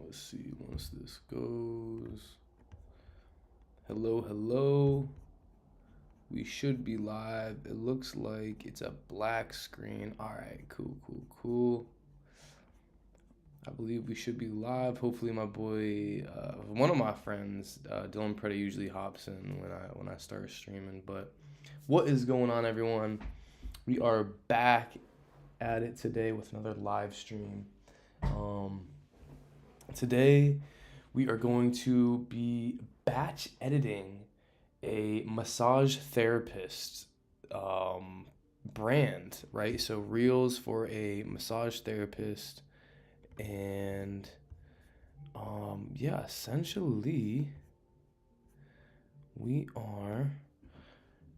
Let's see once this goes. Hello, hello. We should be live. It looks like it's a black screen. All right, cool, cool, cool. I believe we should be live. Hopefully, my boy, one of my friends, Dylan Preda, usually hops in when I start streaming. But what is going on, everyone? We are back at it today with another live stream. Today, we are going to be batch editing a massage therapist brand, right? So reels for a massage therapist, and yeah, essentially, we are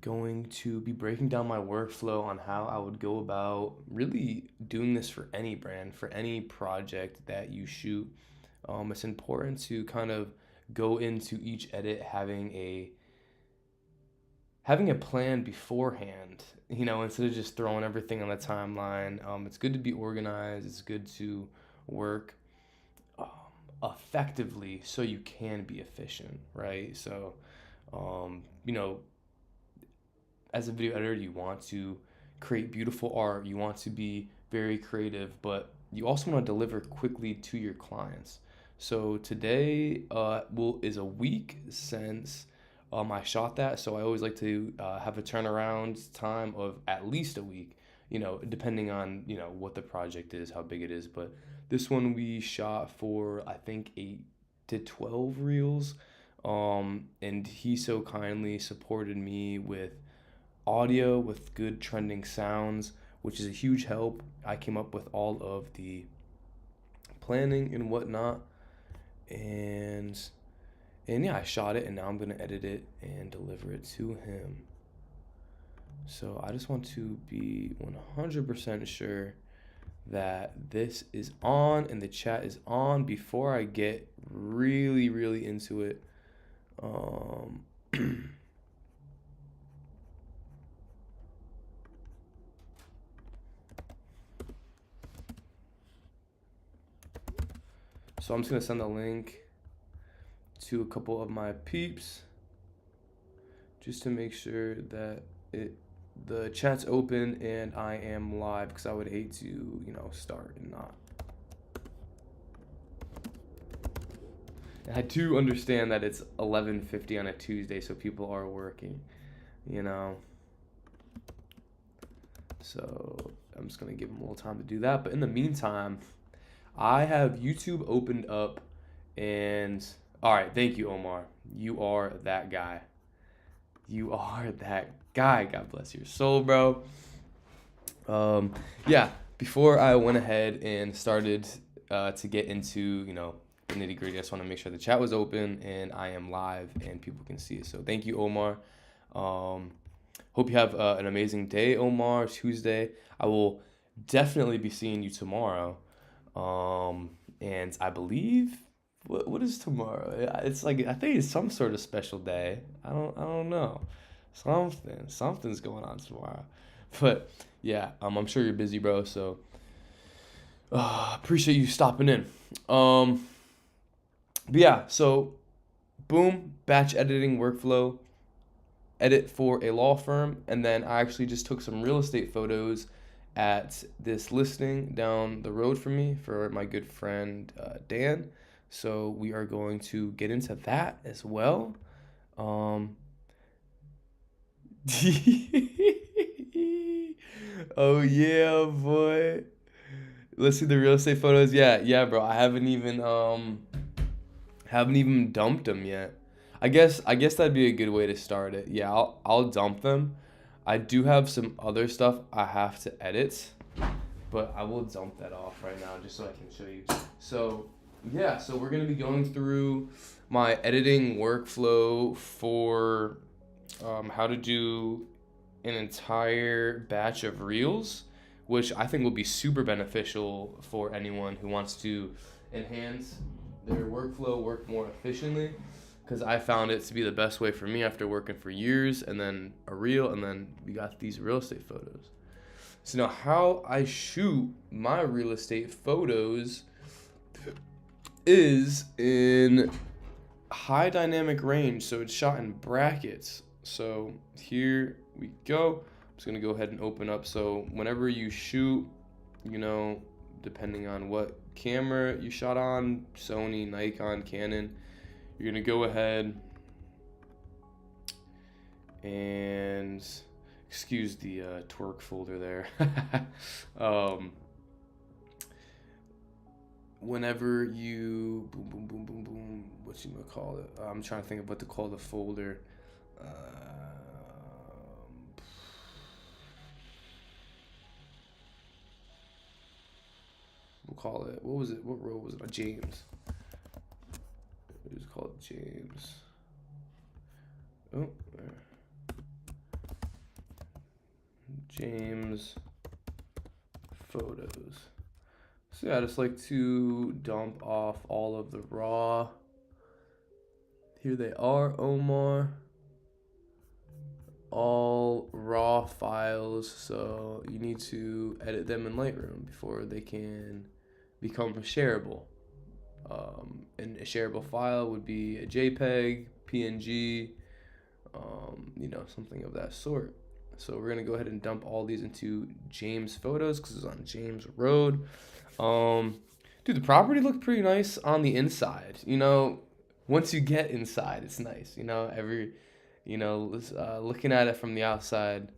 going to be breaking down my workflow on how I would go about really doing this for any brand, for any project that you shoot. It's important to kind of go into each edit having a plan beforehand, instead of just throwing everything on the timeline. It's good to be organized. It's good to work effectively so you can be efficient, right? So, you know, as a video editor, you want to create beautiful art. You want to be very creative, but you also want to deliver quickly to your clients. So today is a week since I shot that. So I always like to have a turnaround time of at least a week, depending on, what the project is, how big it is. But this one we shot for, I think, 8 to 12 reels. And he so kindly supported me with audio, with good trending sounds, which is a huge help. I came up with all of the planning and whatnot, and yeah, I shot it, and now I'm gonna edit it and deliver it to him. So I just want to be 100% sure that this is on and the chat is on before I get really, really into it. So I'm just gonna send a link to a couple of my peeps just to make sure that the chat's open and I am live, because I would hate to, start and not. And I do understand that it's 11:50 on a Tuesday, so people are working, So I'm just gonna give them a little time to do that. But in the meantime, I have YouTube opened up, and all right, thank you, Omar. You are that guy. You are that guy. God bless your soul, bro. Yeah, before I went ahead and started to get into, the nitty gritty, I just want to make sure the chat was open and I am live and people can see it. So thank you, Omar. Hope you have an amazing day, Omar. Tuesday. I will definitely be seeing you tomorrow. And I believe, what is tomorrow? It's like, I think it's some sort of special day. I don't know. Something's going on tomorrow. But yeah, I'm sure you're busy, bro. So appreciate you stopping in. But yeah, so boom, batch editing workflow, edit for a law firm, and then I actually just took some real estate photos at this listing down the road from me for my good friend Dan. So we are going to get into that as well. Oh yeah, boy. Let's see the real estate photos. Yeah, bro. I haven't even dumped them yet. I guess that'd be a good way to start it. Yeah, I'll dump them. I do have some other stuff I have to edit, but I will dump that off right now just so I can show you. So yeah, so we're gonna be going through my editing workflow for how to do an entire batch of reels, which I think will be super beneficial for anyone who wants to enhance their workflow, work more efficiently, because I found it to be the best way for me after working for years, and then a reel, and then we got these real estate photos. So now how I shoot my real estate photos is in high dynamic range, so it's shot in brackets. So here we go. I'm just gonna go ahead and open up. So whenever you shoot, you know, depending on what camera you shot on, Sony, Nikon, Canon, you're gonna go ahead and excuse the twerk folder there. Whenever you boom boom boom boom boom, what you gonna call it? I'm trying to think of what to call the folder. We'll call it. What was it? What row was it? James. It was called James. Oh, there. James photos. So yeah, I just like to dump off all of the raw. Here they are, Omar. All raw files, so you need to edit them in Lightroom before they can become shareable. And a shareable file would be a JPEG, PNG, you know, something of that sort. So we're gonna go ahead and dump all these into James Photos because it's on James Road. Dude, the property looked pretty nice on the inside. You know, once you get inside, it's nice. You know, looking at it from the outside,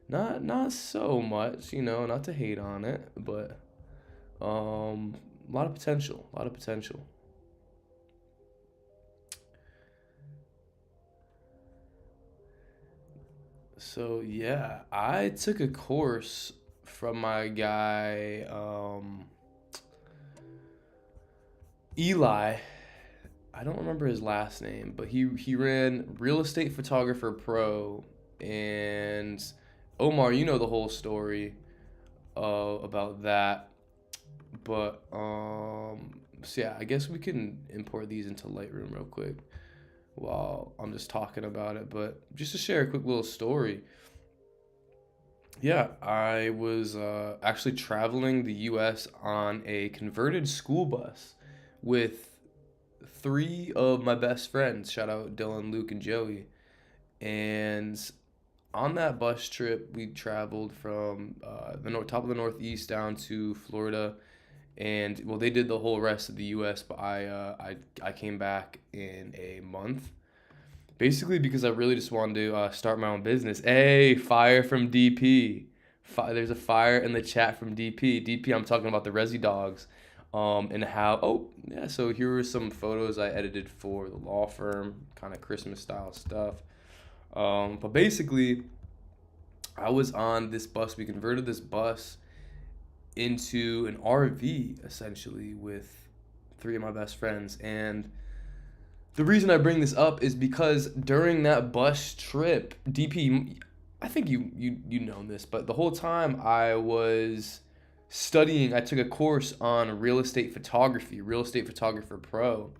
not so much. You know, not to hate on it, but a lot of potential. A lot of potential. So yeah, I took a course from my guy Eli. I don't remember his last name, but he ran Real Estate Photographer Pro, and Omar, you know the whole story about that. But so yeah, I guess we can import these into Lightroom real quick while I'm just talking about it. But just to share a quick little story. Yeah, I was actually traveling the U.S. on a converted school bus with three of my best friends. Shout out Dylan, Luke, and Joey. And on that bus trip, we traveled from top of the Northeast down to Florida. And well, they did the whole rest of the U.S., but I came back in a month. Basically, because I really just wanted to start my own business. Hey, fire from DP. There's a fire in the chat from DP. DP, I'm talking about the Resi Dogs. And how, oh, yeah, so here were some photos I edited for the law firm, kind of Christmas style stuff. But basically, I was on this bus. We converted this bus into an RV, essentially, with three of my best friends. And the reason I bring this up is because during that bus trip, DP, I think you know this, but the whole time I was studying, I took a course on real estate photography. Real Estate Photographer Pro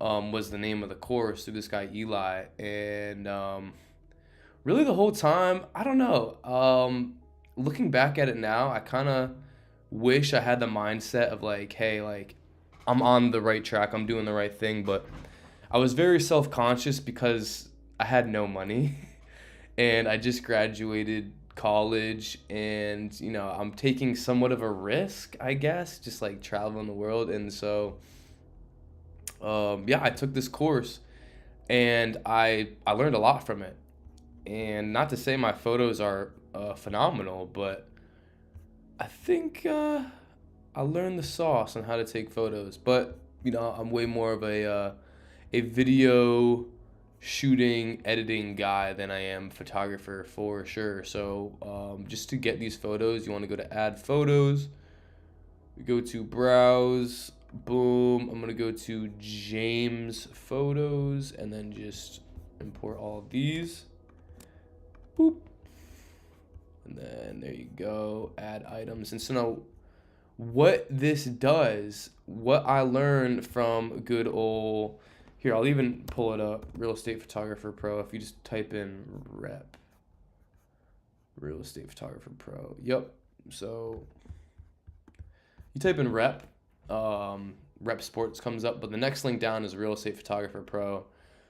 was the name of the course through this guy Eli, and really the whole time, I don't know. Looking back at it now, I kind of wish I had the mindset of like, hey, like I'm on the right track, I'm doing the right thing, but I was very self-conscious because I had no money and I just graduated college, and you know, I'm taking somewhat of a risk, I guess, just like traveling the world. And so yeah, I took this course and I learned a lot from it. And not to say my photos are phenomenal, but I think I learned the sauce on how to take photos. But you know, I'm way more of a video shooting, editing guy than I am photographer for sure. So just to get these photos, you want to go to add photos. We go to browse, boom. I'm gonna go to James Photos and then just import all of these. Boop. And then there you go, add items. And so now what this does, what I learned from good old, here, I'll even pull it up, Real Estate Photographer Pro. If you just type in rep, Real Estate Photographer Pro. Yep. So you type in rep, Rep Sports comes up, but the next link down is Real Estate Photographer Pro.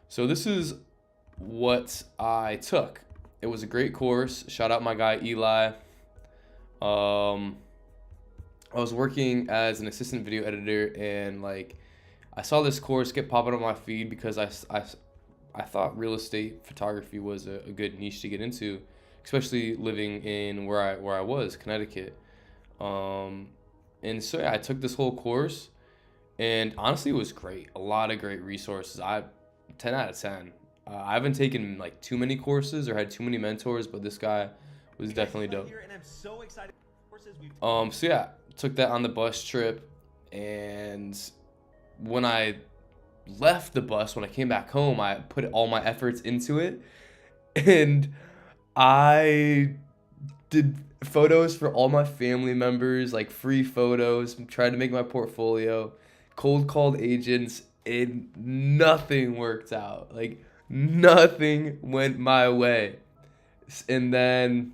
So this is what I took. It was a great course. Shout out my guy Eli. I was working as an assistant video editor, and like I saw this course get popping on my feed because I thought real estate photography was a good niche to get into, especially living in where I was, Connecticut. And so yeah, I took this whole course, and honestly, it was great. A lot of great resources. 10 out of 10. I haven't taken like too many courses or had too many mentors, but this guy was definitely dope. So yeah, took that on the bus trip, and when I left the bus, when I came back home, I put all my efforts into it, and I did photos for all my family members, like free photos, tried to make my portfolio, cold called agents, and nothing worked out. Like nothing went my way. And then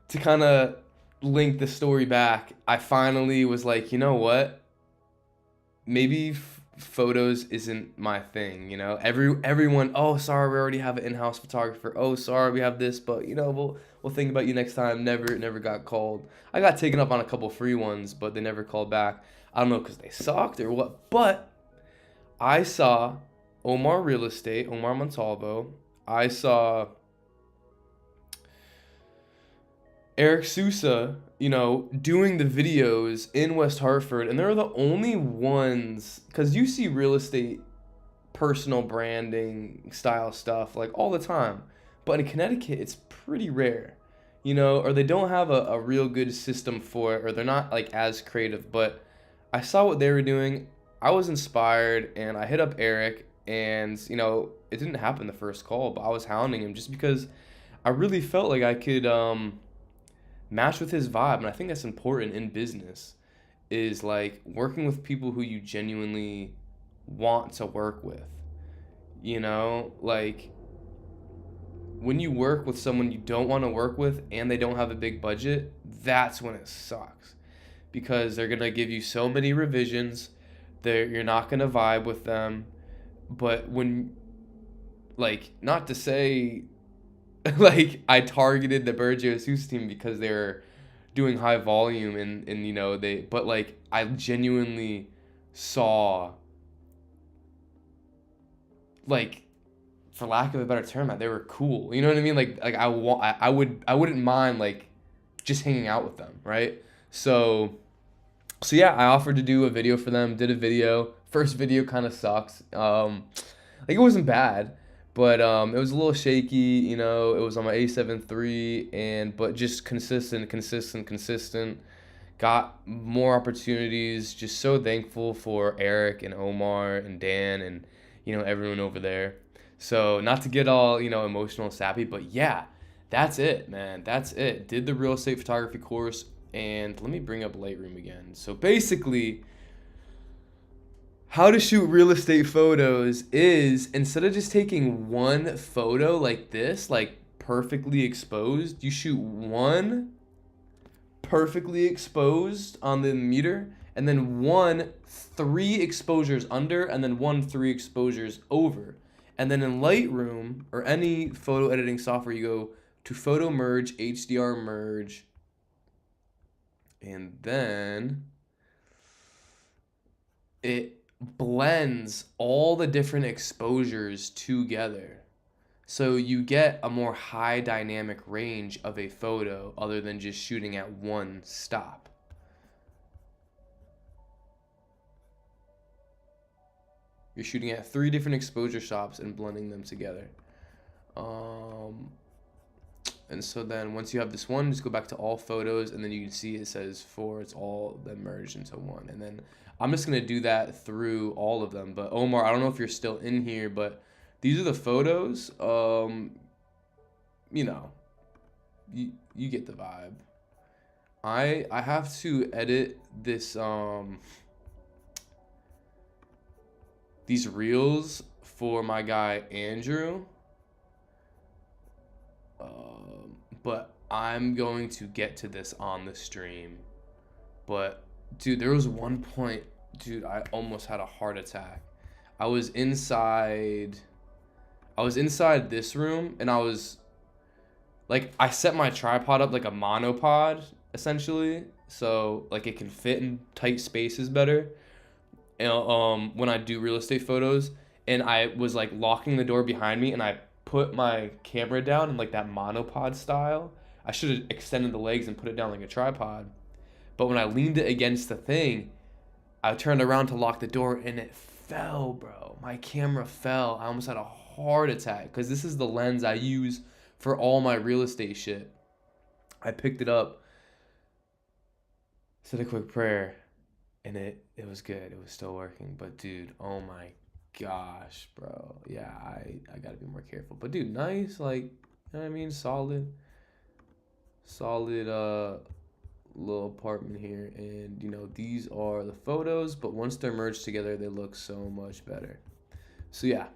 to kind of link the story back, I finally was like, you know what? Maybe photos isn't my thing, you know. Everyone, oh sorry, we already have an in-house photographer. Oh sorry, we have this, but you know, we'll think about you next time. Never got called. I got taken up on a couple free ones, but they never called back. I don't know because they sucked or what. But I saw Omar Real Estate, Omar Montalvo. I saw Eric Sousa, you know, doing the videos in West Hartford, and they're the only ones, because you see real estate personal branding style stuff like all the time, but in Connecticut it's pretty rare, you know, or they don't have a real good system for it, or they're not like as creative. But I saw what they were doing, I was inspired, and I hit up Eric, and you know, it didn't happen the first call, but I was hounding him just because I really felt like I could match with his vibe. And I think that's important in business, is like working with people who you genuinely want to work with. You know, like when you work with someone you don't want to work with and they don't have a big budget, that's when it sucks, because they're going to give you so many revisions, you're not going to vibe with them. But when, like, not to say like I targeted the Bergio Sousa team because they're doing high volume, and you know, but like I genuinely saw, like, for lack of a better term, that they were cool. You know what I mean? Like I wouldn't mind like just hanging out with them, right? So yeah, I offered to do a video for them, did a video. First video kind of sucks. Like it wasn't bad, but it was a little shaky, you know. It was on my A7 III, but just consistent. Got more opportunities. Just so thankful for Eric and Omar and Dan and, you know, everyone over there. So not to get all, you know, emotional and sappy, but yeah, that's it, man. That's it. Did the real estate photography course, and let me bring up Lightroom again. So basically, how to shoot real estate photos is, instead of just taking one photo like this, like perfectly exposed, you shoot one perfectly exposed on the meter, and then 3 exposures under, and then 3 exposures over. And then in Lightroom or any photo editing software, you go to photo merge, HDR merge, and then it blends all the different exposures together, so you get a more high dynamic range of a photo other than just shooting at one stop. You're shooting at 3 different exposure stops and blending them together. And so then once you have this one, just go back to all photos, and then you can see it says 4, it's all then merged into one. And then I'm just going to do that through all of them. But Omar, I don't know if you're still in here, but these are the photos. You know, you get the vibe. I have to edit this these reels for my guy Andrew. But I'm going to get to this on the stream. But Dude, there was one point, dude, I almost had a heart attack. I was inside I was inside this room and I was like I set my tripod up like a monopod essentially, so like it can fit in tight spaces better. And when I do real estate photos, and I was like locking the door behind me and I put my camera down in like that monopod style. I should have extended the legs and put it down like a tripod. But when I leaned it against the thing, I turned around to lock the door and it fell, bro. My camera fell. I almost had a heart attack because this is the lens I use for all my real estate shit. I picked it up, said a quick prayer, and it was good. It was still working. But dude, oh my gosh, bro. Yeah, I gotta be more careful. But dude, nice, like, you know what I mean? Solid little apartment here, and you know these are the photos, but once they're merged together they look so much better. So yeah,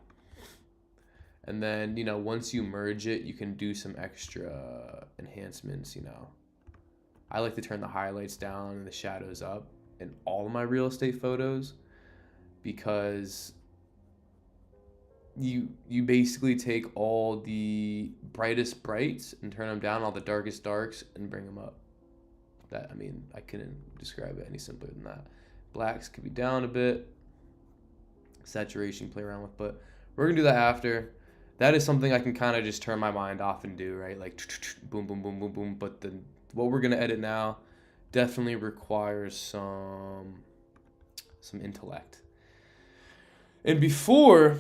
and then you know once you merge it you can do some extra enhancements. You know, I like to turn the highlights down and the shadows up in all of my real estate photos, because you basically take all the brightest brights and turn them down, all the darkest darks and bring them up. That, I mean, I couldn't describe it any simpler than that. Blacks could be down a bit, saturation play around with, but we're gonna do that after. That is something I can kind of just turn my mind off and do, right? Like boom, boom, boom, boom, boom. But the what we're gonna edit now definitely requires some intellect. And before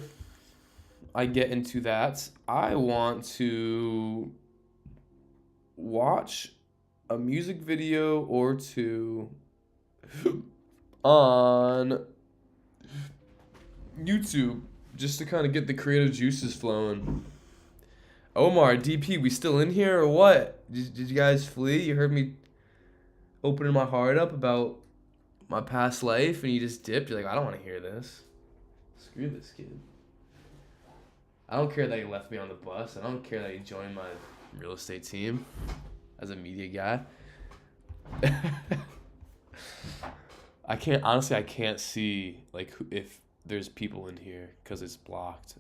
I get into that, I want to watch a music video or two on YouTube just to kind of get the creative juices flowing. Omar, DP, we still in here or what? Did you guys flee? You heard me opening my heart up about my past life and you just dipped? You're like, I don't want to hear this. Screw this kid. I don't care that he left me on the bus. I don't care that he joined my real estate team as a media guy. I can't see like if there's people in here because it's blocked.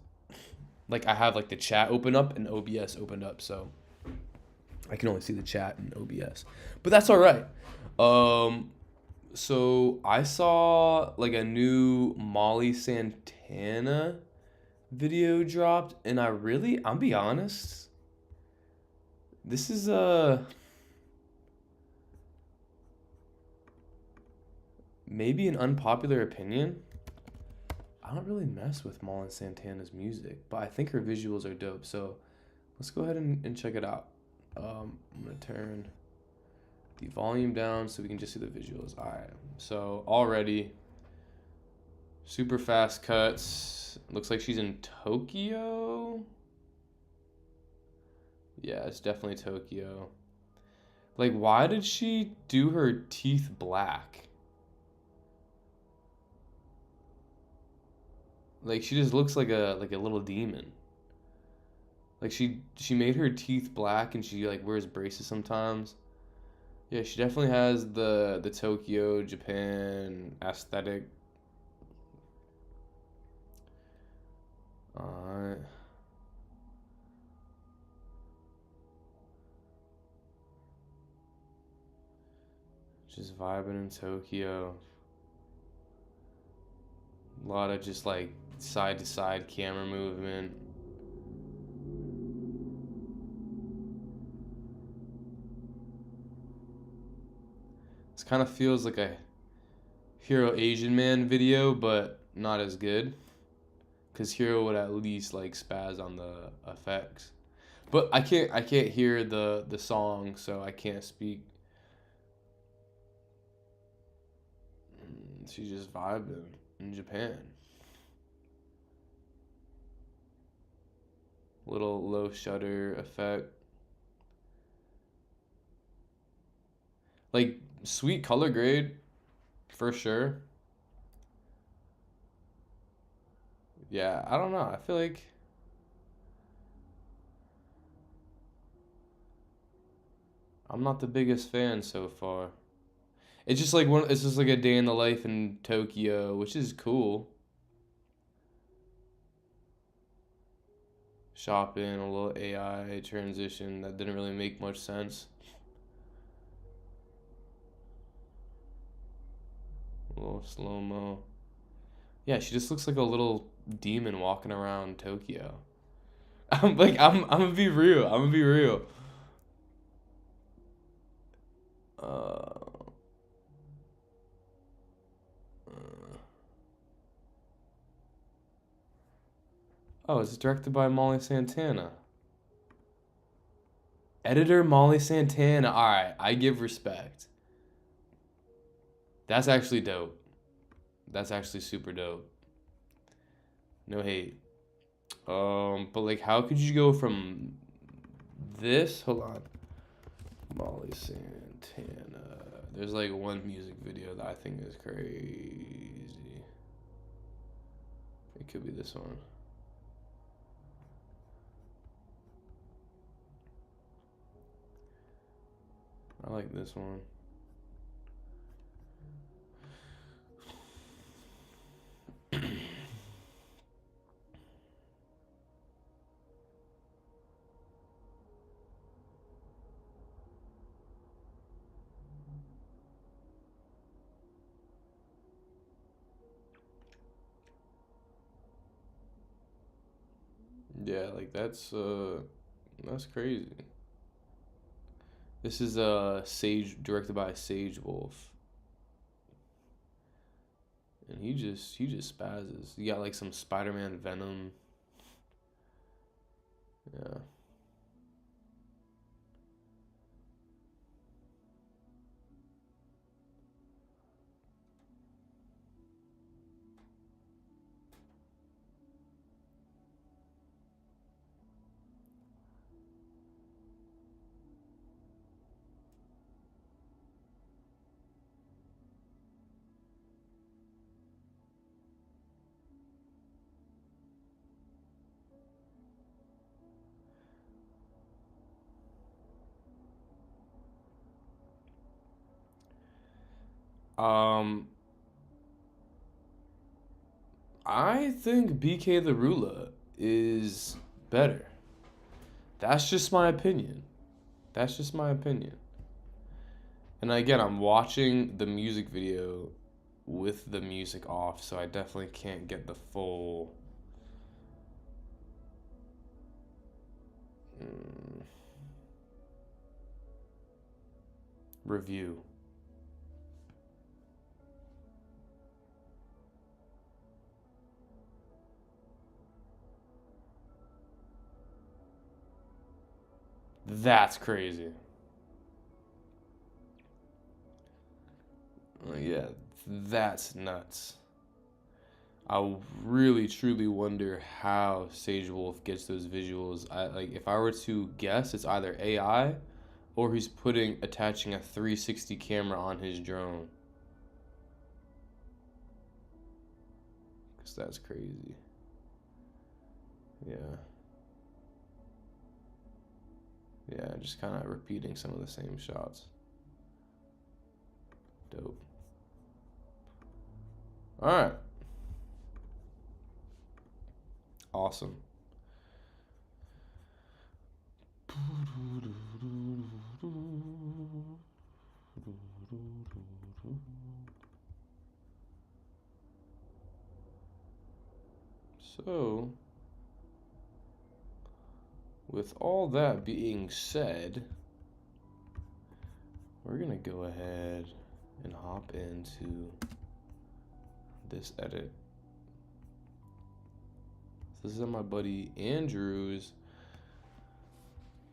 Like I have like the chat open up and OBS opened up, so I can only see the chat in OBS. But that's all right. So I saw like a new Molly Santana video dropped, and I'll be honest, this is maybe an unpopular opinion. I don't really mess with Molly Santana's music, but I think her visuals are dope. So let's go ahead and check it out. I'm gonna turn the volume down so we can just see the visuals. All right. So already super fast cuts. Looks like she's in Tokyo. Yeah, it's definitely Tokyo. Like, why did she do her teeth black? Like, she just looks like a little demon. Like she made her teeth black and she like wears braces sometimes. Yeah, she definitely has the Tokyo, Japan aesthetic. Alright. Just vibing in Tokyo. A lot of just like side to side camera movement. This kind of feels like a Hero Asian Man video, but not as good. Cause Hero would at least like spaz on the effects. But I can't hear the song, so I can't speak. She's just vibing in Japan. Little low shutter effect. Like sweet color grade for sure. Yeah, I don't know. I feel like I'm not the biggest fan so far. It's just like one. It's just like a day in the life in Tokyo, which is cool. Shopping, a little AI transition that didn't really make much sense. A little slow mo. Yeah, she just looks like a little demon walking around Tokyo. I'm gonna be real. I'm gonna be real. Uh, uh, oh, it's directed by Molly Santana. Editor Molly Santana. All right, I give respect. That's actually dope. That's actually super dope. No hate. But like, how could you go from this? Hold on. Molly Santana. There's like one music video that I think is crazy. It could be this one. I like this one. Yeah, like that's crazy. This is Sage directed by Sage Wolf. And he just spazzes. You got like some Spider-Man Venom. Yeah. Um I think BK the Rula is better. That's just my opinion. That's just my opinion. And again, I'm watching the music video with the music off, so I definitely can't get the full mm, review. That's crazy. Yeah, that's nuts. I really truly wonder how Sage Wolf gets those visuals. I like if I were to guess, it's either AI or he's putting attaching a 360 camera on his drone. Cause that's crazy. Yeah. Yeah, just kind of repeating some of the same shots. Dope. All right. Awesome. So, with all that being said, we're gonna go ahead and hop into this edit. This is my buddy Andrew's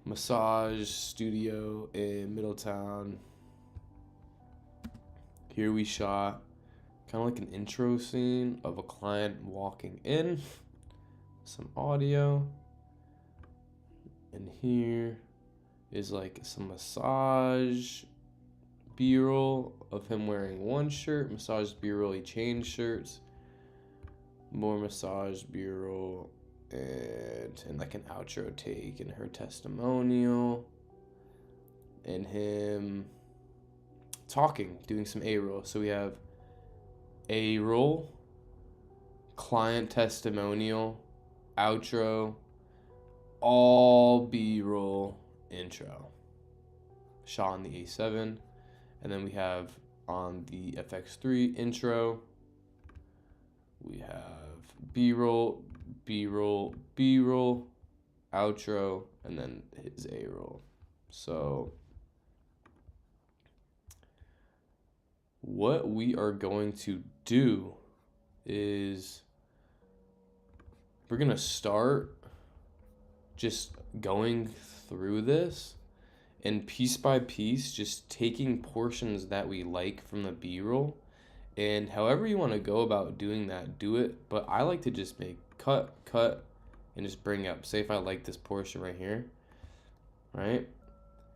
massage studio in Middletown. Here we shot kind of like an intro scene of a client walking in, some audio, and here is like some massage b-roll of him wearing one shirt, massage b-roll, he changed shirts, more massage b-roll, and like an outro take and her testimonial, and him talking, doing some A-roll. So we have A-roll, client testimonial, outro, all B-roll, intro. Shot on the A7. And then we have on the FX3 intro, we have B-roll, B-roll, B-roll, outro, and then his A-roll. So what we are going to do is we're going to start just going through this and piece by piece, just taking portions that we like from the B-roll. And however you want to go about doing that, do it. But I like to just make cut, and just bring up. Say if I like this portion right here, right?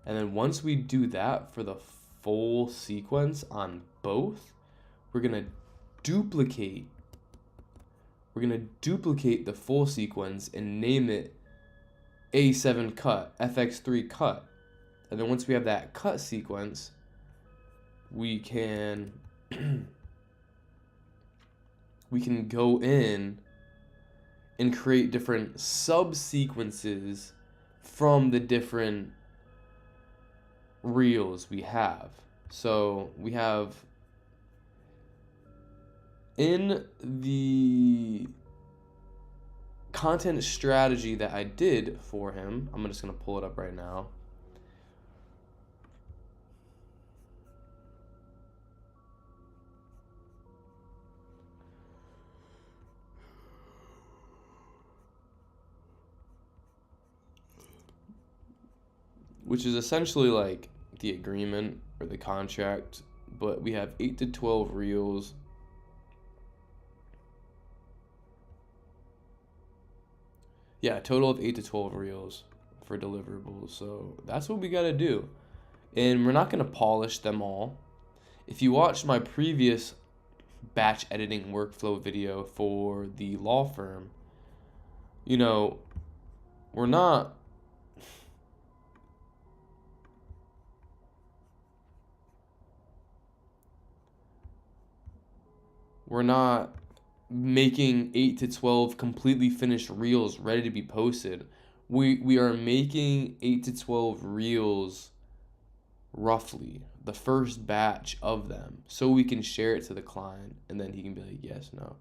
And then once we do that for the full sequence on both, we're going to duplicate. We're going to duplicate the full sequence and name it A7 cut, FX3 cut. And then once we have that cut sequence, we can go in and create different subsequences from the different reels we have. So we have in the content strategy that I did for him, I'm just going to pull it up right now. Which is essentially like the agreement or the contract, but we have 8 to 12 reels. Yeah, a total of 8 to 12 reels for deliverables. So that's what we got to do. And we're not going to polish them all. If you watched my previous batch editing workflow video for the law firm, you know, we're not making 8 to 12 completely finished reels ready to be posted. We are making 8 to 12 reels roughly, the first batch of them, so we can share it to the client and then he can be like, yes, no.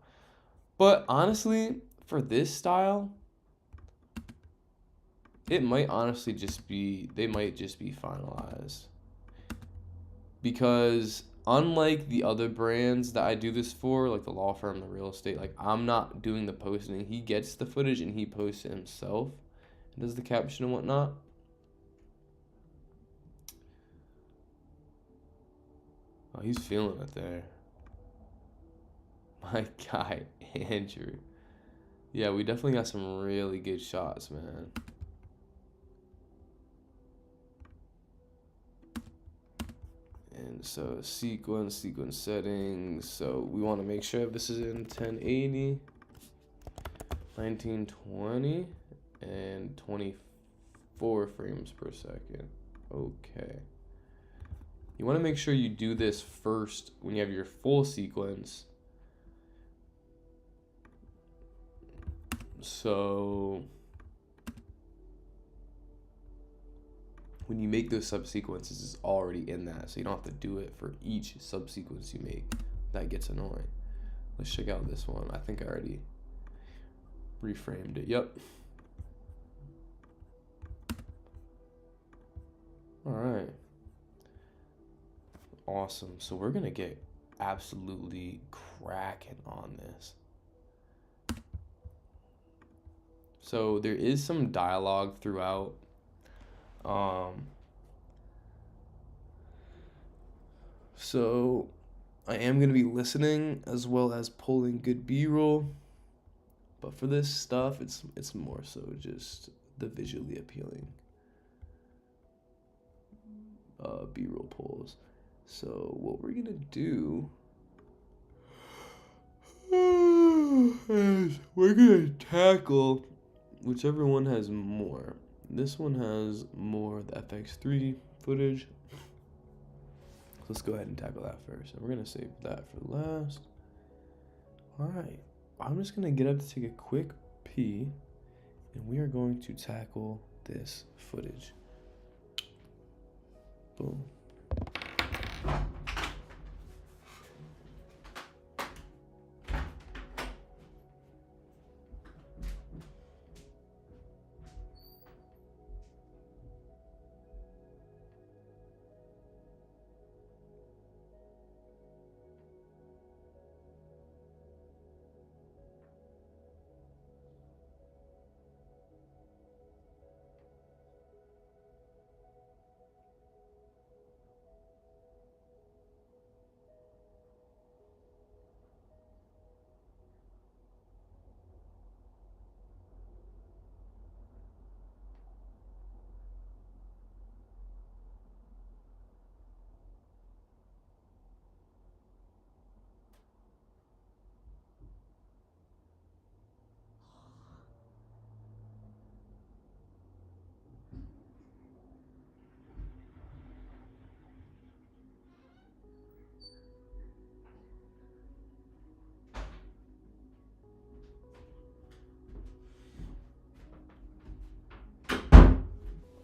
But honestly, for this style, it might honestly just be, they might just be finalized. Because unlike the other brands that I do this for, like the law firm, the real estate, like I'm not doing the posting. He gets the footage and he posts it himself and does the caption and whatnot. Oh, he's feeling it there. My guy, Andrew. Yeah, we definitely got some really good shots, man. And so sequence settings. So we want to make sure this is in 1080, 1920, and 24 frames per second. Okay. You want to make sure you do this first when you have your full sequence. So when you make those subsequences, it's already in that, so you don't have to do it for each subsequence you make. That gets annoying. Let's check out this one. I think I already reframed it. Yep. All right. Awesome. So we're gonna get absolutely cracking on this. So there is some dialogue throughout. So I am going to be listening as well as pulling good B-roll, but for this stuff, it's more so just the visually appealing B-roll pulls. So what we're going to do is we're going to tackle whichever one has more. This one has more of the FX3 footage. So let's go ahead and tackle that first. And we're gonna save that for last. All right, I'm just gonna get up to take a quick pee, and we are going to tackle this footage. Boom.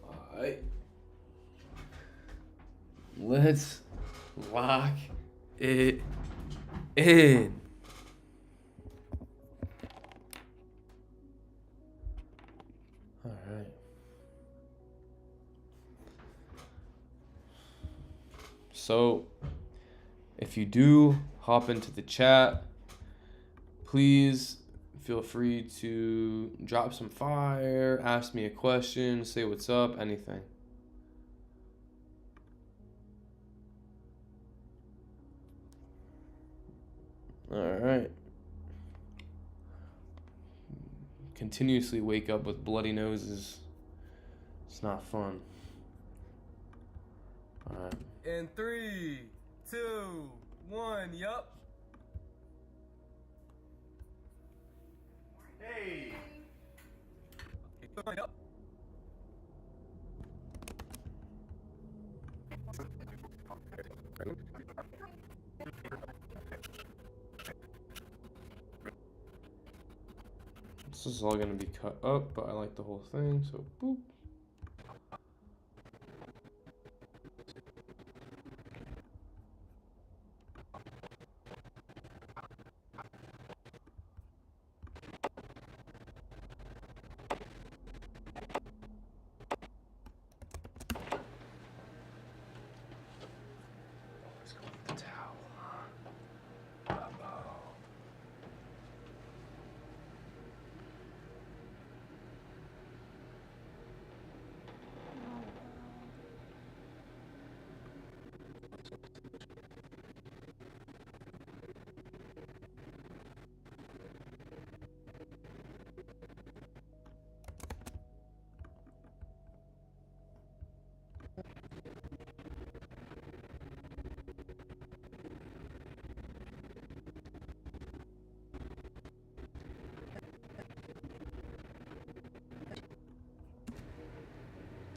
All right. Let's lock it in. All right. So, if you do hop into the chat, please feel free to drop some fire, ask me a question, say what's up, anything. All right. Continuously wake up with bloody noses. It's not fun. All right. In 3, 2, 1, yup. Hey. Yup. This is all gonna be cut up, but I like the whole thing, so boop. Let's go with the towel.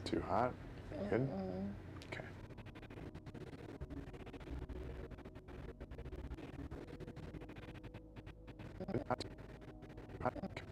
Too hot? Good? Okay. Hot. Hot. Okay.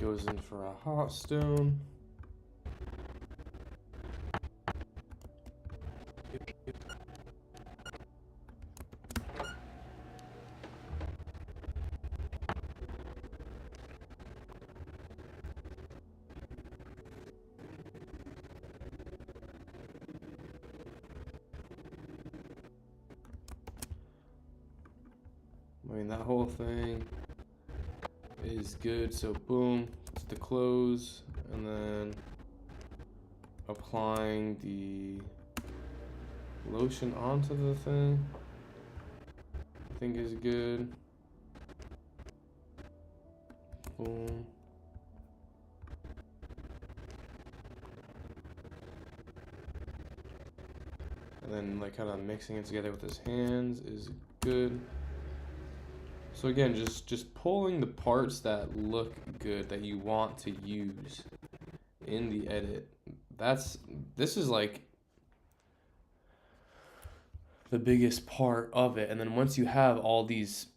goes in for a hot stone. I mean, that whole thing is good. So boom, it's the close, and then applying the lotion onto the thing, I think is good. Boom. And then like kind of mixing it together with his hands is good. So again, just pulling the parts that look good that you want to use in the edit. This is like the biggest part of it. And then once you have all these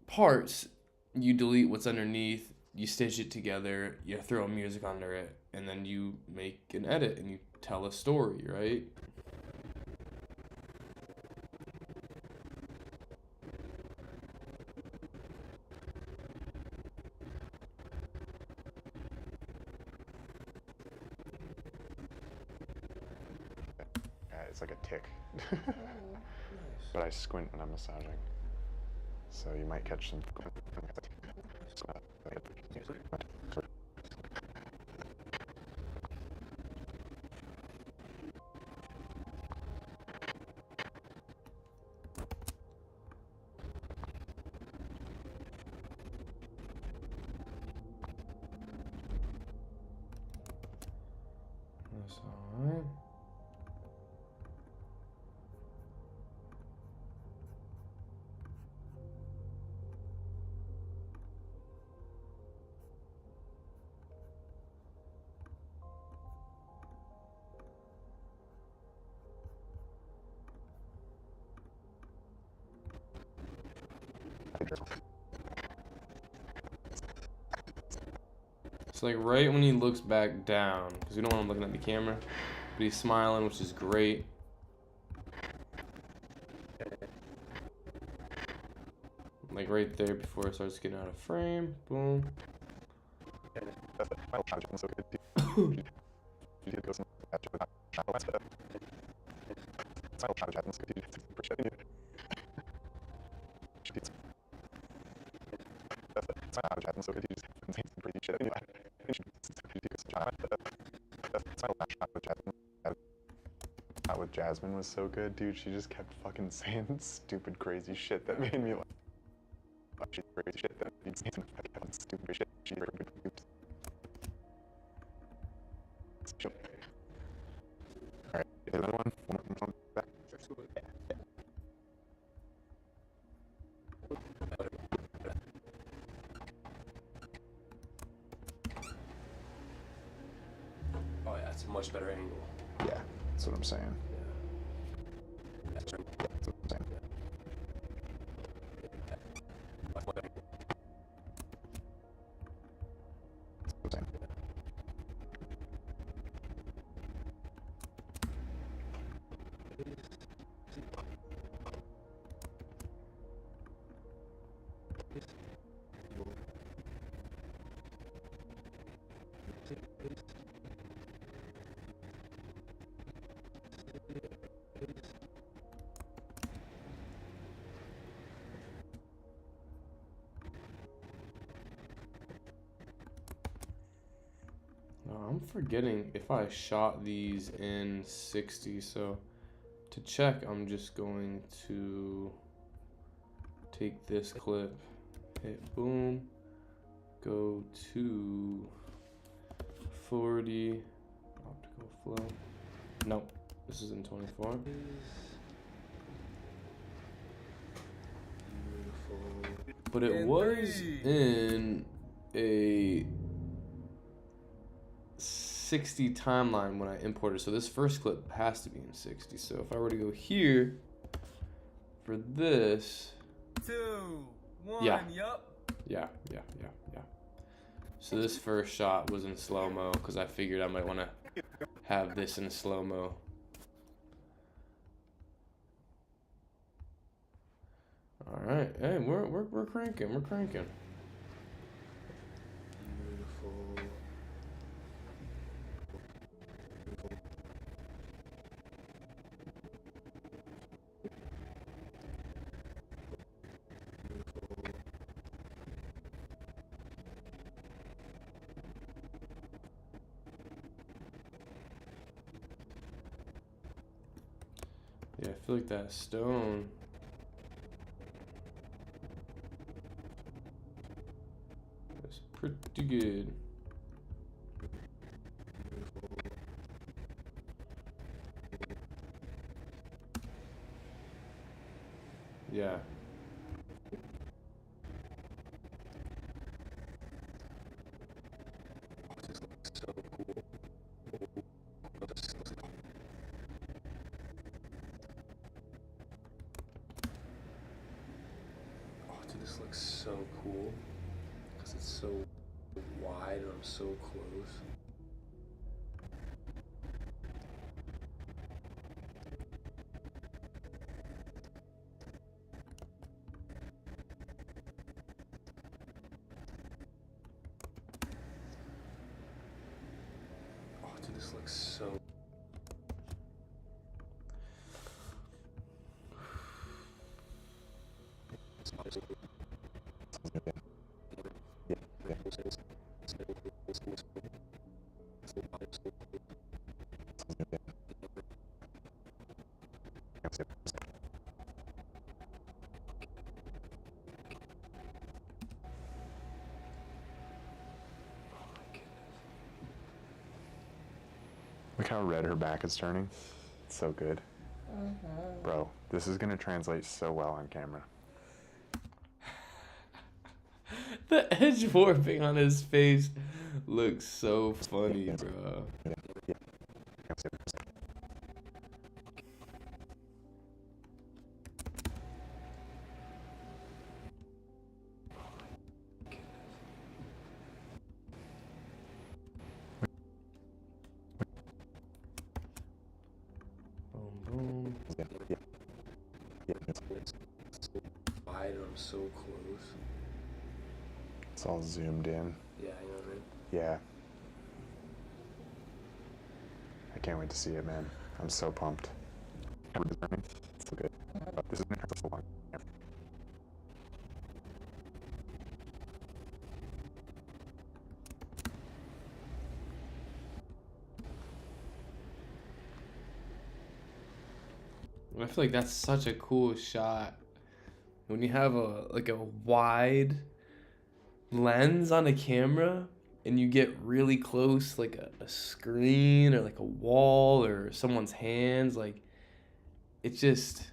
parts, you delete what's underneath, you stitch it together, you throw music under it, and then you make an edit and you tell a story, right? It's like a tick. But I squint when I'm massaging. So you might catch some. That's alright. It's like right when he looks back down, because we don't want him looking at the camera, but he's smiling, which is great. Like right there before it starts getting out of frame. Boom. With Jasmine was so good, dude. She just kept fucking saying stupid, crazy shit that made me laugh. Crazy shit that made me saying stupid shit. She Alright, another one. One back. Oh yeah, it's a much better angle. Yeah, that's what I'm saying. That's Yeah, that's what I'm saying. That's what I'm saying. I'm forgetting if I shot these in 60, so to check, I'm just going to take this clip, hit boom, go to 40, optical flow. Nope, this is in 24. But it was in a 60 timeline when I imported, so this first clip has to be in 60. So if I were to go here for this, 2, 1, yeah. yup. Yeah. So this first shot was in slow-mo because I figured I might want to have this in slow-mo. All right, hey, we're cranking, we're cranking. Beautiful. Yeah, I feel like that stone. That's pretty good. Yeah. This looks so cool. Oh, dude, this looks so cool because it's so wide and I'm so close. Oh, dude, this looks so. Look how red her back is turning. It's so good. Bro, this is gonna translate so well on camera. The edge warping on his face looks so funny, bro. Boom, boom. Wide, I'm so close. It's all zoomed in. Yeah, you know what I mean? Yeah. I can't wait to see it, man. I'm so pumped. It's so good. This is gonna take so long. I feel like that's such a cool shot. When you have a wide lens on a camera and you get really close, like a screen or like a wall or someone's hands, like it's just,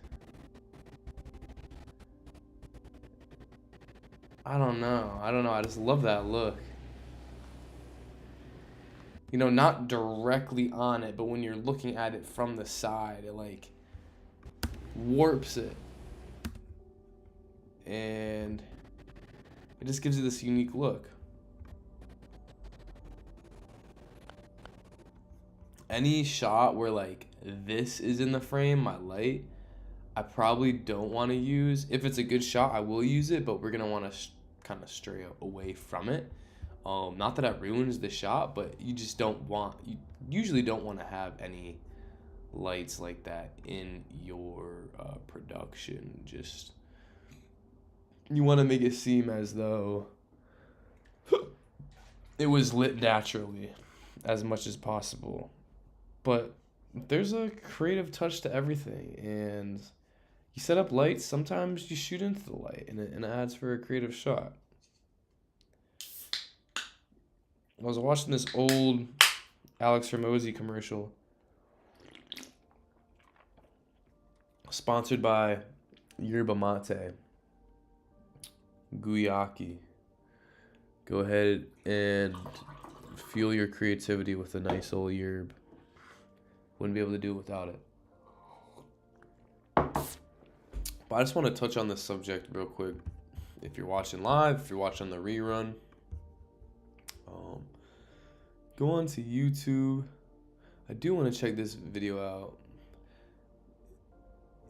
I don't know. I just love that look. You know, not directly on it, but when you're looking at it from the side, it like warps it. And it just gives you this unique look. Any shot where like this is in the frame, my light, I probably don't want to use. If it's a good shot, I will use it, but we're gonna want to kind of stray away from it. Not that that ruins the shot, but you just don't want. You usually don't want to have any lights like that in your production. Just you want to make it seem as though it was lit naturally as much as possible. But there's a creative touch to everything, and you set up lights, sometimes you shoot into the light, and it adds for a creative shot. I was watching this old Alex Hormozy commercial sponsored by Yerba Mate, Guyaki. Go ahead and fuel your creativity with a nice old yerb. Wouldn't be able to do it without it. But I just want to touch on this subject real quick. If you're watching live, if you're watching the rerun, Um, go on to YouTube. I do want to check this video out.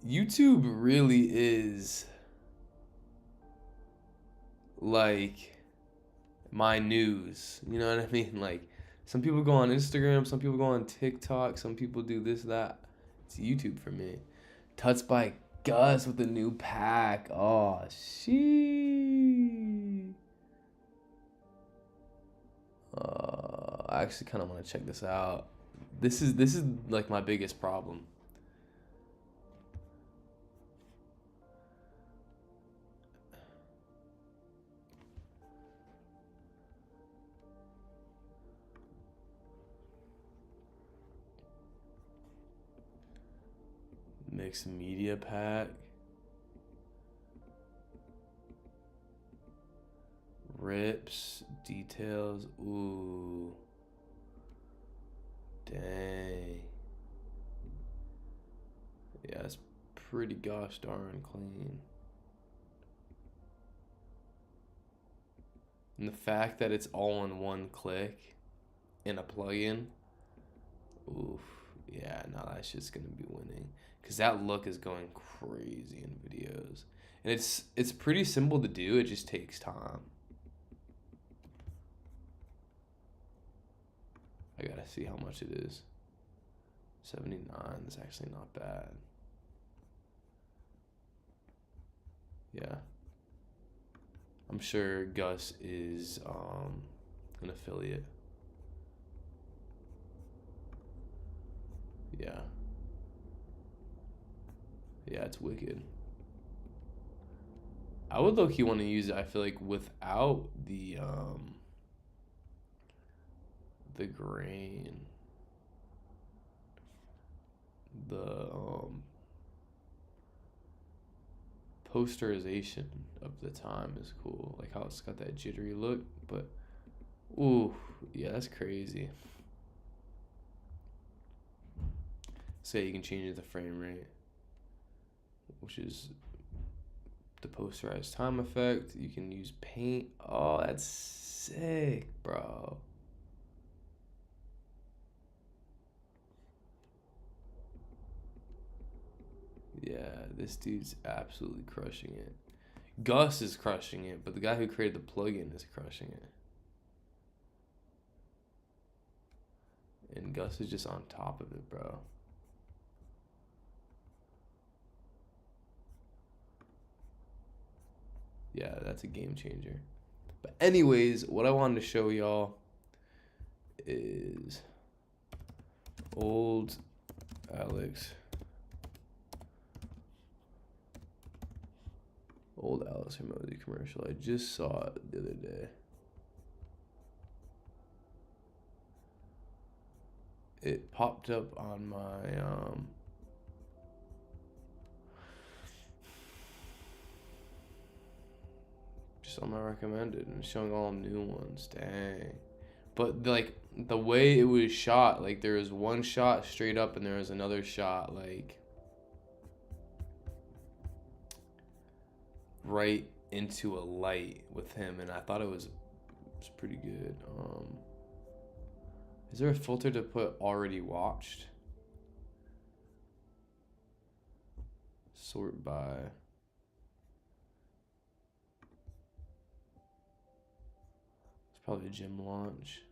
YouTube really is like my news. You know what I mean? Like, some people go on Instagram, some people go on TikTok, some people do this, that. It's YouTube for me. Tuts by Gus with the new pack. Oh, she. I actually kind of want to check this out. This is like my biggest problem. Mixed media pack. Rips, details. Ooh. Dang. Yeah, it's pretty gosh darn clean. And the fact that it's all in one click in a plugin. Oof. Yeah, no, that shit's gonna be winning. Cause that look is going crazy in videos. And it's pretty simple to do, it just takes time. I gotta see how much it is. 79 is actually not bad. Yeah. I'm sure Gus is an affiliate. Yeah. Yeah, it's wicked. I would low-key want to use it, I feel like, without the grain. The posterization of the time is cool. Like how it's got that jittery look, but ooh, yeah, that's crazy. So you can change the frame rate, which is the posterized time effect. You can use paint. Oh, that's sick, bro. Yeah, this dude's absolutely crushing it. Gus is crushing it, but the guy who created the plugin is crushing it. And Gus is just on top of it, bro. Yeah, that's a game changer. But anyways, what I wanted to show y'all is old Alex Hermosi commercial. I just saw it the other day. It popped up on my just on my recommended, and showing all new ones. Dang. But like the way it was shot, like there was one shot straight up and there was another shot like right into a light with him, and I thought it was pretty good. Is there a filter to put already watched? Sort by. It's probably a gym launch.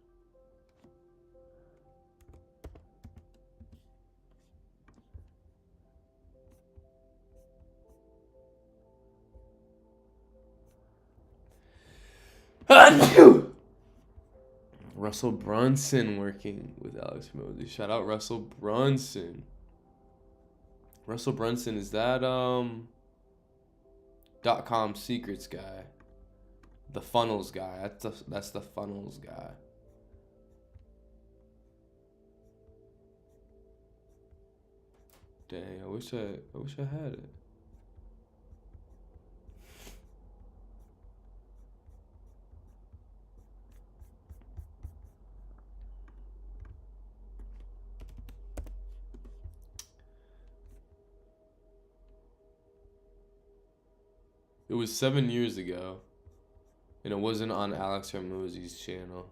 Russell Brunson working with Alex Hermosi. Shout out Russell Brunson. Russell Brunson is that .com secrets guy, the funnels guy. That's the funnels guy. Dang, I wish I had it. It was 7 years ago, and it wasn't on Alex Hermosi's channel.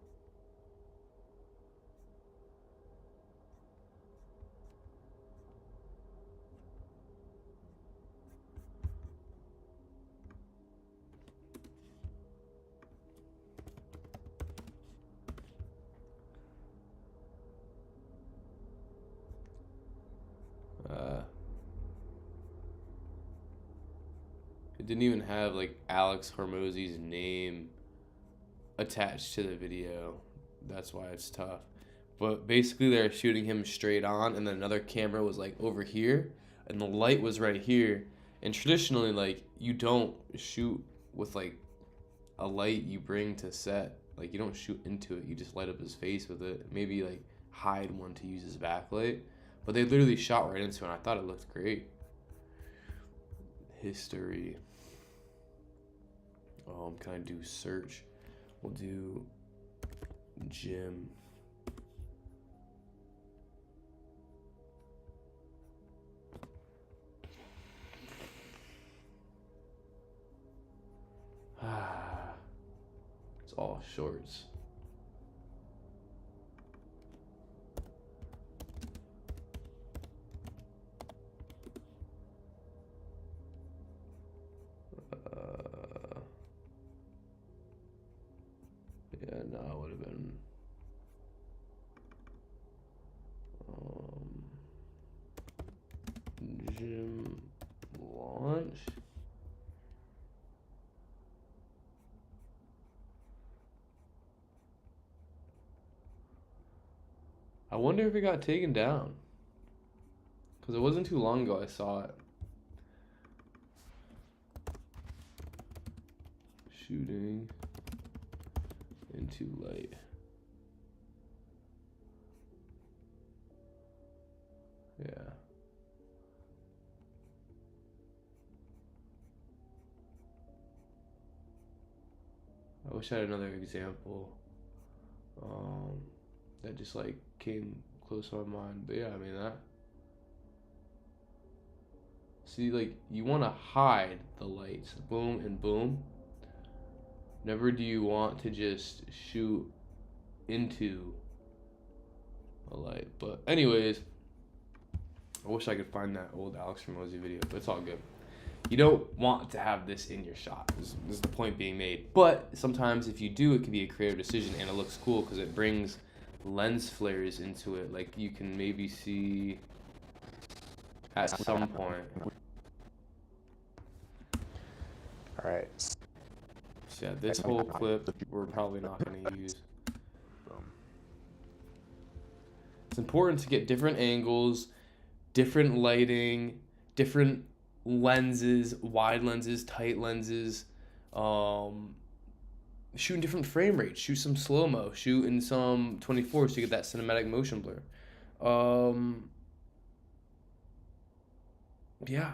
It didn't even have like Alex Hormozzi's name attached to the video. That's why it's tough. But basically they're shooting him straight on, and then another camera was like over here and the light was right here. And traditionally, like, you don't shoot with like a light you bring to set. Like, you don't shoot into it, you just light up his face with it. Maybe like hide one to use as backlight. But they literally shot right into it, and I thought it looked great. History. Can I do search? We'll do gym. It's all shorts. Yeah, no, it would have been gym launch. I wonder if it got taken down, because it wasn't too long ago I saw it. Shooting into light. Yeah. I wish I had another example that just like came close to my mind. But yeah, I mean that. See, like, you want to hide the lights, boom and boom. Never do you want to just shoot into a light. But anyways, I wish I could find that old Alex Hormozzi video, but it's all good. You don't want to have this in your shot. This is the point being made. But sometimes if you do, it can be a creative decision, and it looks cool because it brings lens flares into it. Like, you can maybe see at some point. All right. So yeah, this whole clip we're probably not going to use. It's important to get different angles, different lighting, different lenses, wide lenses, tight lenses, shoot in different frame rates, shoot some slow-mo, shoot in some 24 so you get that cinematic motion blur. Yeah.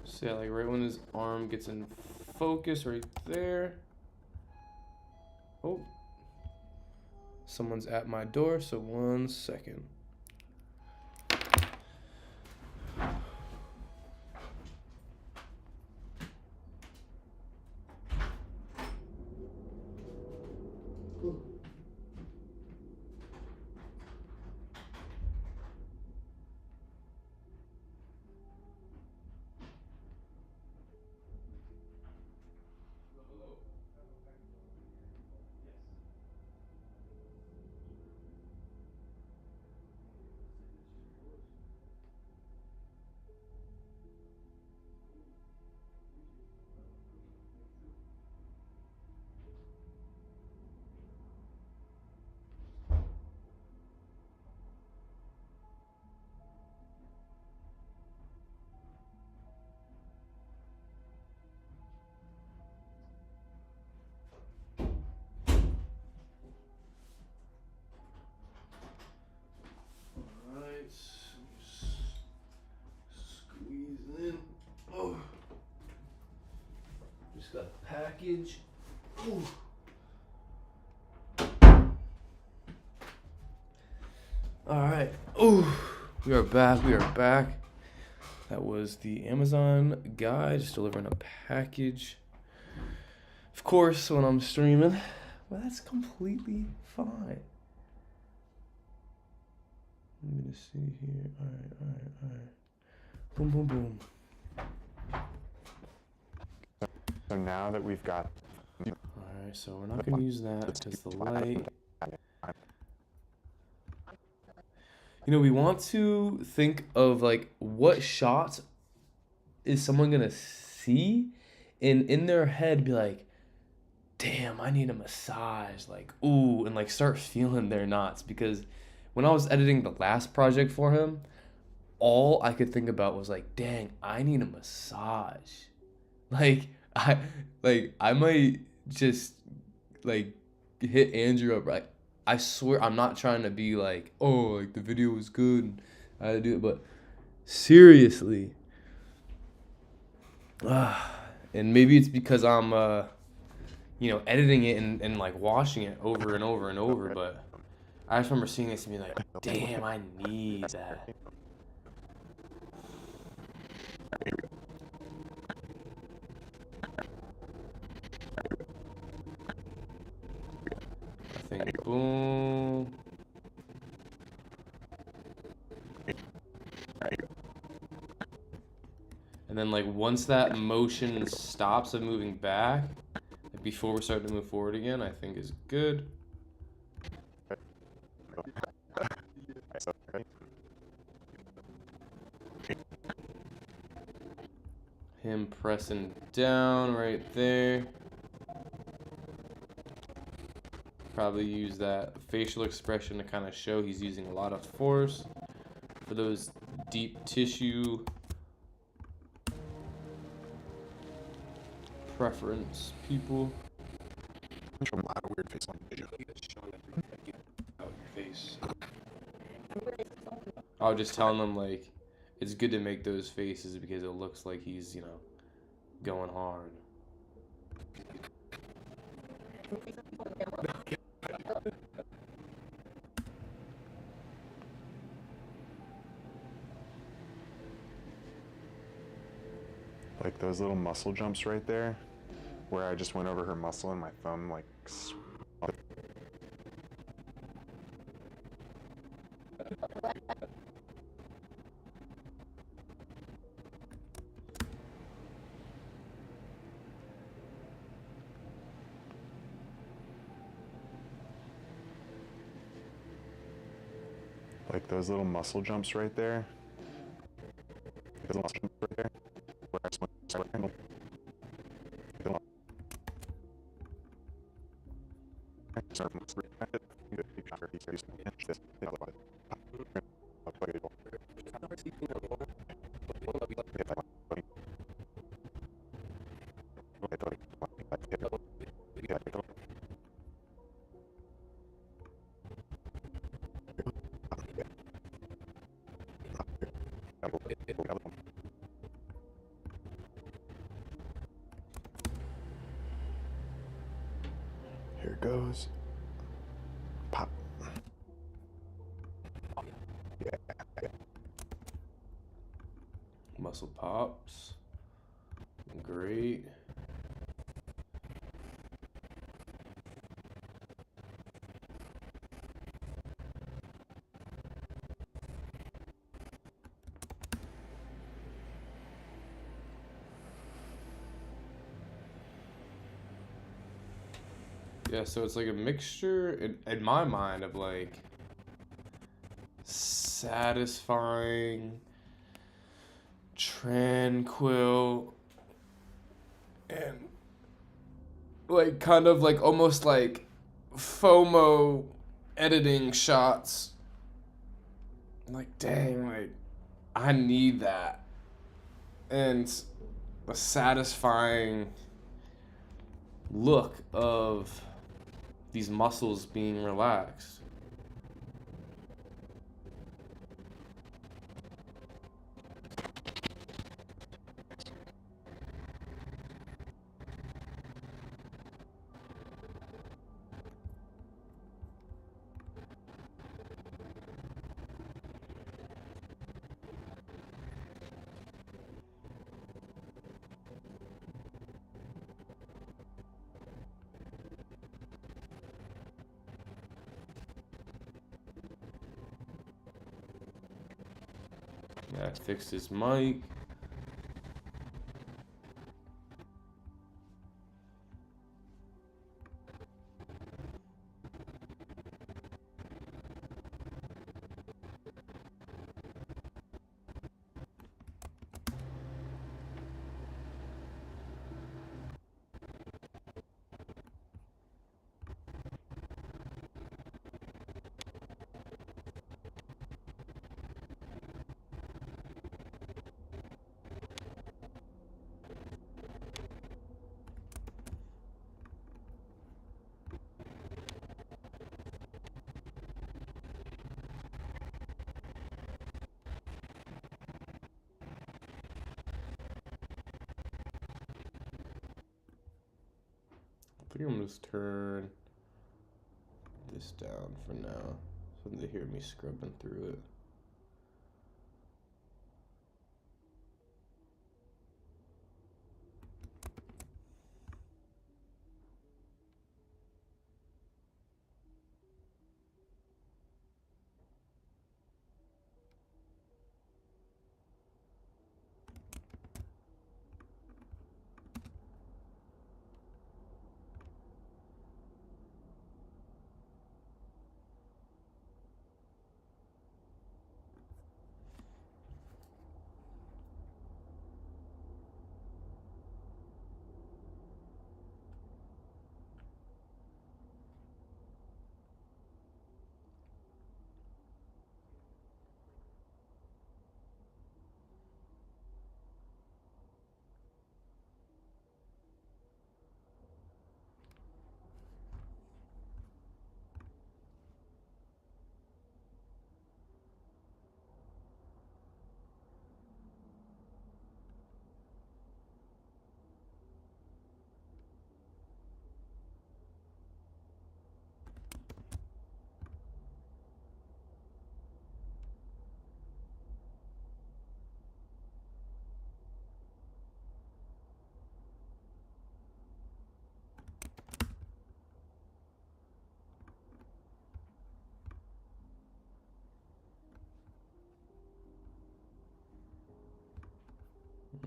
So yeah, like right when his arm gets in focus right there. Oh. Someone's at my door, so 1 second. Squeeze in. Oh, just got a package. Ooh. All right. Ooh, we are back. We are back. That was the Amazon guy just delivering a package. Of course, when I'm streaming, well, that's completely fine. Let me see here. All right. Boom, boom, boom. So now that we've got... Alright, so we're not going to use that because the light... You know, we want to think of, like, what shots is someone going to see and in their head be like, damn, I need a massage. Like, ooh, and, like, start feeling their knots. Because when I was editing the last project for him, all I could think about was, like, dang, I need a massage. Like, I might just, like, hit Andrew up, right? I swear I'm not trying to be like, oh, like the video was good and I had to do it, but seriously. And maybe it's because I'm editing it and like watching it over and over and over, but I just remember seeing this and being like, damn, I need that. I think boom. And then, like, once that motion stops of moving back, like before we start to move forward again, I think is good. Him pressing down right there. Probably use that facial expression to kind of show he's using a lot of force for those deep tissue preference people. Show a lot of weird face on video. Out your face. I was just telling them, like, it's good to make those faces because it looks like he's, going hard. Like those little muscle jumps right there, where I just went over her muscle and my thumb like... Like those little muscle jumps right there. Those little muscle jumps right there. Where I just went Here it goes. Pop. Yeah. Muscle pops. Great. Yeah, so it's like a mixture in my mind of like satisfying, tranquil, and like kind of like almost like FOMO editing shots. Like, dang, like I need that. And a satisfying look of these muscles being relaxed. Yeah, I fixed his mic. think I'm gonna just turn this down for now, so they hear me scrubbing through it.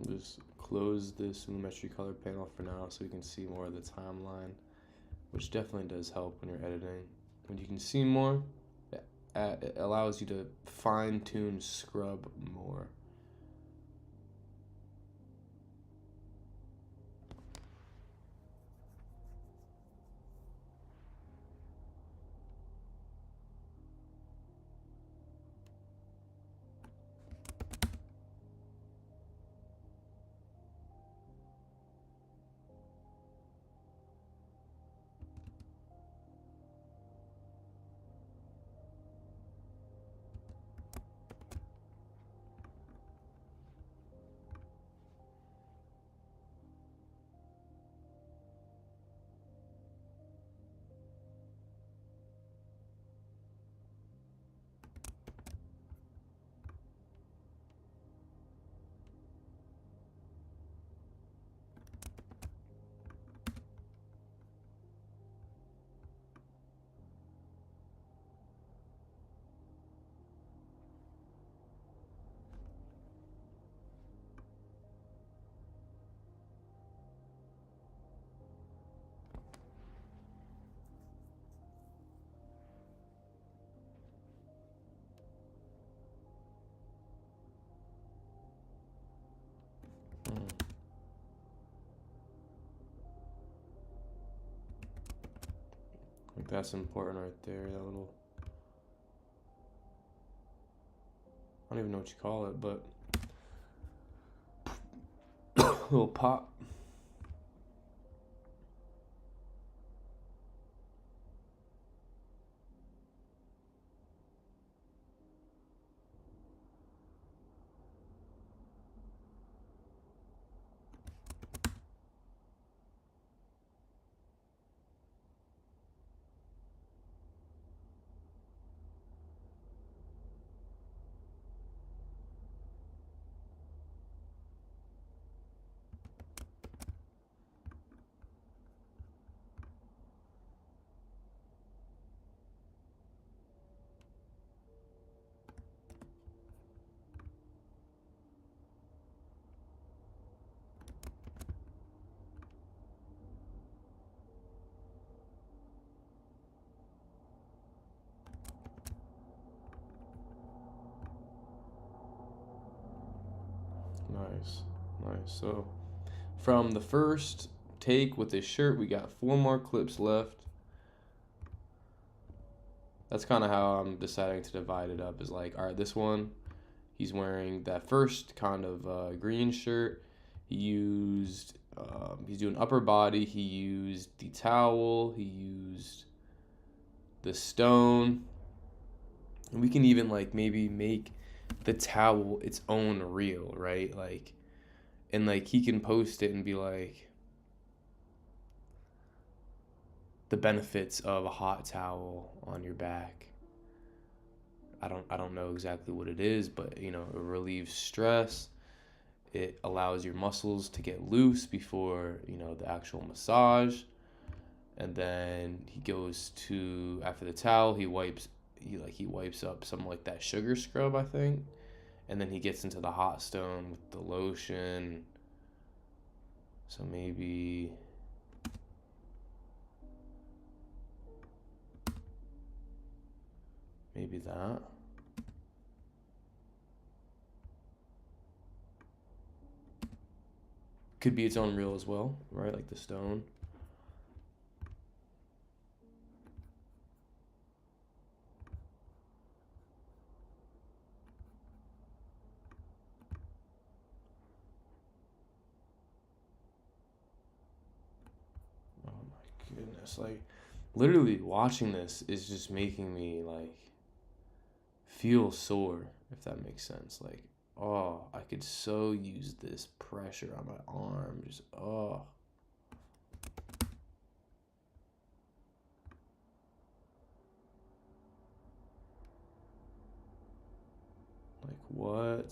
Just close this lumetri color panel for now so we can see more of the timeline, which definitely does help when you're editing. When you can see more, it allows you to fine-tune scrub more. I think that's important right there, that little, I don't even know what you call it, but little pop. Nice, nice. So from the first take with this shirt, we got 4 more clips left. That's kind of how I'm deciding to divide it up, is like, all right, this one, he's wearing that first kind of green shirt. He's doing upper body. He used the towel. He used the stone. And we can even like maybe make the towel its own reel, right? Like, and like he can post it and be like, the benefits of a hot towel on your back. I don't know exactly what it is, but you know, it relieves stress. It allows your muscles to get loose before, you know, the actual massage. And then he goes to, after the towel, he wipes up some like that sugar scrub, I think. And then he gets into the hot stone with the lotion. So maybe that. Could be its own reel as well, right? Like the stone. Oh my goodness. Like, literally watching this is just making me, like, feel sore, if that makes sense. Like, oh, I could so use this pressure on my arm. Just, oh. Like, what?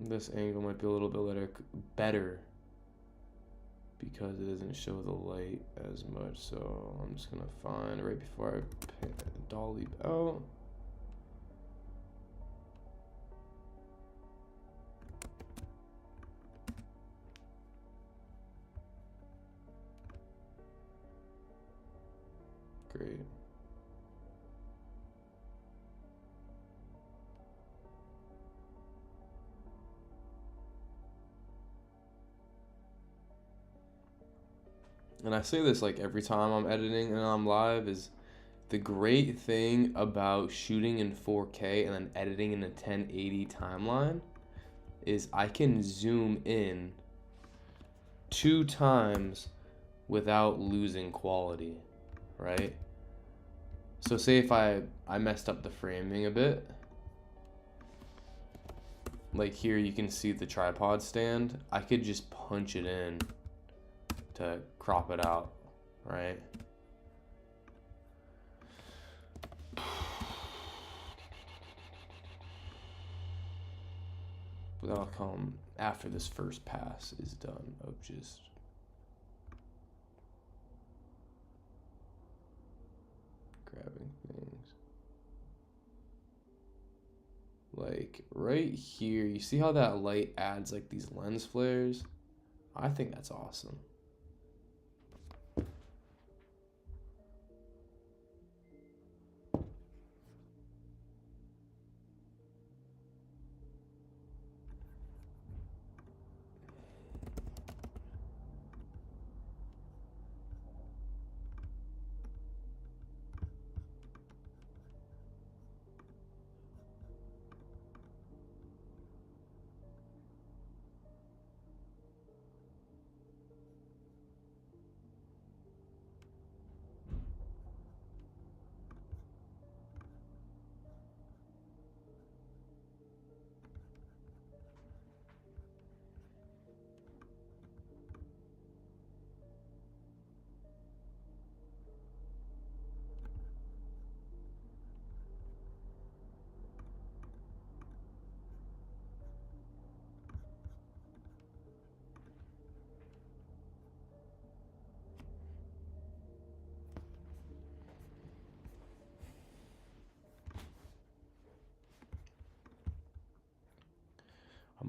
This angle might be a little bit better because it doesn't show the light as much. So I'm just gonna find right before I dolly out. Great. And I say this like every time I'm editing and I'm live, is the great thing about shooting in 4K and then editing in a 1080 timeline is I can zoom in 2 times without losing quality, right? So say if I messed up the framing a bit, like here you can see the tripod stand, I could just punch it in to crop it out, right? But that'll come after this first pass is done of just grabbing things. Like right here, you see how that light adds like these lens flares? I think that's awesome.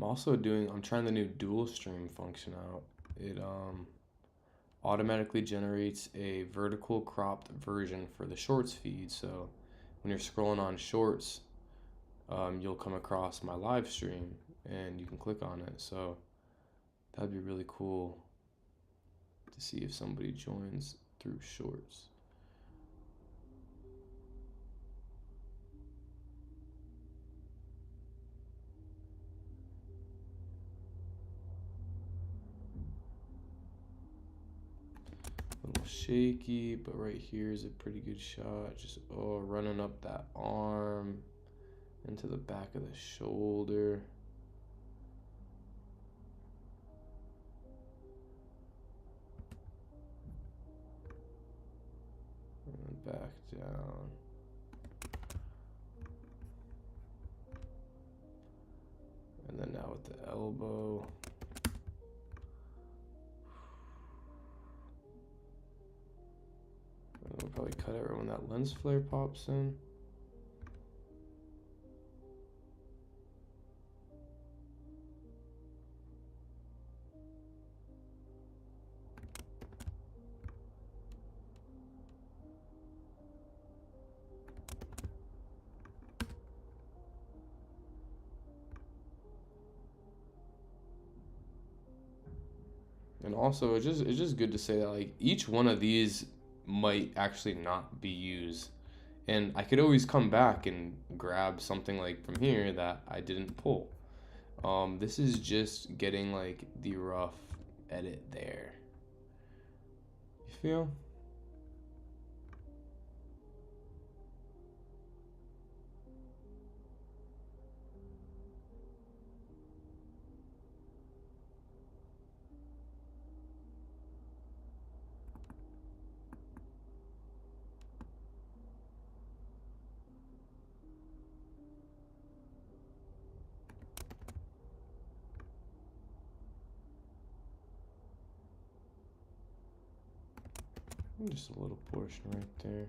I'm trying the new dual stream function out. It automatically generates a vertical cropped version for the shorts feed. So when you're scrolling on shorts, you'll come across my live stream and you can click on it. So that'd be really cool to see if somebody joins through shorts. little shaky, but right here is a pretty good shot. Just running up that arm into the back of the shoulder. And then back down. And then now with the elbow. And we'll probably cut it right when that lens flare pops in. And also, it's just good to say that like each one of these might actually not be used, and I could always come back and grab something like from here that I didn't pull. This is just getting like the rough edit there. You feel? Just a little portion right there.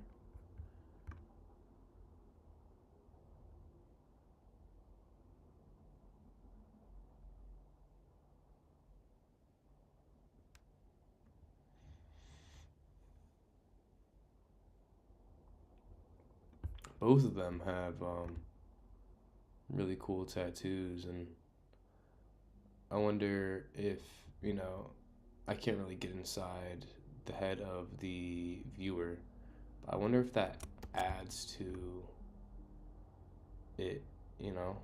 Both of them have really cool tattoos, and I wonder if, you know, I can't really get inside the head of the viewer, but I wonder if that adds to it, you know?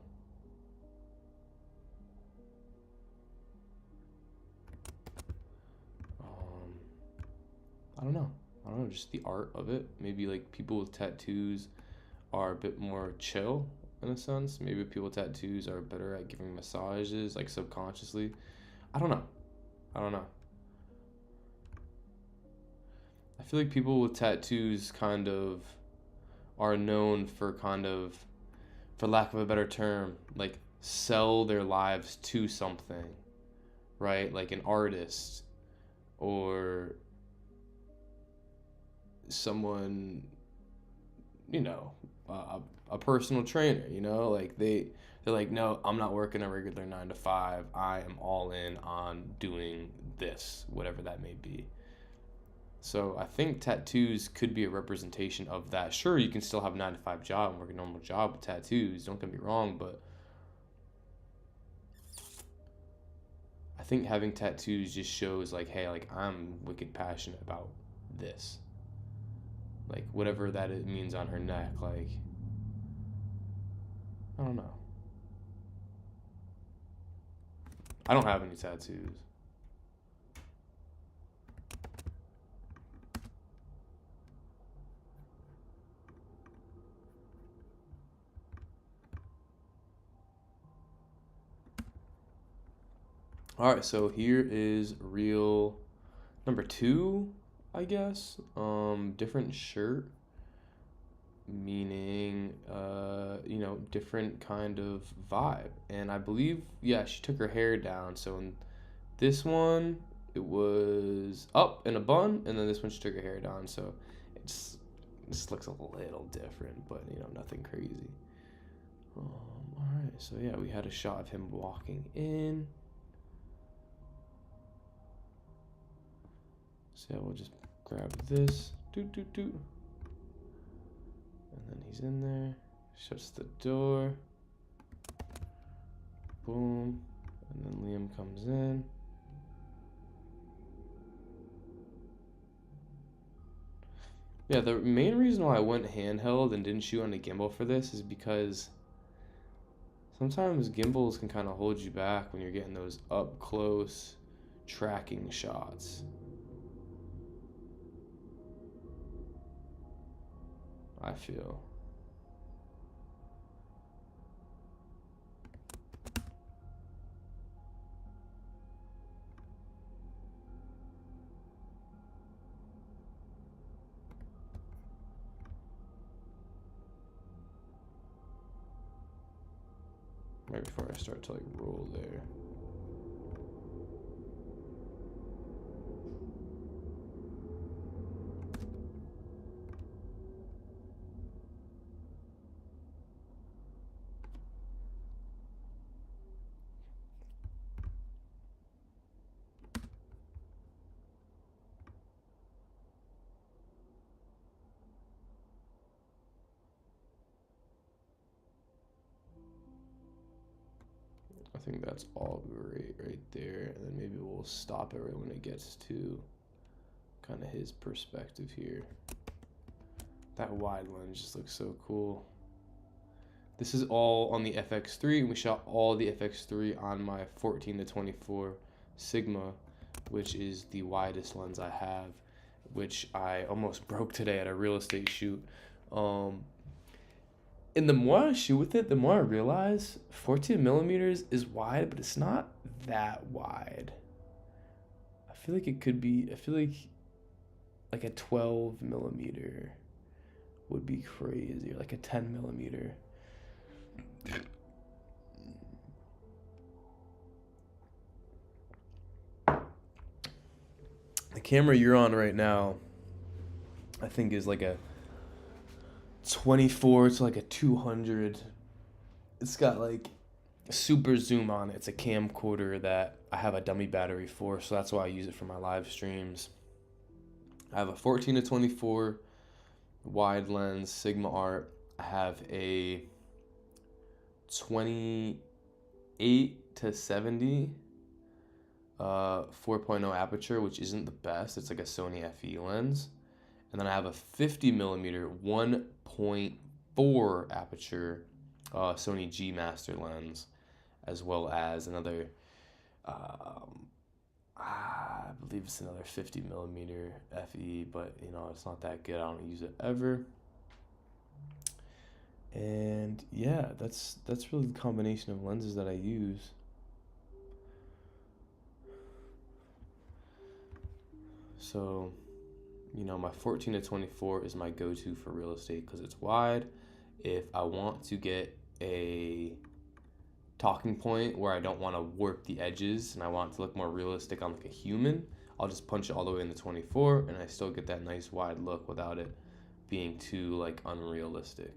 I don't know. I don't know, just the art of it. Maybe like people with tattoos are a bit more chill in a sense. Maybe people with tattoos are better at giving massages, like subconsciously. I don't know. I don't know. I feel like people with tattoos kind of are known for kind of, for lack of a better term, like sell their lives to something, right? Like an artist or someone, you know, a personal trainer, you know, like they're like, no, I'm not working a regular 9 to 5. I am all in on doing this, whatever that may be. So I think tattoos could be a representation of that. Sure, you can still have a 9 to 5 job and work a normal job with tattoos. Don't get me wrong, but I think having tattoos just shows like, hey, like I'm wicked passionate about this. Like whatever that it means on her neck, like I don't know. I don't have any tattoos. All right, so here is reel number 2, I guess. Different shirt, meaning you know, different kind of vibe. And I believe, yeah, she took her hair down. So in this one, it was up in a bun, and then this one she took her hair down. So it's this looks a little different, but you know, nothing crazy. All right, so yeah, we had a shot of him walking in. So yeah, we'll just grab this, doot doot doot, and then he's in there, shuts the door, boom, and then Liam comes in. Yeah, the main reason why I went handheld and didn't shoot on a gimbal for this is because sometimes gimbals can kind of hold you back when you're getting those up close tracking shots. I feel. Right before I start to like roll there. I think that's all great right there, and then maybe we'll stop it right when it gets to kind of his perspective here. That wide lens just looks so cool. This is all on the FX3, and we shot all the FX3 on my 14-24 Sigma, which is the widest lens I have, which I almost broke today at a real estate shoot. And the more I shoot with it, the more I realize 14 millimeters is wide, but it's not that wide. I feel like it could be, I feel like a 12 millimeter would be crazy, or like a 10 millimeter. The camera you're on right now, I think is like a 24 to like a 200. It's got like super zoom on it. It's a camcorder that I have a dummy battery for, so that's why I use it for my live streams. I have a 14-24 wide lens Sigma Art. I have a 28-70 4.0 aperture, which isn't the best. It's like a Sony FE lens. And then I have a 50 millimeter 1.4 aperture Sony G Master lens, as well as another, I believe it's another 50 millimeter FE, but you know, it's not that good. I don't use it ever. And yeah, that's really the combination of lenses that I use. So, you know, my 14-24 is my go-to for real estate because it's wide. If I want to get a talking point where I don't want to warp the edges and I want it to look more realistic on like a human, I'll just punch it all the way in the 24 and I still get that nice wide look without it being too like unrealistic.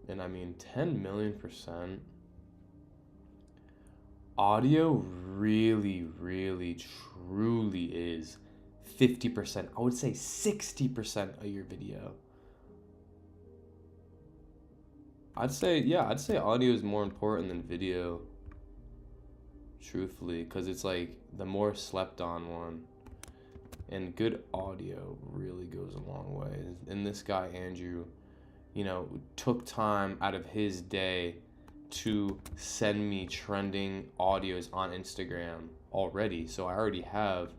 And I mean 10 million%. Audio really, really, truly is 50%. I would say 60% of your video. I'd say audio is more important than video, truthfully, because it's like the more slept on one. And good audio really goes a long way. And this guy, Andrew, you know, took time out of his day to send me trending audios on Instagram already. So I already have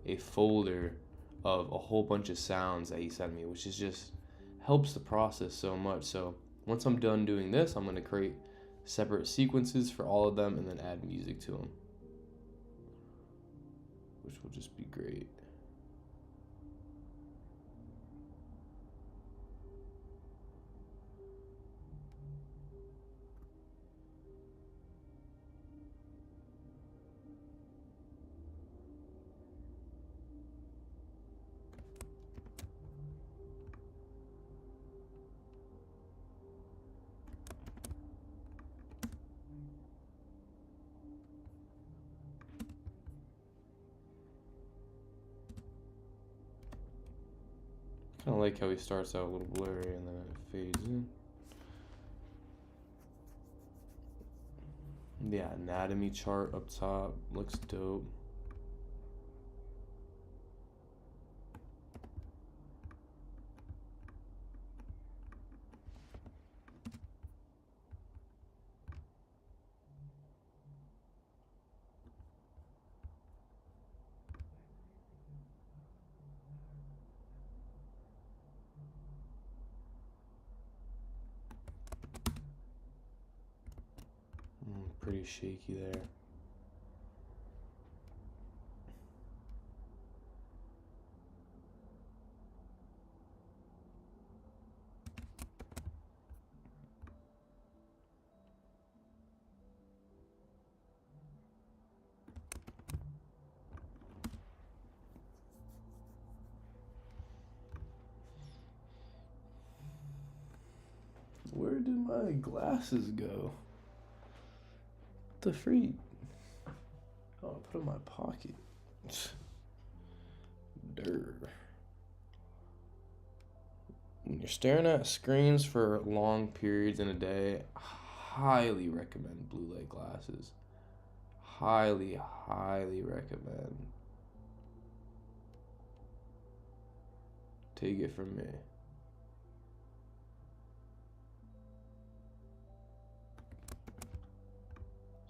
a folder of a whole bunch of sounds that he sent me, which is just helps the process so much. So once I'm done doing this, I'm going to create separate sequences for all of them and then add music to them, which will just be great. I like how he starts out a little blurry and then it fades in. The anatomy chart up top looks dope. pretty shaky there. Where did my glasses go? What the freak? Oh, I put it in my pocket. Durr. When you're staring at screens for long periods in a day, I highly recommend blue light glasses. Highly, highly recommend. Take it from me.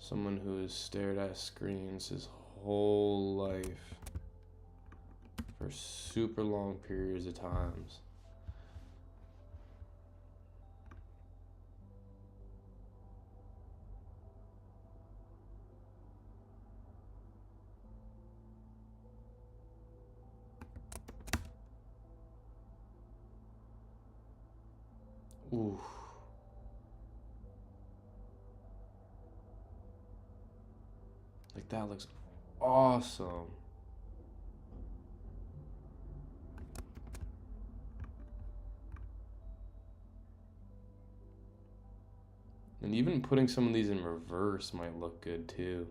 Someone who has stared at screens his whole life for super long periods of times. Ooh. Like that looks awesome. And even putting some of these in reverse might look good too.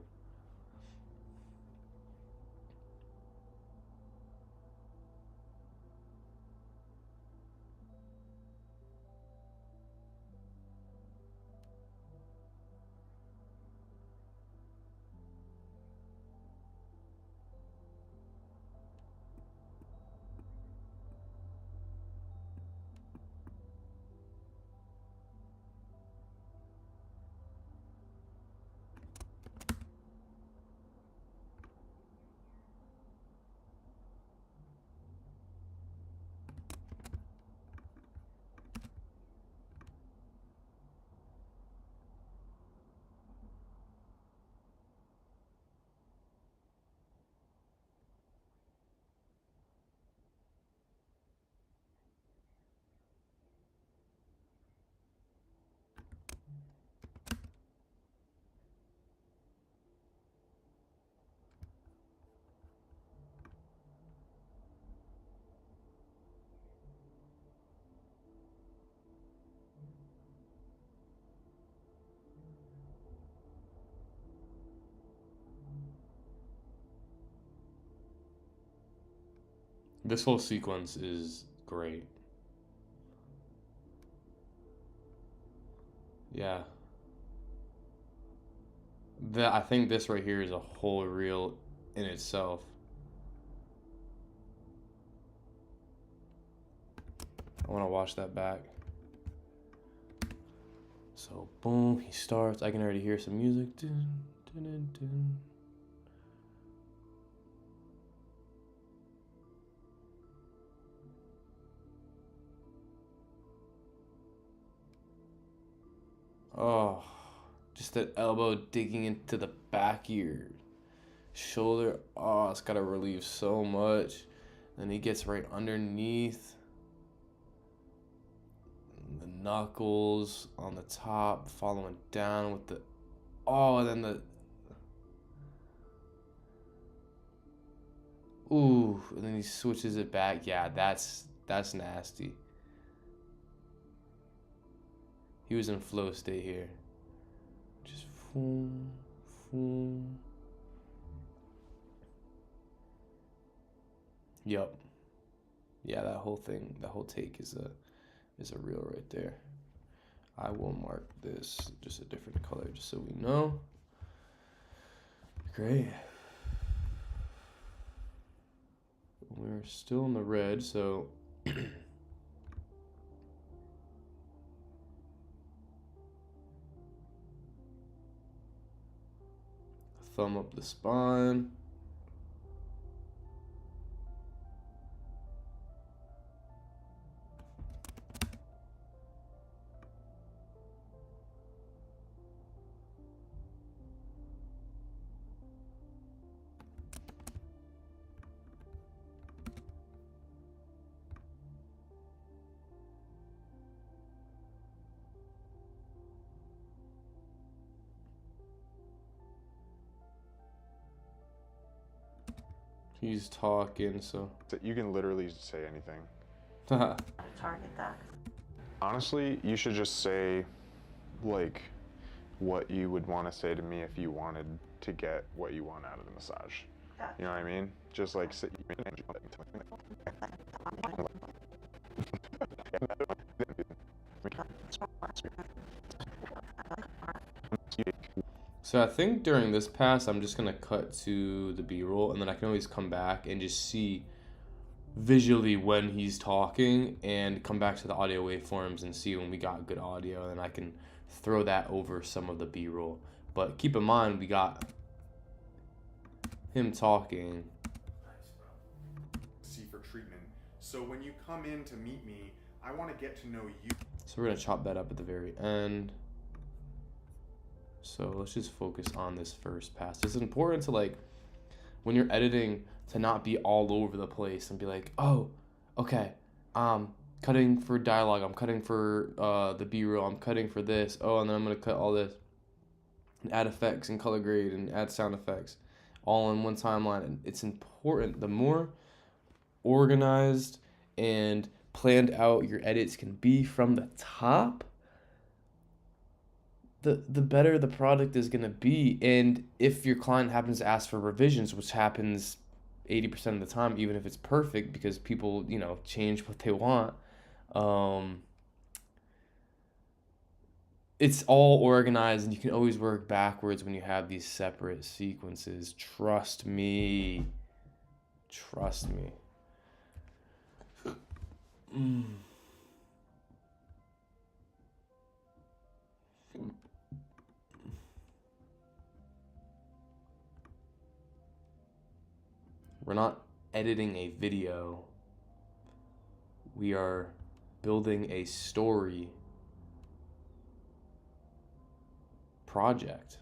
This whole sequence is great. Yeah. I think this right here is a whole reel in itself. I want to watch that back. So boom, he starts. I can already hear some music. Dun, dun, dun, dun. Oh, just that elbow digging into the back of your shoulder. Oh, it's gotta relieve so much. Then he gets right underneath. The knuckles on the top, following down with the. Oh, and then the. Ooh, and then he switches it back. Yeah, that's nasty. He was in flow state here. Just boom, boom. Yup. Yeah, that whole thing, that whole take is a reel right there. I will mark this just a different color just so we know. Great. We're still in the red, so thumb up the spine. He's talking, so. You can literally say anything. Target that. Honestly, you should just say, like, what you would want to say to me if you wanted to get what you want out of the massage. Gotcha. You know what I mean? Just like sit. So I think during this pass, I'm just gonna cut to the B-roll, and then I can always come back and just see visually when he's talking, and come back to the audio waveforms and see when we got good audio, and I can throw that over some of the B-roll. But keep in mind, we got him talking. See for treatment. So when you come in to meet me, I want to get to know you. So we're gonna chop that up at the very end. So let's just focus on this first pass. It's important to, like, when you're editing, to not be all over the place and be like, oh, okay, cutting for dialogue, I'm cutting for the B-roll, I'm cutting for this, oh, and then I'm gonna cut all this, and add effects and color grade and add sound effects all in one timeline. And it's important, the more organized and planned out your edits can be from the top, the better the product is going to be. And if your client happens to ask for revisions, which happens 80% of the time, even if it's perfect, because people, you know, change what they want, it's all organized, and you can always work backwards when you have these separate sequences. Trust me. Trust me. We're not editing a video. We are building a story project.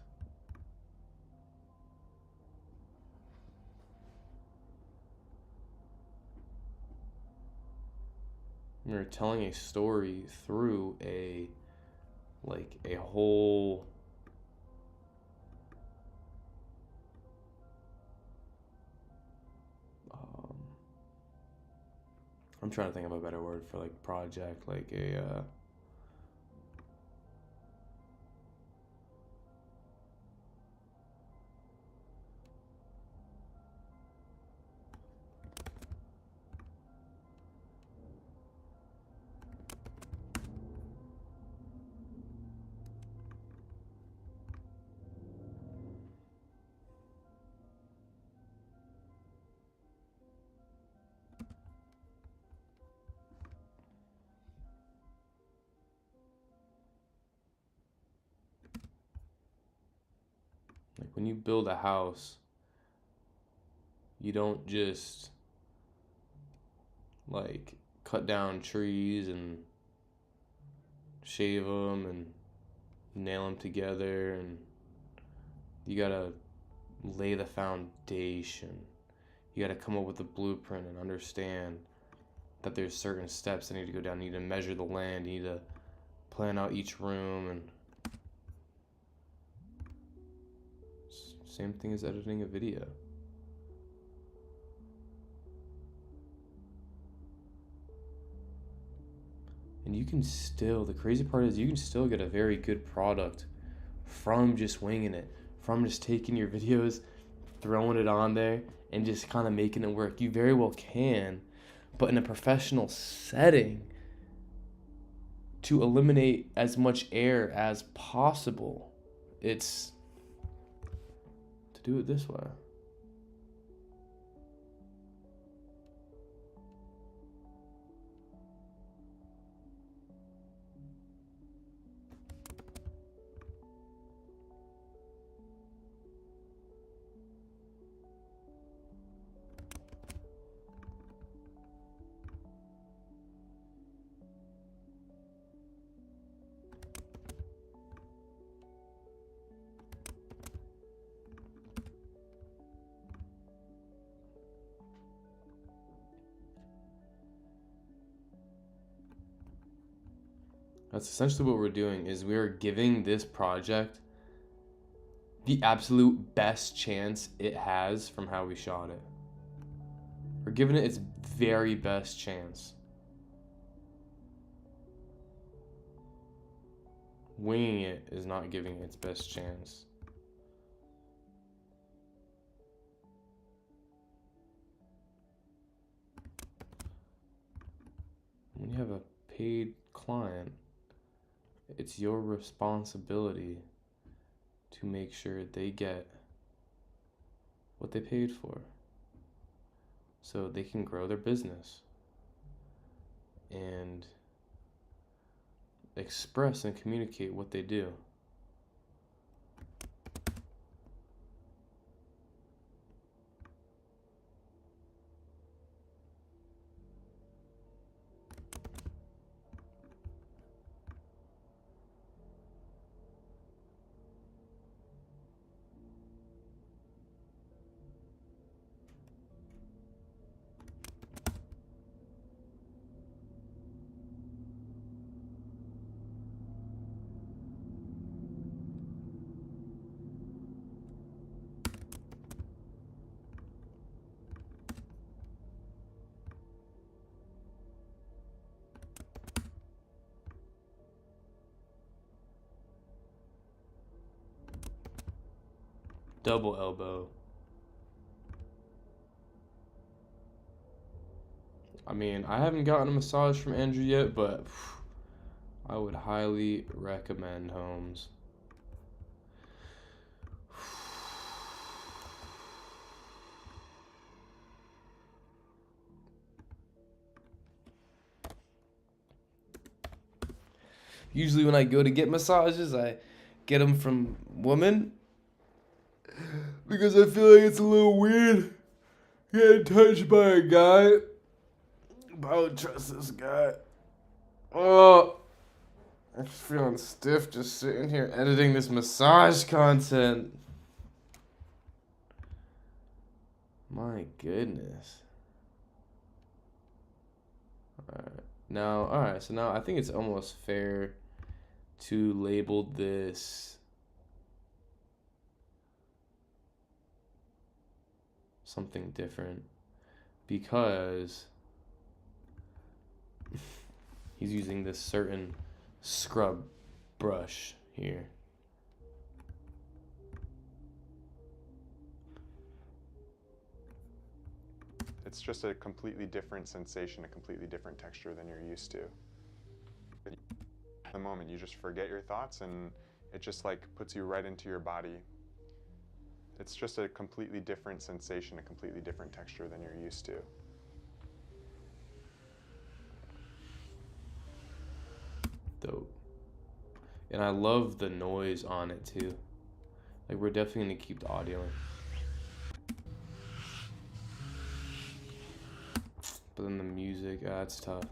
We're telling a story through a whole I'm trying to think of a better word for, like, project, like a like, when you build a house, you don't just, like, cut down trees and shave them and nail them together, and you gotta lay the foundation. You gotta come up with a blueprint and understand that there's certain steps that need to go down. You need to measure the land, you need to plan out each room, and same thing as editing a video. And you can still, the crazy part is you can still get a very good product from just winging it, from just taking your videos, throwing it on there, and just kind of making it work. You very well can, but in a professional setting, to eliminate as much error as possible, it's to do it this way. That's essentially what we're doing, is we're giving this project the absolute best chance it has from how we shot it. We're giving it its very best chance. Winging it is not giving it its best chance. When you have a paid client, it's your responsibility to make sure they get what they paid for so they can grow their business and express and communicate what they do. Double elbow. I mean, I haven't gotten a massage from Andrew yet, but I would highly recommend Holmes. Usually when I go to get massages, I get them from women because I feel like it's a little weird getting touched by a guy. But I would trust this guy. Oh, I'm feeling stiff just sitting here editing this massage content. My goodness. Alright, so now I think it's almost fair to label this something different because he's using this certain scrub brush here. It's just a completely different sensation, a completely different texture than you're used to. At the moment, you just forget your thoughts and it just like puts you right into your body. It's just a completely different sensation, a completely different texture than you're used to. Dope. And I love the noise on it too. Like, we're definitely gonna keep the audio in. But then the music, it's tough.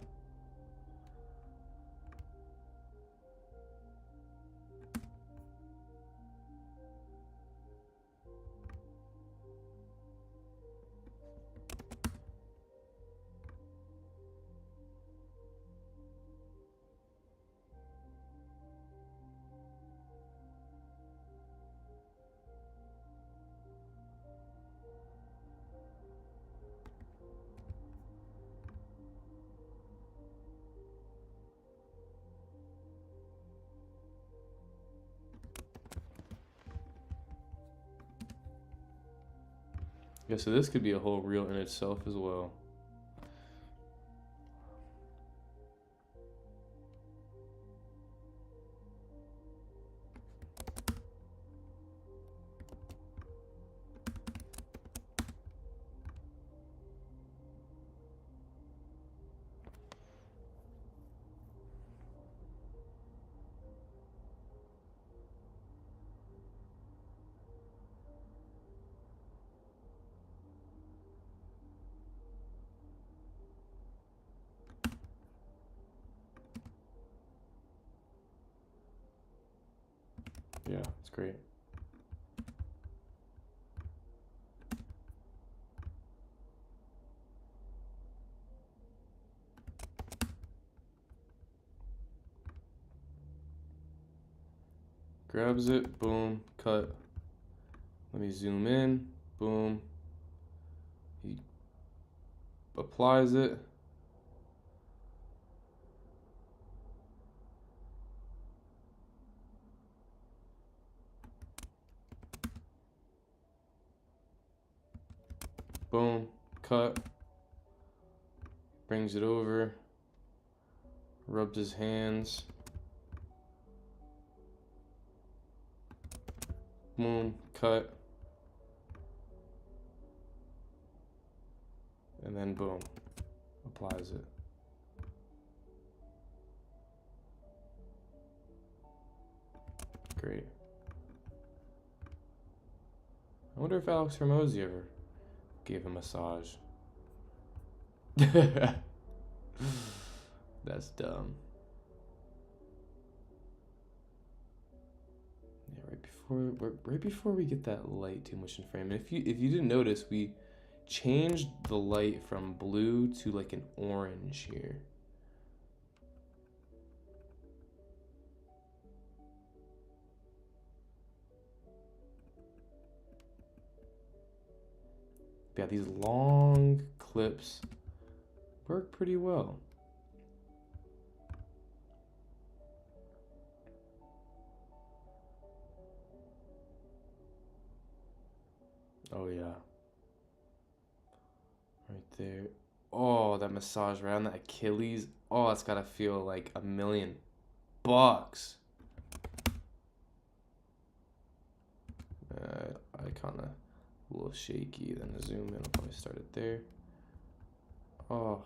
Yeah, so this could be a whole reel in itself as well. Yeah, it's great. Grabs it, boom, cut. Let me zoom in, boom. He applies it. Boom, cut. Brings it over. Rubs his hands. Boom, cut. And then boom, applies it. Great. I wonder if Alex Hormozy ever gave a massage. That's dumb. Yeah, right before we get that light too much in frame. And if you didn't notice, we changed the light from blue to like an orange here. Yeah, these long clips work pretty well. Oh yeah. Right there. Oh, that massage right on that Achilles. Oh, that's gotta feel like $1,000,000. I kind of a little shaky. Then to zoom in, I'll probably start it there. Oh.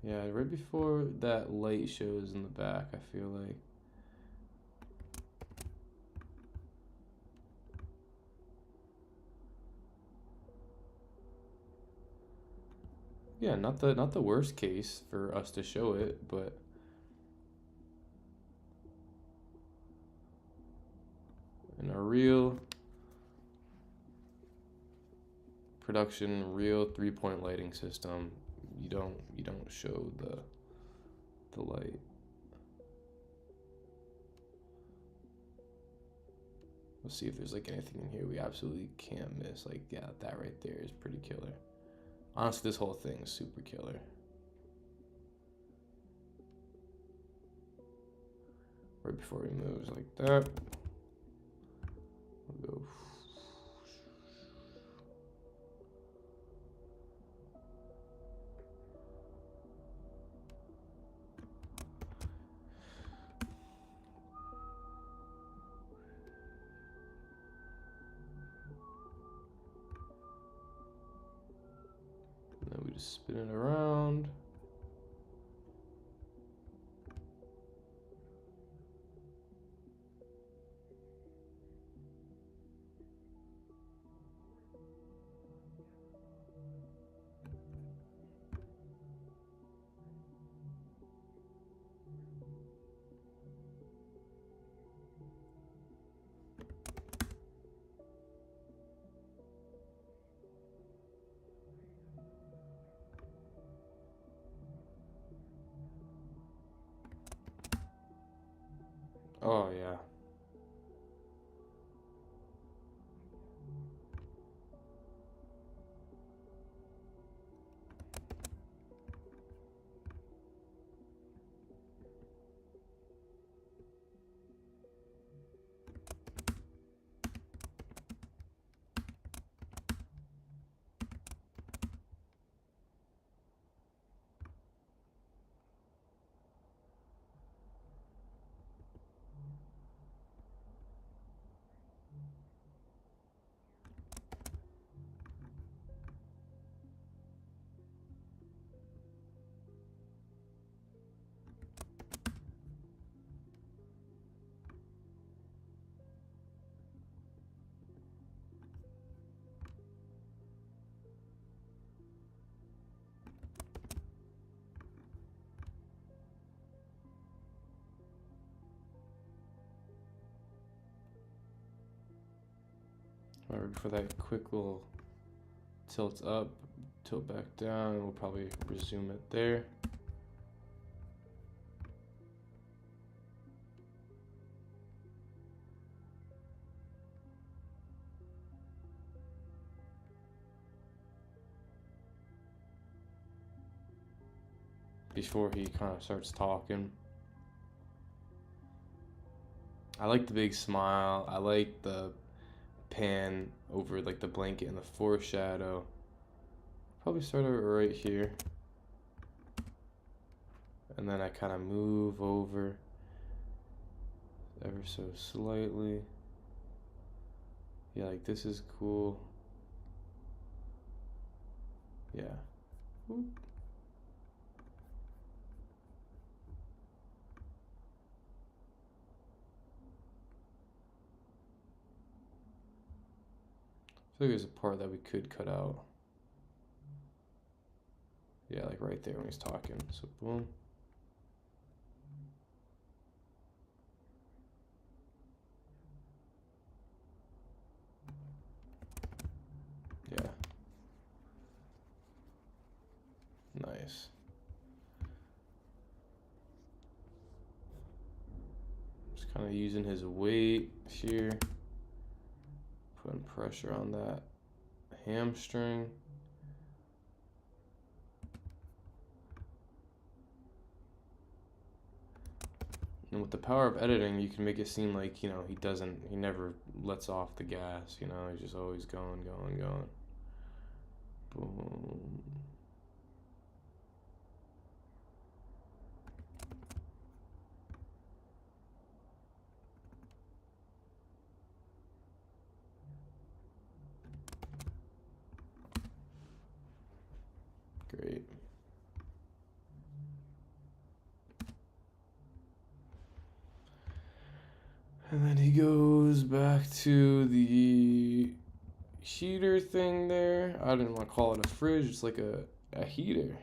Yeah, right before that light shows in the back, I feel like. Yeah, not the worst case for us to show it, but in a real production, real 3-point lighting system, you don't show the light. Let's see if there's like anything in here we absolutely can't miss. Like, yeah, that right there is pretty killer. Honestly, this whole thing is super killer. Right before he moves like that. We'll go. And then we just spin it around. Oh yeah. Right before that quick little tilt up, tilt back down, and we'll probably resume it there. before he kind of starts talking. I like the big smile. I like the pan over like the blanket and the foreshadow. Probably start it right here. And then I kind of move over ever so slightly. Yeah, like this is cool. Yeah. Whoop. I feel like there's a part that we could cut out. Yeah, like right there when he's talking. So boom. Yeah. Nice. Just kind of using his weight here. Putting pressure on that hamstring. And with the power of editing, you can make it seem like, you know, he never lets off the gas, you know, he's just always going, going, going. Boom. Great. And then he goes back to the heater thing there. I didn't want to call it a fridge, it's like a heater.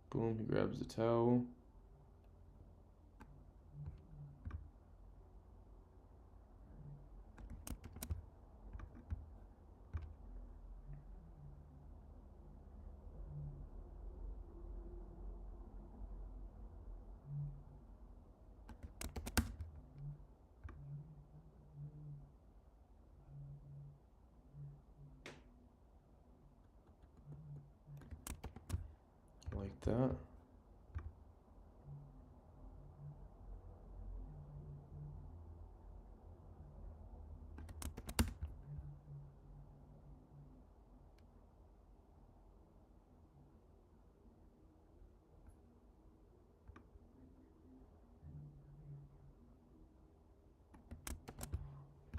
Boom, he grabs the towel. Like that.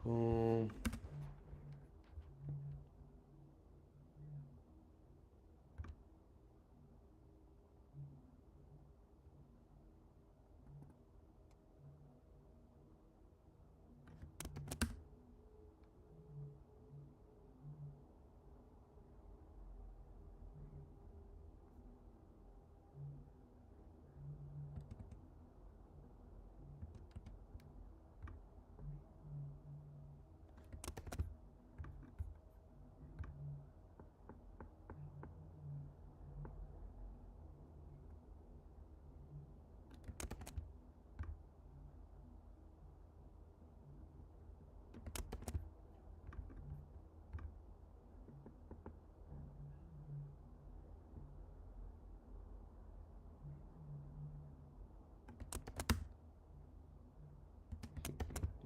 Boom.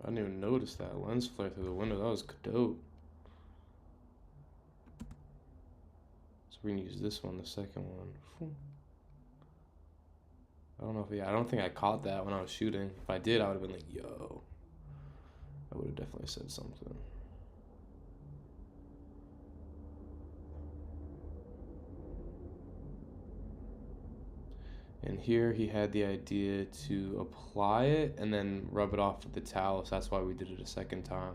I didn't even notice that lens flare through the window. That was dope. So we're gonna use this one, the second one. I don't know if I don't think I caught that when I was shooting. If I did, I would have been like, yo. I would have definitely said something. And here he had the idea to apply it and then rub it off with the towel, so that's why we did it a second time.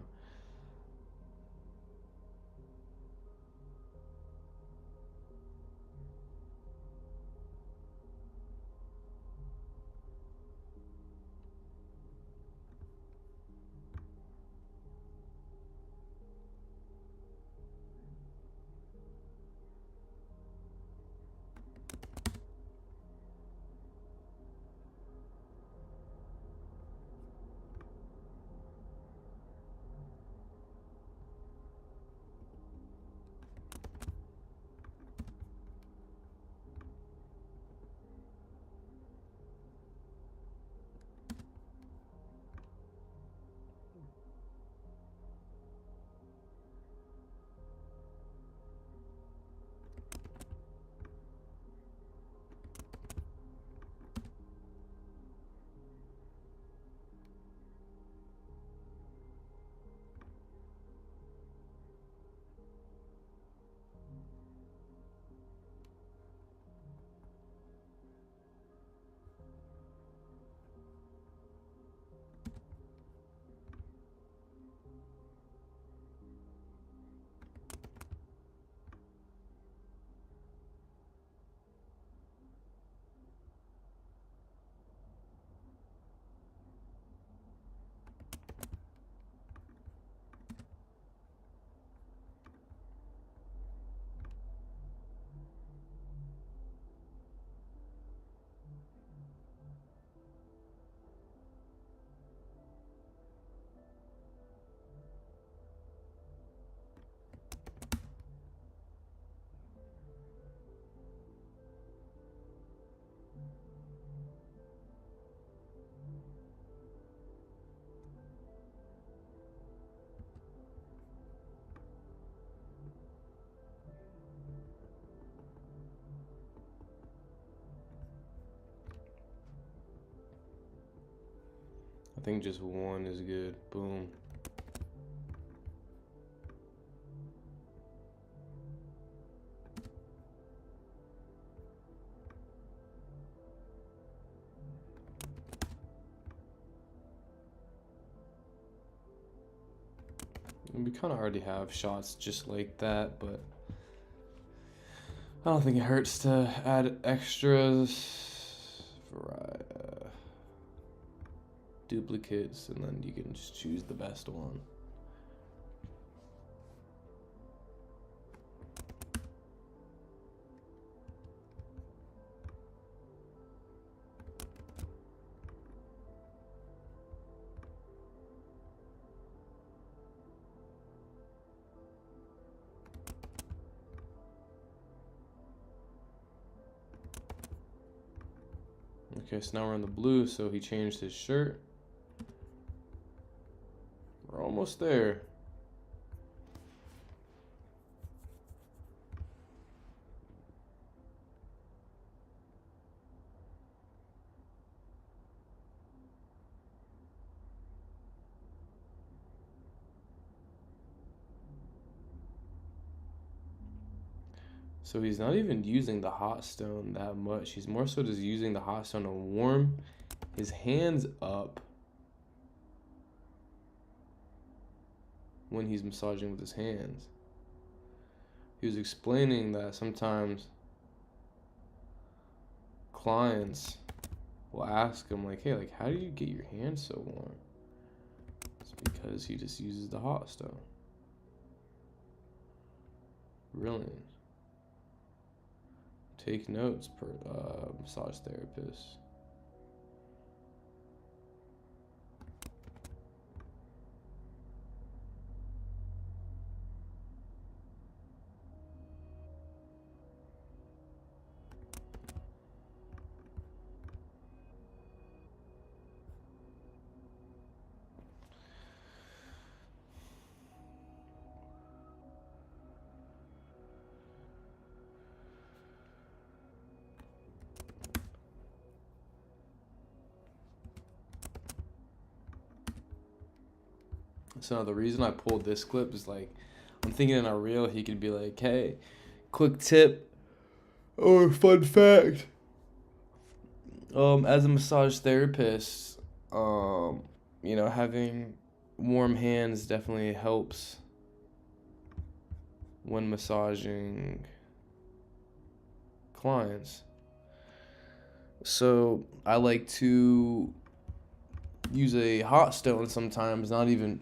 think just one is good. Boom. We kind of already have shots just like that, but I don't think it hurts to add extras for duplicates, and then you can just choose the best one. Okay, so now we're on the blue, so he changed his shirt. We're almost there. So he's not even using the hot stone that much. He's more so just using the hot stone to warm his hands up when he's massaging with his hands. He was explaining that sometimes clients will ask him like, hey, like, how do you get your hands so warm? It's because he just uses the hot stone. Brilliant. Take notes, per massage therapist. So the reason I pulled this clip is like, I'm thinking in a reel he could be like, hey, quick tip or fun fact. As a massage therapist, you know, having warm hands definitely helps when massaging clients. So I like to use a hot stone sometimes, not even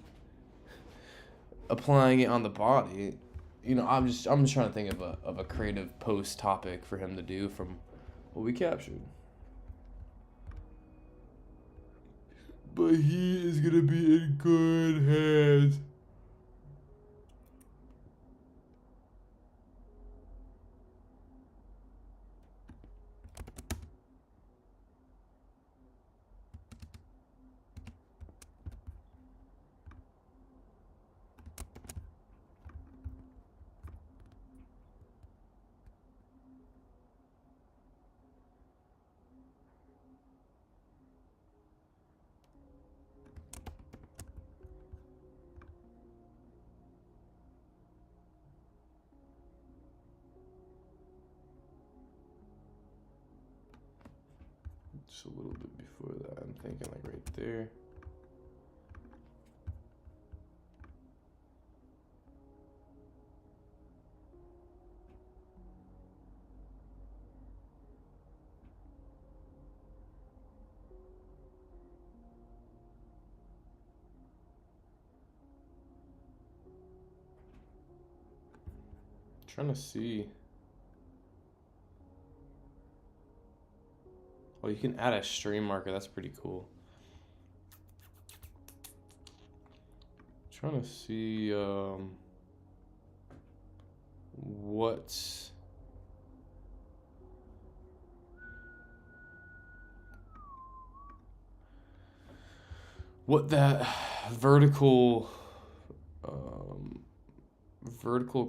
applying it on the body. You know, I'm just trying to think of a creative post topic for him to do from what we captured. But he is gonna be in good hands. Just a little bit before that, I'm thinking like right there. Trying to see. Oh, you can add a stream marker. That's pretty cool. Trying to see what that vertical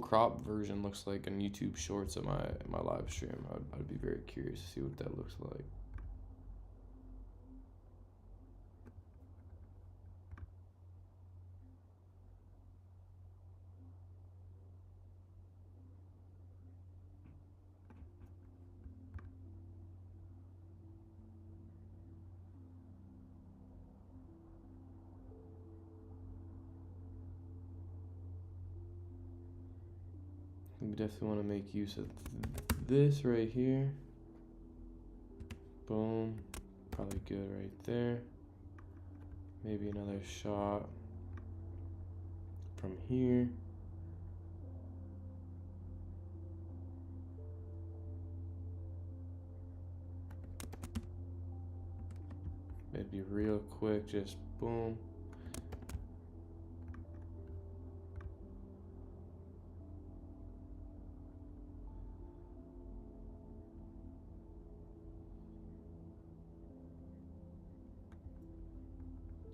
crop version looks like in YouTube Shorts of my live stream. I'd be very curious to see what that looks like. we definitely want to make use of this right here. Boom. Probably good right there. Maybe another shot from here. Maybe real quick, just boom.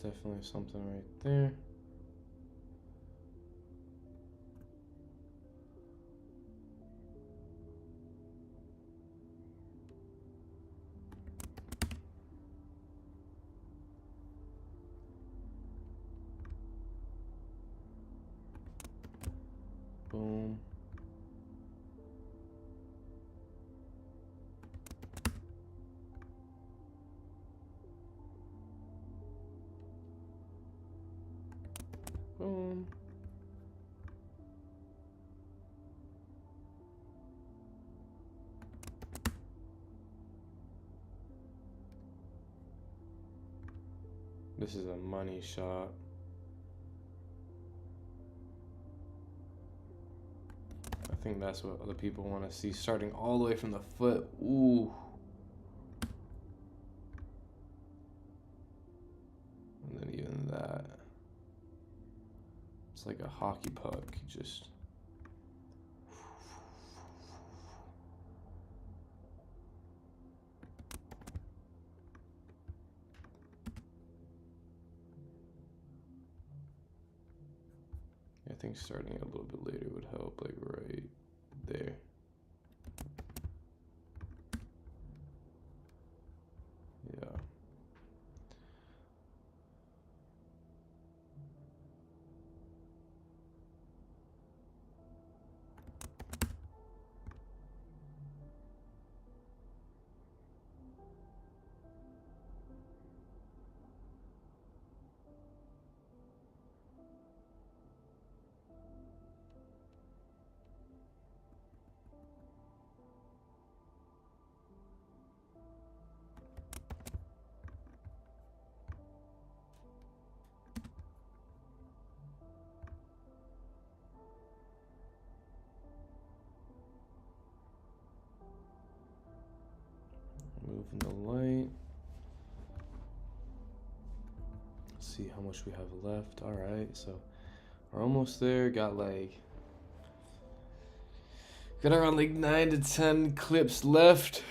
Definitely something right there. Boom. Boom. This is a money shot. I think that's what other people want to see. Starting all the way from the foot. Ooh. And then even that. It's like a hockey puck. You just. I think starting it a little bit later would help, like right there. Yeah. Moving the light. Let's see how much we have left. All right, so we're almost there. Got around like 9 to 10 clips left.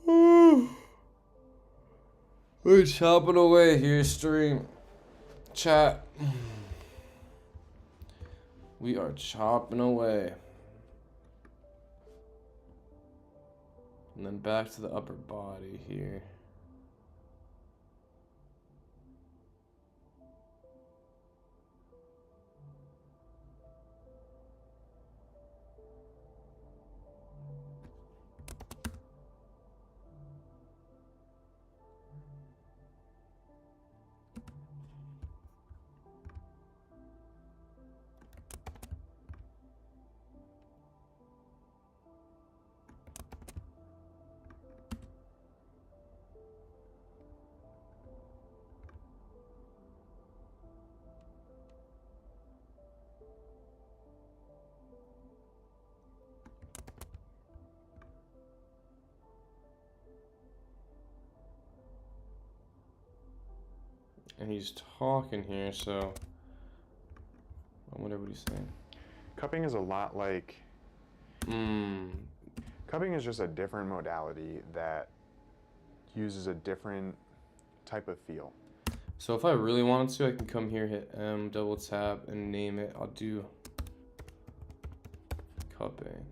We're chopping away here, stream. Chat. We are chopping away. And then back to the upper body here. And he's talking here, so I wonder what he's saying. Cupping is a lot like... Cupping is just a different modality that uses a different type of feel. So if I really wanted to, I can come here, hit M, double tap, and name it. I'll do cupping.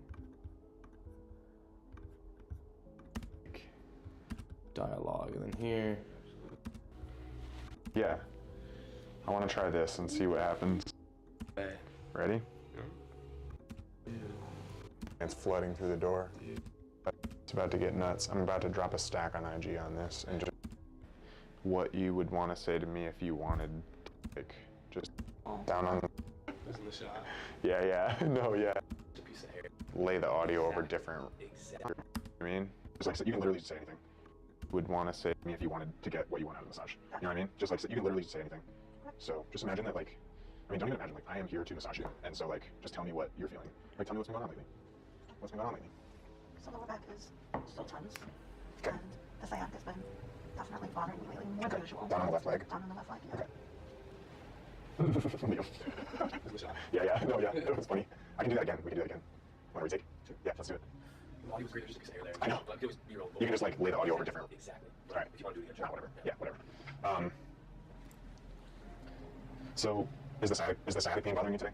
Dialogue, and then here. Yeah. I want to try this and see what happens. Ready? Yeah. It's flooding through the door. It's about to get nuts. I'm about to drop a stack on IG on this and just what you would want to say to me if you wanted, like, just down on in the shot. Yeah. No, yeah. It's a piece of hair. Lay the audio over different. Exactly. I mean, just like you can literally just say anything. You would want to say to me if you wanted to get what you want out of the massage. You know what I mean? Just like you can literally just say anything. So just imagine that, like, I mean, don't even imagine, like, I am here to massage you, and so, like, just tell me what you're feeling. Like, tell me what's been going on lately. What's been going on lately? So the lower back is still tense, Okay. and the sciatic has been definitely bothering me lately, more than usual. Down on the left leg. Down on the left leg, yeah. Okay. Yeah. No, yeah. It was funny. I can do that again. We can do that again. Want to retake? Sure. Yeah, let's do it. The audio was great. There's just a piece of hair there. I know. But it was B-roll. You can just, like, lay the audio over different. Exactly. All right. If you want to do it again, Nah, whatever. Yeah, whatever. So is the sciatic pain bothering you today?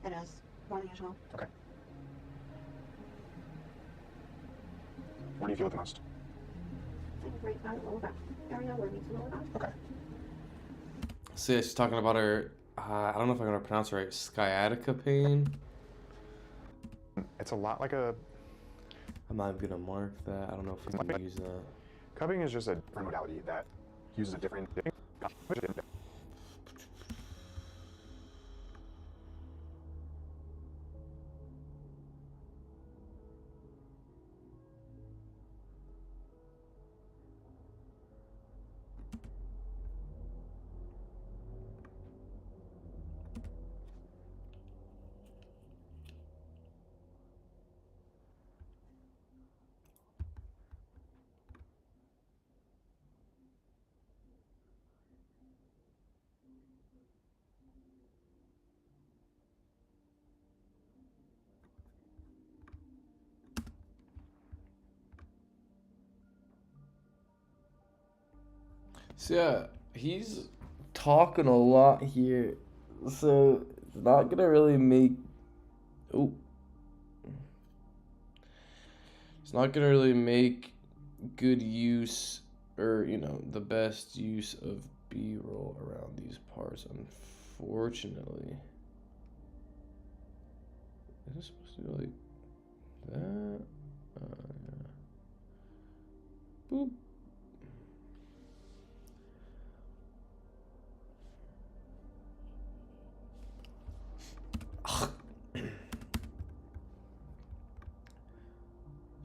It is more than usual. Okay. Where do you feel it the most? Right by the lower back area where it meets the lower back. Okay. So yeah, she's talking about her, I don't know if I'm going to pronounce it right, sciatica pain. It's a lot like a... I'm not even going to mark that. I don't know if we can use that. Cupping is just a different modality that uses a different... So yeah, he's talking a lot here. So it's not going to really make... Oh. It's not going to really make good use, or, you know, the best use of B-roll around these parts, unfortunately. Is it supposed to go like that? Yeah. Boop.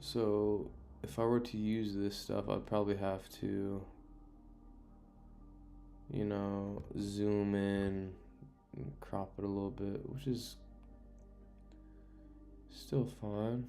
So if I were to use this stuff, I'd probably have to, you know, zoom in and crop it a little bit, which is still fine.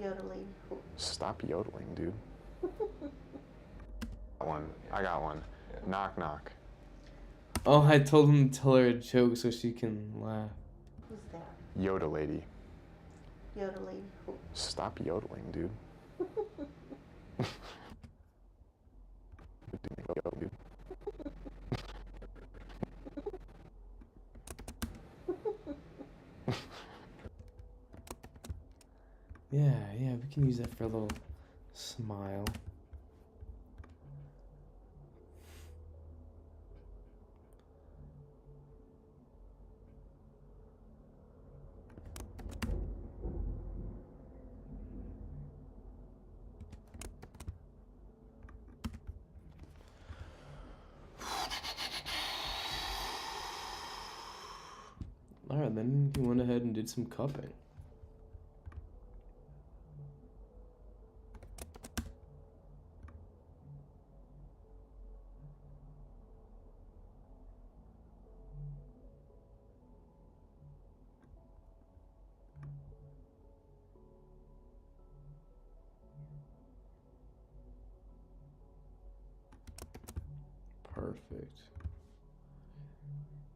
Yodeling. Stop yodeling, dude. I got one. Knock, knock. Oh, I told him to tell her a joke so she can laugh. Who's there? Yoda lady. Yodeling. Stop yodeling, dude. Dude. Yeah, we can use that for a little smile. Alright, then he went ahead and did some cupping. Perfect.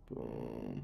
Boom.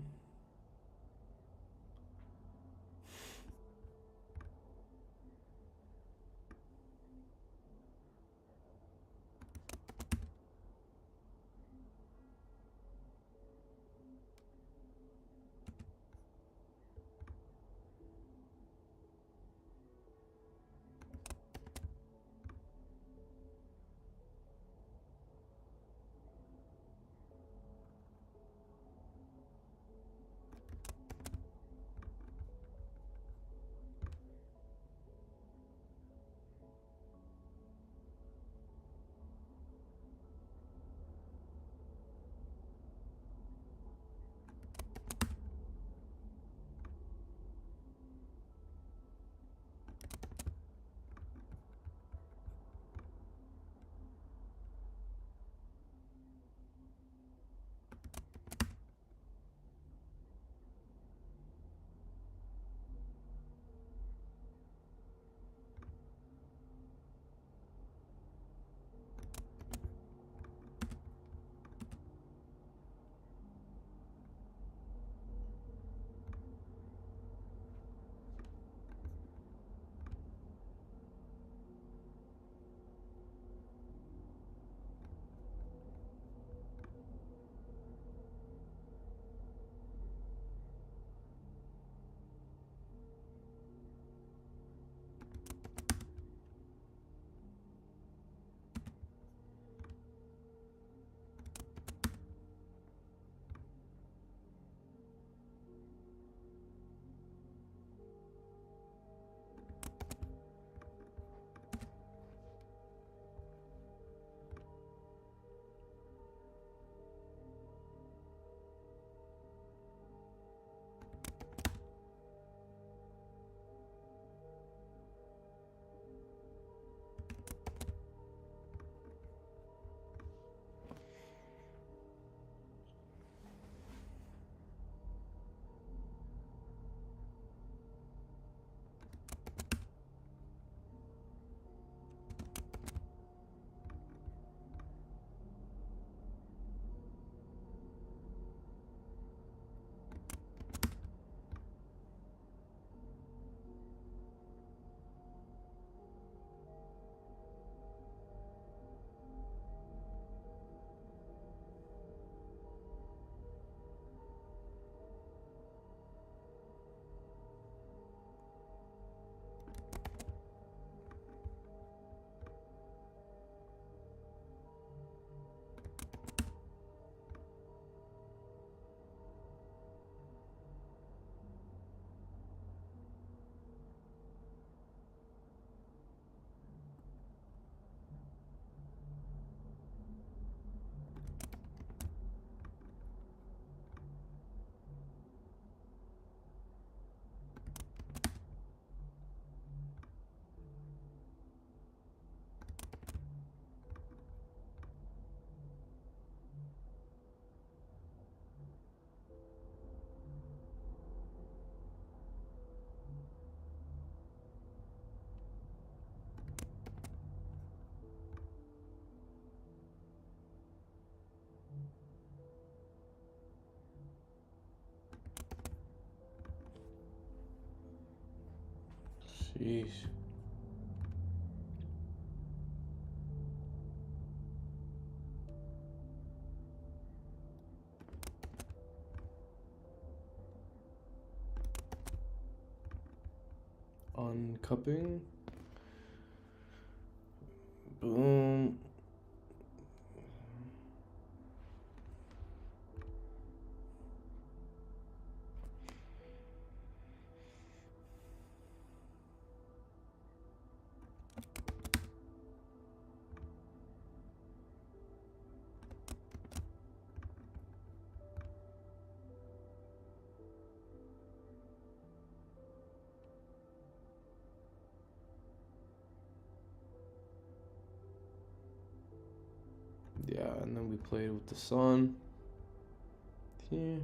Sheesh. Uncupping. Boom. Yeah, and then we played with the sun here.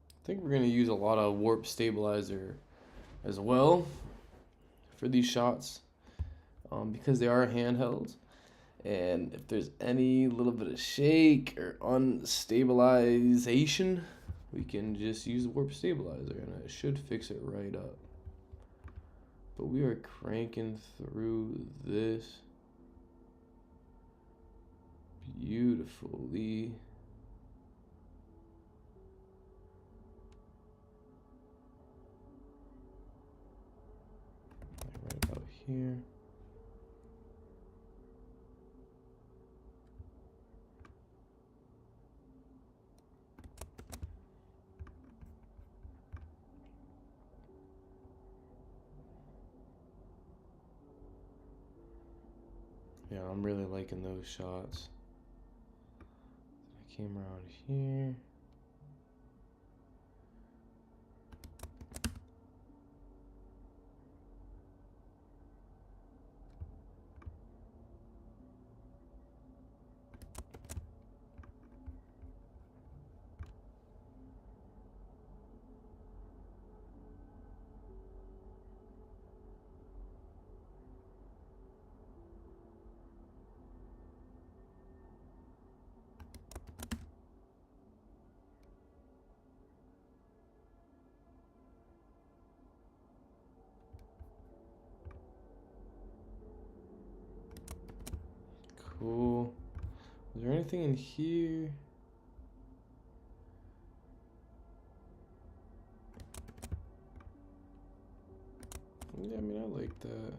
I think we're going to use a lot of warp stabilizer as well for these shots because they are handheld. And if there's any little bit of shake or unstabilization, we can just use warp stabilizer and it should fix it right up. But we are cranking through this beautifully. Right about here. Yeah, I'm really liking those shots. I came around here. Cool. Is there anything in here? Yeah, I mean, I like that.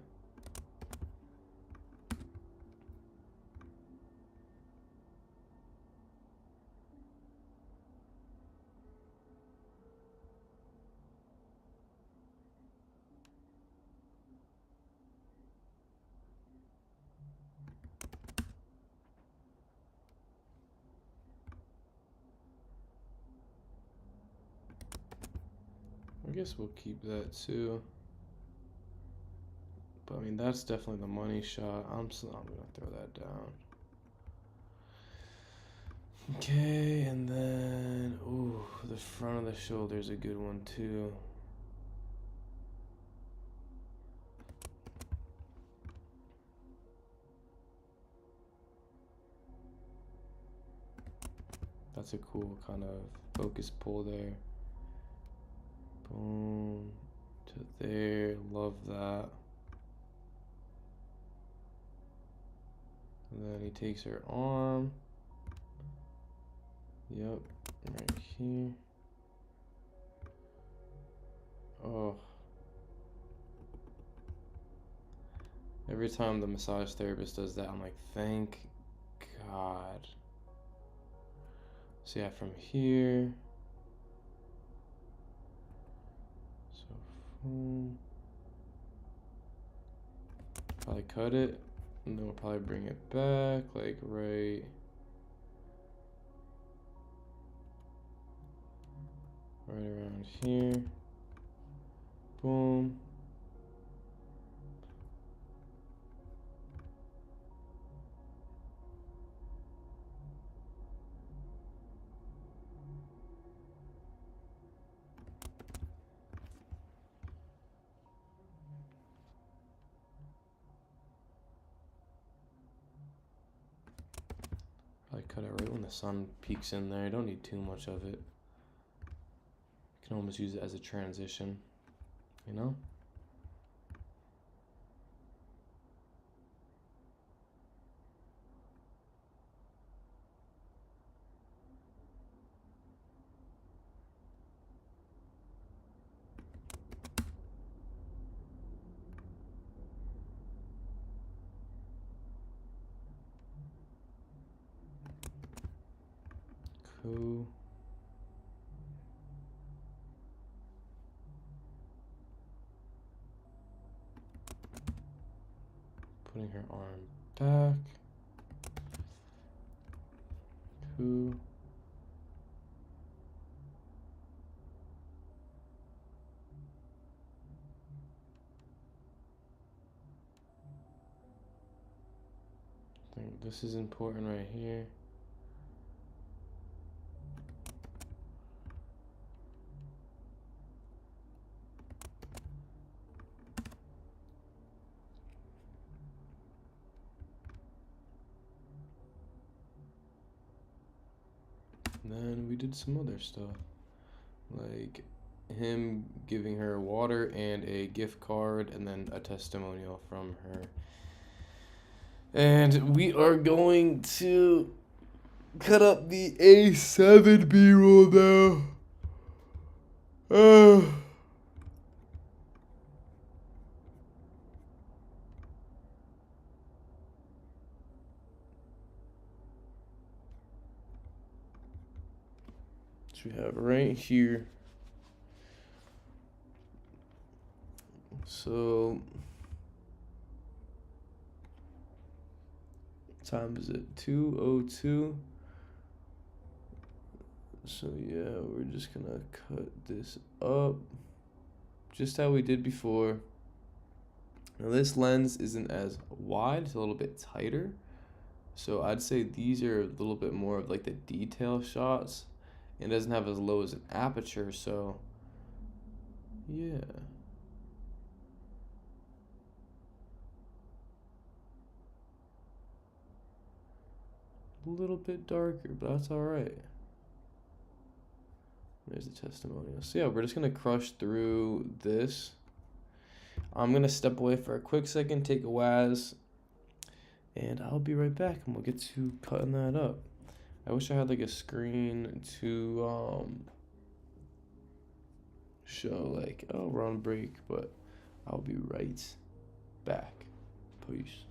I guess we'll keep that too. But I mean, that's definitely the money shot. I'm gonna throw that down. Okay, and then, ooh, the front of the shoulder's a good one too. That's a cool kind of focus pull there. Boom, to there, love that. And then he takes her arm. Yep, right here. Oh. Every time the massage therapist does that, I'm like, thank God. So yeah, from here. So, probably cut it, and then we'll probably bring it back, like right around here. Boom. cut it right when the sun peeks in there. You don't need too much of it. You can almost use it as a transition, you know? Cool. Putting her arm back. Cool. I think this is important right here. And then we did some other stuff, like him giving her water and a gift card, and then a testimonial from her. And we are going to cut up the A7 B-roll now. Which we have right here. So, what time is it? 2:02. So yeah, we're just gonna cut this up just how we did before. Now this lens isn't as wide, it's a little bit tighter. So I'd say these are a little bit more of like the detail shots. It doesn't have as low as an aperture, so yeah. A little bit darker, but that's all right. There's the testimonial. So yeah, we're just gonna crush through this. I'm gonna step away for a quick second, take a Waz, and I'll be right back, and we'll get to cutting that up. I wish I had like a screen to show like, oh, we're on break, but I'll be right back. Peace.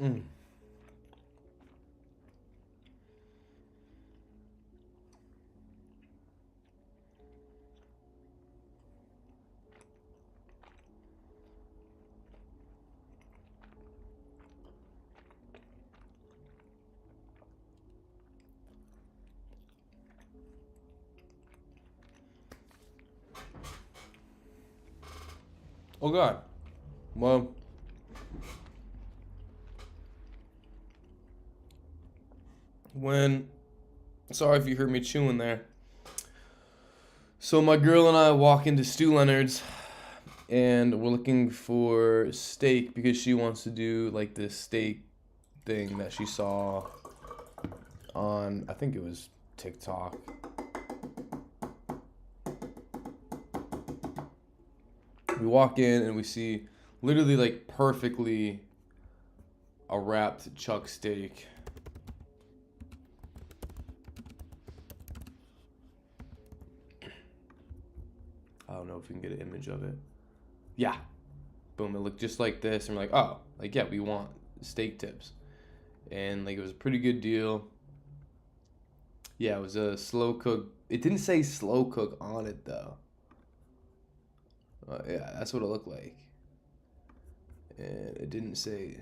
Mm. Oh God. Well, when sorry if you heard me chewing there. So my girl and I walk into Stu Leonard's, and we're looking for steak because she wants to do like this steak thing that she saw on, I think it was TikTok. We walk in and we see literally like perfectly a wrapped chuck steak. I don't know if we can get an image of it. Yeah. Boom, it looked just like this. And we're like, oh, like, yeah, we want steak tips. And like, it was a pretty good deal. Yeah, it was a slow cook. It didn't say slow cook on it though. Yeah, that's what it looked like. And it didn't say.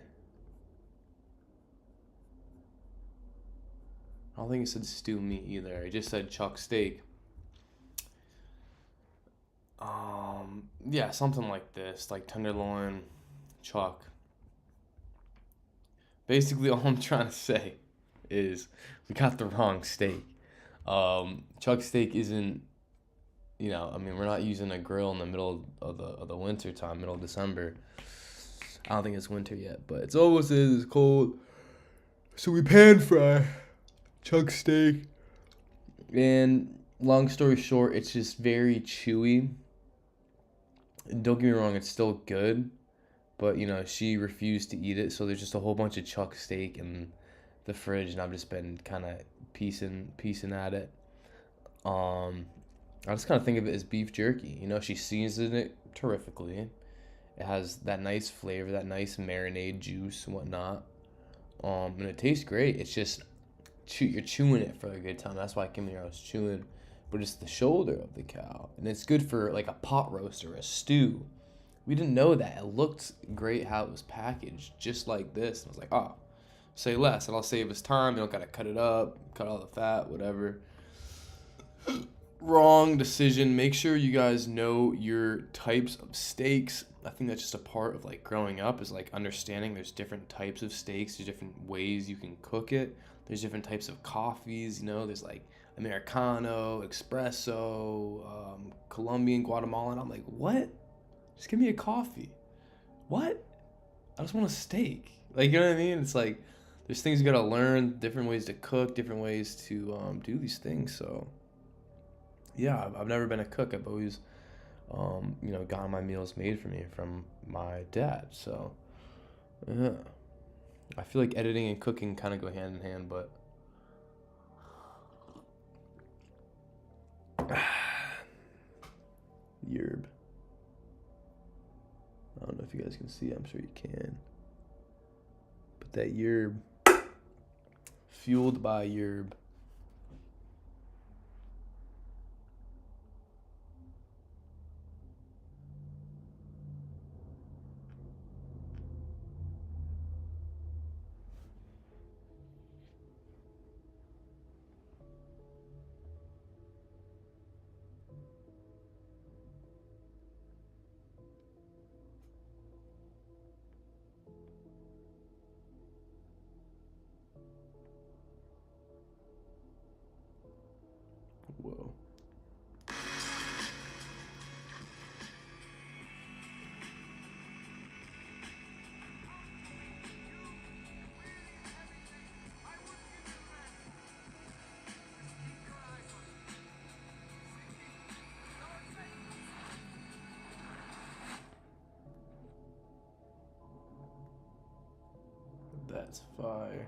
I don't think it said stew meat either. It just said chuck steak. Yeah, something like this, like tenderloin, chuck. Basically, all I'm trying to say is we got the wrong steak. Chuck steak isn't, I mean, we're not using a grill in the middle of the winter time, middle of December. I don't think it's winter yet, but it's almost as cold. So we pan fry chuck steak. And long story short, it's just very chewy. Don't get me wrong, it's still good, but she refused to eat it, so there's just a whole bunch of chuck steak in the fridge, and I've just been kind of piecing at it. I just kind of think of it as beef jerky. She seasoned it terrifically. It has that nice flavor, that nice marinade juice and whatnot. And it tastes great. It's just you're chewing it for a good time. That's why I came here. I was chewing, but it's the shoulder of the cow, and it's good for like a pot roast or a stew. We didn't know that. It looked great how it was packaged, just like this. And I was like, oh, say less, and I'll save us time. You don't gotta cut it up, cut all the fat, whatever. Wrong decision. Make sure you guys know your types of steaks. I think that's just a part of like growing up, is like understanding there's different types of steaks, there's different ways you can cook it. There's different types of coffees, there's like Americano, espresso, Colombian, Guatemalan. I'm like, what? Just give me a coffee. What? I just want a steak. Like, you know what I mean? It's like, there's things you gotta learn, different ways to cook, different ways to do these things. So, yeah, I've never been a cook. I've always, gotten my meals made for me from my dad. So, yeah. I feel like editing and cooking kind of go hand in hand, but yerb. I don't know if you guys can see it. I'm sure you can. But that yerb, fueled by yerb. Whoa. That's fire.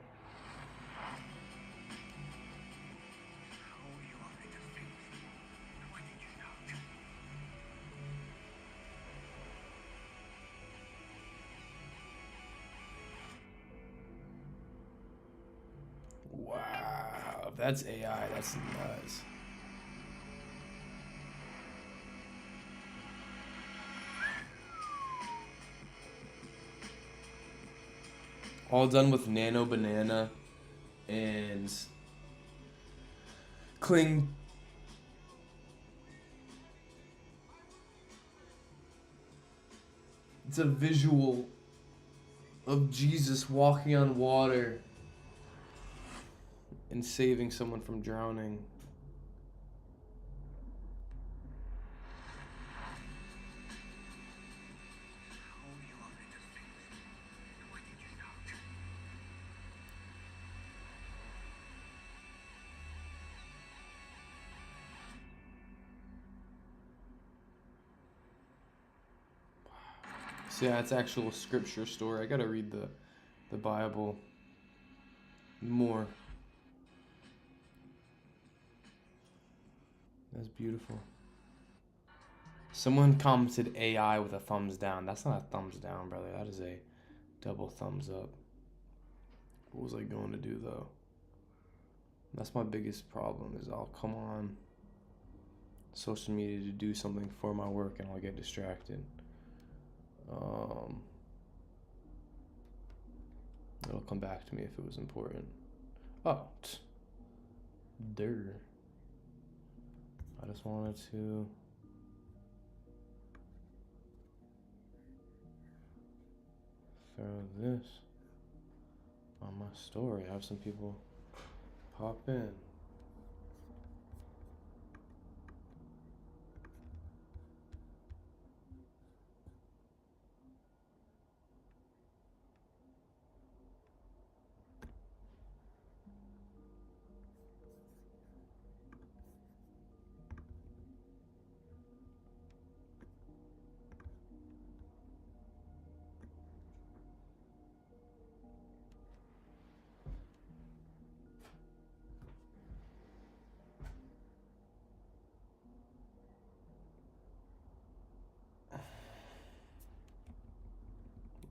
if that's AI, that's nuts. All done with Nano Banana and Cling. It's a visual of Jesus walking on water and saving someone from drowning. So yeah, it's actual scripture story. I gotta read the Bible more. That's beautiful. Someone commented AI with a thumbs down. That's not a thumbs down, brother. That is a double thumbs up. What was I going to do though? That's my biggest problem is I'll come on social media to do something for my work and I'll get distracted. It'll come back to me if it was important. Oh, there. I just wanted to throw this on my story. Have some people pop in.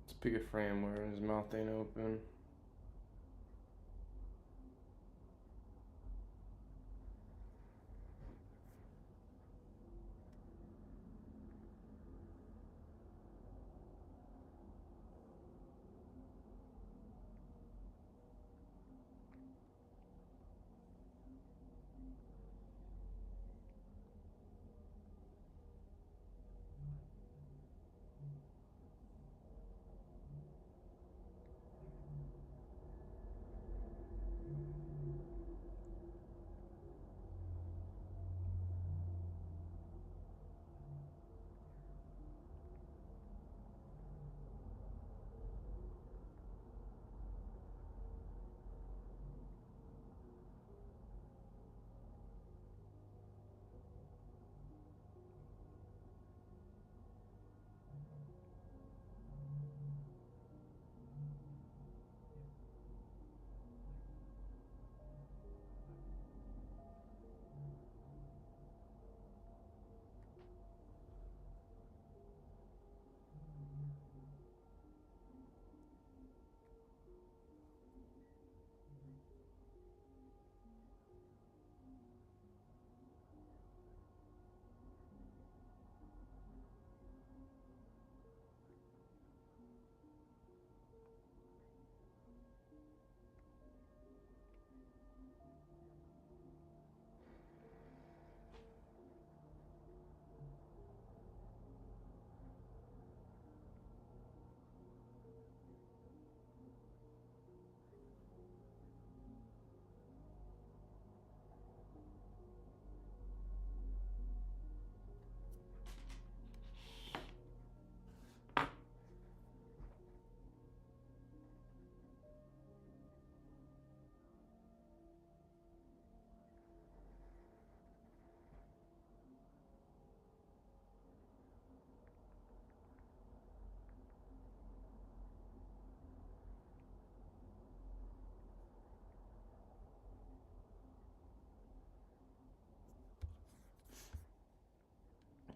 Let's pick a frame where his mouth ain't open.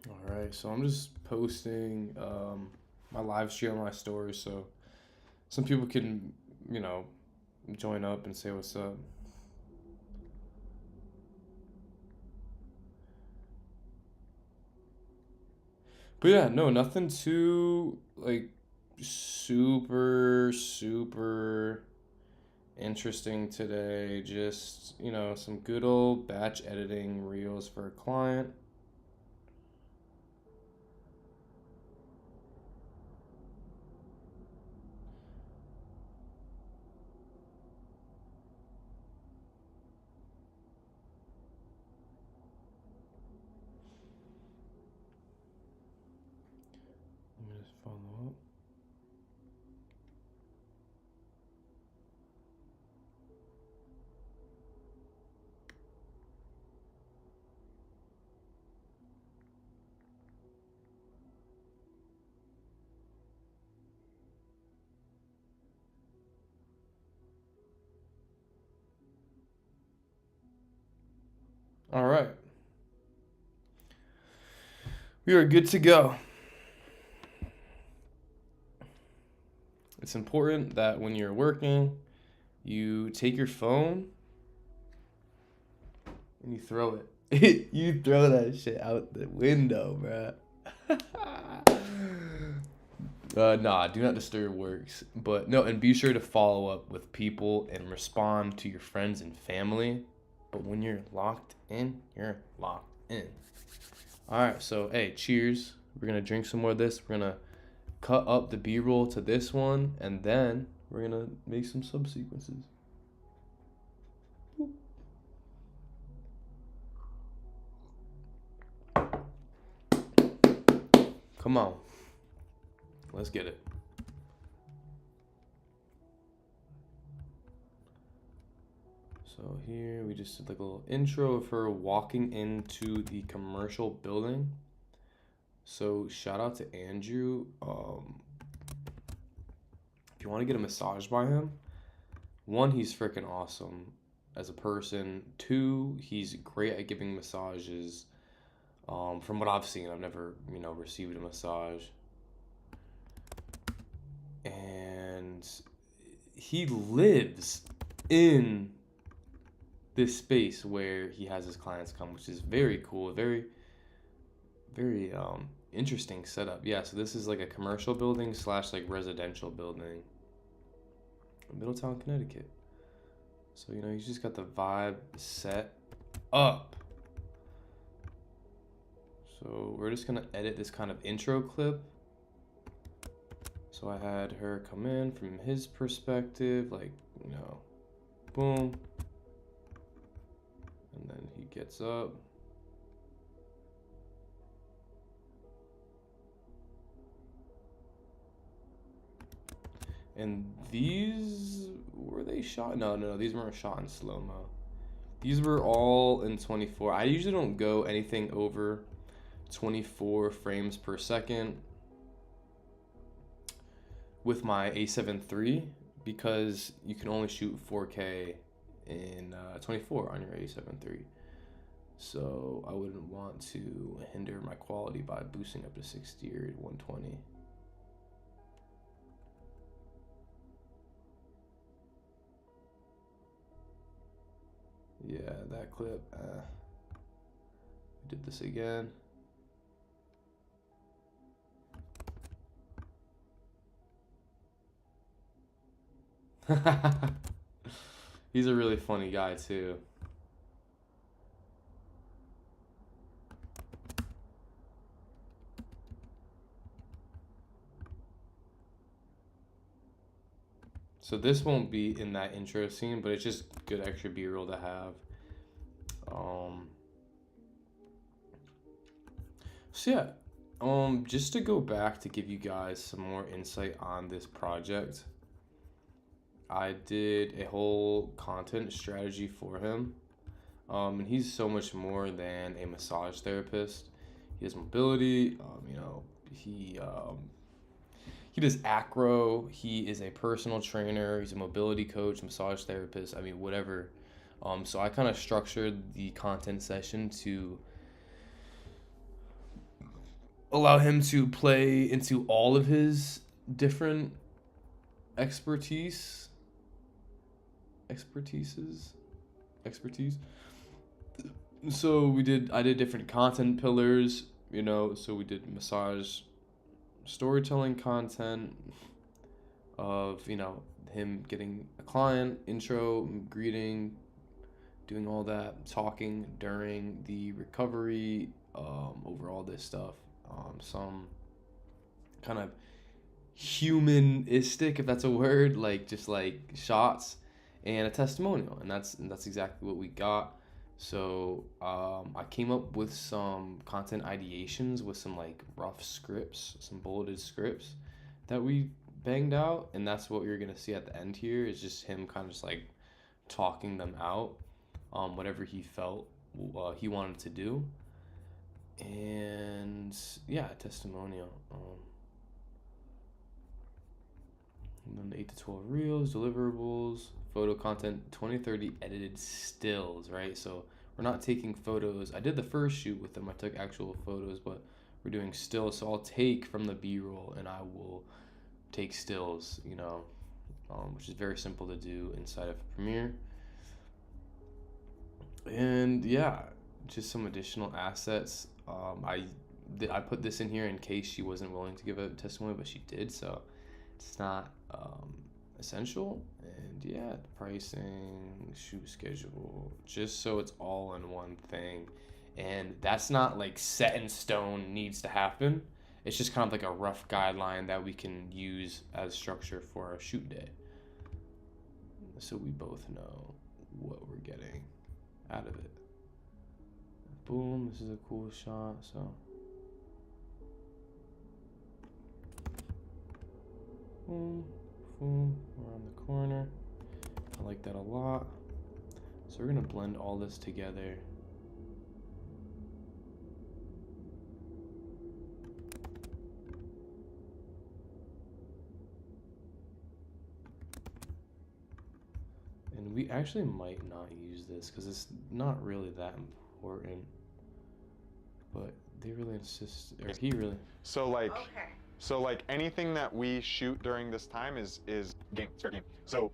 All right, so I'm just posting my live stream on my story so some people can, join up and say what's up. But yeah, no, nothing too like super interesting today. Just, some good old batch editing reels for a client. Let me just follow up. All right. We are good to go. It's important that when you're working, you take your phone and you throw it. You throw that shit out the window, bruh. Nah, do not disturb works. But no, and be sure to follow up with people and respond to your friends and family. But when you're locked in, you're locked in. All right, so hey, cheers. We're gonna drink some more of this. We're gonna cut up the B-roll to this one, and then we're gonna make some subsequences. Come on. Let's get it. So here we just did like a little intro of her walking into the commercial building. So shout out to Andrew. If you want to get a massage by him, one, he's freaking awesome as a person. Two, he's great at giving massages. From what I've seen, I've never, received a massage. And he lives in this space where he has his clients come, which is very cool, very interesting setup. Yeah, so this is like a commercial building / like residential building in Middletown, Connecticut. So he's just got the vibe set up. So we're just gonna edit this kind of intro clip. So I had her come in from his perspective, like, boom. And then he gets up. And these, were they shot? No, these weren't shot in slow-mo. These were all in 24. I usually don't go anything over 24 frames per second with my A7 III because you can only shoot 4K in 24 on your A7 III. So I wouldn't want to hinder my quality by boosting up to 60 or 120. Yeah, that clip. Did this again. He's a really funny guy too. So this won't be in that intro scene, but it's just good extra B-roll to have. So yeah, just to go back to give you guys some more insight on this project, I did a whole content strategy for him. And he's so much more than a massage therapist. He has mobility, he does acro, he is a personal trainer, he's a mobility coach, massage therapist, whatever. So I kind of structured the content session to allow him to play into all of his different expertise. So I did different content pillars you know, so we did massage storytelling content of, you know, him getting a client, intro, greeting, doing all that, talking during the recovery, over all this stuff. Some kind of humanistic, if that's a word, like just like shots and a testimonial, and that's exactly what we got. So I came up with some content ideations with some like rough scripts, some bulleted scripts that we banged out, and that's what you're gonna see at the end here is just him kind of just like talking them out, whatever he felt he wanted to do, and yeah, testimonial. And then 8 to 12 reels, deliverables, photo content, 20, 30 edited stills, right? So we're not taking photos. I did the first shoot with them. I took actual photos, but we're doing stills. So I'll take from the B-roll and I will take stills, you know, which is very simple to do inside of Premiere. And yeah, just some additional assets. I put this in here in case she wasn't willing to give a testimony, but she did, so it's not essential. And yeah, pricing, shoot schedule, just so it's all in one thing. And that's not like set in stone needs to happen. It's just kind of like a rough guideline that we can use as structure for our shoot day, so we both know what we're getting out of it. Boom, this is a cool shot, so boom, boom, around the corner. I like that a lot. So we're gonna blend all this together. And we actually might not use this because it's not really that important. But they really insist, or he really. So like anything that we shoot during this time is game, it's fair game. So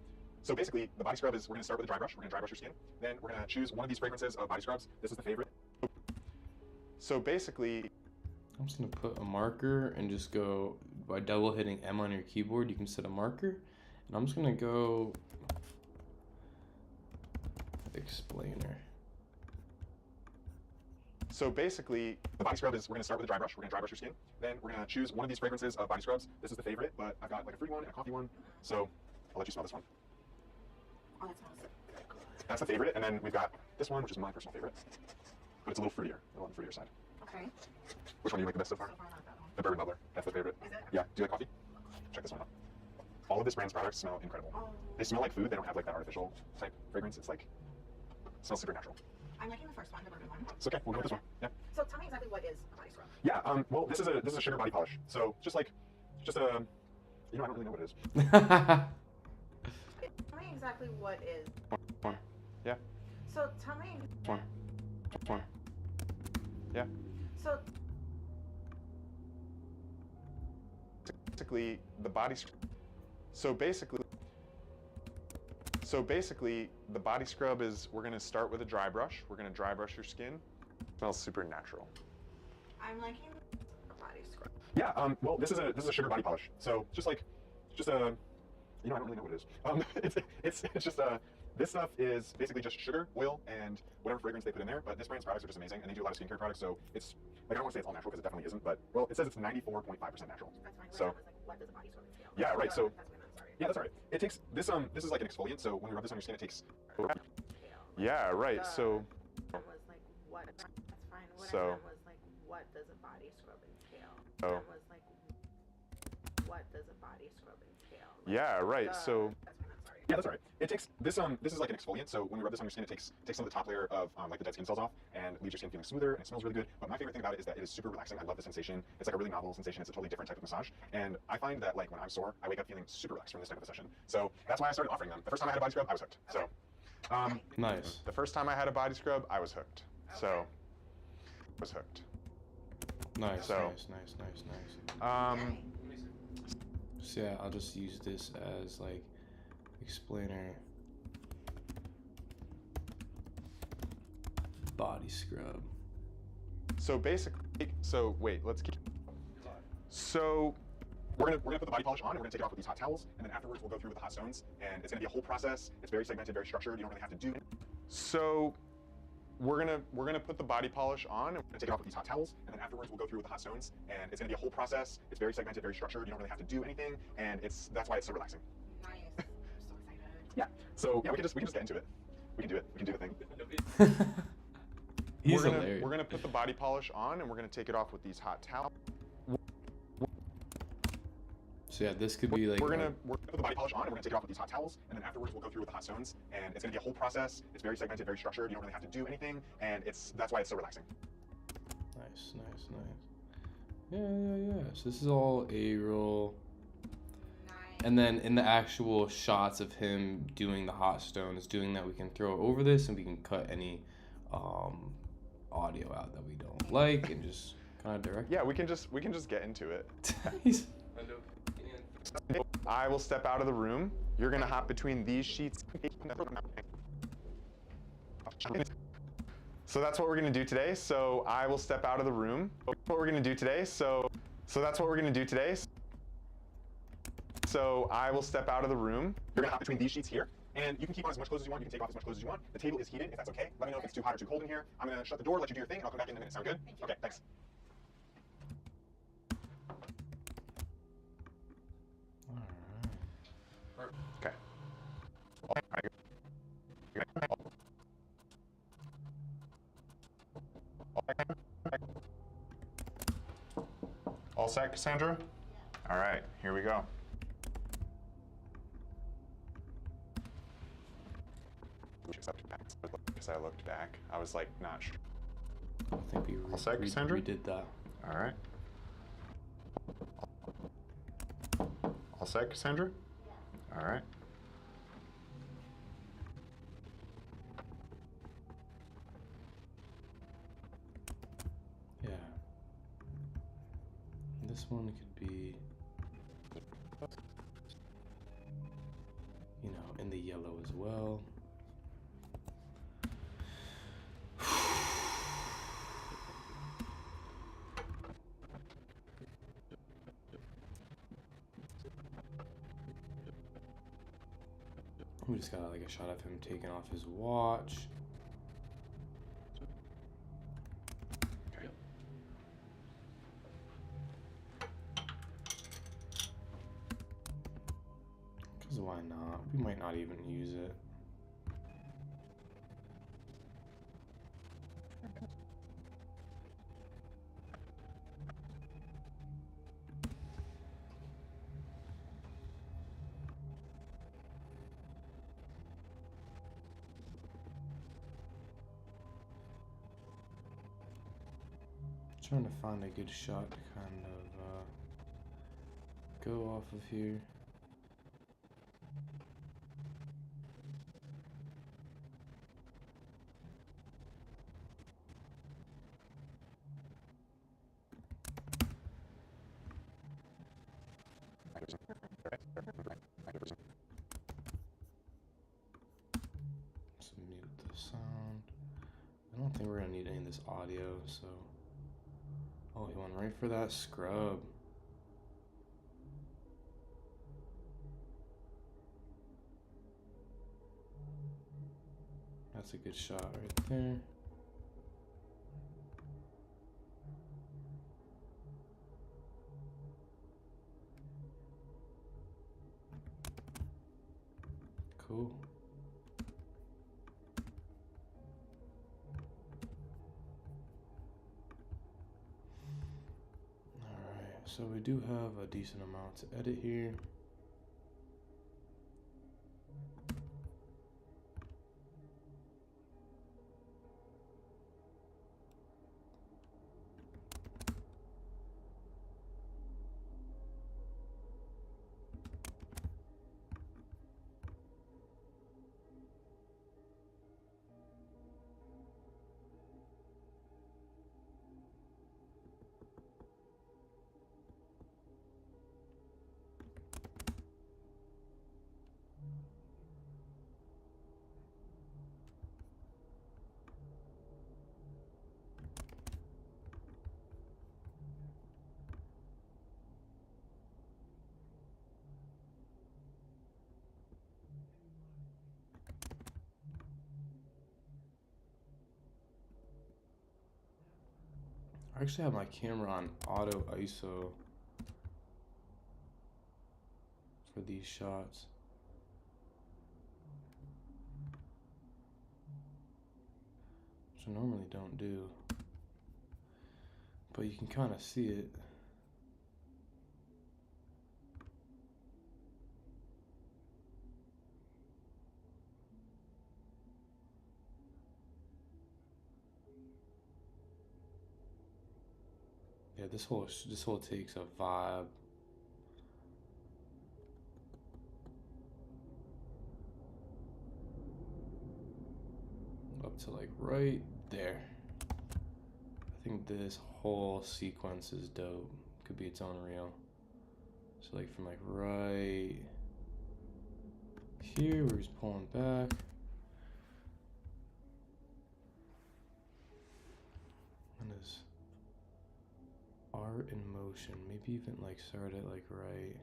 basically the body scrub is, we're gonna start with a dry brush. We're gonna dry brush your skin. Then we're gonna choose one of these fragrances of body scrubs. This is the favorite. So basically, I'm just gonna put a marker and just go by double hitting M on your keyboard. You can set a marker, and I'm just gonna go explainer. So basically, the body scrub is, we're gonna start with a dry brush. We're gonna dry brush your skin. Then we're gonna choose one of these fragrances of body scrubs. This is the favorite, but I've got like a fruity one and a coffee one. So I'll let you smell this one. Oh, that smells good. That's the favorite, and then we've got this one, which is my personal favorite, but it's a little fruitier, a little on the fruitier side. Okay. Which one do you like the best so far? So far, not that one. The bourbon bubbler. That's the favorite. Is it? Yeah. Do you like coffee? Check this one out. All of this brand's products smell incredible. Oh. They smell like food. They don't have like that artificial type fragrance. It's like, it smells super natural. I'm liking the first one, the bourbon one. It's okay. We'll go with this one. Yeah. So tell me exactly what is a body scrub. Yeah. Well, this is a sugar body polish. So just a, you know, I don't really know what it is. Tell me exactly what is. One. Yeah. So tell me. One. Yeah. So Basically, the body. So basically, the body scrub is, we're gonna start with a dry brush. We're gonna dry brush your skin. It smells super natural. I'm liking a body scrub. Yeah. Well, this is a sugar body polish. So just a, you know, I don't really know what it is. It's just this stuff is basically just sugar, oil, and whatever fragrance they put in there. But this brand's products are just amazing, and they do a lot of skincare products. So it's like, I don't want to say it's all natural because it definitely isn't. But well, it says it's 94.5% natural. That's fine. So. I was like, what does a body scrub entail? Yeah, right, so- That's what I'm sorry. Yeah, that's all right. It takes this. This is like an exfoliant. So when you rub this on your skin, it takes. Entail. Yeah, right. So. I was like, what? That's fine. What So- I meant was like, what does a body scrub entail? Oh. I was like, what does a body scrub entail? Like, Yeah, right. So. That's fine. I'm sorry. Yeah, that's all right. It takes this. This is like an exfoliant. So when you rub this on your skin, it takes some of the top layer of like the dead skin cells off and leaves your skin feeling smoother, and it smells really good. But my favorite thing about it is that it is super relaxing. I love the sensation. It's like a really novel sensation. It's a totally different type of massage, and I find that like when I'm sore, I wake up feeling super relaxed from this type of a session. So that's why I started offering them. The first time I had a body scrub, I was hooked. So. Nice. The first time I had a body scrub, I was hooked. So. I was hooked. Nice, So- nice. So yeah, I'll just use this as like explainer. Body scrub. So basically, So wait, let's keep. So we're gonna put the body polish on and we're gonna take it off with these hot towels, and then afterwards we'll go through with the hot stones, and it's gonna be a whole process. It's very segmented, very structured. You don't really have to do. So we're gonna put the body polish on and we're gonna take it off with these hot towels, and then afterwards we'll go through with the hot stones, and it's gonna be a whole process. It's very segmented, very structured. You don't really have to do anything, and that's why it's so relaxing. Nice. I'm so excited. Yeah. So yeah, we can just get into it. We can do it. We can do the thing. He's We're hilarious. gonna put the body polish on and we're gonna take it off with these hot towels. So yeah, this could be like We're gonna put the body polish on and we're gonna take it off with these hot towels, and then afterwards we'll go through with the hot stones, and it's gonna be a whole process. It's very segmented, very structured. You don't really have to do anything, and that's why it's so relaxing. nice, nice, nice. Yeah. So this is all A-roll. Nice. And then in the actual shots of him doing the hot stones, doing that, we can throw over this and we can cut any audio out that we don't like and just kind of direct. Yeah, we can just get into it. He's- I will step out of the room. You're gonna hop between these sheets. So that's what we're gonna do today. So I will step out of the room. What we're gonna do today. So that's what we're gonna do today. So I will step out of the room. You're gonna hop between these sheets here, and you can keep on as much clothes as you want. You can take off as much clothes as you want. The table is heated, if that's okay. Let me know if it's too hot or too cold in here. I'm gonna shut the door, let you do your thing, and I'll come back in a minute. Sound good? Okay, thanks. Okay. All set, Cassandra? All right, here we go. Because I looked back, I was like not sure. I think we All set, Cassandra? redid that. All right. All set, Cassandra? All right. Yeah. This one could be, in the yellow as well. We just got like a shot of him taking off his watch. Okay. Because why not? We might not even use it. Trying to find a good shot to kind of go off of here. Let's mute the sound. I don't think we're gonna need any of this audio, so. Oh, he went right for that scrub. That's a good shot right there. Cool. So we do have a decent amount to edit here. I actually have my camera on auto ISO for these shots. Which I normally don't do. But you can kind of see it. Yeah, this whole takes a vibe. Up to like right there. I think this whole sequence is dope. Could be its own reel. So like from like right here where he's pulling back. And his art in motion. Maybe even like start it like right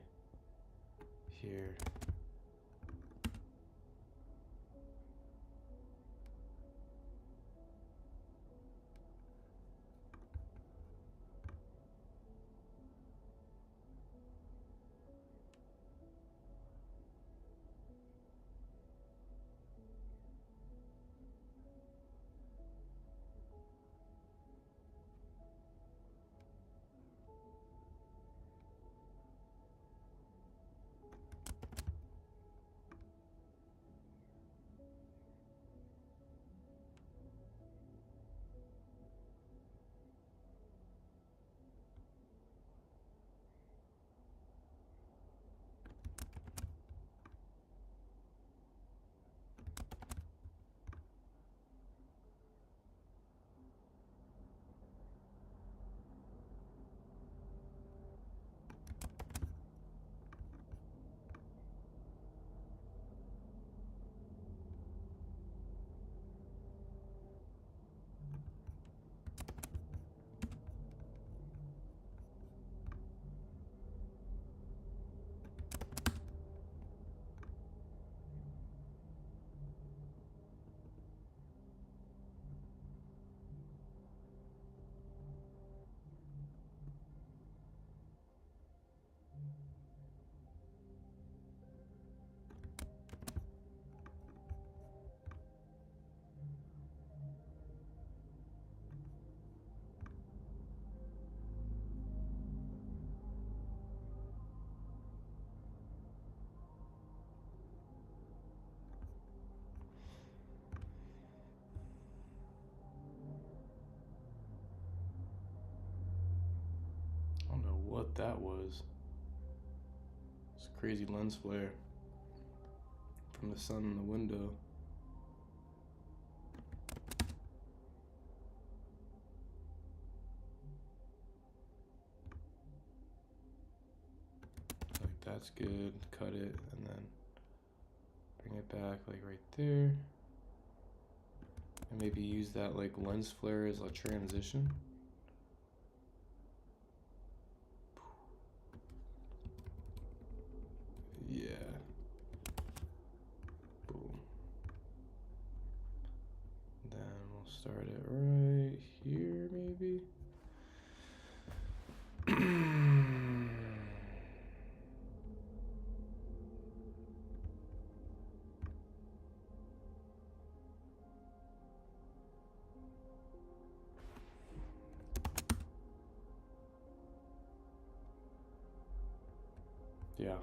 here. I don't know what that was. It's a crazy lens flare from the sun in the window. Like that's good. Cut it and then bring it back like right there. And maybe use that like lens flare as a transition. Yeah. Boom. Then we'll start it right here, maybe. Yeah.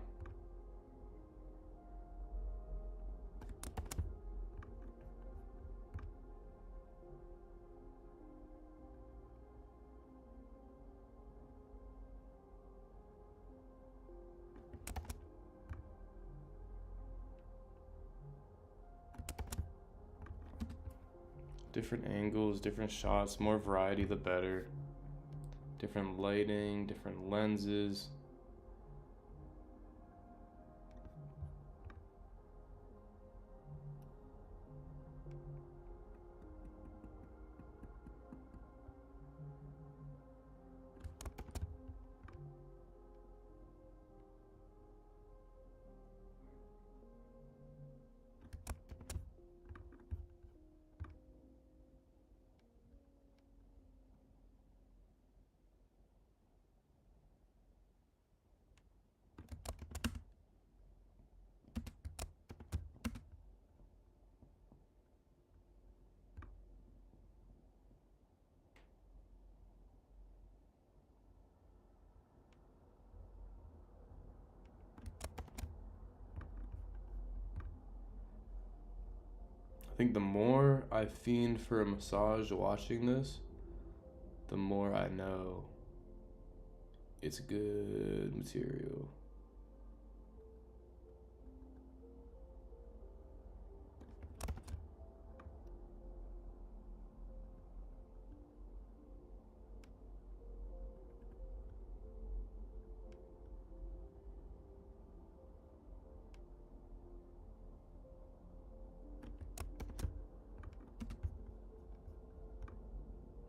Different angles, different shots, more variety the better. Different lighting, different lenses. I think the more I fiend for a massage watching this, the more I know it's good material.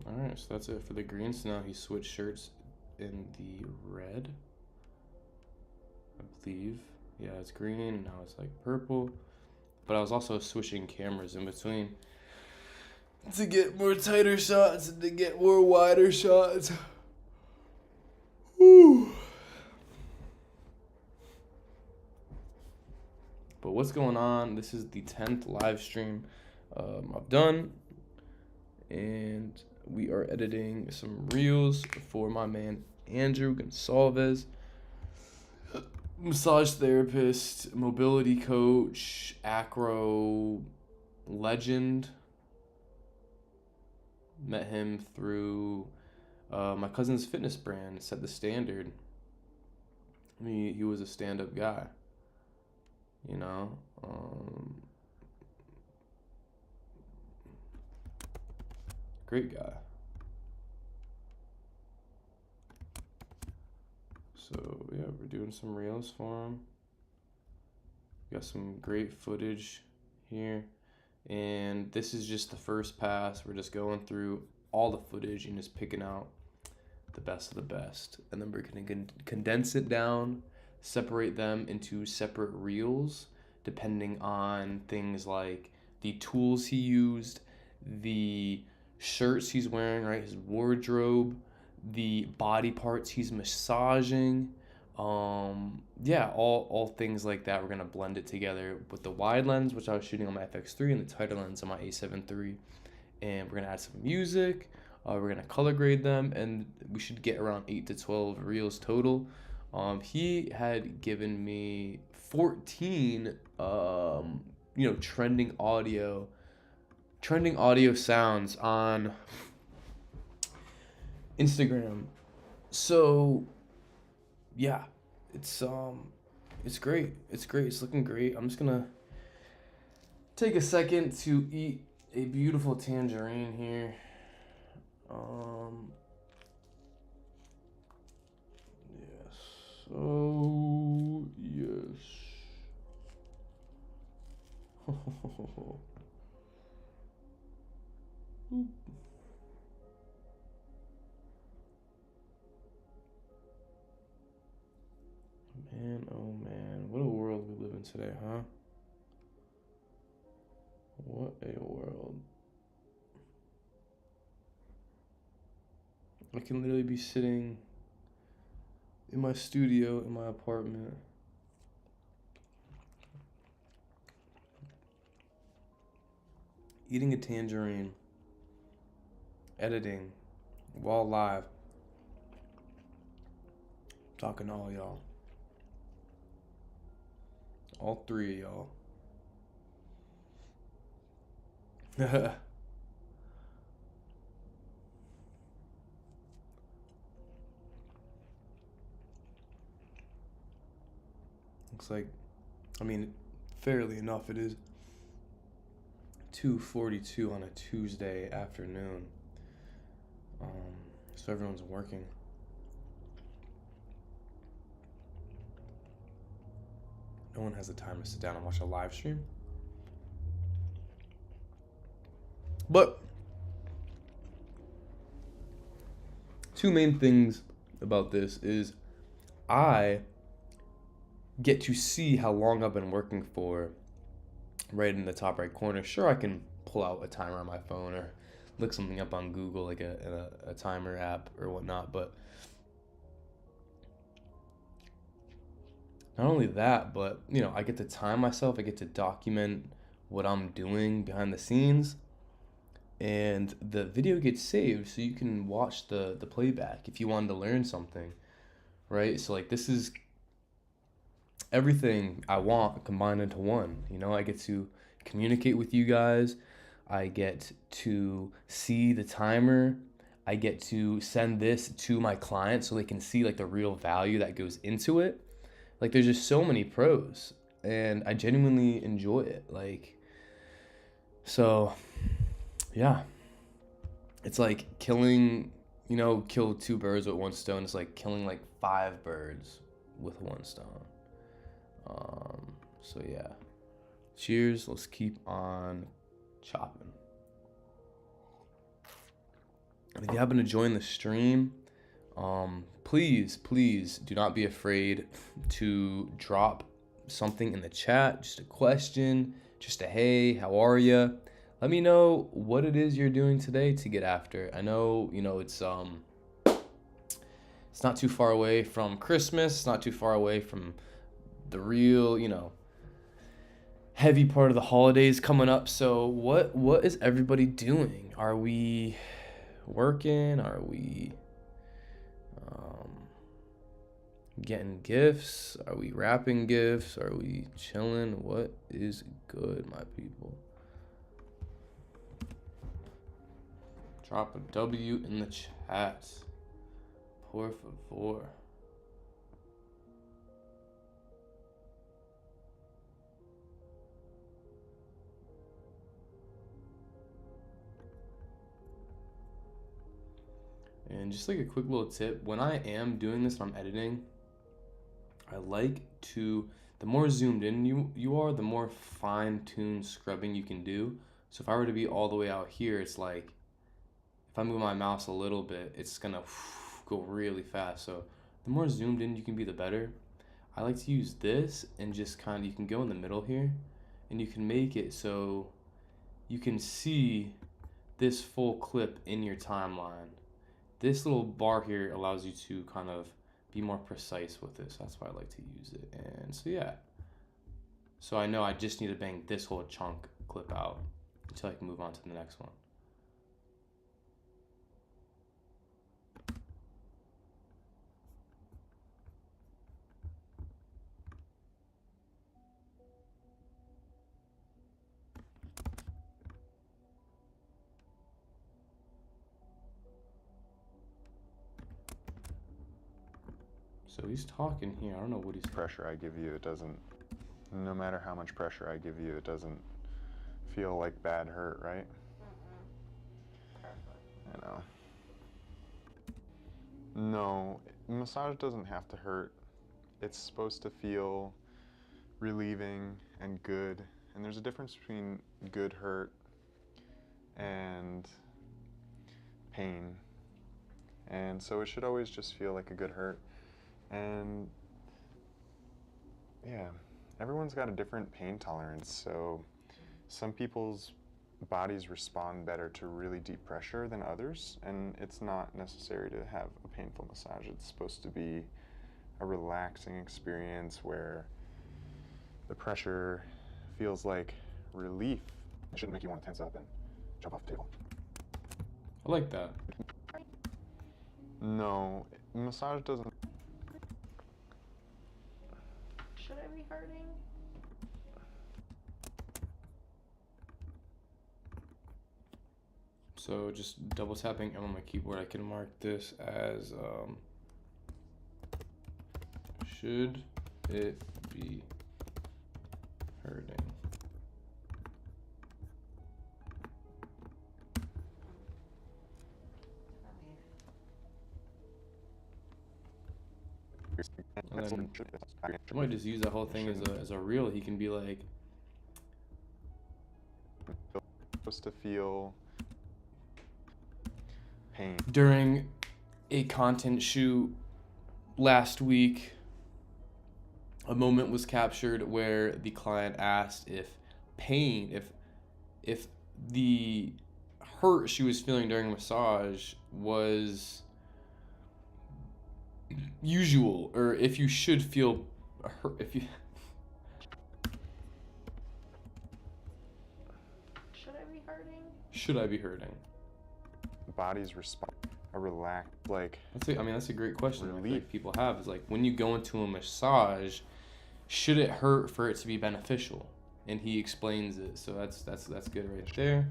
Alright, so that's it for the green. So now he switched shirts in the red, I believe. Yeah, it's green, and now it's like purple. But I was also switching cameras in between to get more tighter shots and to get more wider shots. Whew. But what's going on? This is the 10th live stream I've done, and we are editing some reels for my man Andrew Gonsalves, massage therapist, mobility coach, acro legend. Met him through my cousin's fitness brand, Set the Standard. I mean, he was a stand-up guy, you know. Great guy. So yeah, we're doing some reels for him. Got some great footage here, and this is just the first pass. We're just going through all the footage and just picking out the best of the best, and then we're gonna condense it down, separate them into separate reels depending on things like the tools he used, the shirts he's wearing, right, his wardrobe, the body parts he's massaging, yeah, all things like that. We're gonna blend it together with the wide lens, which I was shooting on my FX3, and the tighter lens on my A7 III, and we're gonna add some music. We're gonna color grade them, and we should get around 8 to 12 reels total. He had given me 14 trending audio sounds on Instagram. So yeah, it's great. It's looking great. I'm just gonna take a second to eat a beautiful tangerine here. Yes. So yes. Man, oh man, what a world we live in today, huh? What a world. I can literally be sitting in my studio, in my apartment, eating a tangerine, editing, while live, talking to all y'all. All three of y'all. Looks like, I mean, fairly enough, it is 2:42 on a Tuesday afternoon. So everyone's working. No one has the time to sit down and watch a live stream. But two main things about this is I get to see how long I've been working for right in the top right corner. Sure, I can pull out a timer on my phone or look something up on Google, like a timer app or whatnot, but not only that, but I get to time myself. I get to document what I'm doing behind the scenes, and the video gets saved so you can watch the playback if you wanted to learn something, right? So like, this is everything I want combined into one. I get to communicate with you guys. I get to see the timer. I get to send this to my clients so they can see like the real value that goes into it. Like there's just so many pros and I genuinely enjoy it. Like, so yeah, it's like killing, kill two birds with one stone. It's like killing like 5 birds with one stone. So yeah, cheers. Let's keep on chopping. If you happen to join the stream, please do not be afraid to drop something in the chat, just a question, just a hey, how are you? Let me know what it is you're doing today to get after. I know, it's not too far away from Christmas, it's not too far away from the real, heavy part of the holidays coming up. So what is everybody doing? Are we working? Are we getting gifts? Are we wrapping gifts? Are we chilling? What is good, my people? Drop a W in the chat. Por favor. And just like a quick little tip, when I am doing this and I'm editing, I like to, the more zoomed in you are, the more fine-tuned scrubbing you can do. So if I were to be all the way out here, it's like, if I move my mouse a little bit, it's gonna go really fast. So the more zoomed in you can be, the better. I like to use this and just kind of, you can go in the middle here and you can make it so you can see this full clip in your timeline. This little bar here allows you to kind of be more precise with this. That's why I like to use it. And so yeah. So I know I just need to bang this whole chunk clip out until I can move on to the next one. So he's talking here. I don't know what he's... Pressure I give you, it doesn't, no matter how much pressure I give you, it doesn't feel like bad hurt, right? I know. No, massage doesn't have to hurt. It's supposed to feel relieving and good. And there's a difference between good hurt and pain. And so it should always just feel like a good hurt. And yeah, everyone's got a different pain tolerance. So some people's bodies respond better to really deep pressure than others. And it's not necessary to have a painful massage. It's supposed to be a relaxing experience where the pressure feels like relief. It shouldn't make you want to tense up and jump off the table. I like that. No, massage doesn't. Should I be hurting? So just double tapping on my keyboard, I can mark this as should it be hurting? And then I might just use that whole thing as a reel. He can be like, Supposed to feel pain. During a content shoot last week, a moment was captured where the client asked if pain, if the hurt she was feeling during massage was usual, or if you should feel hurt, if you... Should I be hurting? Should I be hurting? Bodies respond, a relaxed, like... That's a great question. Relief. Like people have is like, when you go into a massage, should it hurt for it to be beneficial? and he explains it. So that's good right there.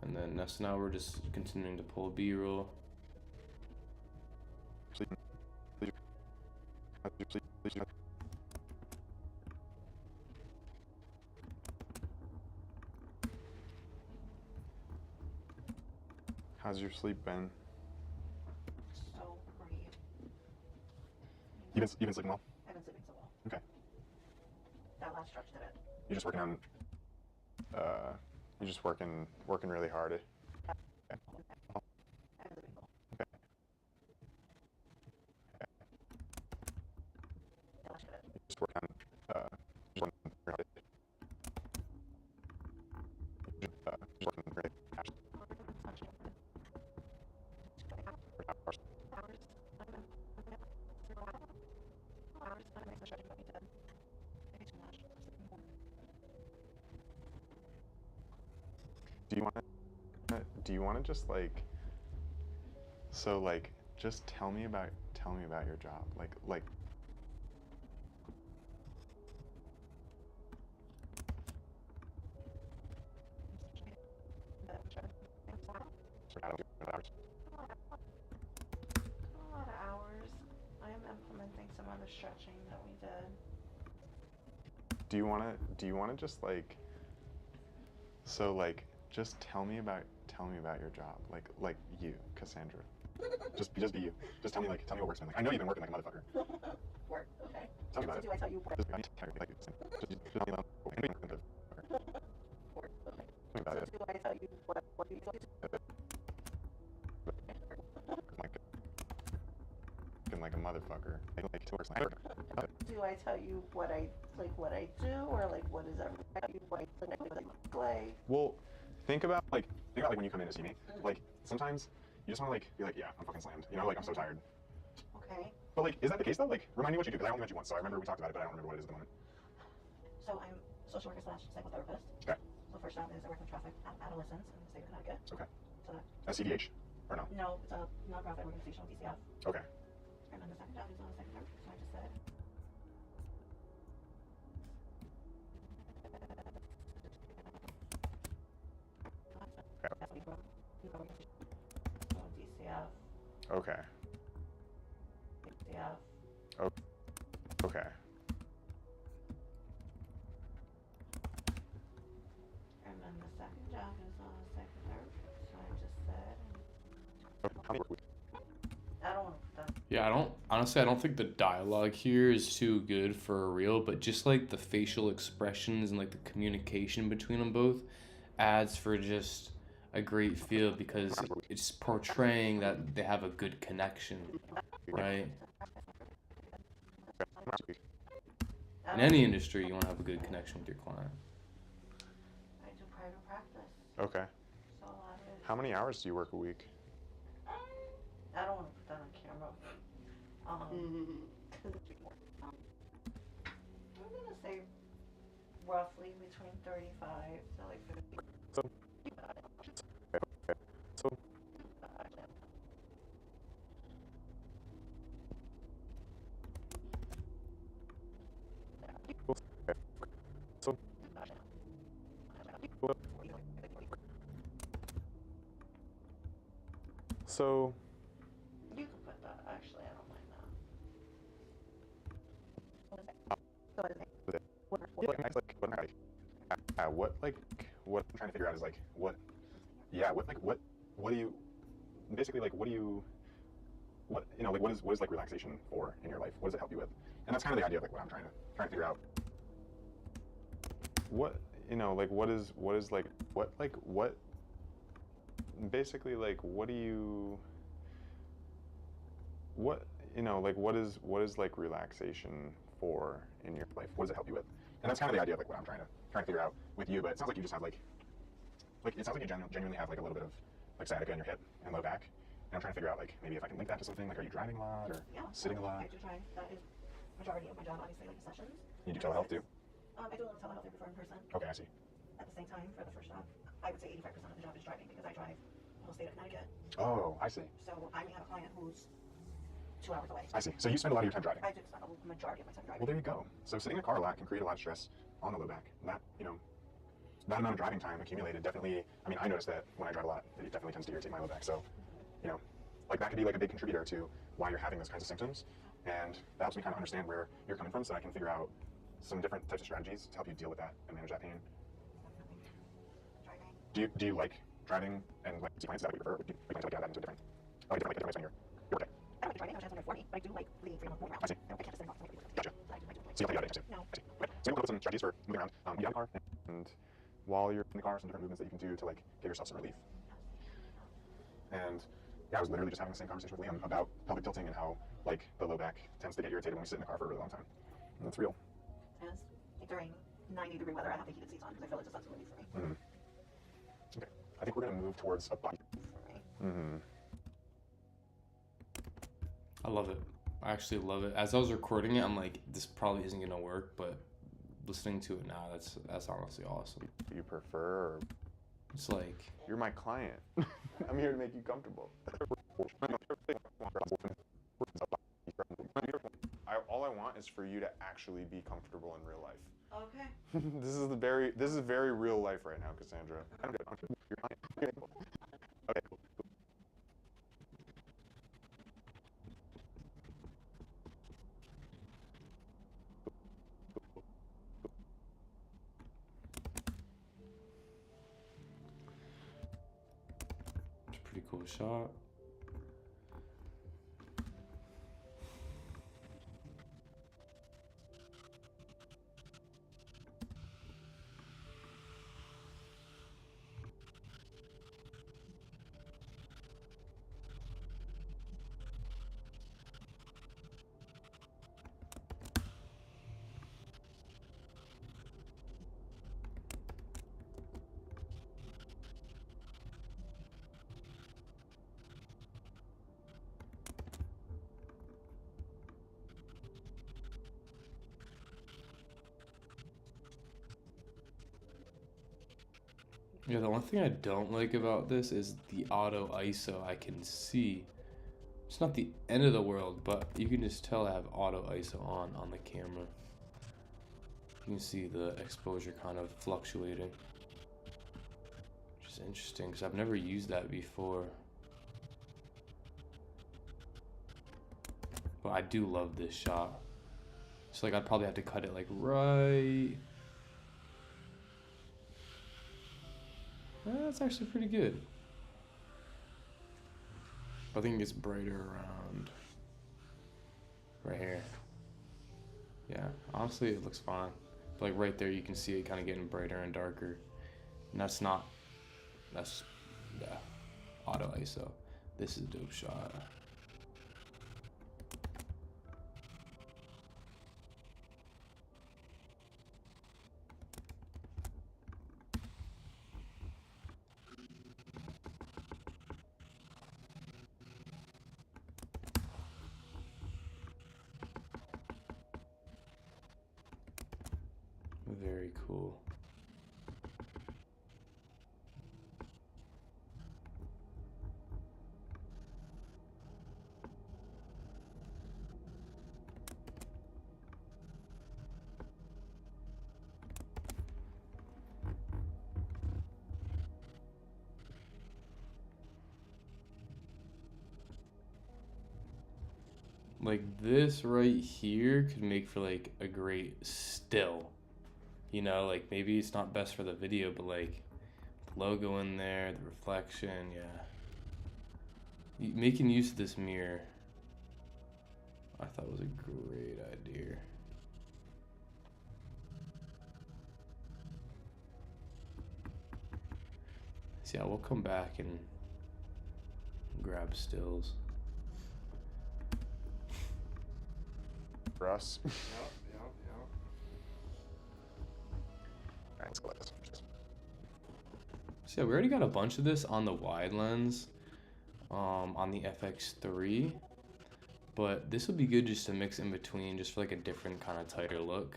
And then so now we're just continuing to pull B-roll. How's your sleep been? So great. You've been sleeping well? I've been sleeping so well. Okay. That last stretch did it. You're just working on. You're just working really hard. Okay. I've been sleeping well. Okay. That last did it. You're just working on. Just working really hard. Just working really hard. Do you want to just like, so like, just tell me about your job, like A lot of hours. I am implementing some of the stretching that we did. Do you want to just like, so like, just tell me about your job, like you, Cassandra. Just be you. Just tell me what work's been like. I know you've been working like a motherfucker. Work, okay. Tell me about it. Do I tell you what? Just tell me about it. Work, okay. Tell me about it. Do I tell you what you do? Like a motherfucker. Like to work. Do I tell you what I do, or like what is everything? Like Well, think about like when you come in to see me. Like sometimes you just want to like be like, yeah, I'm fucking slammed. You know, like I'm so tired. okay. But like, is that the case though? Like, remind me what you do, because I only met you once, so I remember we talked about it, but I don't remember what it is at the moment. So I'm a social worker / psychotherapist. Okay. So first job is I work with trafficked adolescents in the state of Connecticut. Okay. So CDH or no? no, it's a nonprofit organization with DCF. Okay. And then the second job is on a second therapist. So I just said. DCF. Okay. DCF. Okay. And then the second job is on a second therapist. So I just said. How many work weeks? I don't. Yeah, I don't think the dialogue here is too good for real, but just like the facial expressions and like the communication between them both adds for just a great feel, because it's portraying that they have a good connection, right? In any industry, you want to have a good connection with your client. I do private practice. Okay. So a lot of it. How many hours do you work a week? I don't want to put that on camera. I'm gonna say roughly between 35 to like 50. So. So. So. So. You can put that. Actually, I don't mind that. What I'm trying to figure out is like what do you basically like what you know, like what is like relaxation for in your life? What does it help you with? And that's kind of the idea of like what I'm trying to figure out. What, you know, like what is like what basically like what do you, what, you know, like what is like relaxation for in your life? What does it help you with? And that's kind of the idea of like what I'm trying to figure out with you. But it sounds like you just have like it sounds like you genuinely have like a little bit of like sciatica in your hip and low back. And I'm trying to figure out like maybe if I can link that to something. Like, are you driving a lot or sitting a lot? I do drive. That is majority of my job, obviously, like the sessions. You do telehealth too? I do a little telehealth every 4 in person. Okay, I see. At the same time, for the first job, I would say 85% of the job is driving, because I drive the whole state of Connecticut. Oh, I see. So I may have a client who's 2 hours away. I see. So you spend a lot of your time driving. I do spend a majority of my time driving. Well, there you go. So sitting in a car a lot can create a lot of stress on the low back. And that, you know, that amount of driving time accumulated definitely, I mean, I noticed that when I drive a lot, it definitely tends to irritate my low back. So, you know, like that could be like a big contributor to why you're having those kinds of symptoms. And that helps me kind of understand where you're coming from so I can figure out some different types of strategies to help you deal with that and manage that pain. Do you like driving and like see clients? Is that what you prefer? Or do you plan to like add that into a different, like different ways when you're okay? I don't like driving. I don't have to for me, but I do like being free on the road. I see. I can't just sit in the Gotcha. I do So you don't think about it too? No. I see. Okay. So we'll come up with some strategies for moving around. You have a car, and while you're in the car, some different movements that you can do to like give yourself some relief. And yeah, I was literally just having the same conversation with Liam about pelvic tilting and how like the low back tends to get irritated when we sit in the car for a really long time. And that's real. As like, during 90-degree weather, I have the heated seats on because I feel like just that's relief for me. Okay. I think we're gonna move towards a body. I love it. I actually love it. As I was recording it, I'm like, this probably isn't gonna work, but listening to it now, that's honestly awesome. You prefer, or It's like, you're my client. I'm here to make you comfortable. All I want is for you to actually be comfortable in real life. Okay. This is very real life right now, Cassandra. I'm good. You're fine. Okay, cool. it's a pretty cool shot. Yeah, the one thing I don't like about this is the auto ISO. I can see it's not the end of the world, but you can just tell I have auto ISO on the camera. You can see the exposure kind of fluctuating, which is interesting because I've never used that before. But I do love this shot. So like I'd probably have to cut it like right. That's actually pretty good. I think it gets brighter around right here. Yeah, honestly, it looks fine. But like right there, you can see it kind of getting brighter and darker. And that's yeah, auto ISO. This is a dope shot. Very cool. Like this right here could make for like a great still. You know, like maybe it's not best for the video, but like the logo in there, the reflection, yeah. Making use of this mirror, I thought was a great idea. So yeah, we'll come back and grab stills. For us. Yep. Alright, let's go like this. So yeah, we already got a bunch of this on the wide lens, on the FX3, but this would be good just to mix in between, just for like a different kind of tighter look.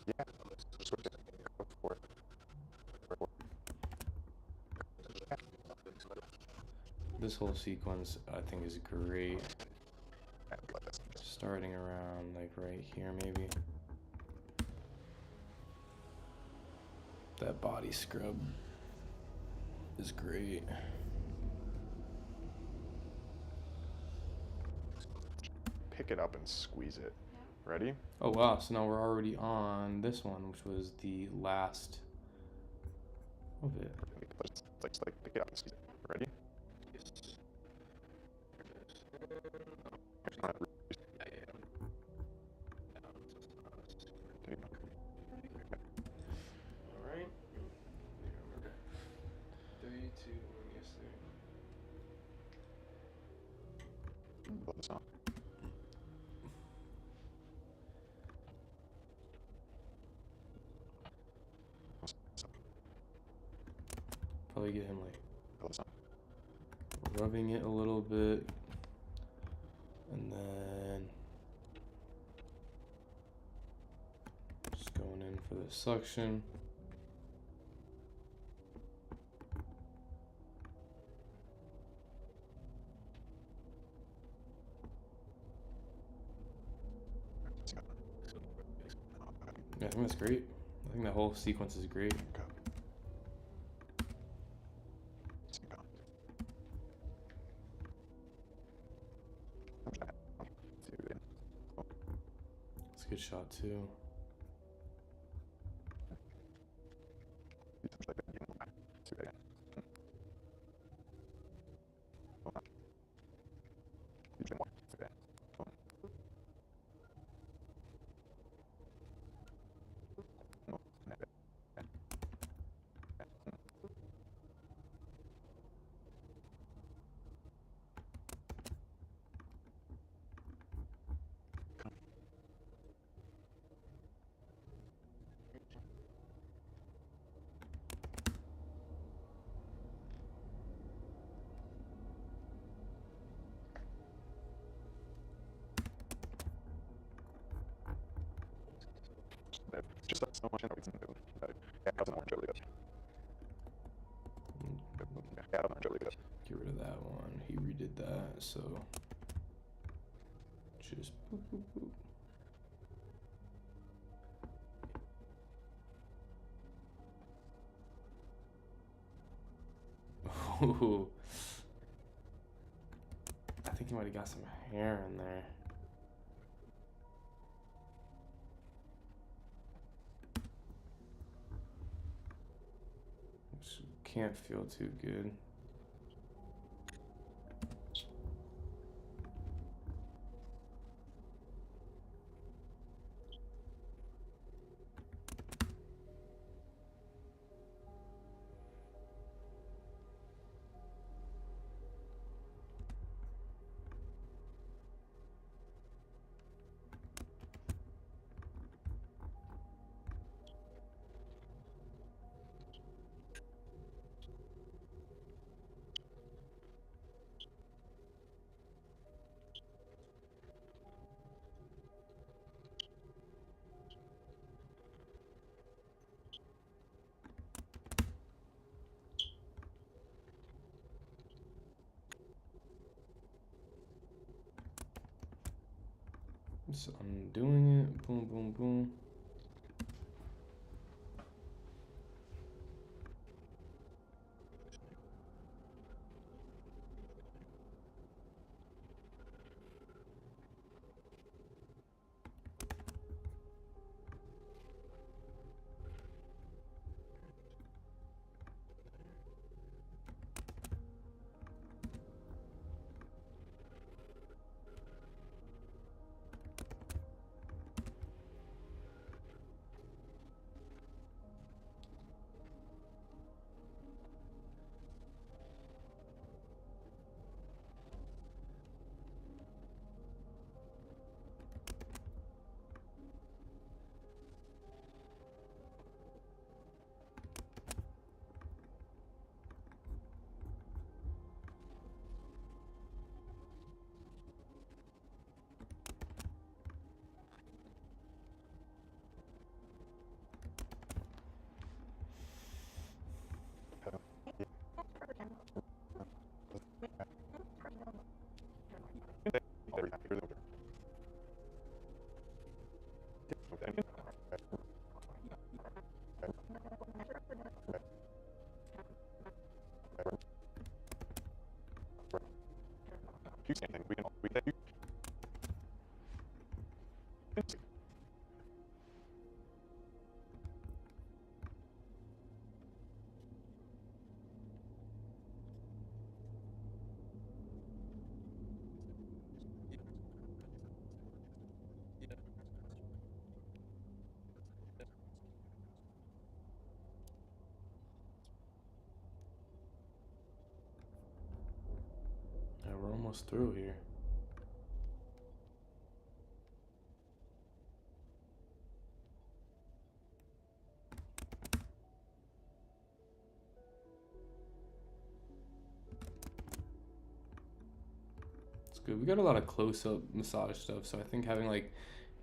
Yeah. Switch it. Go for it. This whole sequence I think is great. Alright, like this. Starting around like right here maybe. That body scrub is great. Pick it up and squeeze it. Ready? Oh wow, so now we're already on this one, which was the last of it. Just like pick it up and squeeze it. Ready? Alright. 3, 2, 1, yes sir. Blow this on. Probably get him like Blow this on. rubbing it a little bit, and then just going in for the suction. Yeah, I think that's great. I think that whole sequence is great. Go. Sink on. It's a good shot too. Just so much in it. Yeah, that's an orange really good. Yeah, that's really good. Get rid of that one. He redid that, so just boop, boop, boop. Ooh. I think he might have got some hair in there. Which can't feel too good. Just undoing it. Boom, boom, boom. almost through here. It's good. We got a lot of close-up massage stuff, so I think having like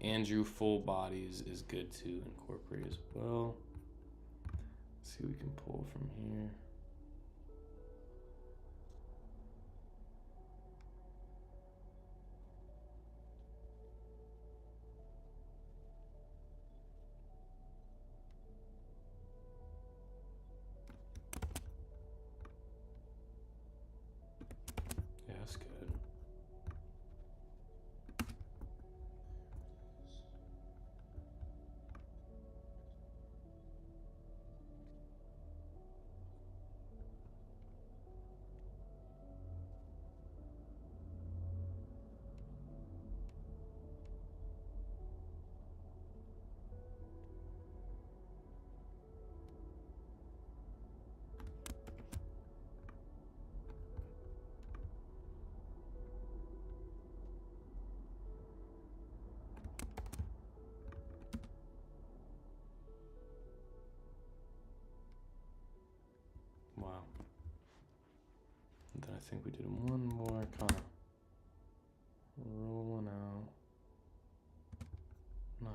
Andrew full bodies is good to incorporate as well. Let's see what we can pull from here. Yeah, that's good. Wow. And then I think we did one more kind of rolling out. Nice.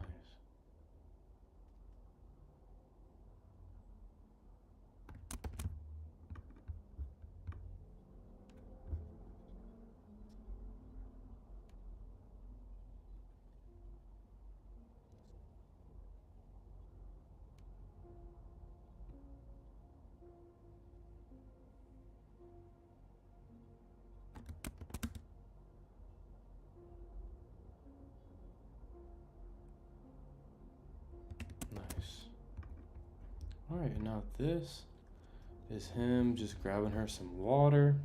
Nice. All right, and now this is him just grabbing her some water.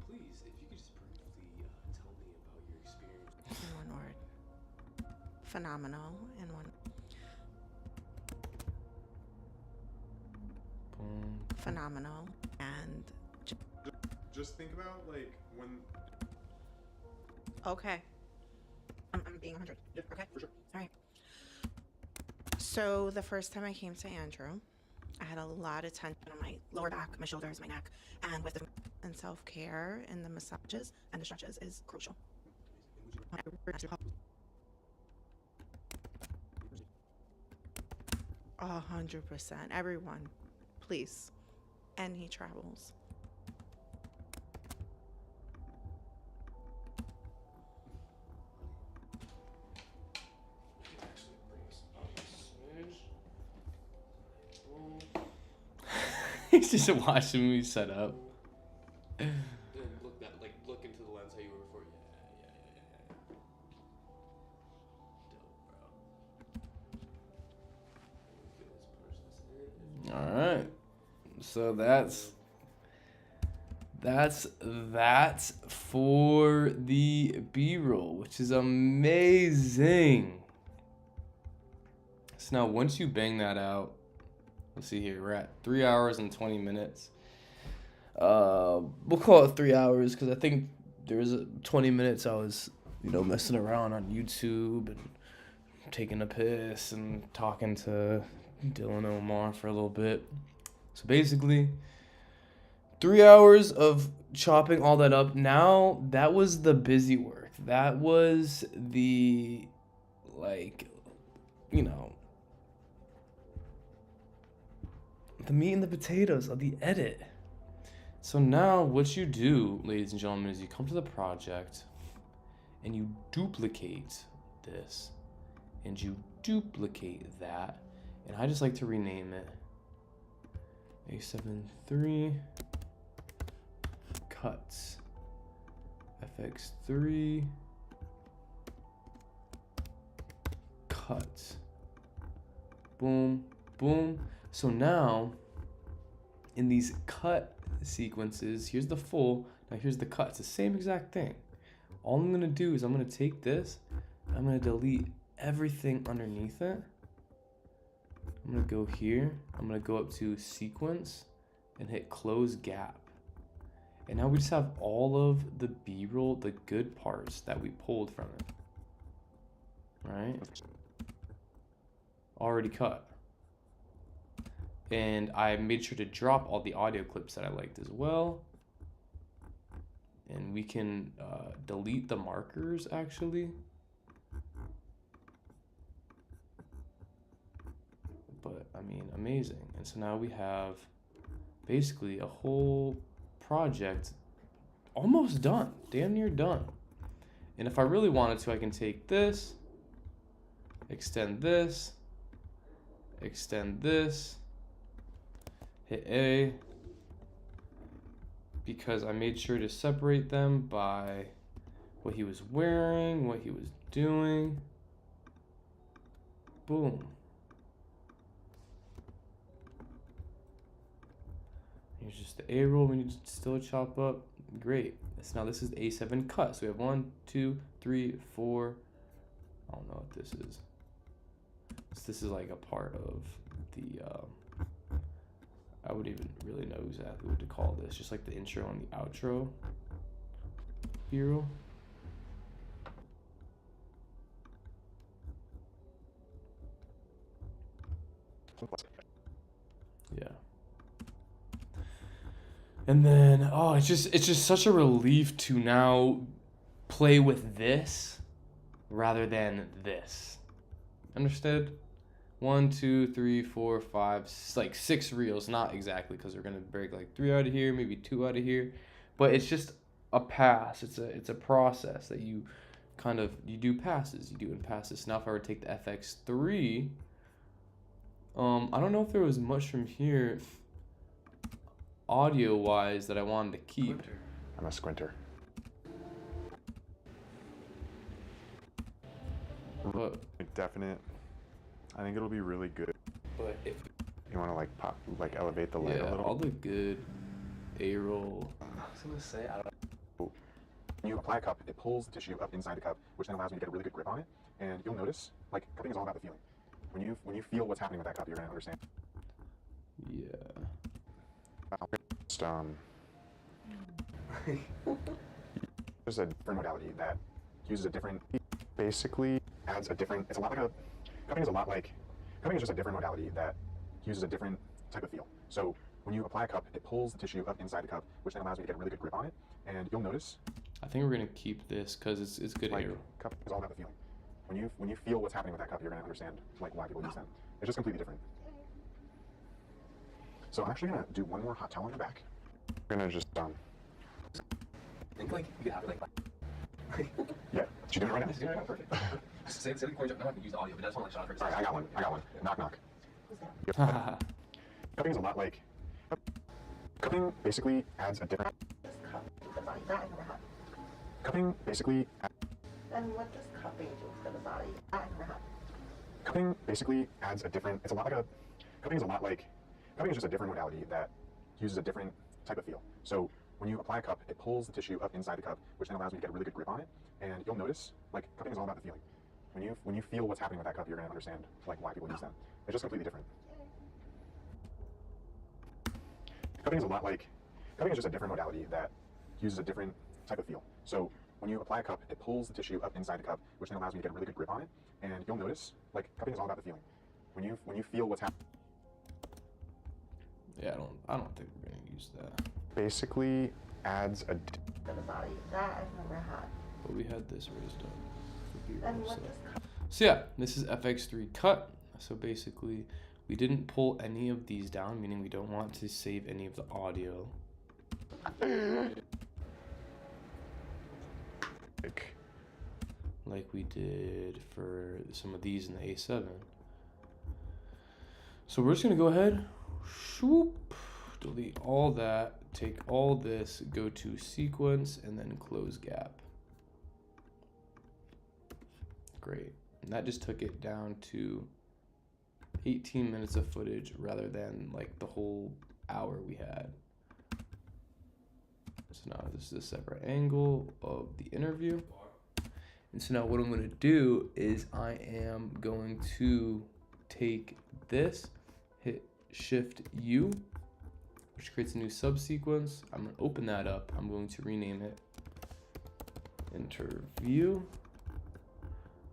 Please, if you could just briefly tell me about your experience. In one word. Phenomenal in one. Boom. Phenomenal. And Just think about like when. okay. I'm being 100. Yeah, okay, for sure. All right. So the first time I came to Andrew, I had a lot of tension on my lower back, my shoulders, my neck, and with the and self-care and the massages and the stretches is crucial. 100%. Everyone, please. And he travels. He's just watching me set up. Look into the lens how you were before. Yeah. All right. So that's for the B-roll, which is amazing. So now once you bang that out, let's see here, we're at 3 hours and 20 minutes. We'll call it 3 hours because I think there was 20 minutes I was, messing around on YouTube and taking a piss and talking to Dylan and Omar for a little bit. So basically, 3 hours of chopping all that up. Now that was the busy work. That was the, like, you know, the meat and the potatoes of the edit. So now what you do, ladies and gentlemen, is you come to the project and you duplicate this and you duplicate that. And I just like to rename it A73 cuts FX3 cuts. Boom, boom. So now in these cut sequences, here's the full, now here's the cut. It's the same exact thing. All I'm gonna do is I'm gonna take this, I'm gonna delete everything underneath it. I'm gonna go here, I'm gonna go up to sequence and hit close gap. And now we just have all of the B-roll, the good parts that we pulled from it. Right? Already cut. And I made sure to drop all the audio clips that I liked as well. And we can delete the markers actually. But I mean, amazing. And so now we have basically a whole project almost done, damn near done. And if I really wanted to, I can take this, extend this, hit A, because I made sure to separate them by what he was wearing, what he was doing. Boom. Here's just the A roll we need to still chop up. Great. So now this is the A7 cut. So we have 1, 2, 3, 4. I don't know what this is. So this is like a part of the I would even really know exactly what to call this. Just like the intro and the outro B-roll. Yeah. And then, oh, it's just such a relief to now play with this rather than this. Understood? 1, 2, 3, 4, 5, like 6 reels. Not exactly, because we're gonna break like 3 out of here, maybe 2 out of here. But it's just a pass. It's a process that you kind of do passes. You do in passes. Now if I were to take the FX3, I don't know if there was much from here audio wise that I wanted to keep. I'm a squinter. But Definite. I think it'll be really good. But if You want to like pop, like elevate the light a yeah, little. all the good A-roll. I was gonna say I don't. When you apply a cup, it pulls the tissue up inside the cup, which then allows me to get a really good grip on it. And you'll notice, like, cupping is all about the feeling. When you feel what's happening with that cup, you're gonna understand. Yeah. Just, there's a different modality that uses a different, basically adds a different. It's a lot like a cupping is a lot like cupping is just a different modality that uses a different type of feel. So when you apply a cup, it pulls the tissue up inside the cup, which then allows me to get a really good grip on it. And you'll notice, I think we're gonna keep this because it's good like, A-roll. cupping is all about the feeling. When you feel what's happening with that cup, you're gonna understand like why people use them. It's just completely different. So I'm actually gonna do one more hot towel on the back. We're gonna just I think like you could have it like. yeah, she's doing it right now. Yeah, perfect. Say the coin jump. I don't have to use the audio, but I just want to like shot for. All right, I got one. Knock knock. Cupping is a lot like cupping basically adds a different. This cup, the body, that and the hut. Cupping basically And what does cupping do for the body, that and the hut? cupping basically adds a different. It's a lot like a cupping is a lot like cupping is just a different modality that uses a different type of feel. So when you apply a cup, it pulls the tissue up inside the cup, which then allows me to get a really good grip on it. And you'll notice, like, cupping is all about the feeling. When you feel what's happening with that cup, you're gonna understand like why people use them. It's just completely different. Cupping is a lot like cupping is just a different modality that uses a different type of feel. So when you apply a cup, it pulls the tissue up inside the cup, which then allows me to get a really good grip on it. And you'll notice, like, cupping is all about the feeling. When you feel what's happening. Yeah, I don't think we're gonna use that. basically adds a for the body. That I've never had. But we had this raised up for B-roll. And what this So yeah, this is FX3 cut. So basically, we didn't pull any of these down, meaning we don't want to save any of the audio. Like we did for some of these in the A7. So we're just gonna go ahead, shoop, delete all that, take all this, go to sequence, and then close gap. Great, and that just took it down to 18 minutes of footage rather than like the whole hour we had. So now this is a separate angle of the interview. And so now what I'm gonna do is I am going to take this, hit Shift U, which creates a new subsequence. I'm gonna open that up. I'm going to rename it interview.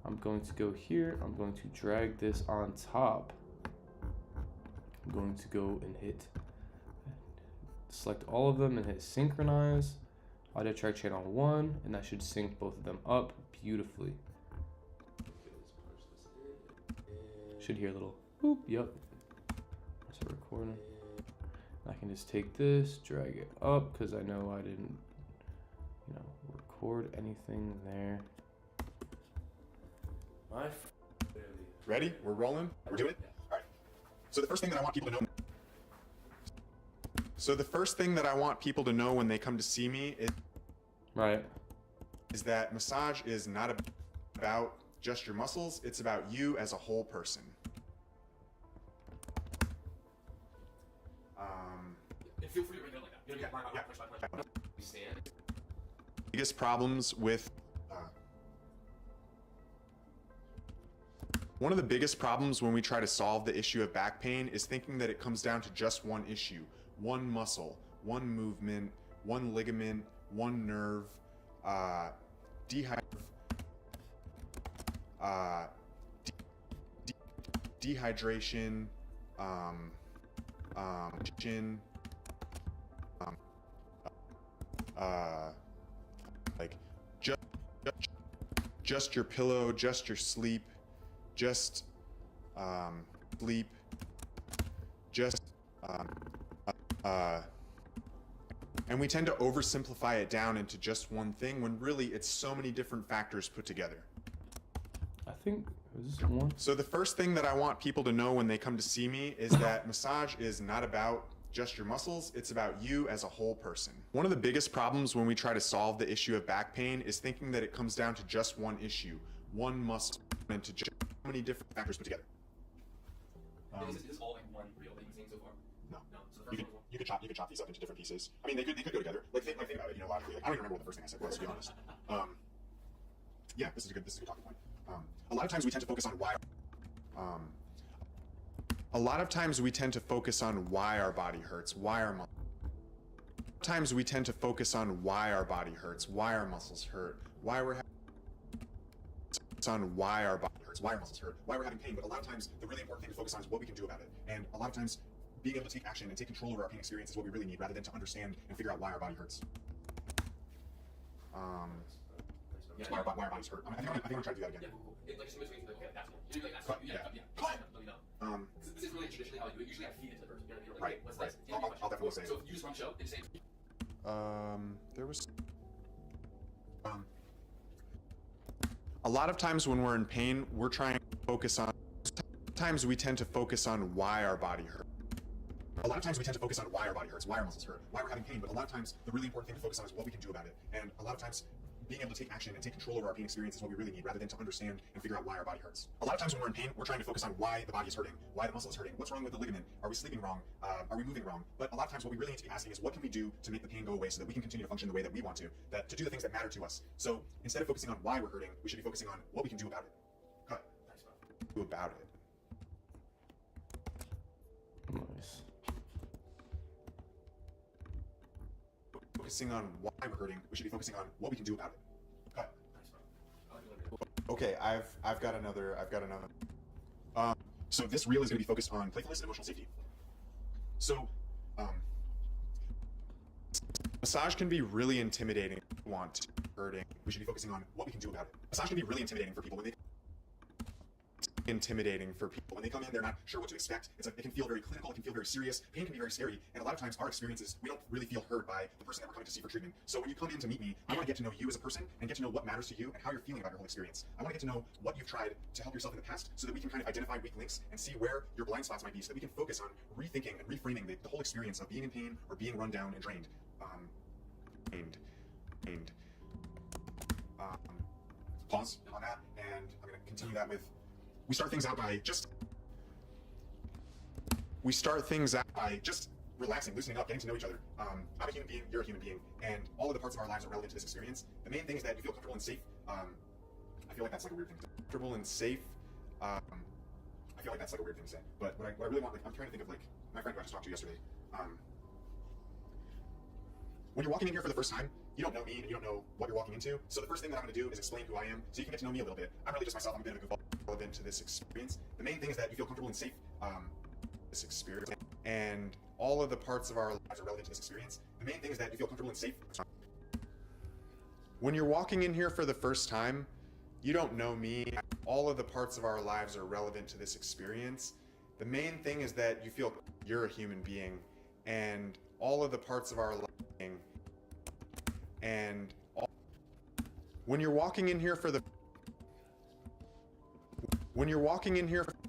I'm going to go here. I'm going to drag this on top. I'm going to go and select all of them and hit synchronize. Audio track channel 1, and that should sync both of them up beautifully. Should hear a little boop, yep. That's a recording. I can just take this, drag it up, because I know I didn't, record anything there. Ready? We're rolling? We're doing it? All right. So the first thing that I want people to know. So the first thing that I want people to know when they come to see me is that massage is not about just your muscles. It's about you as a whole person. Feel free to bring it up like that. You don't get my stand. Biggest problems with one of the biggest problems when we try to solve the issue of back pain is thinking that it comes down to just one issue, one muscle, one movement, one ligament, one nerve, dehydration, like just your pillow, just your sleep, just sleep, just and we tend to oversimplify it down into just one thing when really it's so many different factors put together. I think, is this one? So the first thing that I want people to know when they come to see me is that massage is not about just your muscles, it's about you as a whole person. One of the biggest problems when we try to solve the issue of back pain is thinking that it comes down to just one issue, one muscle, and to just so many different factors put together. Is this all like one reel that you've seen so far? No. No. So the first one. You could chop these up into different pieces. I mean, they could go together. Like think about it, logically. Like, I don't even remember what the first thing I said was, to be honest. Yeah, this is a good talking point. A lot of times we tend to focus on why. A lot of times we tend to focus on why our body hurts, why our muscles. Sometimes we tend to focus on why our body hurts, why our muscles hurt, why we're on why our body hurts, why our muscles hurt, why we're having pain. But a lot of times the really important thing to focus on is what we can do about it. And a lot of times being able to take action and take control over our pain experience is what we really need, rather than to understand and figure out why our body hurts. Why our bodies hurt. I think I'm gonna try to do that again. Yeah, cool. Like just in between, like, okay, that's cool. You do like that's yeah. Let me know. This is really traditionally how I do it. Usually I feed it to the person. You know, like, Right. What's this? I'll definitely say it. So if you just run the show, they just say. There was. A lot of times when we're in pain, we're trying to focus on. Sometimes we tend to focus on why our body hurts. A lot of times we tend to focus on why our body hurts, why our muscles hurt, why we're having pain. But a lot of times the really important thing to focus on is what we can do about it. And a lot of times being able to take action and take control over our pain experience is what we really need, rather than to understand and figure out why our body hurts. A lot of times when we're in pain, we're trying to focus on why the body is hurting, why the muscle is hurting, what's wrong with the ligament, are we sleeping wrong, are we moving wrong? But a lot of times what we really need to be asking is what can we do to make the pain go away so that we can continue to function the way that we want to do the things that matter to us. So instead of focusing on why we're hurting, we should be focusing on what we can do about it. Cut. Do about it. Nice. Focusing on why we're hurting, we should be focusing on what we can do about it. Cut. Okay, I've got another. So this reel is going to be focused on playfulness and emotional safety. So, Massage can be really intimidating. Want to hurting. We should be focusing on what we can do about it. Massage can be really intimidating for people when they come in. They're not sure what to expect. It can feel very clinical. It can feel very serious. Pain can be very scary. And a lot of times our experiences, we don't really feel heard by the person that we're coming to see for treatment. So when you come in to meet me, I want to get to know you as a person and get to know what matters to you and how you're feeling about your whole experience. I want to get to know what you've tried to help yourself in the past so that we can kind of identify weak links and see where your blind spots might be so that we can focus on rethinking and reframing the whole experience of being in pain or being run down and drained. Pause on that, and I'm going to continue that with, we start things out by just relaxing, loosening up, getting to know each other. I'm a human being, you're a human being, and all of the parts of our lives are relevant to this experience. The main thing is that you feel comfortable and safe. I feel like that's like a weird thing to say. Comfortable and safe. I feel like that's like a weird thing to say. But what I really want, like, I'm trying to think of like my friend who I just talked to yesterday. When you're walking in here for the first time, you don't know me and you don't know what you're walking into. So the first thing that I'm going to do is explain who I am so you can get to know me a little bit. I'm really just myself. I'm a bit of a goofball relevant to this experience. The main thing is that you feel comfortable and safe. This experience and all of the parts of our lives are relevant to this experience. The main thing is that you feel comfortable and safe. When you're walking in here for the first time, you don't know me. All of the parts of our lives are relevant to this experience. The main thing is that you feel you're a human being and all of the parts of our lives. And when you're walking in here for the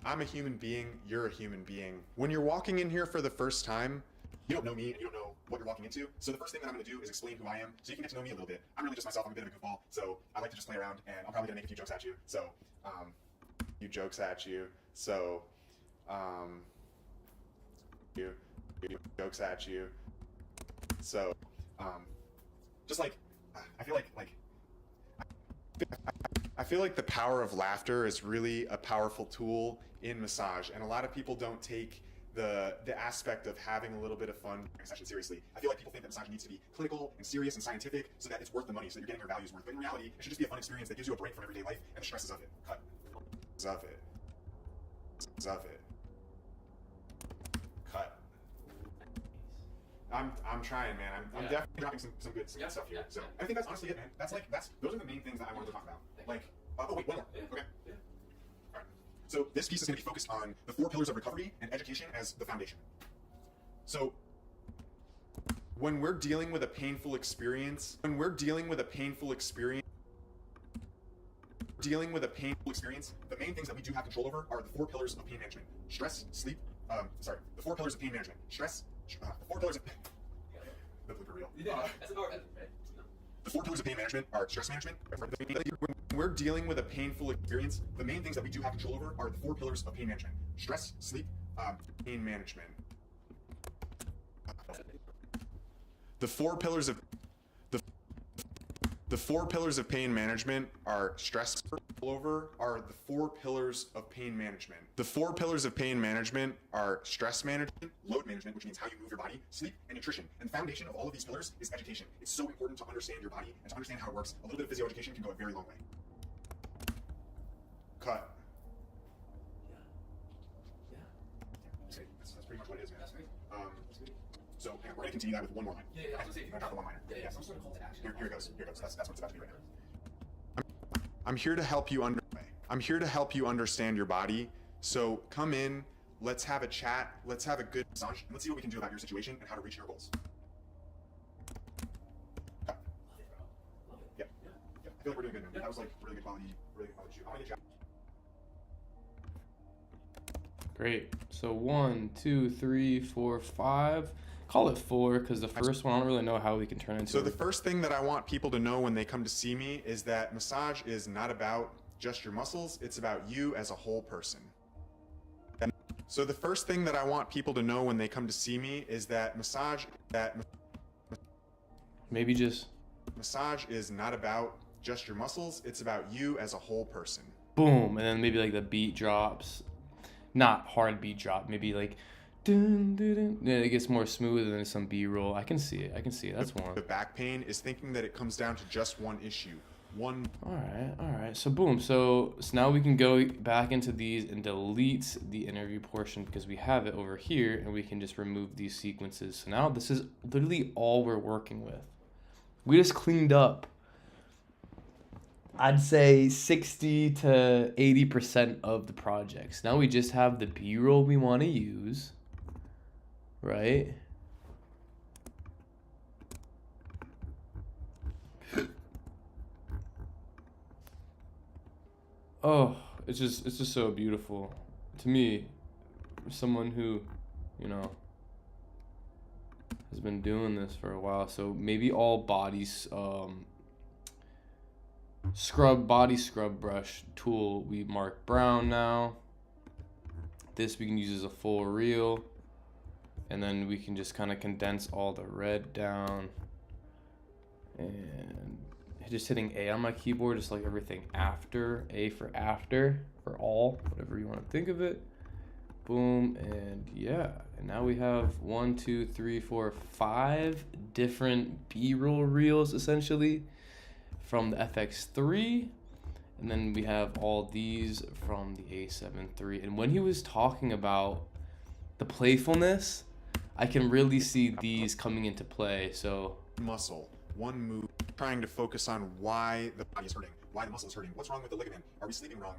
I'm a human being, you're a human being. When you're walking in here for the first time, you don't know me and you don't know what you're walking into. So the first thing that I'm going to do is explain who I am so you can get to know me a little bit. I'm really just myself. I'm a bit of a goofball, so I like to just play around, and I'm probably going to make a few jokes at you. So, just like, I feel like the power of laughter is really a powerful tool in massage, and a lot of people don't take the aspect of having a little bit of fun during a session seriously. I feel like people think that massage needs to be clinical and serious and scientific so that it's worth the money, so that you're getting your values worth. But in reality, it should just be a fun experience that gives you a break from everyday life and the stresses of it. Cut. I'm trying, man. I'm definitely dropping some good stuff here. So I think that's honestly it, man. Those are the main things that I wanted to talk about. Like, oh wait, one more. Okay. All right. So this piece is going to be focused on the 4 pillars of recovery and education as the foundation. So when we're dealing with a painful experience, the main things that we do have control over are the 4 pillars of pain management: stress, sleep. The 4 pillars of pain management: stress. The 4 pillars of the blooper reel. The 4 pillars of pain management are stress management. When we're dealing with a painful experience, the main things that we do have control over are the 4 pillars of pain management: stress, sleep, pain management. The 4 pillars of pain management are stress the 4 pillars of pain management. The 4 pillars of pain management are stress management, load management, which means how you move your body, sleep, and nutrition. And the foundation of all of these pillars is education. It's so important to understand your body and to understand how it works. A little bit of physio education can go a very long way. Cut. Okay, that's pretty much what it is, man. That's great. So we're going to continue that with one more line. Yeah, I was gonna say, I'm going to drop the one liner. yeah, some sort of call to action. Here it goes. That's what it's about to be right now. I'm here to help you understand your body. So come in, let's have a chat, let's have a good massage, and let's see what we can do about your situation and how to reach your goals. Love it, bro. Love it. Yep. I feel like we're doing good, man. That was like really good quality shoot. I want to get you. Great. So 1, 2, 3, 4, 5. Call it 4 because the first one I don't really know how we can turn into. So the first thing that I want people to know when they come to see me is that massage is not about just your muscles. It's about you as a whole person. So the first thing that I want people to know when they come to see me is that massage is not about just your muscles. It's about you as a whole person. Boom, and then maybe like the beat drops. Not hard beat drop, maybe like dun, dun, dun. Then it gets more smooth and then some B-roll. I can see it. That's one. The back pain is thinking that it comes down to just one issue. All right. So boom. So now we can go back into these and delete the interview portion because we have it over here, and we can just remove these sequences. So now this is literally all we're working with. We just cleaned up, I'd say 60 to 80% of the projects. Now we just have the B-roll we want to use, right? Oh, it's just so beautiful to me, someone who, you know, has been doing this for a while. So maybe all bodies body scrub brush tool, we mark brown now. This we can use as a full reel, and then we can just kind of condense all the red down, and just hitting A on my keyboard, just like everything after, A for after, for all, whatever you want to think of it. Boom, and yeah, and now we have 1, 2, 3, 4, 5 different B-roll reels essentially from the FX3, and then we have all these from the A7 III. And when he was talking about the playfulness, I can really see these coming into play. So muscle, one move, trying to focus on why the body is hurting, why the muscle is hurting, what's wrong with the ligament, are we sleeping wrong?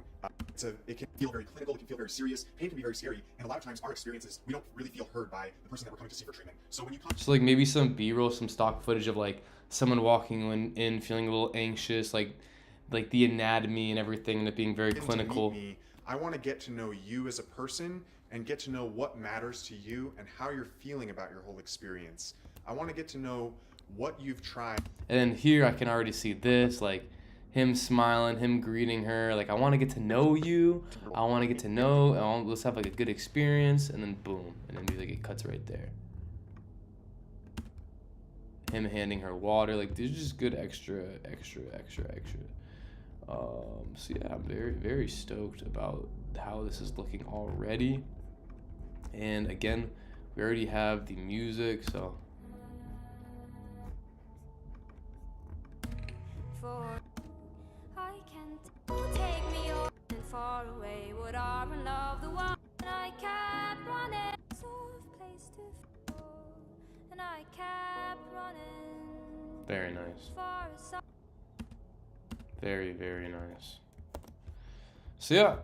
It can feel very clinical, it can feel very serious, pain can be very scary, and a lot of times our experiences, we don't really feel heard by the person that we're coming to see for treatment. So when you come, just like maybe some B-roll, some stock footage of like someone walking in feeling a little anxious, like the anatomy and everything, and it being very clinical. to meet me, I want to get to know you as a person and get to know what matters to you and how you're feeling about your whole experience. I want to get to know what you've tried. And then here I can already see this, like him smiling, him greeting her. Like, I want to get to know you. I want to get to know. Let's have like a good experience. And then boom, and then like it cuts right there. Him handing her water. Like, these are just good extra. So yeah, I'm very, very stoked about how this is looking already. And again, we already have the music, so. I can't take me far away. Would I run love the one I kept running? Soft place to fall, and I kept running. Very nice. Very, very nice. So yeah,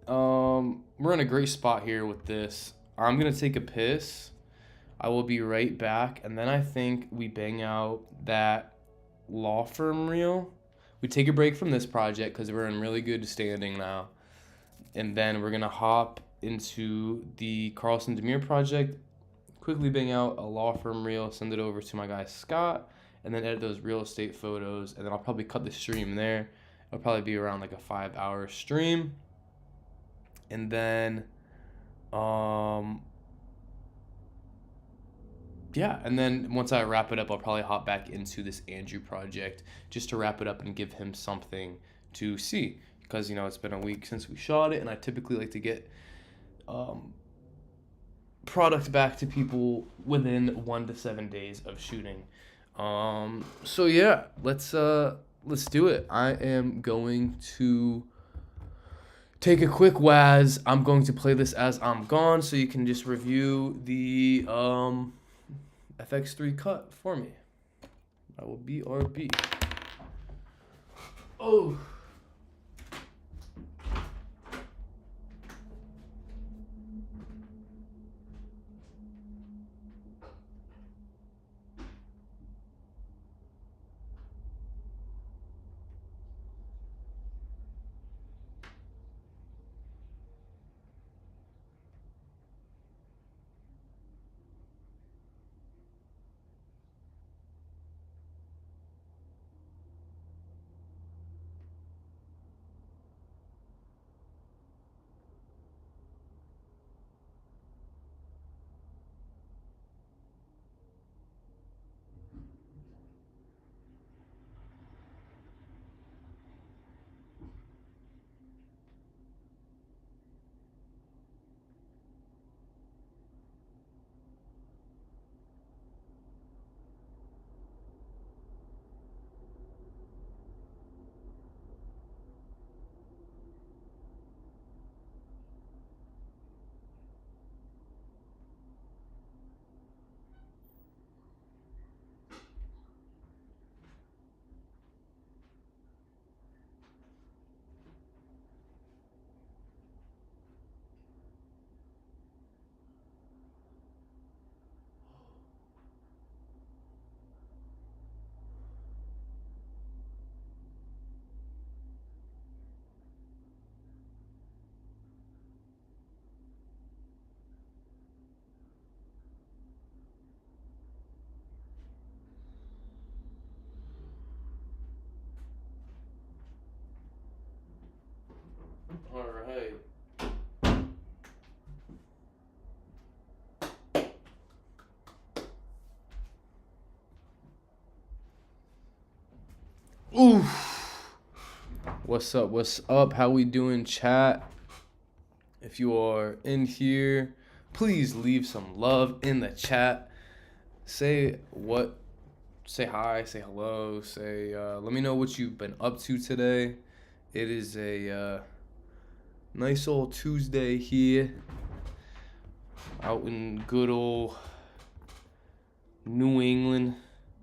we're in a great spot here with this. I'm gonna take a piss. I will be right back, and then I think we bang out that law firm reel. We take a break from this project because we're in really good standing now, and then we're gonna hop into the Carlson Demir project, quickly bang out a law firm reel, send it over to my guy Scott, and then edit those real estate photos, and then I'll probably cut the stream there. It'll probably be around like a 5-hour stream, and then yeah, and then once I wrap it up, I'll probably hop back into this Andrew project just to wrap it up and give him something to see, because, you know, it's been a week since we shot it, and I typically like to get product back to people within 1 to 7 days of shooting. So yeah, let's do it. I am going to take a quick waz. I'm going to play this as I'm gone, so you can just review the FX3 cut for me. I will BRB. Oh. Oof. What's up? What's up? How we doing, chat? If you are in here, please leave some love in the chat. Say what, say hi, say hello, say, let me know what you've been up to today. It is a nice old Tuesday here out in good old New England.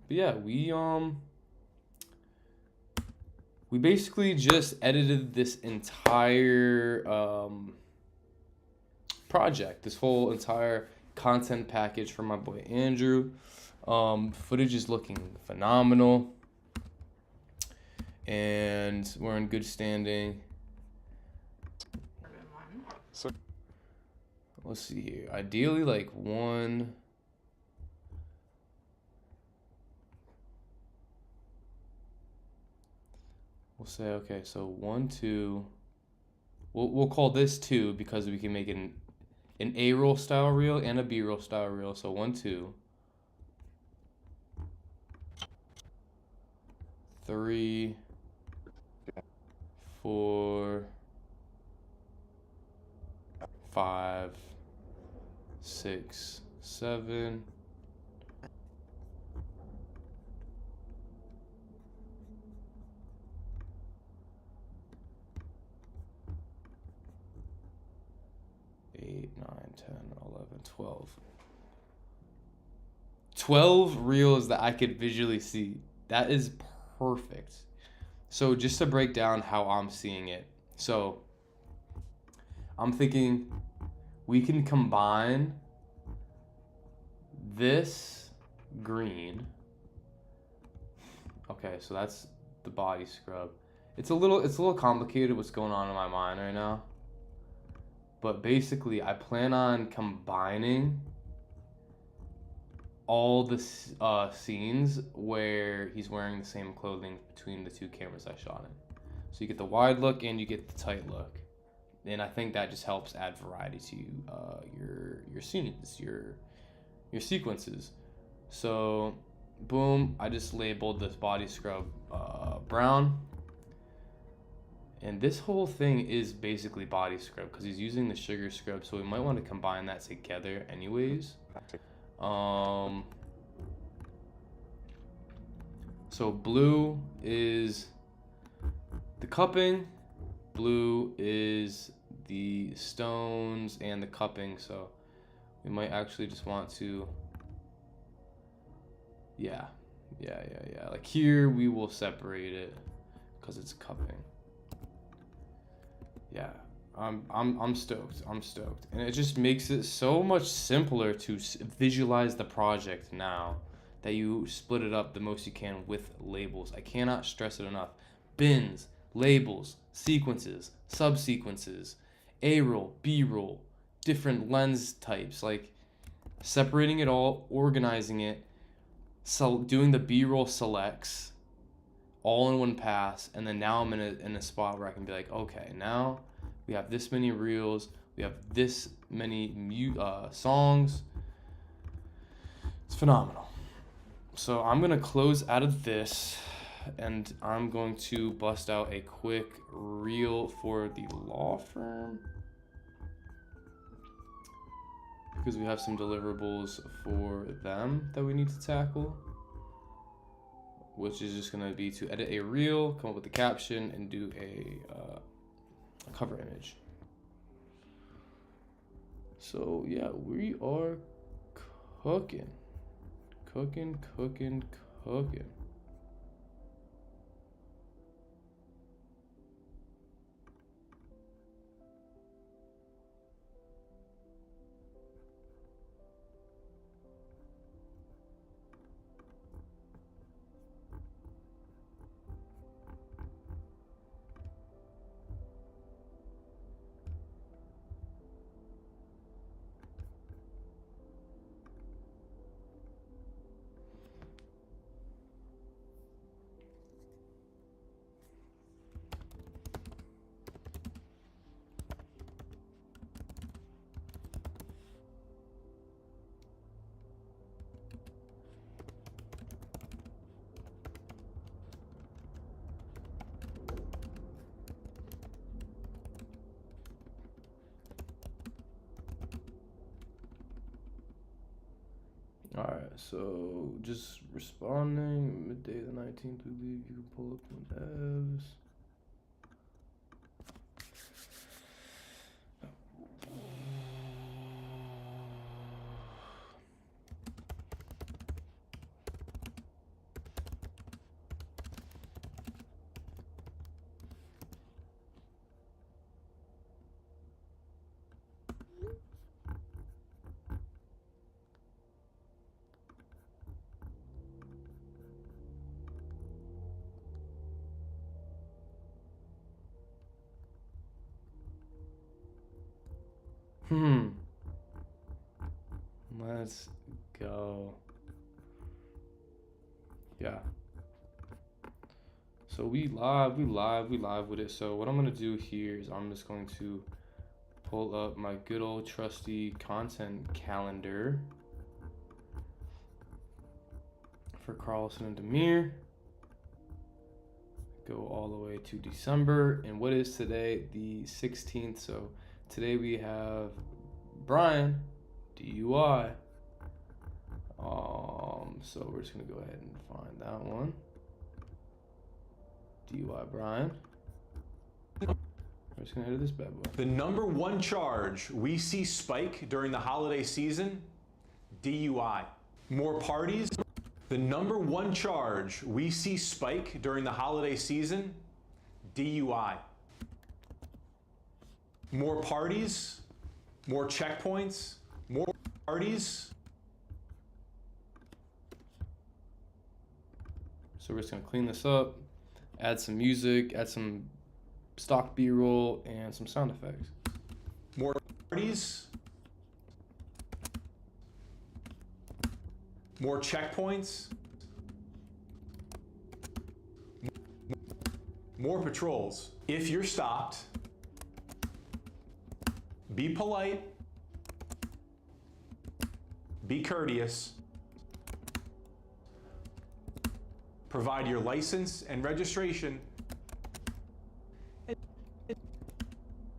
But yeah, we basically just edited this entire project, this whole entire content package for my boy Andrew. Footage is looking phenomenal, and we're in good standing. So Let's see here. Ideally, like one. We'll say, okay, so 1, 2. We'll call this 2 because we can make it an A-roll style reel and a B-roll style reel. So 1, 2. 3, 4, 5, 6, 7. 8, 9, 10, 11, 12. 12 reels that I could visually see. That is perfect. So just to break down how I'm seeing it. So I'm thinking we can combine this green. Okay, so that's the body scrub. It's a little complicated what's going on in my mind right now. But basically, I plan on combining all the scenes where he's wearing the same clothing between the two cameras I shot in. So you get the wide look and you get the tight look. And I think that just helps add variety to your scenes, your sequences. So, boom, I just labeled this body scrub brown. And this whole thing is basically body scrub because he's using the sugar scrub, so we might want to combine that together anyways. So blue is the cupping, blue is the stones and the cupping, so we might actually just want to, yeah, like here we will separate it because it's cupping. Yeah, I'm stoked. I'm stoked, and it just makes it so much simpler to visualize the project now that you split it up the most you can with labels. I cannot stress it enough. Bins, labels, sequences, subsequences, A-roll, B-roll, different lens types, like separating it all, organizing it, doing the B-roll selects all in one pass, and then now I'm in a spot where I can be like, okay, now we have this many reels, we have this many songs. It's phenomenal. So I'm gonna close out of this, and I'm going to bust out a quick reel for the law firm because we have some deliverables for them that we need to tackle, which is just going to be to edit a reel, come up with a caption, and do a cover image. So yeah, we are cooking. All right, so just responding. Midday the 19th, we leave. You can pull up whatevs. Let's go. Yeah. So we live with it. So what I'm gonna do here is I'm just going to pull up my good old trusty content calendar for Carlson and Demir. Go all the way to December. And what is today? The 16th. So today we have Brian, DUI. So we're just gonna go ahead and find that one. DUI Brian. We're just gonna head to this bad boy. The number one charge we see spike during the holiday season, DUI. More parties. The number one charge we see spike during the holiday season, DUI. More parties, more checkpoints, more parties. So we're just gonna clean this up, add some music, add some stock B-roll, and some sound effects. More parties, more checkpoints, more patrols. If you're stopped, be polite, be courteous, provide your license and registration,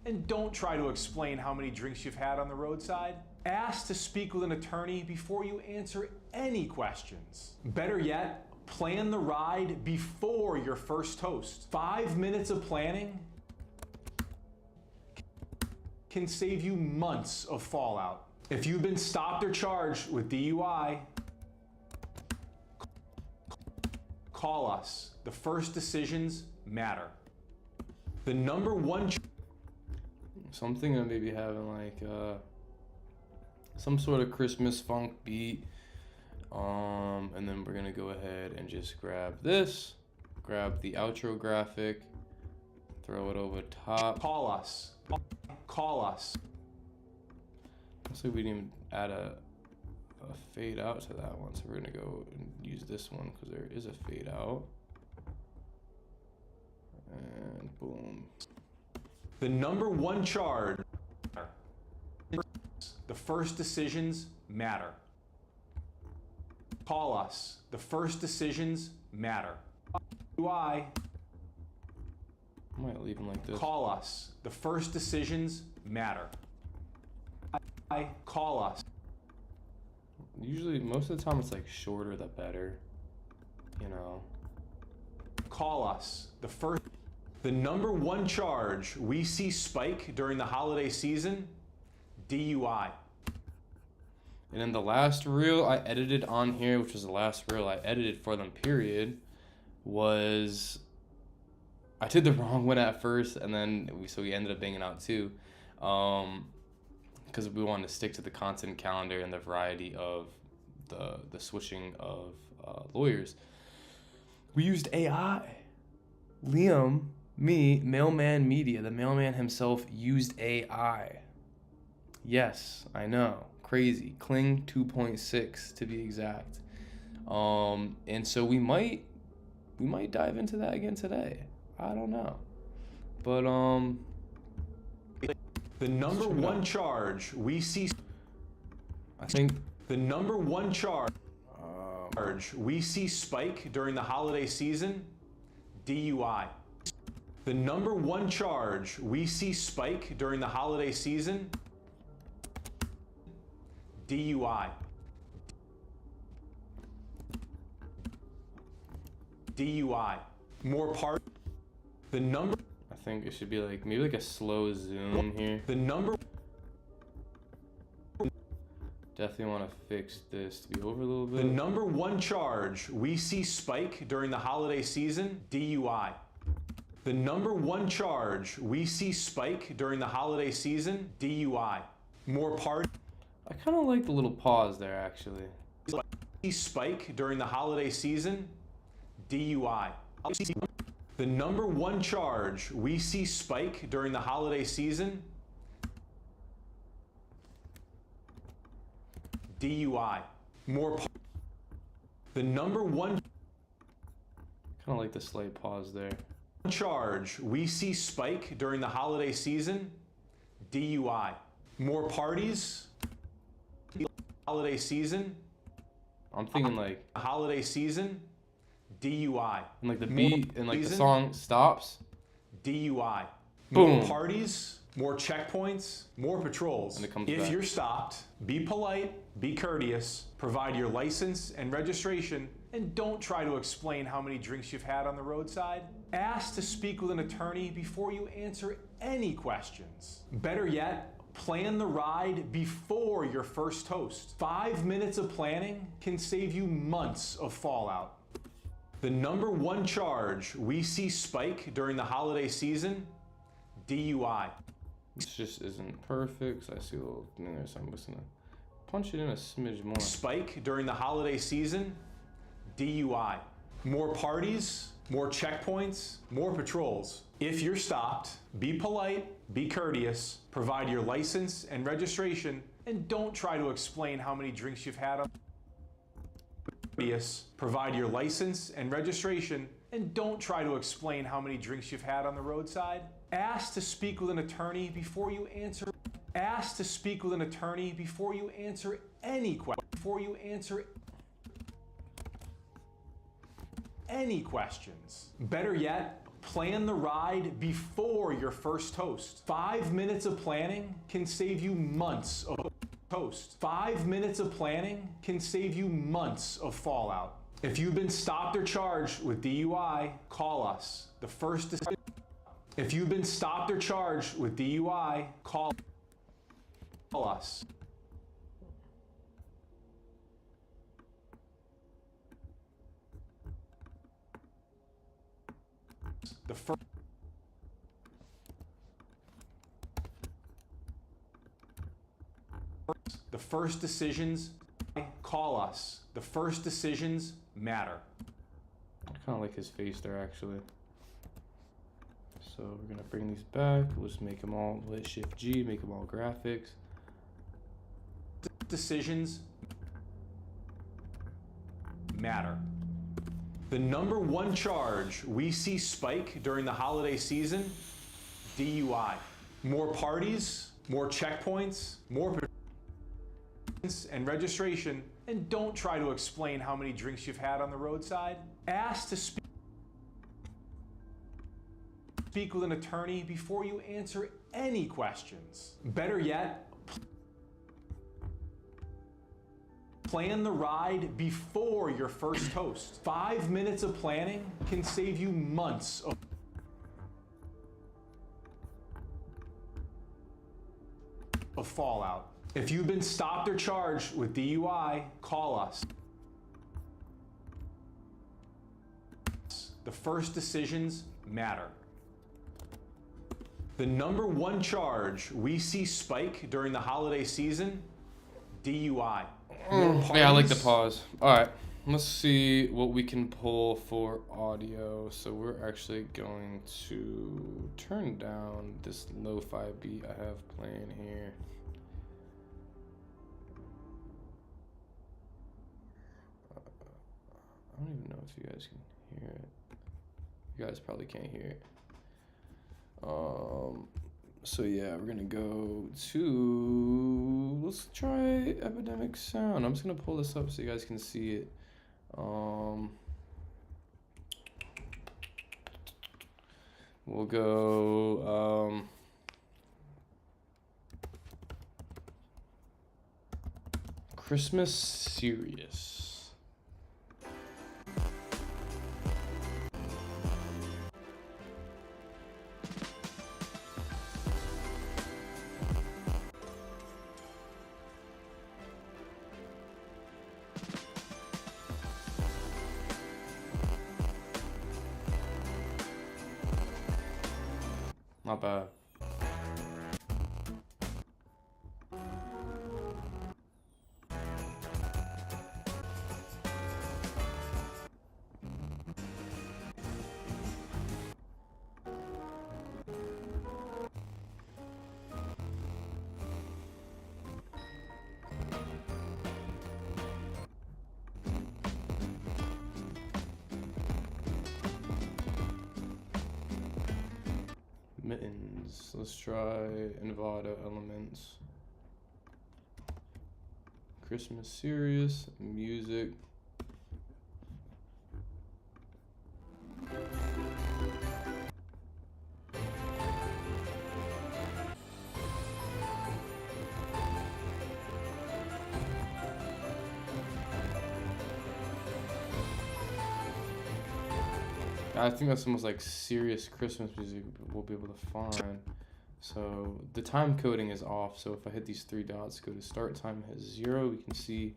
and don't try to explain how many drinks you've had on the roadside. Ask to speak with an attorney before you answer any questions. Better yet, plan the ride before your first toast. 5 minutes of planning can save you months of fallout. If you've been stopped or charged with DUI, call us. The first decisions matter. The number one. So I'm thinking of maybe having like some sort of Christmas funk beat. And then we're gonna go ahead and just grab this, grab the outro graphic, throw it over top. Call us. Call us. Looks like we didn't even add a fade out to that one, so we're gonna go and use this one because there is a fade out. And boom. The number one charge. The first decisions matter. Call us. The first decisions matter. I might leave them like this. Call us. The first decisions matter. I call us. Usually, most of the time, it's like shorter the better. You know. Call us. The number one charge we see spike during the holiday season, DUI. And then the last reel I edited on here, which was the last reel I edited for them, period, was I did the wrong one at first, and then we ended up banging out two, because we wanted to stick to the content calendar and the variety of the switching of lawyers. We used AI. Liam, me, Mailman Media, the mailman himself, used AI. Yes, I know. Crazy. Kling 2.6 to be exact. And so we might dive into that again today. I don't know. But the number one charge we see, I think the number one charge we see spike during the holiday season, DUI. The number one charge we see spike during the holiday season, DUI. DUI. More part. The number. I think it should be like maybe like a slow zoom here. The number. Definitely want to fix this to be over a little The bit. number one charge we see spike during the holiday season, DUI. The number one charge we see spike during the holiday season, DUI. More party. I kind of like the little pause there actually. Spike during the holiday season, DUI. The number one charge we see spike during the holiday season, DUI. More. The number one. Kind of like the slight pause there. Charge we see spike during the holiday season, DUI. More parties. Holiday season. I'm thinking like Holiday season, DUI. and like the beat and like the song stops. DUI. Boom. More parties, more checkpoints, more patrols. And it comes if back. you're stopped, be polite, be courteous, provide your license and registration, and don't try to explain how many drinks you've had on the roadside. Ask to speak with an attorney before you answer any questions. Better yet, plan the ride before your first toast. 5 minutes of planning can save you months of fallout. The number one charge we see spike during the holiday season, DUI. This just isn't perfect. So I see a little thing there, so I'm just gonna punch it in a smidge more. Spike during the holiday season, DUI. More parties, more checkpoints, more patrols. If you're stopped, be polite, be courteous, provide your license and registration, and don't try to explain how many drinks you've had on. Provide your license and registration, and don't try to explain how many drinks you've had on the roadside. Ask to speak with an attorney before you answer. Ask to speak with an attorney before you answer any question. Before you answer any questions. Better yet, plan the ride before your first toast. 5 minutes of planning can save you months of toast. 5 minutes of planning can save you months of fallout. If you've been stopped or charged with DUI, call us. If you've been stopped or charged with DUI, call us. The first decisions, call us. The first decisions matter. I kind of like his face there actually. So we're gonna bring these back. We'll just make them all, we'll hit Shift G, make them all graphics. Decisions matter. The number one charge we see spike during the holiday season, DUI. More parties, more checkpoints, more and registration, and don't try to explain how many drinks you've had on the roadside. Ask to speak with an attorney before you answer any questions. Better yet, plan the ride before your first toast. 5 minutes of planning can save you months of fallout. If you've been stopped or charged with DUI, call us. The first decisions matter. The number one charge we see spike during the holiday season, DUI. Yeah, I like the pause. All right, let's see what we can pull for audio. So we're actually going to turn down this lo-fi beat I have playing here. I don't even know if you guys can hear it. You guys probably can't hear it. So yeah, we're gonna go to, let's try Epidemic Sound. I'm just gonna pull this up so you guys can see it. We'll go, Christmas Serious. Not bad. Mittens. Let's try Nevada Elements. Christmas serious music. I think that's the most like serious Christmas music we'll be able to find. So the time coding is off. So if I hit these three dots, go to start time, hit 0, we can see.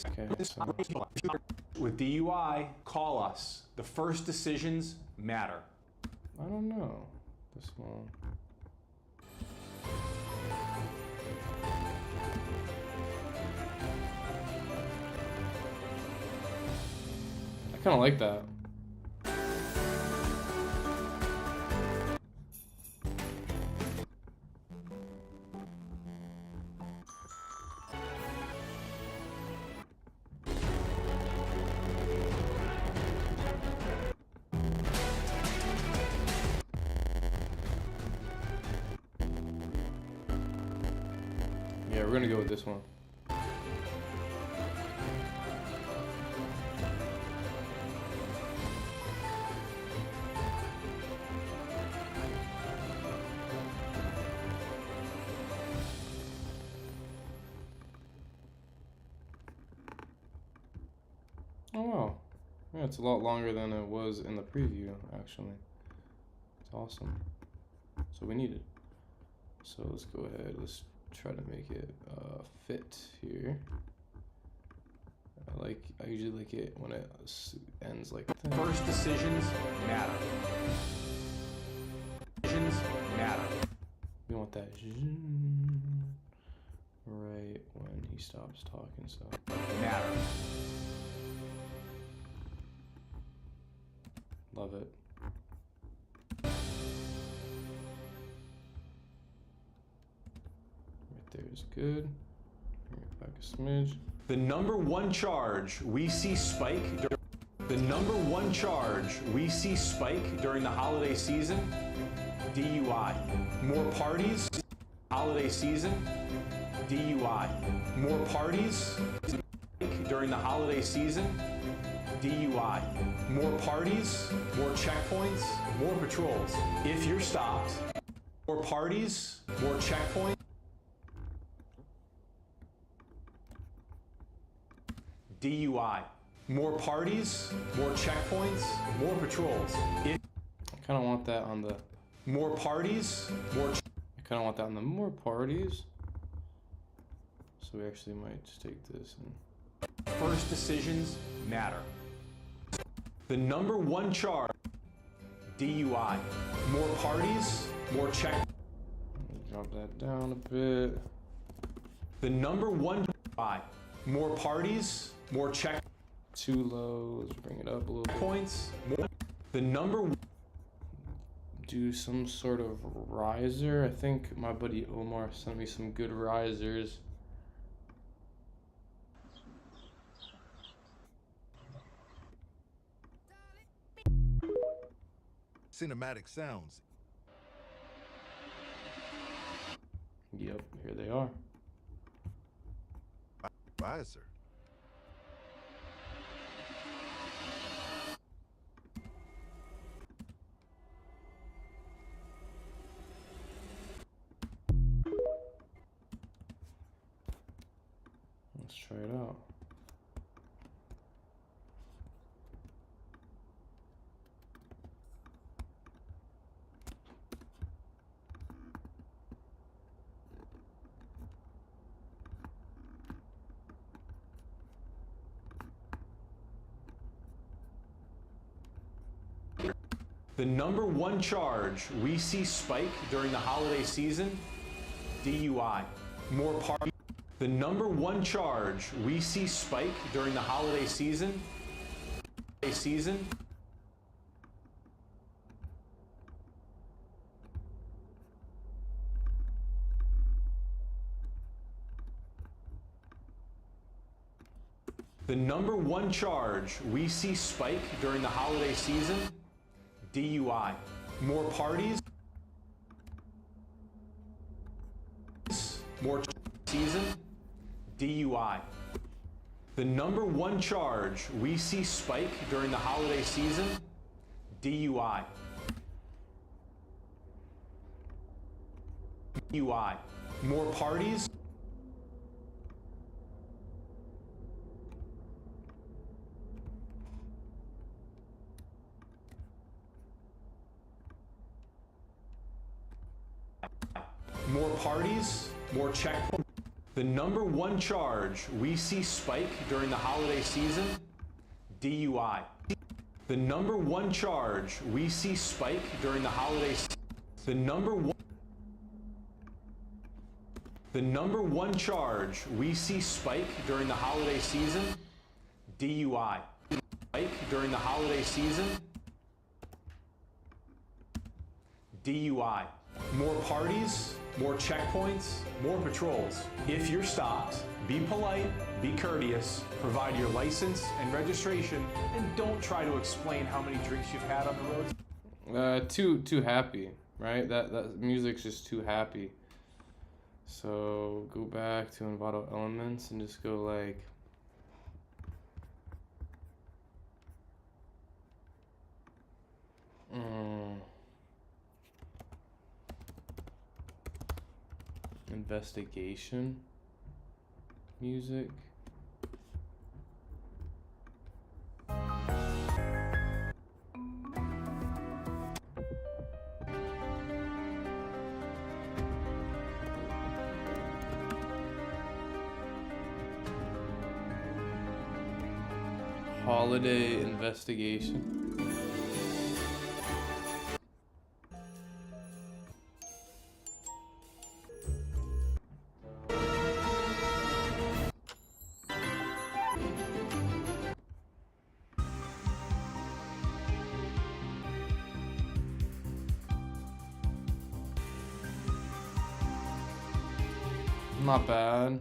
Okay. So With DUI, call us. The first decisions matter. I don't know this one. I kind of like that. Yeah, we're gonna go with this one. Oh wow. Yeah, it's a lot longer than it was in the preview, actually. It's awesome. So we need it. So let's go ahead, let's try to make it fit here. I usually like it when it ends like that. First decisions matter. Decisions matter. We want that right when he stops talking, so Matter. love it. Right there is good. Bring it back a smidge. The number one charge we see spike. The number one charge we see spike during the holiday season. DUI. More parties. Holiday season. DUI. More parties. During the holiday season. DUI. More parties, more checkpoints, more patrols. If you're stopped, more parties, more checkpoints. DUI. More parties, more checkpoints, more patrols. If I kind of want that on the more parties, more. I kind of want that on the more parties. So we actually might just take this and First decisions matter. The number one charge, DUI. More parties, more check. drop that down a bit. The number one DUI. More parties, more check. Too low. Let's bring it up a little bit. Points, more. The number one. Do some sort of riser. I think my buddy Omar sent me some good risers. Cinematic sounds. Yep, here they are. Visor. Let's try it out. The #1 charge we see spike during the holiday season, DUI. More parties. The #1 charge we see spike during the holiday season, The #1 charge we see spike during the holiday season, DUI. More parties, more season, DUI. The #1 charge we see spike during the holiday season, DUI. DUI. More parties, more parties, more checkpoints. The #1 charge we see spike during the holiday season, DUI. The #1 charge we see spike during the holiday season. The #1 charge we see spike during the holiday season, DUI. Spike during the holiday season, DUI. More parties, more checkpoints, more patrols. If you're stopped, be polite, be courteous, provide your license and registration, and don't try to explain how many drinks you've had on the road. Too happy, right? That music's just too happy. So go back to Envato Elements and just go like. Investigation music. Holiday investigation. Not bad.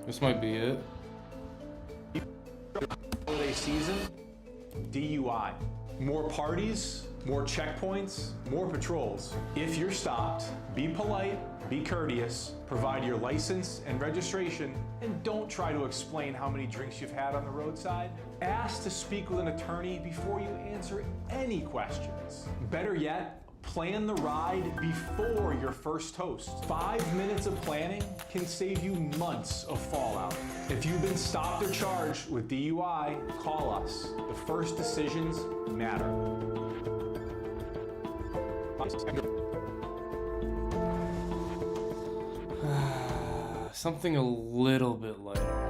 This might be it. Holiday season, DUI. More parties, more checkpoints, more patrols. If you're stopped, be polite, be courteous, provide your license and registration, and don't try to explain how many drinks you've had on the roadside. Ask to speak with an attorney before you answer any questions. Better yet, plan the ride before your first toast. 5 minutes of planning can save you months of fallout. If you've been stopped or charged with DUI, call us. The first decisions matter. Something a little bit lighter.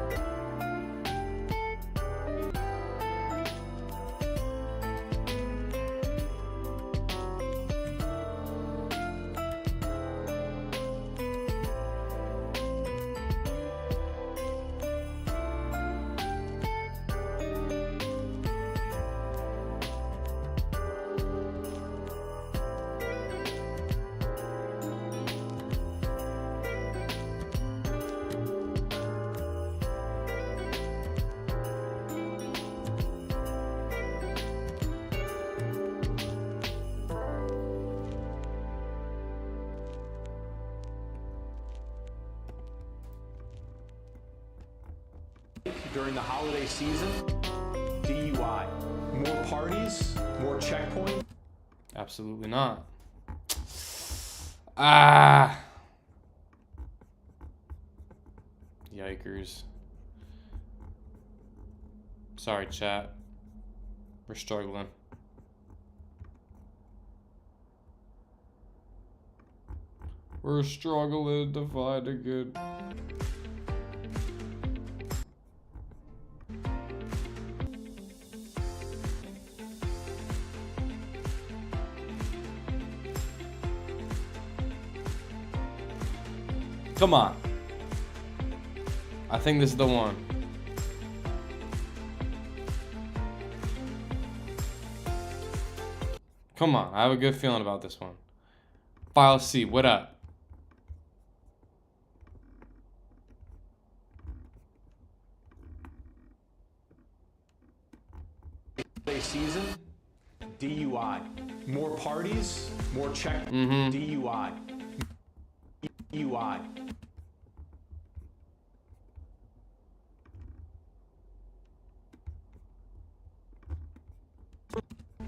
during the holiday season? DUI. More parties? More checkpoints? Absolutely not. Ah. Yikers. Sorry, chat. We're struggling. We're struggling to find a good. Come on. I think this is the one. Come on. I have a good feeling about this one. File C, what up? Season? DUI. More parties? More check. DUI. DUI.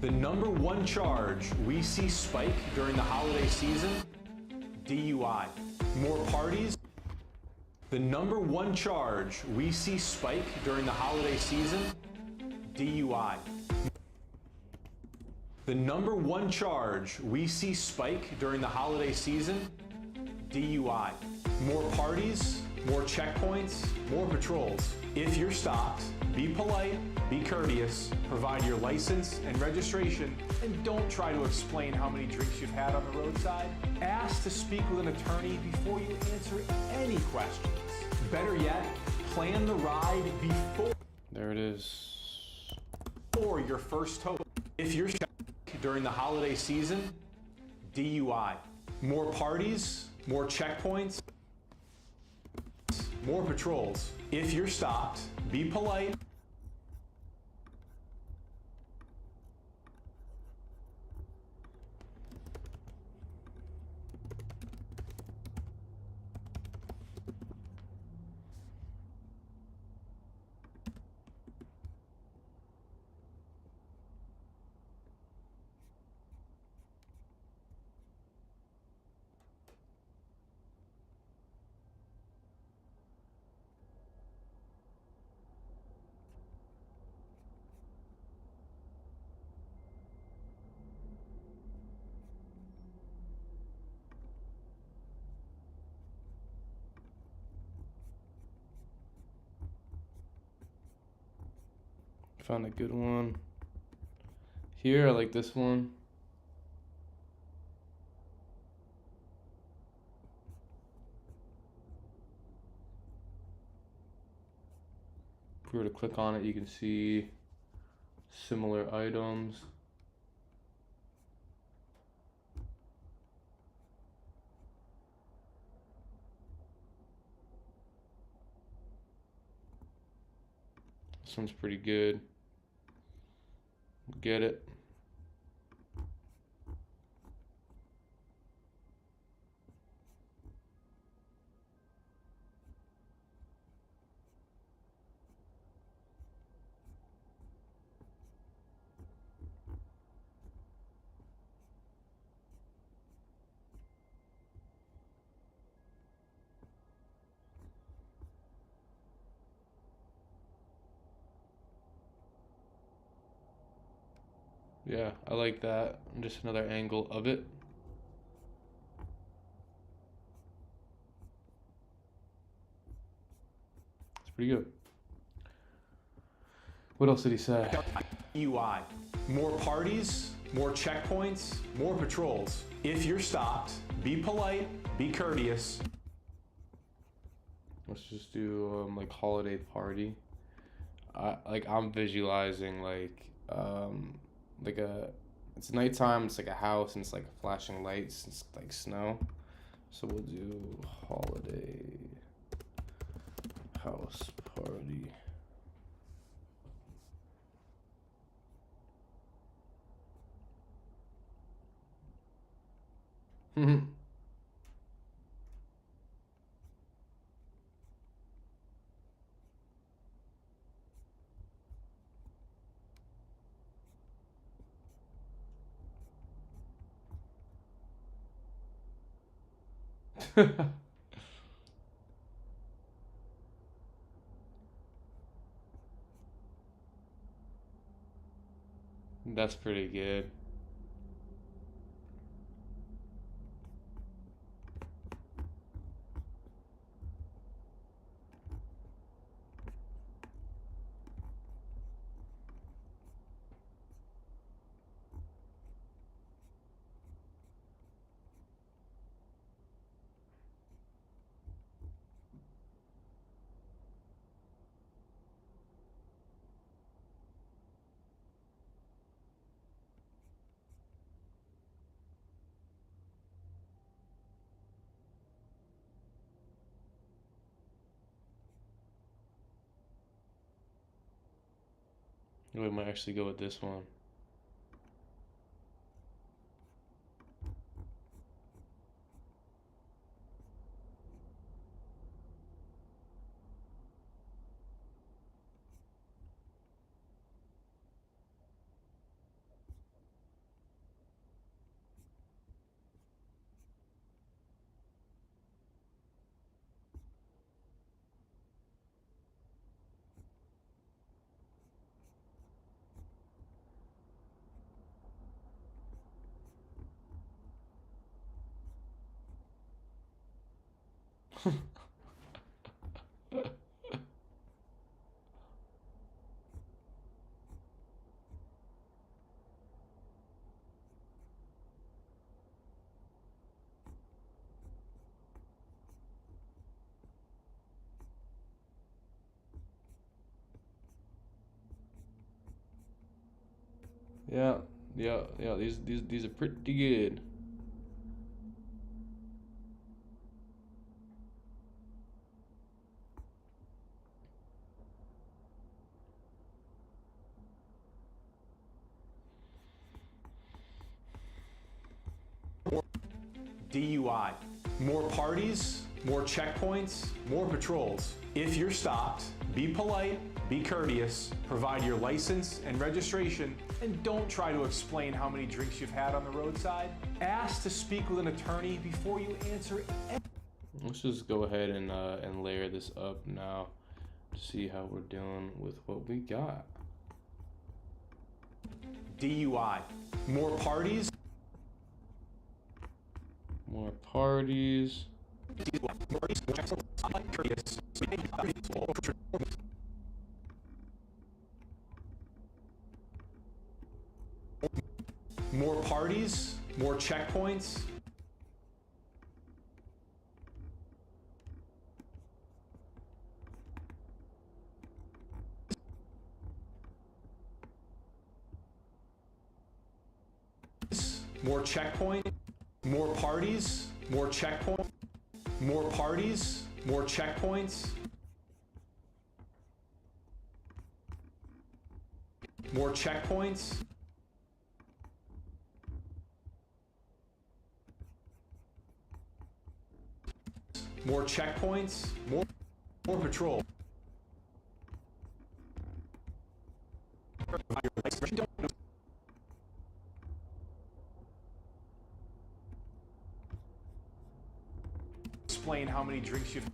The number one charge we see spike during the holiday season? DUI. More parties? The number one charge we see spike during the holiday season? DUI. The number one charge we see spike during the holiday season? DUI. More parties, more checkpoints, more patrols. If you're stopped, be polite, be courteous, provide your license and registration, and don't try to explain how many drinks you've had on the roadside. Ask to speak with an attorney before you answer any questions. Better yet, plan the ride before. There it is. Before your first tow. If you're stopped during the holiday season, DUI. More parties, more checkpoints, more patrols. If you're stopped, be polite. Found a good one. Here, I like this one. If we were to click on it, you can see similar items. This one's pretty good. Get it? Yeah, I like that. Just another angle of it. It's pretty good. What else did he say? DUI. More parties, more checkpoints, more patrols. If you're stopped, be polite, be courteous. Let's just do like holiday party. I'm visualizing like it's nighttime, it's like a house and it's like flashing lights, it's like snow. So we'll do holiday house party. That's pretty good. We might actually go with this one. Yeah, yeah. These are pretty good. DUI. More parties, more checkpoints, more patrols. If you're stopped, be polite, be courteous, provide your license and registration, and don't try to explain how many drinks you've had on the roadside. Ask to speak with an attorney before you answer any. Let's just go ahead and layer this up now to see how we're doing with what we got. DUI. More parties. More parties. More parties, more checkpoints. More checkpoint, more parties, more checkpoint, more parties, more checkpoints. More checkpoints. More checkpoints, more patrol. Explain how many drinks you've.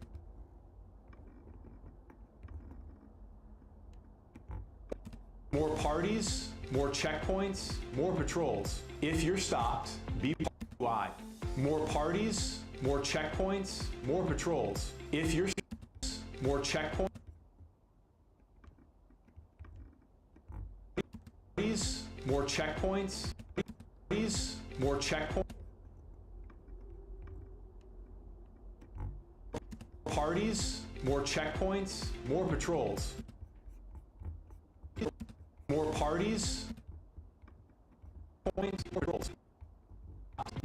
More parties, more checkpoints, more patrols. If you're stopped, be polite. More parties, more checkpoints, more patrols. If you're more checkpoints, more checkpoints, more checkpoints. Parties, more checkpoints, more patrols. More parties, points, more patrols.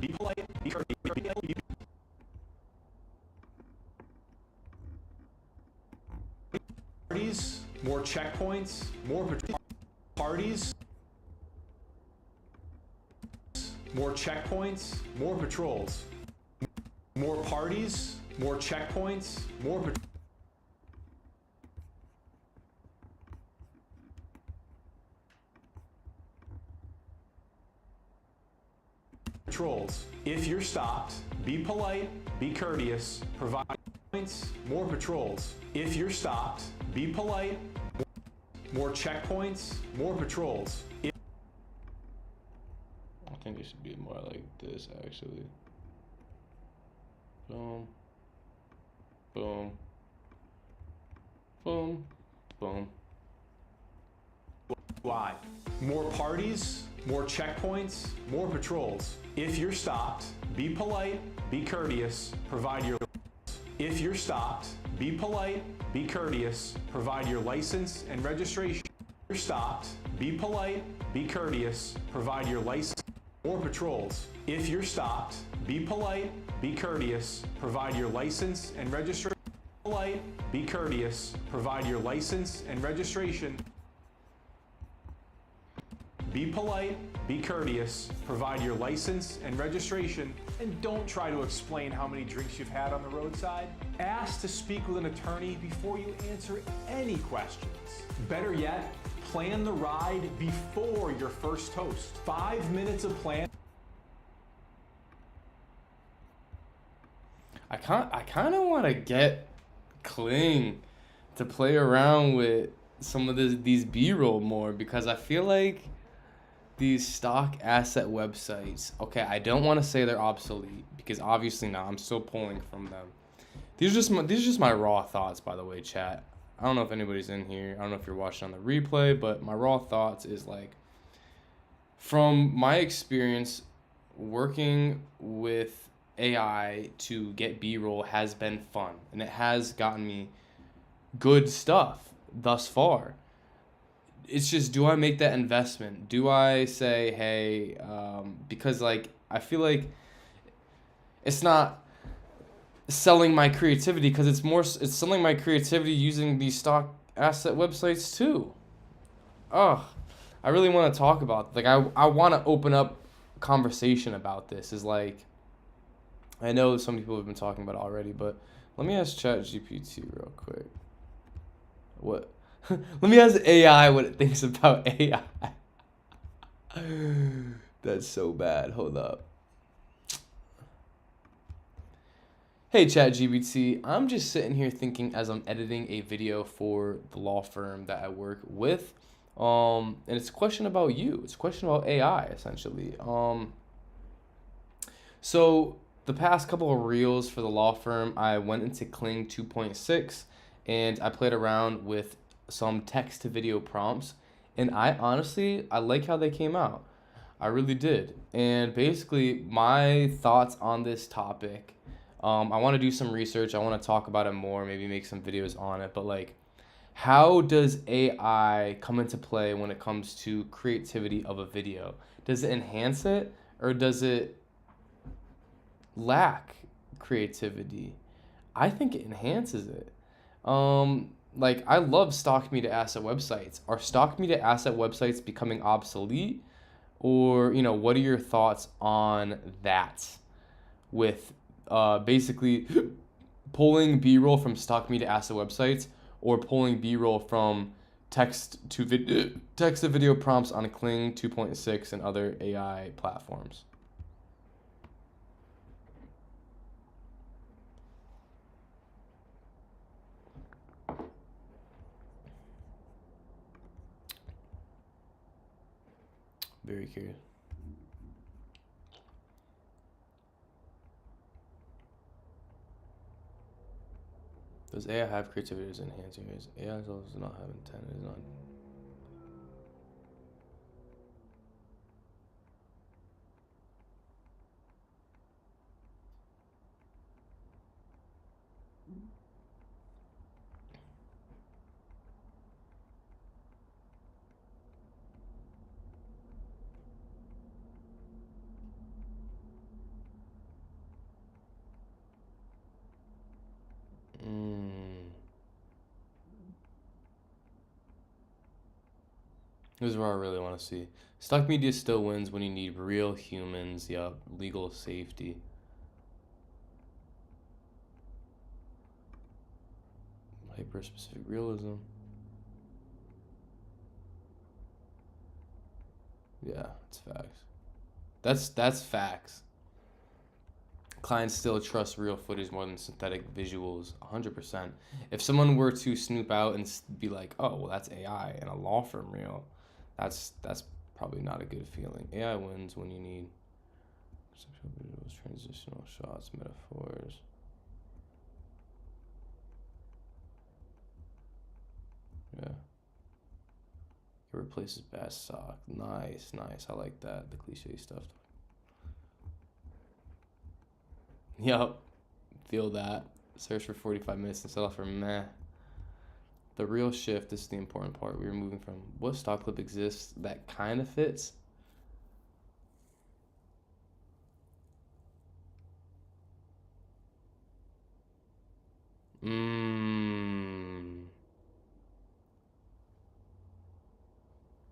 Be polite, be courteous, parties, more checkpoints, more patrols. Parties, more checkpoints, more patrols. More parties, more checkpoints, more patrols. If you're stopped, be polite, be courteous, provide points, more patrols. If you're stopped, be polite, more checkpoints, more patrols. I think it should be more like this, actually. Boom. Boom. Boom. Boom. Why? More parties, more checkpoints, more patrols. If you're stopped, be polite, be courteous, provide your. If you're stopped, be polite, be courteous, provide your license and registration. If you're stopped, be polite, be courteous, provide your license. More patrols. If you're stopped, be polite, be courteous, provide your license and registration. Polite, be courteous, provide your license and registration. Be polite, be courteous, provide your license and registration, and don't try to explain how many drinks you've had on the roadside. Ask to speak with an attorney before you answer any questions. Better yet, plan the ride before your first toast. 5 minutes of plan. I kind of want to get Kling to play around with some of these B-roll more, because I feel like these stock asset websites, okay, I don't want to say they're obsolete, because obviously not. I'm still pulling from them. These are just my raw thoughts, by the way, chat. I don't know if anybody's in here. I don't know if you're watching on the replay, but my raw thoughts is like, from my experience working with AI to get B-roll has been fun, and it has gotten me good stuff thus far. It's just, do I make that investment? Do I say, hey, because like I feel like it's not selling my creativity, because it's selling my creativity using these stock asset websites too. Oh, I really want to talk about, like, I want to open up conversation about this. Is like, I know some people have been talking about it already, but let me ask ChatGPT real quick. What? Let me ask AI what it thinks about AI. That's so bad. Hold up. Hey ChatGPT, I'm just sitting here thinking as I'm editing a video for the law firm that I work with. And it's a question about you. It's a question about AI, essentially. So the past couple of reels for the law firm, I went into Kling 2.6 and I played around with some text to video prompts, and I like how they came out. I really did. And basically my thoughts on this topic, I want to do some research. I want to talk about it more, maybe make some videos on it, but like, how does AI come into play when it comes to creativity of a video? Does it enhance it, or does it lack creativity? I think it enhances it. Like, I love stock media asset websites. Are stock media asset websites becoming obsolete? Or, you know, what are your thoughts on that? With basically pulling B-roll from stock media asset websites, or pulling B-roll from text to video prompts on Kling 2.6 and other AI platforms. Very curious. Does AI have creativity as enhancing it? AI does not have intent. It is not. This is where I really want to see. Stock media still wins when you need real humans. Yup, legal safety. Hyper-specific realism. Yeah, it's facts. That's facts. clients still trust real footage more than synthetic visuals, 100%. If someone were to snoop out and be like, oh, well, that's AI and a law firm reel, that's probably not a good feeling. AI wins when you need sexual visuals, transitional shots, metaphors. Yeah. It replaces bad stock. Nice, nice. I like that. The cliche stuff. Yup. Feel that. Search for 45 minutes and settle for meh. The real shift, this is the important part. We were moving from what stock clip exists that kind of fits.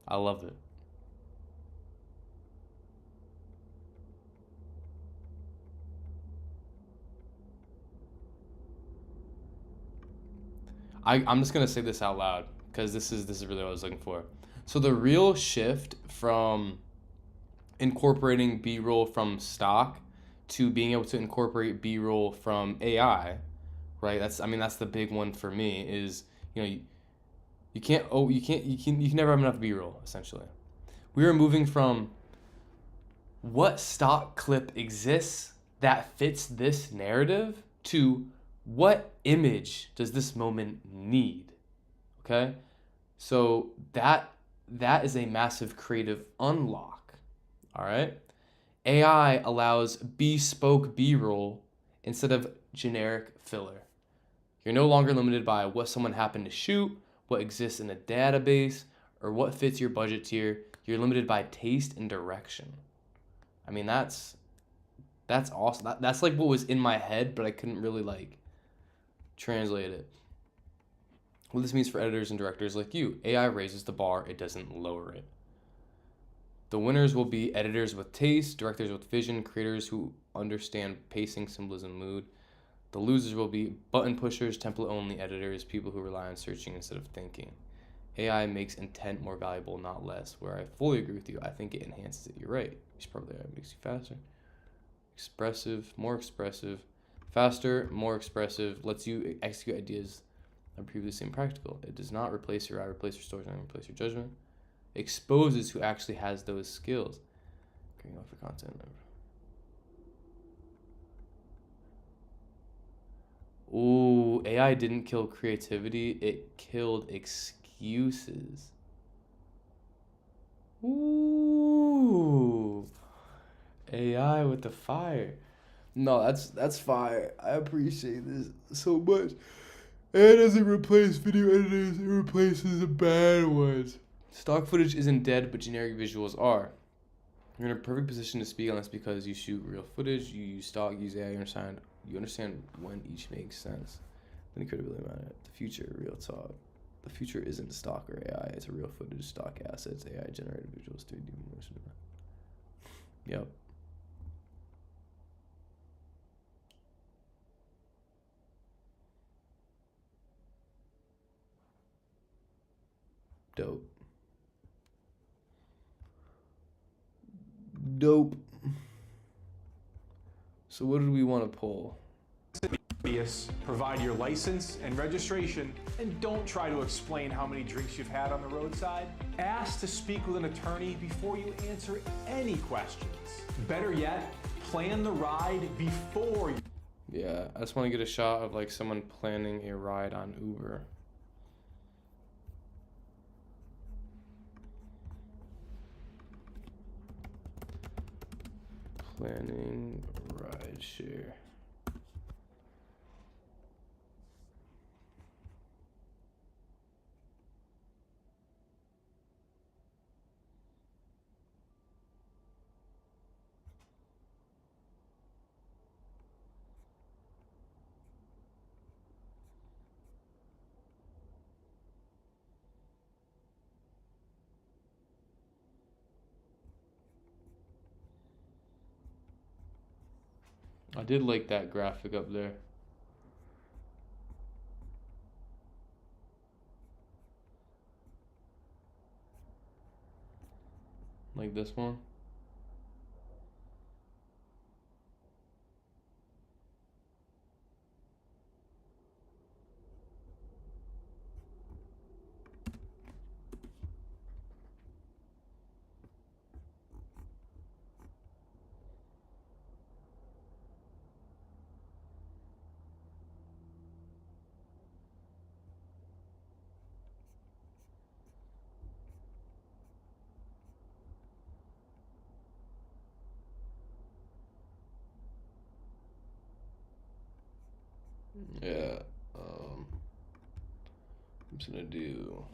I love it. I'm just gonna say this out loud because this is really what I was looking for. So the real shift from incorporating B-roll from stock to being able to incorporate B-roll from AI, right? That's the big one for me is, you can never have enough B-roll essentially. We are moving from what stock clip exists that fits this narrative to what image does this moment need? Okay? So that is a massive creative unlock. All right? AI allows bespoke B-roll instead of generic filler. You're no longer limited by what someone happened to shoot, what exists in a database, or what fits your budget tier. You're limited by taste and direction. I mean, that's awesome. That's like what was in my head, but I couldn't really translate it. What this means for editors and directors like you: AI raises the bar, it doesn't lower it. The winners will be editors with taste, directors with vision, creators who understand pacing, symbolism, mood. The losers will be button pushers, template-only editors, people who rely on searching instead of thinking. AI makes intent more valuable, not less. Where I fully agree with you, I think it enhances it. You're right. It's probably it makes you faster. More expressive, faster, more expressive, lets you execute ideas that are previously impractical. It does not replace your eye, replace your storytelling, replace your judgment. Exposes who actually has those skills. Creating for content. Ooh, AI didn't kill creativity, it killed excuses. Ooh. AI with the fire. No, that's fire. I appreciate this so much. It doesn't replace video editors, it replaces the bad ones. Stock footage isn't dead, but generic visuals are. You're in a perfect position to speak on this because you shoot real footage, you use stock, use AI, you understand when each makes sense. Then credibility about it. The future, real talk. The future isn't stock or AI, it's a real footage, stock assets, AI generated visuals, 3D motion. Yep. Dope. So what did we want to pull? Provide your license and registration, and don't try to explain how many drinks you've had on the roadside. Ask to speak with an attorney before you answer any questions. Better yet, plan the ride before you. Yeah, I just want to get a shot of someone planning a ride on Uber. Planning ride share. I did like that graphic up there. Like this one. Yeah. I'm just gonna do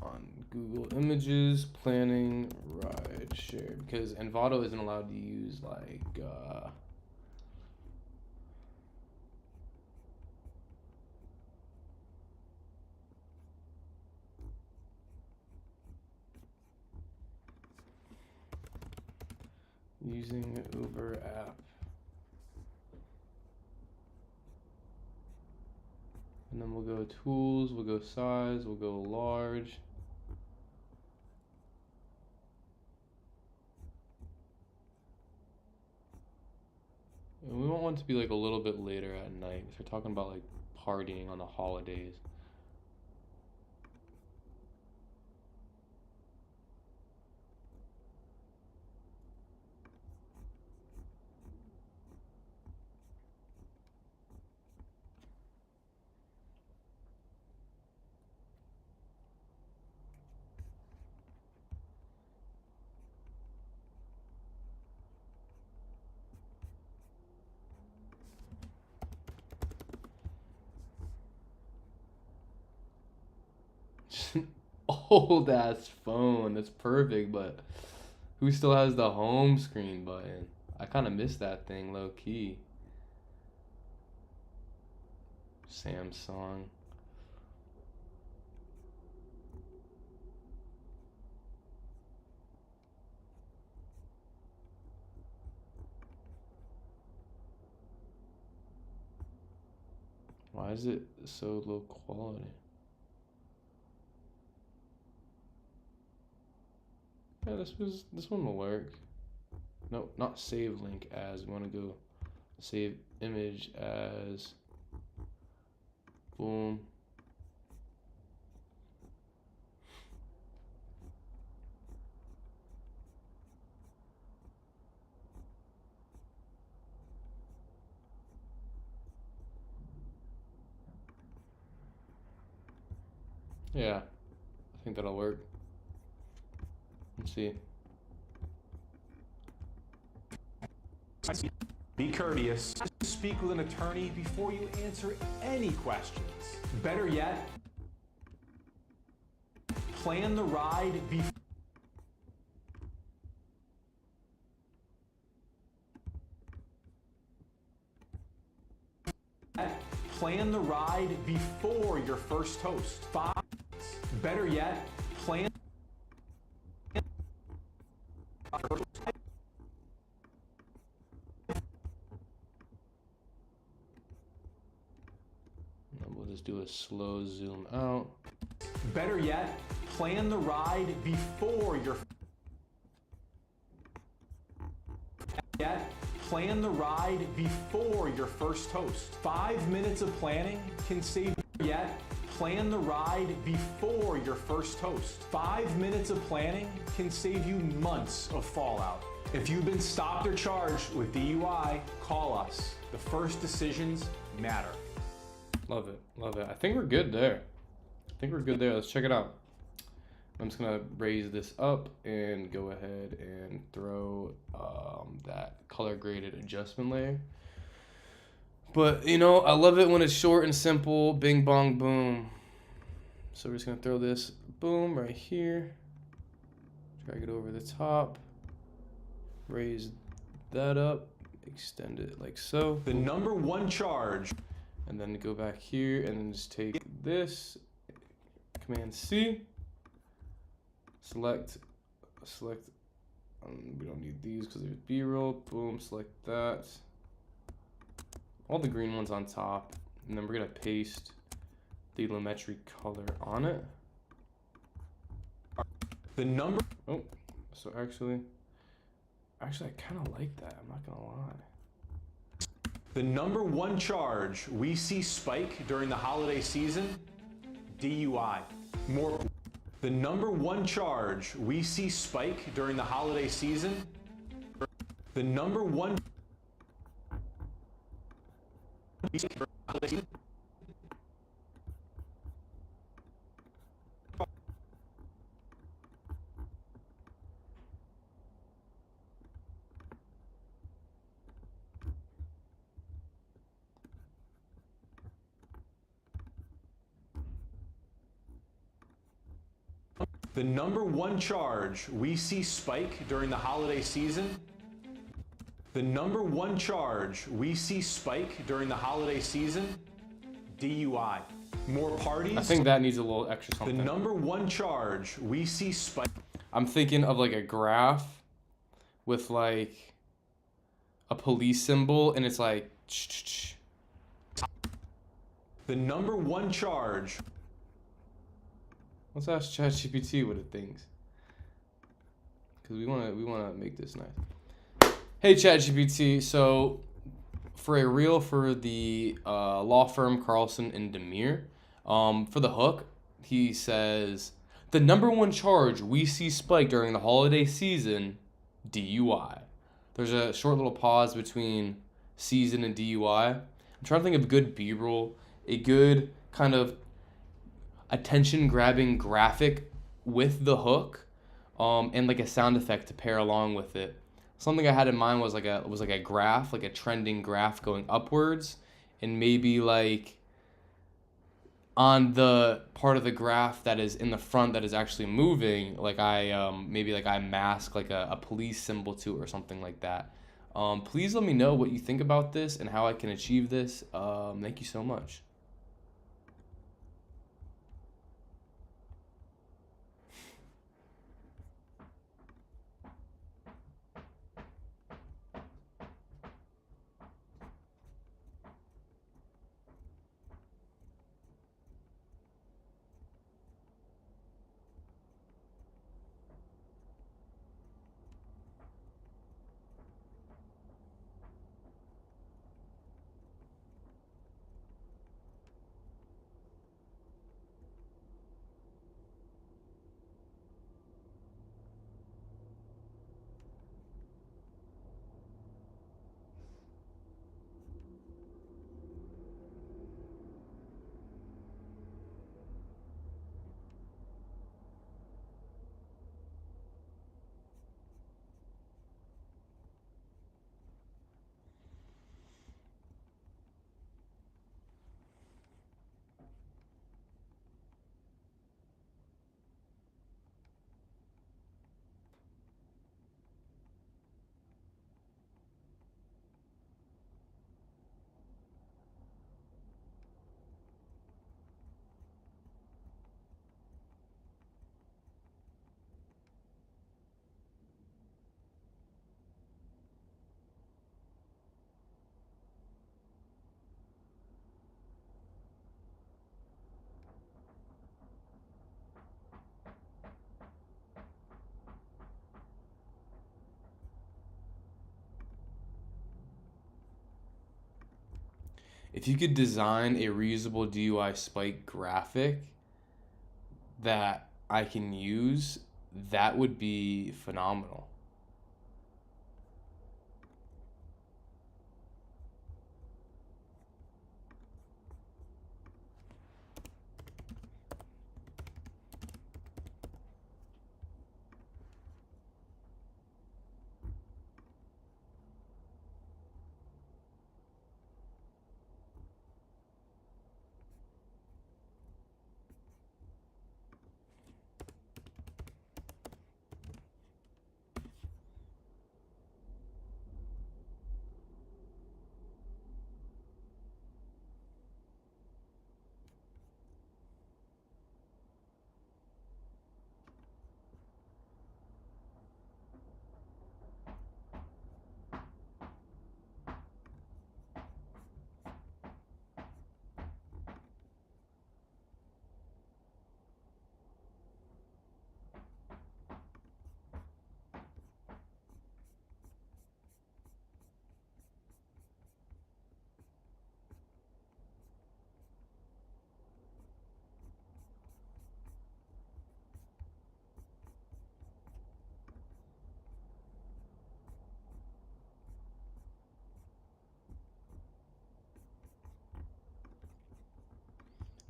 on Google Images planning ride share because Envato isn't allowed to use like using Uber app. And then we'll go tools, we'll go size, we'll go large. And we want it to be like a little bit later at night. If you're talking about like partying on the holidays. Old ass phone. That's perfect, but who still has the home screen button? I kind of miss that thing low key. Samsung. Why is it so low quality? Yeah, this one will work. No, not save link as. We want to go save image as. Boom. Yeah, I think that'll work. Let's see. Be courteous. Speak with an attorney before you answer any questions. Better yet, plan the ride before. Plan the ride before your first toast. 5. Better yet, plan. We'll just do a slow zoom out. Better yet, plan the ride before your. Plan the ride before your first toast. 5 minutes of planning can save yet. Plan the ride before your first toast. 5 minutes of planning can save you months of fallout. If you've been stopped or charged with DUI, call us. The first decisions matter. Love it, love it. I think we're good there. Let's check it out. I'm just gonna raise this up and go ahead and throw that color graded adjustment layer. But you know, I love it when it's short and simple, bing bong boom. So we're just gonna throw this boom right here, drag it over the top, raise that up, extend it like so. The number one charge. And then go back here and then just take this, Command C, select, we don't need these because there's B-roll, boom, select that. All the green ones on top, and then we're gonna paste the Lumetri color on it. The number. Oh, so actually I kind of like that. I'm not gonna lie. The number one charge we see spike during the holiday season, DUI. The number one charge we see spike during the holiday season, the number one. The number one charge we see spike during the holiday season. The number one charge we see spike during the holiday season, DUI. More parties. I think that needs a little extra The something. number one charge we see spike. I'm thinking of like a graph with like a police symbol, and it's like. The number one charge. Let's ask ChatGPT what it thinks, because we wanna make this nice. Hey ChatGPT, so for a reel for the law firm Carlson and Demir, for the hook, he says the number one charge we see spike during the holiday season, DUI. There's a short little pause between season and DUI. I'm trying to think of a good B-roll, a good kind of attention-grabbing graphic with the hook, and like a sound effect to pair along with it. Something I had in mind was like a graph, like a trending graph going upwards, and maybe like on the part of the graph that is in the front that is actually moving, like maybe like I mask like a police symbol to it or something like that. Please let me know what you think about this and how I can achieve this. Thank you so much. If you could design a reusable DUI spike graphic that I can use, that would be phenomenal.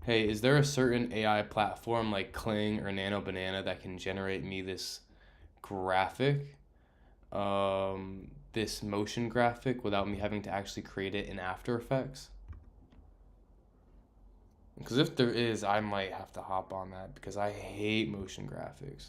Hey, is there a certain AI platform like Kling or Nano Banana that can generate me this graphic, this motion graphic without me having to actually create it in After Effects? Because if there is, I might have to hop on that because I hate motion graphics.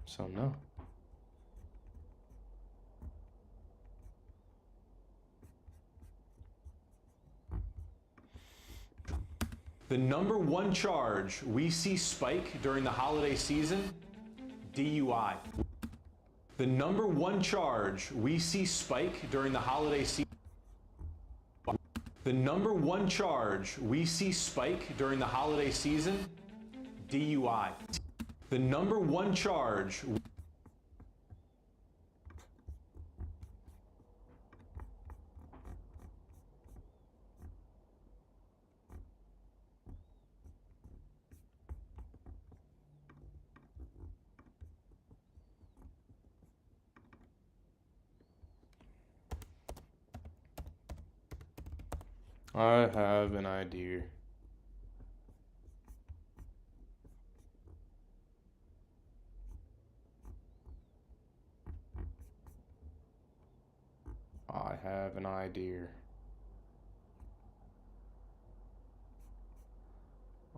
So no. The number one charge we see spike during the holiday season, DUI. The number one charge we see spike during the holiday season. The number one charge we see spike during the holiday season, DUI. The number one charge. I have an idea. I have an idea.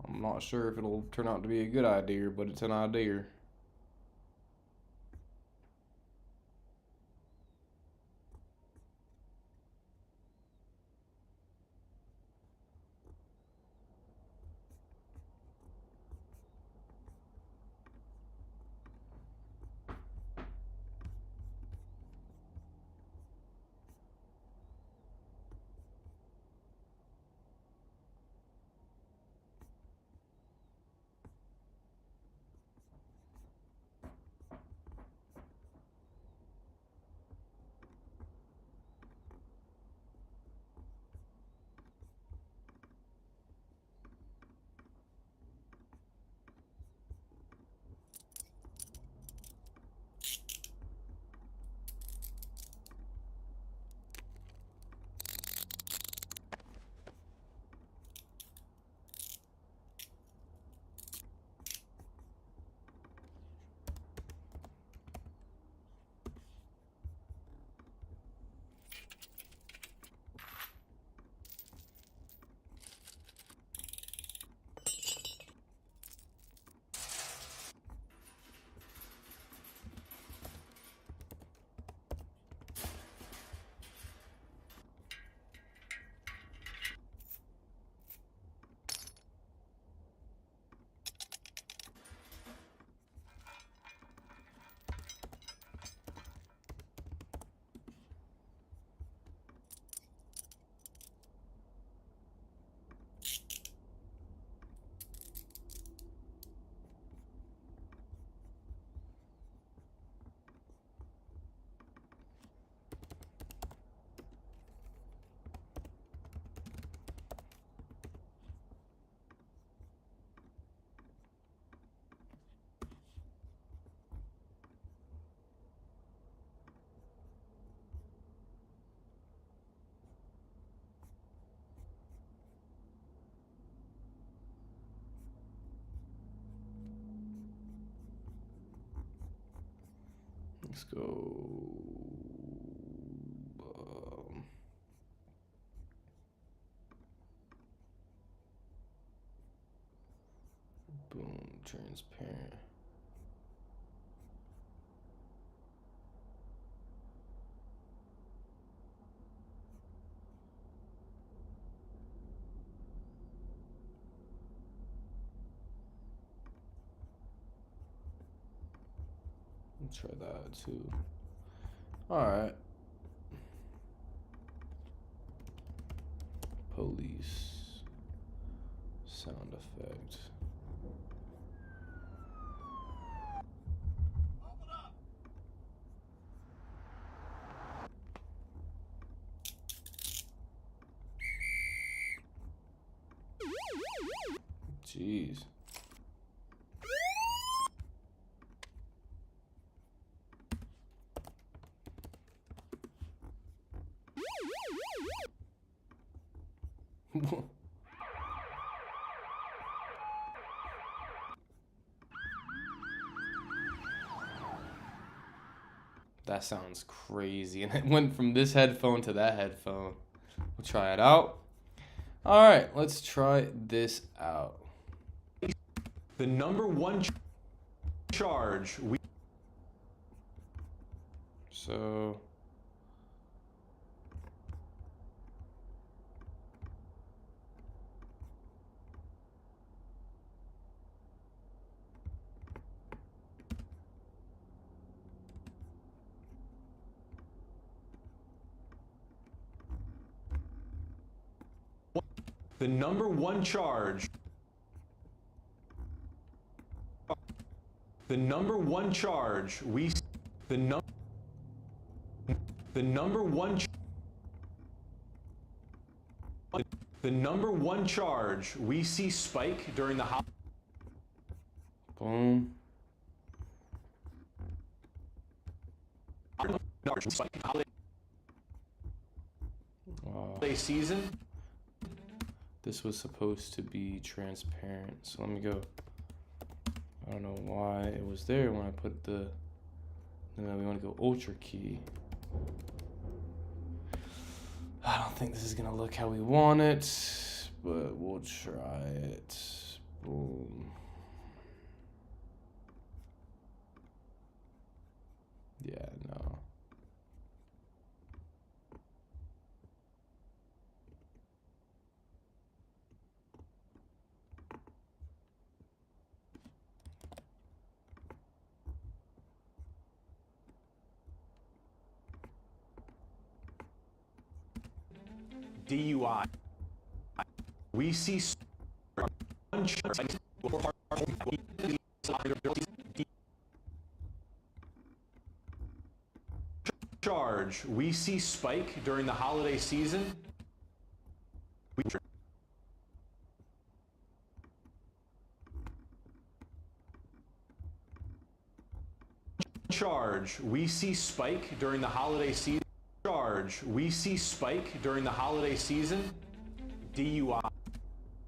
I'm not sure if it'll turn out to be a good idea, but it's an idea. Let's go. Boom, transparent. Let's try that too. All right. Police sound effect. Jeez. That sounds crazy. And it went from this headphone to that headphone. We'll try it out. All right, let's try this out. The number one charge we So the number one charge the number one charge we the number one the number one charge we see spike during the boom. holiday season. This was supposed to be transparent, so let me go. I don't know why it was there when I put the. Then we want to go ultra key. I don't think this is gonna look how we want it, but we'll try it. Boom. Yeah, no. DUI. We see charge. We see spike during the holiday season. Charge. We see spike during the holiday season. Charge. We see spike during the holiday season. DUI.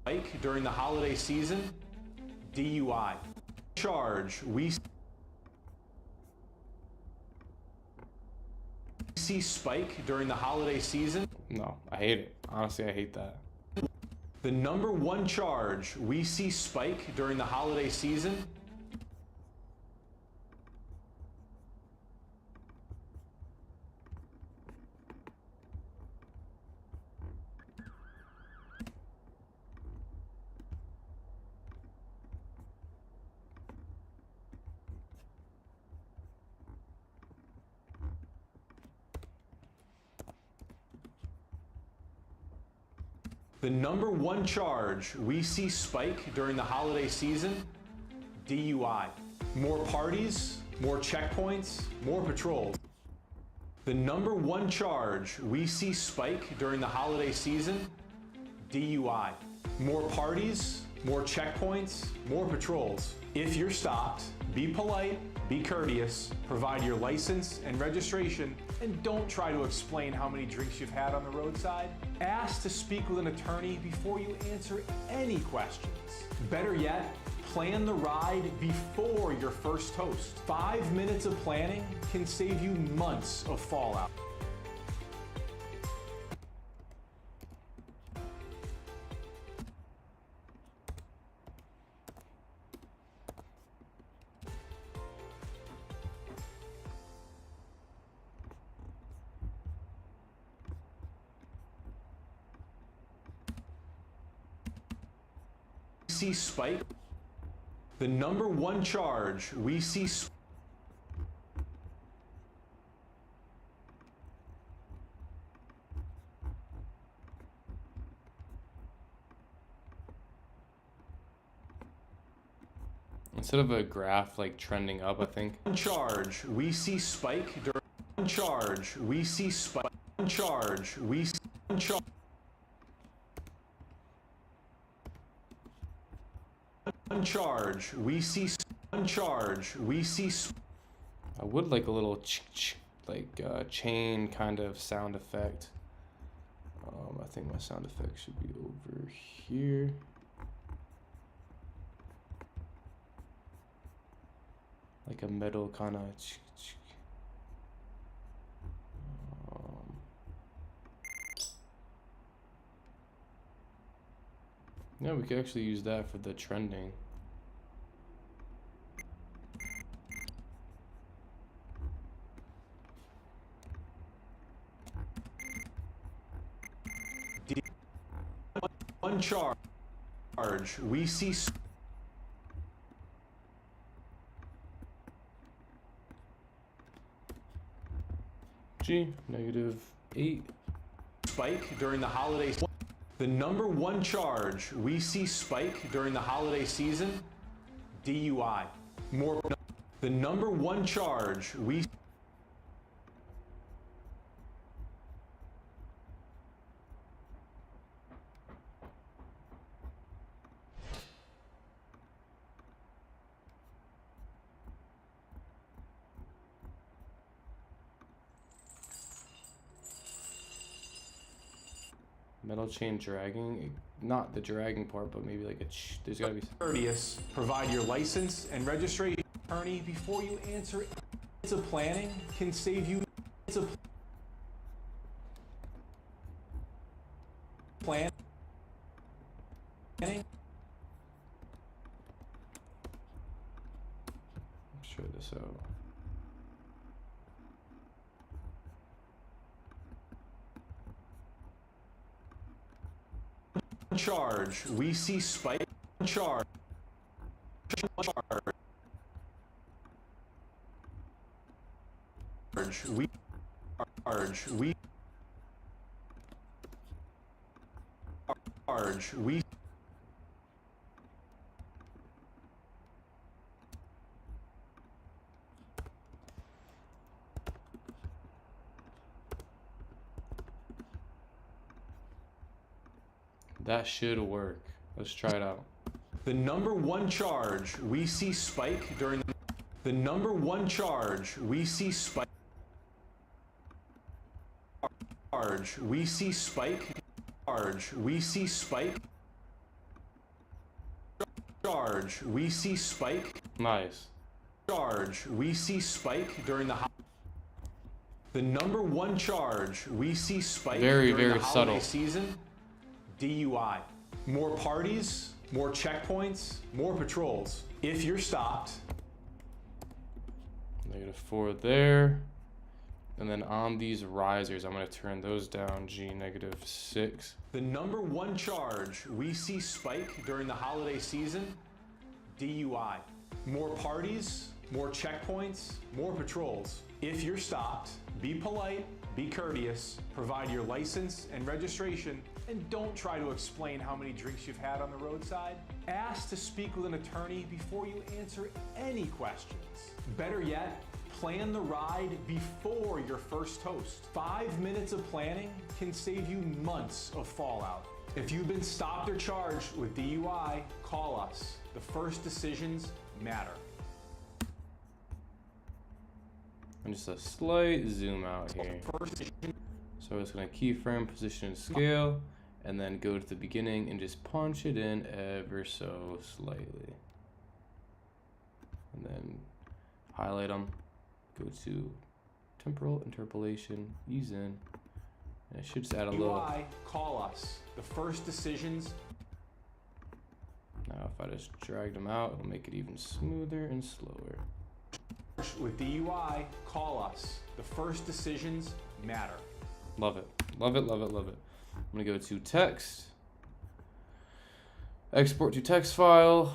Spike during the holiday season. DUI. Charge. We see spike during the holiday season. No, I hate it. Honestly, I hate that. The number one charge. We see spike during the holiday season. The number one charge we see spike during the holiday season, DUI. More parties, more checkpoints, more patrols. The number one charge we see spike during the holiday season, DUI. More parties, more checkpoints, more patrols. If you're stopped, be polite, be courteous, provide your license and registration, and don't try to explain how many drinks you've had on the roadside. Ask to speak with an attorney before you answer any questions. Better yet, plan the ride before your first toast. 5 minutes of planning can save you months of fallout. See spike. The number one charge we see Instead of a graph like trending up, I think. Charge. We see spike during charge. We see spike. Charge. We see charge. Charge. We see charge. We see. I would like a little like chain kind of sound effect. I think my sound effect should be over here. Like a metal kind of. Yeah, we could actually use that for the trending. One charge. We see G, -8. Spike during the holiday. The number one charge we see spike during the holiday season, DUI. More. The number one charge we. Metal chain dragging, not the dragging part, but maybe like there's gotta be. Courteous. Provide your license and registration attorney before you answer. It's a planning can save you. It's a planning. Let's try this out. Charge. We see spike. Charge. We. Charge. We. Charge. We. That should work. Let's try it out. The number one charge we see spike during the number one charge we see spike. Charge. We see spike. Charge. We see spike. Charge. We see spike. Nice. Charge. We see spike during the. The number one charge we see spike Very, during very the holiday subtle. season. DUI. More parties, more checkpoints, more patrols. If you're stopped. -4 there. And then on these risers, I'm going to turn those down. G, -6. The number one charge we see spike during the holiday season. DUI. More parties, more checkpoints, more patrols. If you're stopped, be polite, be courteous, provide your license and registration, and don't try to explain how many drinks you've had on the roadside. Ask to speak with an attorney before you answer any questions. Better yet, plan the ride before your first toast. 5 minutes of planning can save you months of fallout. If you've been stopped or charged with DUI, call us. The first decisions matter. And just a slight zoom out here. So it's going to keyframe, position, and scale, and then go to the beginning and just punch it in ever so slightly. And then highlight them, go to temporal interpolation, ease in, and it should just add a little. DUI, call us. The first decisions. Now if I just drag them out, it'll make it even smoother and slower. With DUI, call us. The first decisions matter. Love it. Love it, love it, love it. I'm gonna go to text. Export to text file.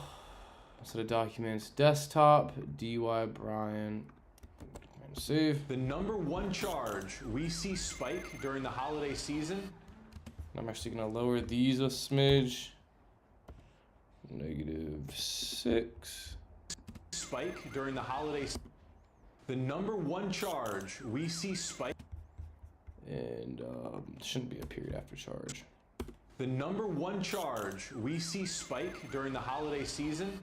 Set of documents, desktop, DUI Brian. And save. The number one charge we see spike during the holiday season. I'm actually gonna lower these a smidge. -6. Spike during the holiday season. The number one charge we see spike. And shouldn't be a period after charge. The number one charge we see spike during the holiday season.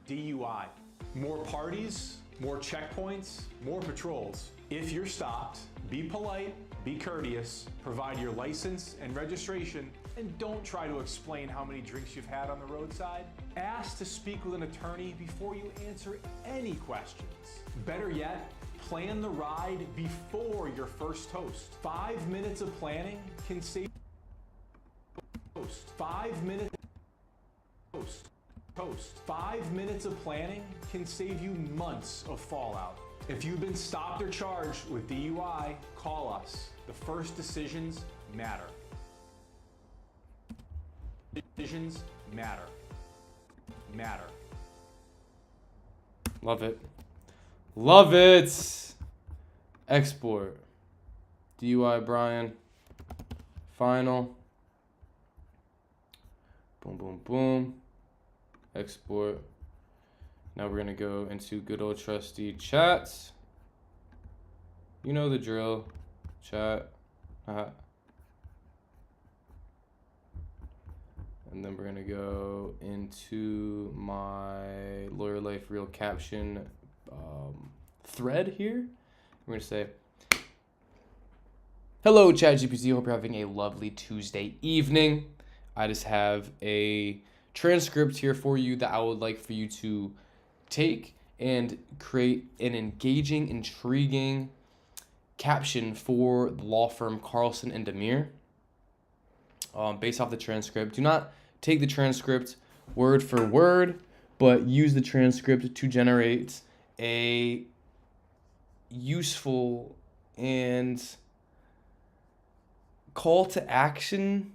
DUI. More parties, more checkpoints, more patrols. If you're stopped, be polite, be courteous, provide your license and registration, and don't try to explain how many drinks you've had on the roadside. Ask to speak with an attorney before you answer any questions. Better yet, plan the ride before your first toast. 5 minutes of planning can save toast. 5 minutes toast. 5 minutes of planning can save you months of fallout. If you've been stopped or charged with DUI, call us. The first decisions matter. Decisions matter. Matter. Love it. Love it. Export. DUI Brian. Final. Boom, boom, boom. Export. Now we're gonna go into good old trusty chats. You know the drill. Chat. And then we're gonna go into my Lawyer Life Real Caption thread here. We're gonna say, hello ChatGPT, hope you're having a lovely Tuesday evening. I just have a transcript here for you that I would like for you to take and create an engaging, intriguing caption for the law firm Carlson and Demir. Based off the transcript. Do not take the transcript word for word, but use the transcript to generate a useful and call to action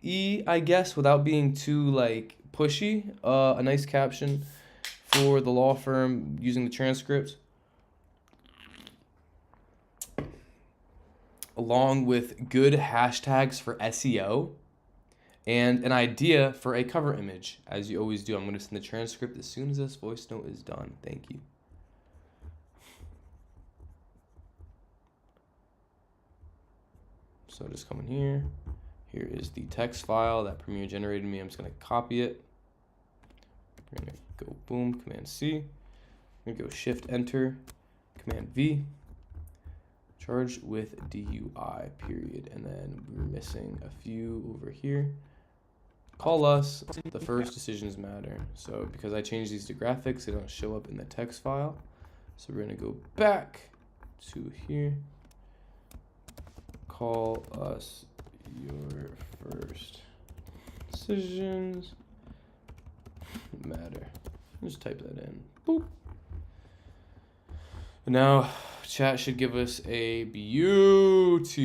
I guess, without being too like pushy. A nice caption for the law firm using the transcript, along with good hashtags for SEO and an idea for a cover image, as you always do. I'm going to send the transcript as soon as this voice note is done. Thank you. So just come in here. Here is the text file that Premiere generated me. I'm just going to copy it. We're going to go boom, Command C. We're going to go Shift Enter, Command V. Charged with DUI, period. And then we're missing a few over here. Call us. The first decisions matter. So because I changed these to graphics, they don't show up in the text file. So we're going to go back to here. Call us your first decisions matter. Just type that in. Boop. And now chat should give us a beautiful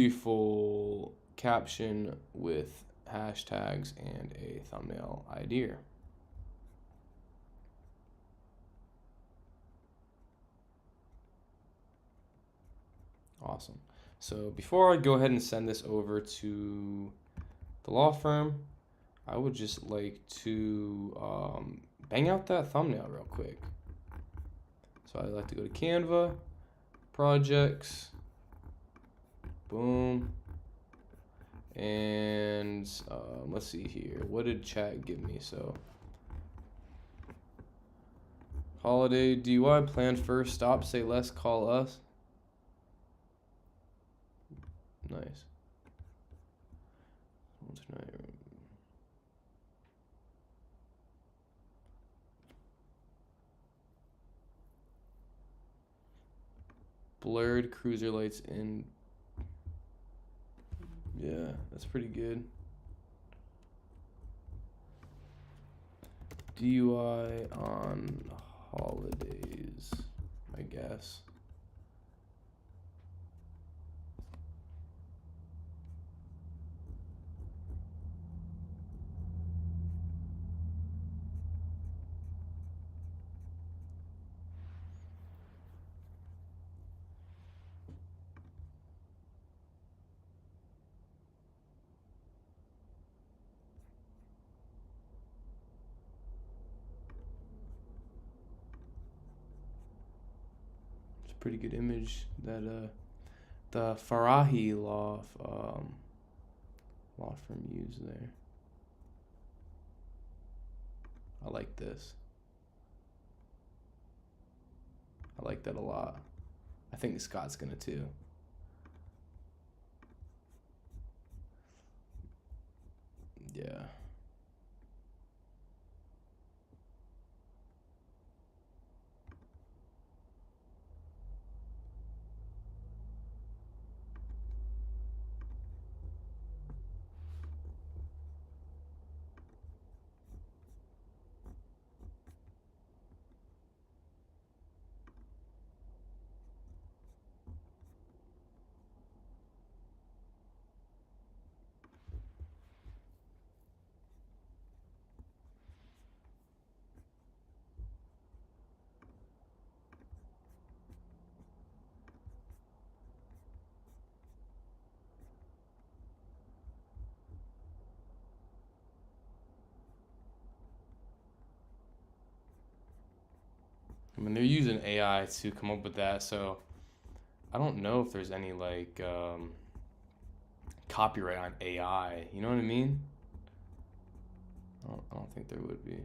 caption with hashtags and a thumbnail idea. Awesome. So before I go ahead and send this over to the law firm, I would just like to bang out that thumbnail real quick. So I'd like to go to Canva, projects, boom, and let's see here. What did chat give me? So holiday DUI, plan first, stop, say less, call us. Nice. Blurred cruiser lights in. Yeah, that's pretty good. DUI on holidays, I guess. Pretty good image that the Farahi law firm used there. I like this. I like that a lot. I think Scott's gonna too. Yeah. I mean, they're using AI to come up with that, so I don't know if there's any like copyright on AI. You know what I mean? I don't think there would be.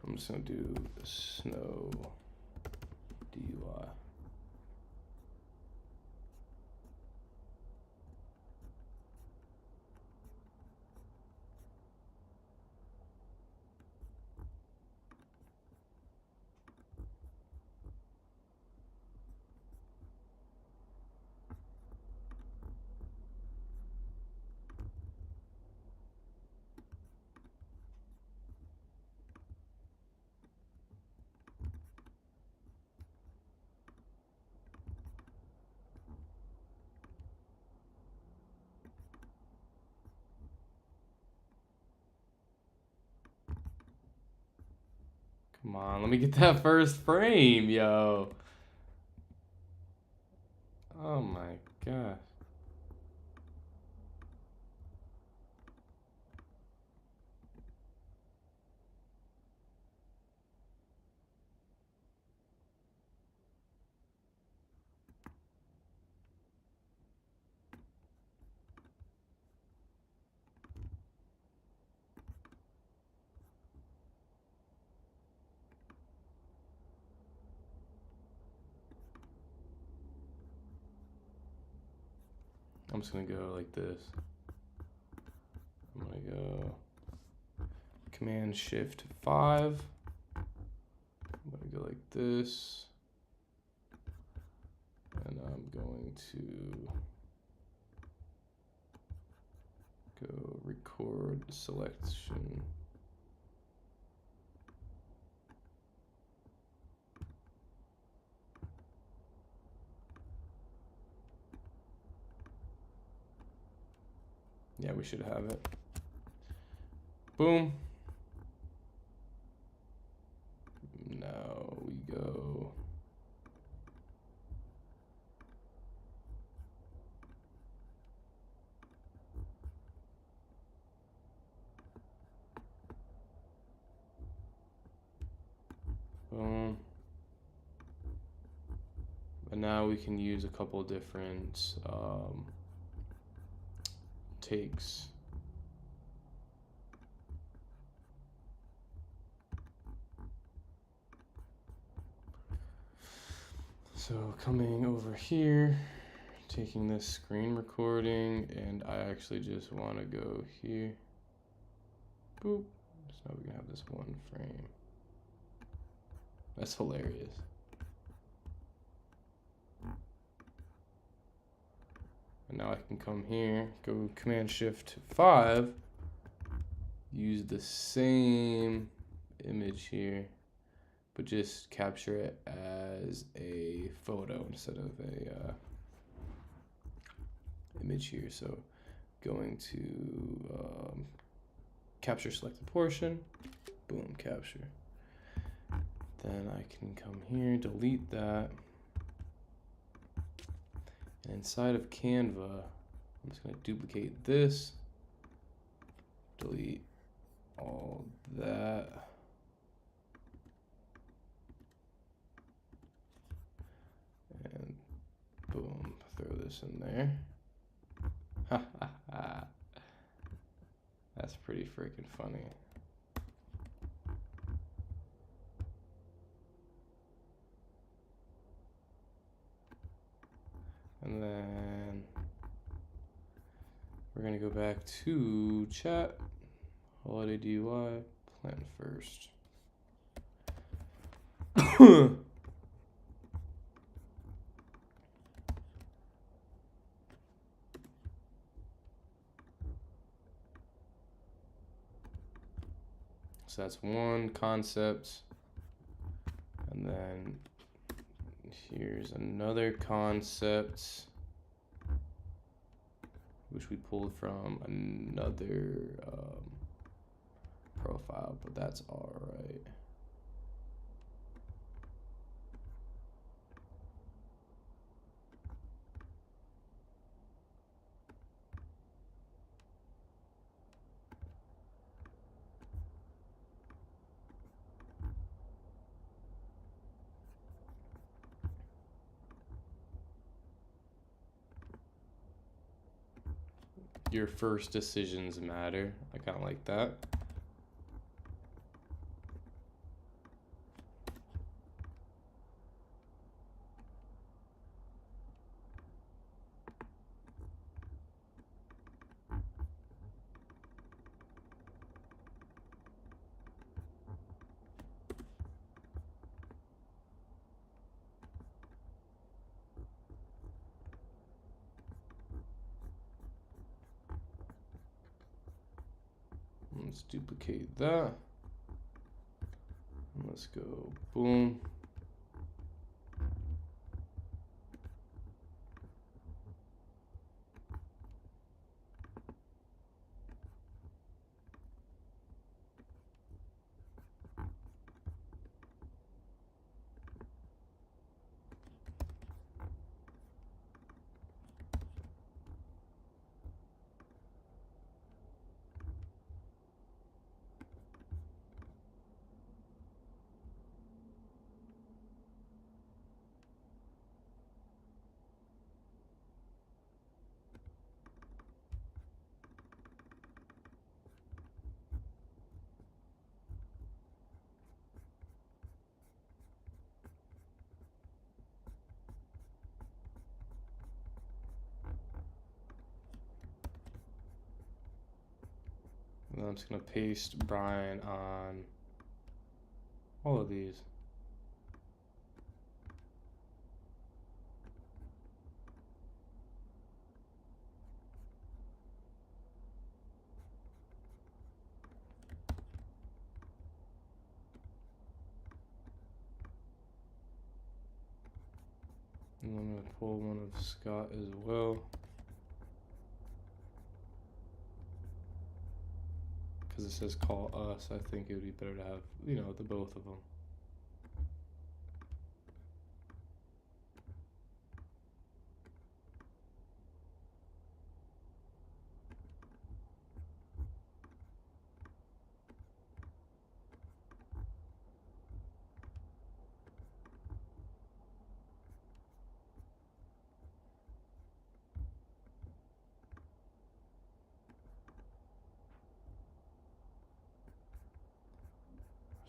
I'm just gonna do snow DUI. Come on, let me get that first frame, yo. Oh my gosh. I'm just gonna go like this. I'm gonna go Command Shift 5. I'm gonna go like this. And I'm going to go record selection. Yeah, we should have it. Boom. Now we go. Boom. And now we can use a couple different takes. So coming over here, taking this screen recording, and I actually just want to go here. Boop. So now we can have this one frame. That's hilarious. And now I can come here, go Command Shift 5, use the same image here, but just capture it as a photo instead of a image here. So going to capture selected portion, boom, capture. Then I can come here, delete that. And inside of Canva, I'm just gonna duplicate this, delete all that. And boom, throw this in there. Ha ha ha. That's pretty freaking funny. back to chat. Holiday DUI, plan first. So that's one concept. And then here's another concept, which we pulled from another profile, but that's all right. Your first decisions matter. I kind of like that. Let's duplicate that. Let's go boom. And then I'm just gonna paste Brian on all of these. And I'm gonna pull one of Scott as well. Because it says call us, I think it would be better to have, you know, the both of them.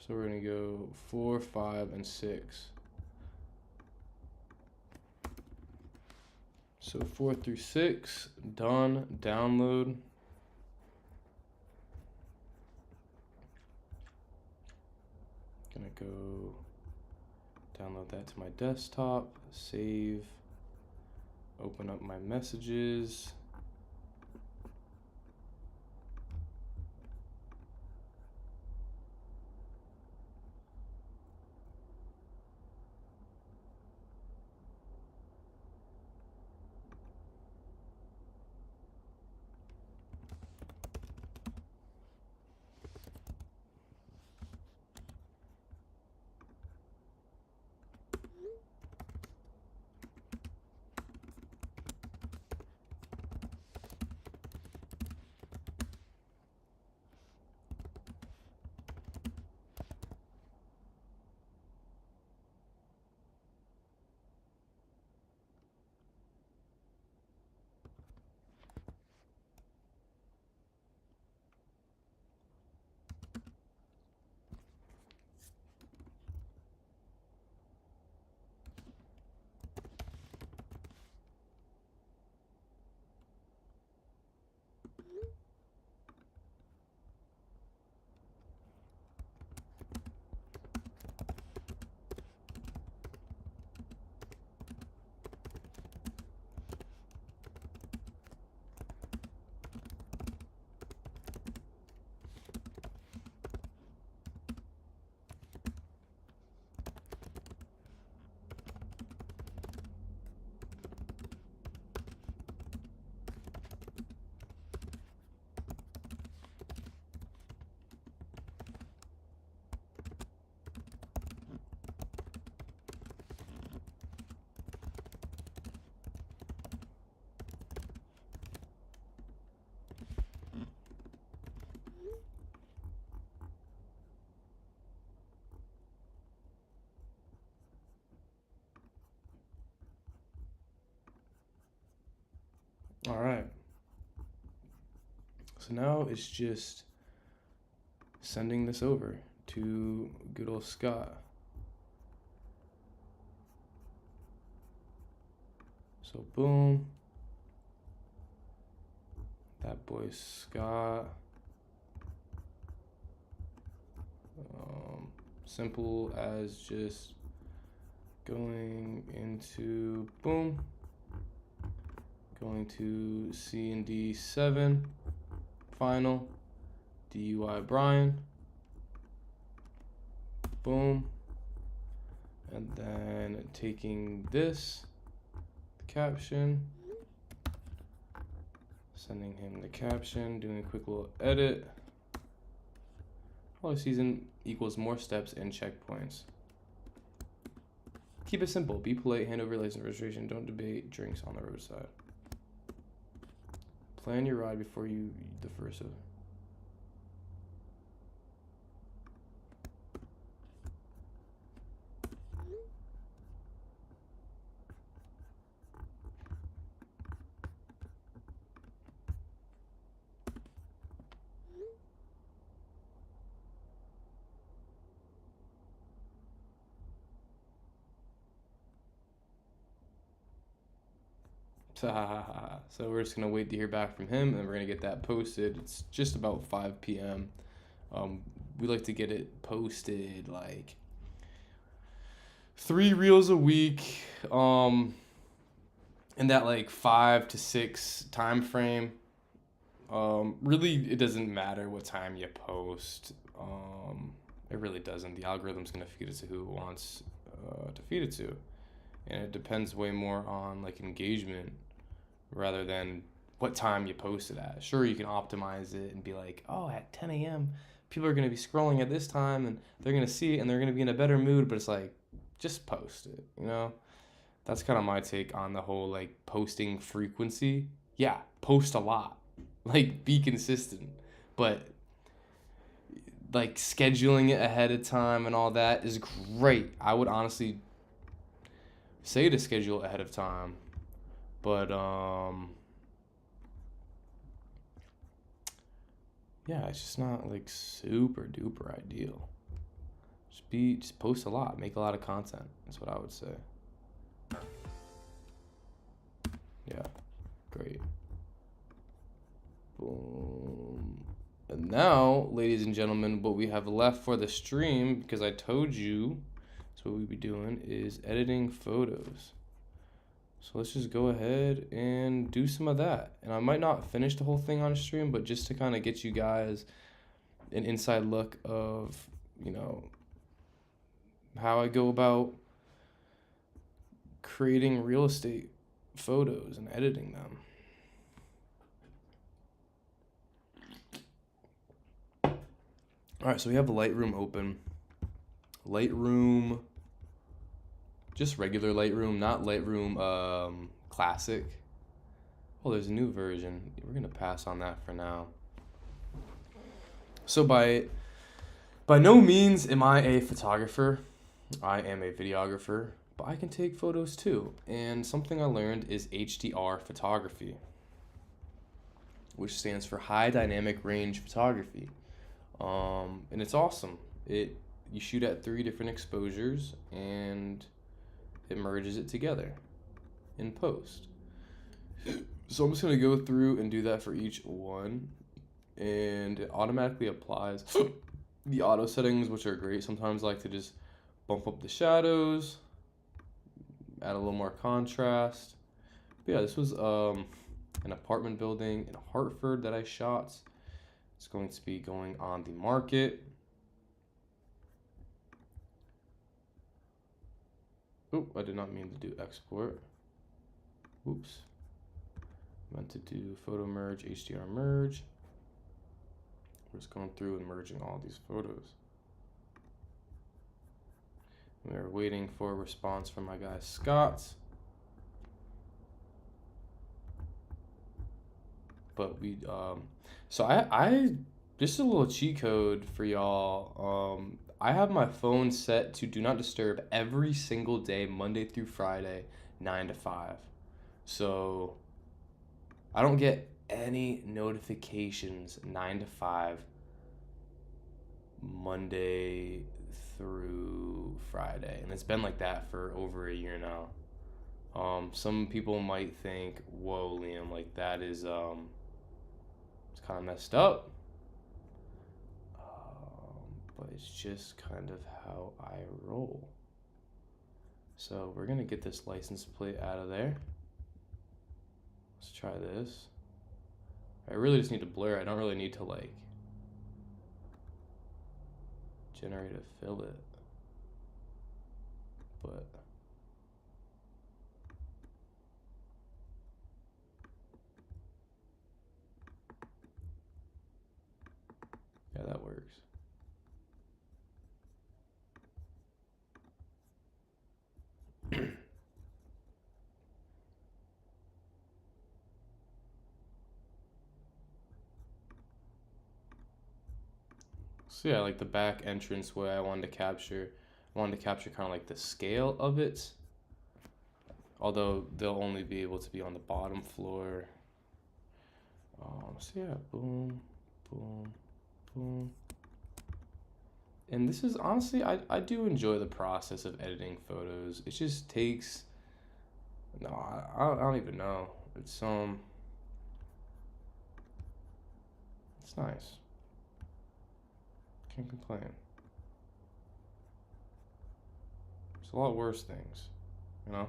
So we're gonna go 4, 5, and 6. So 4 through 6, done, download. Gonna go download that to my desktop, save, open up my messages. All right. So now it's just sending this over to good old Scott. So boom. That boy Scott. Simple as just going into boom. Going to C and D7. Final. DUI Brian. Boom. And then taking this caption, sending him the caption, doing a quick little edit. Holiday season equals more steps and checkpoints. Keep it simple. Be polite. Hand over license registration. Don't debate drinks on the roadside. Plan your ride before you the first of. So we're just gonna wait to hear back from him, and we're gonna get that posted. It's just about 5 p.m. We like to get it posted like 3 reels a week, in that like 5 to 6 time frame. Really, it doesn't matter what time you post. It really doesn't. The algorithm's gonna feed it to who it wants to feed it to, and it depends way more on like engagement rather than what time you post it at. Sure, you can optimize it and be like, oh, at 10 a.m. people are going to be scrolling at this time and they're going to see it and they're going to be in a better mood, but it's like, just post it, you know? That's kind of my take on the whole like posting frequency. Yeah, post a lot. Like, be consistent. But like scheduling it ahead of time and all that is great. I would honestly say to schedule ahead of time. But, yeah, it's just not, like, super duper ideal. Just post a lot. Make a lot of content. That's what I would say. Yeah, great. Boom. And now, ladies and gentlemen, what we have left for the stream, because I told you, so what we'd be doing is editing photos. So let's just go ahead and do some of that. And I might not finish the whole thing on a stream, but just to kind of get you guys an inside look of, you know, how I go about creating real estate photos and editing them. All right, so we have Lightroom open. Lightroom, just regular Lightroom, not Lightroom Classic. Oh, there's a new version. We're gonna pass on that for now. So by no means am I a photographer. I am a videographer, but I can take photos too. And something I learned is HDR photography, which stands for high dynamic range photography. And it's awesome. You shoot at 3 different exposures and it merges it together in post. So I'm just gonna go through and do that for each one, and it automatically applies the auto settings, which are great. Sometimes I like to just bump up the shadows, add a little more contrast. But yeah, this was an apartment building in Hartford that I shot. It's going to be going on the market. Oh, I did not mean to do export. Oops. Meant to do photo merge, HDR merge. We're just going through and merging all these photos. We're waiting for a response from my guy Scott. But we, so I just a little cheat code for y'all. I have my phone set to do not disturb every single day, Monday through Friday, 9 to 5. So I don't get any notifications 9 to 5 Monday through Friday, and it's been like that for over a year now. Some people might think, whoa, Liam, like that is it's kind of messed up. But it's just kind of how I roll. So we're gonna get this license plate out of there. Let's try this. I really just need to blur. I don't really need to like generate a fillet. But yeah, that works. So yeah, like the back entrance way I wanted to capture kind of like the scale of it. Although they'll only be able to be on the bottom floor. So yeah, boom, boom, boom. And this is honestly, I do enjoy the process of editing photos. It just takes, no, I don't even know. It's nice. Can't complain. There's a lot worse things, you know?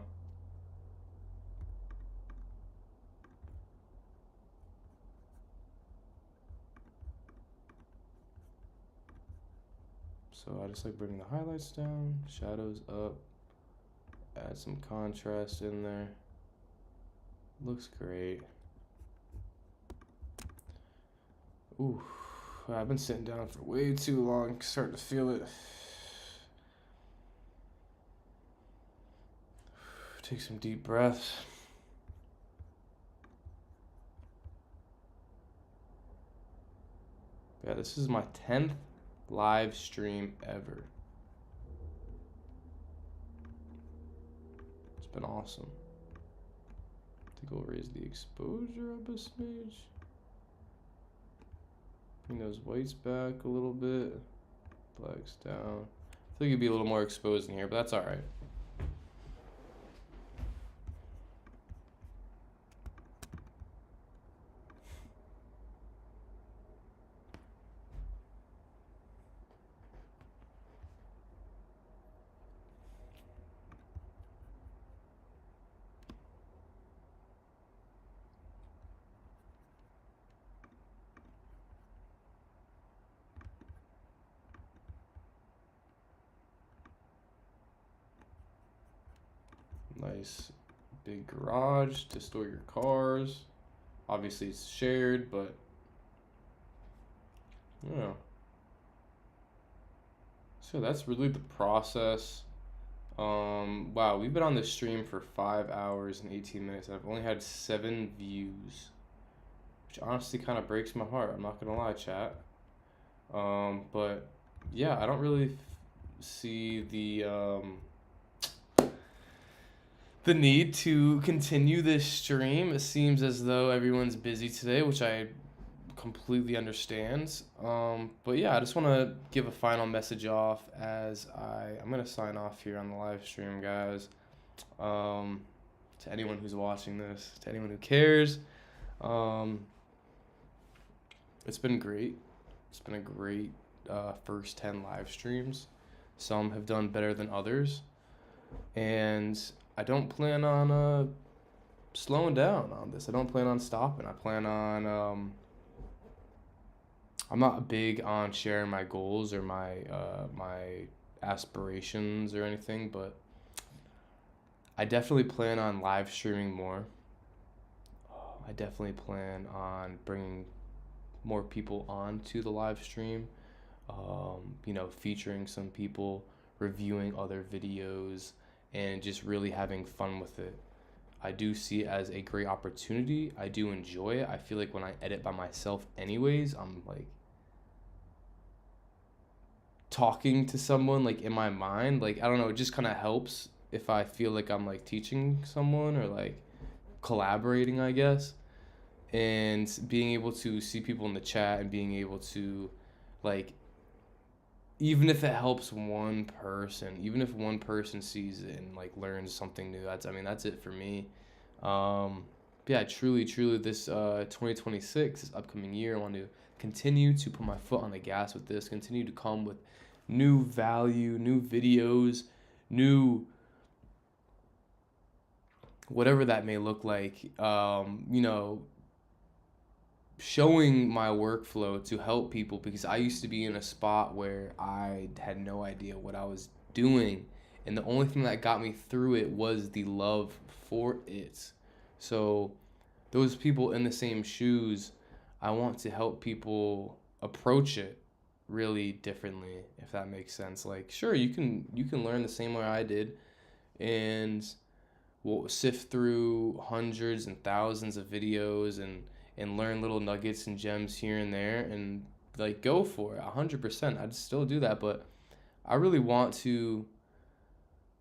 So I just like bringing the highlights down, shadows up, add some contrast in there. Looks great. Ooh, I've been sitting down for way too long, starting to feel it. Take some deep breaths. Yeah, this is my 10th live stream ever. It's been awesome. I think I'll raise the exposure up a smidge. Bring those whites back a little bit. Blacks down. I think it'd be a little more exposed in here, but that's all right. Nice big garage to store your cars. Obviously it's shared, but yeah. So that's really the process. Wow, we've been on this stream for 5 hours and 18 minutes. And I've only had 7 views, which honestly kind of breaks my heart. I'm not gonna lie, chat. But yeah, I don't really see the need to continue this stream. It seems as though everyone's busy today, which I completely understand. But yeah, I just want to give a final message off as I'm going to sign off here on the live stream, guys. To anyone who's watching this, to anyone who cares, it's been great. It's been a great first 10 live streams. Some have done better than others. And I don't plan on slowing down on this. I don't plan on stopping. I plan on I'm not big on sharing my goals or my aspirations or anything, but I definitely plan on live streaming more. I definitely plan on bringing more people onto the live stream. You know, featuring some people, reviewing other videos, and just really having fun with it. I do see it as a great opportunity. I do enjoy it. I feel like when I edit by myself anyways, I'm like talking to someone like in my mind. Like, I don't know, it just kind of helps if I feel like I'm like teaching someone or like collaborating, I guess. and being able to see people in the chat and being able to, like, even if it helps one person, even if one person sees it and like learns something new, that's it for me. Yeah, truly, this 2026, this upcoming year, I want to continue to put my foot on the gas with this, continue to come with new value, new videos, new whatever that may look like. Showing my workflow to help people, because I used to be in a spot where I had no idea what I was doing, and the only thing that got me through it was the love for it. So those people in the same shoes, I want to help people approach it really differently, if that makes sense. Like, sure, you can learn the same way I did, and we'll sift through hundreds and thousands of videos and learn little nuggets and gems here and there, and like go for it 100%. I'd still do that, but I really want to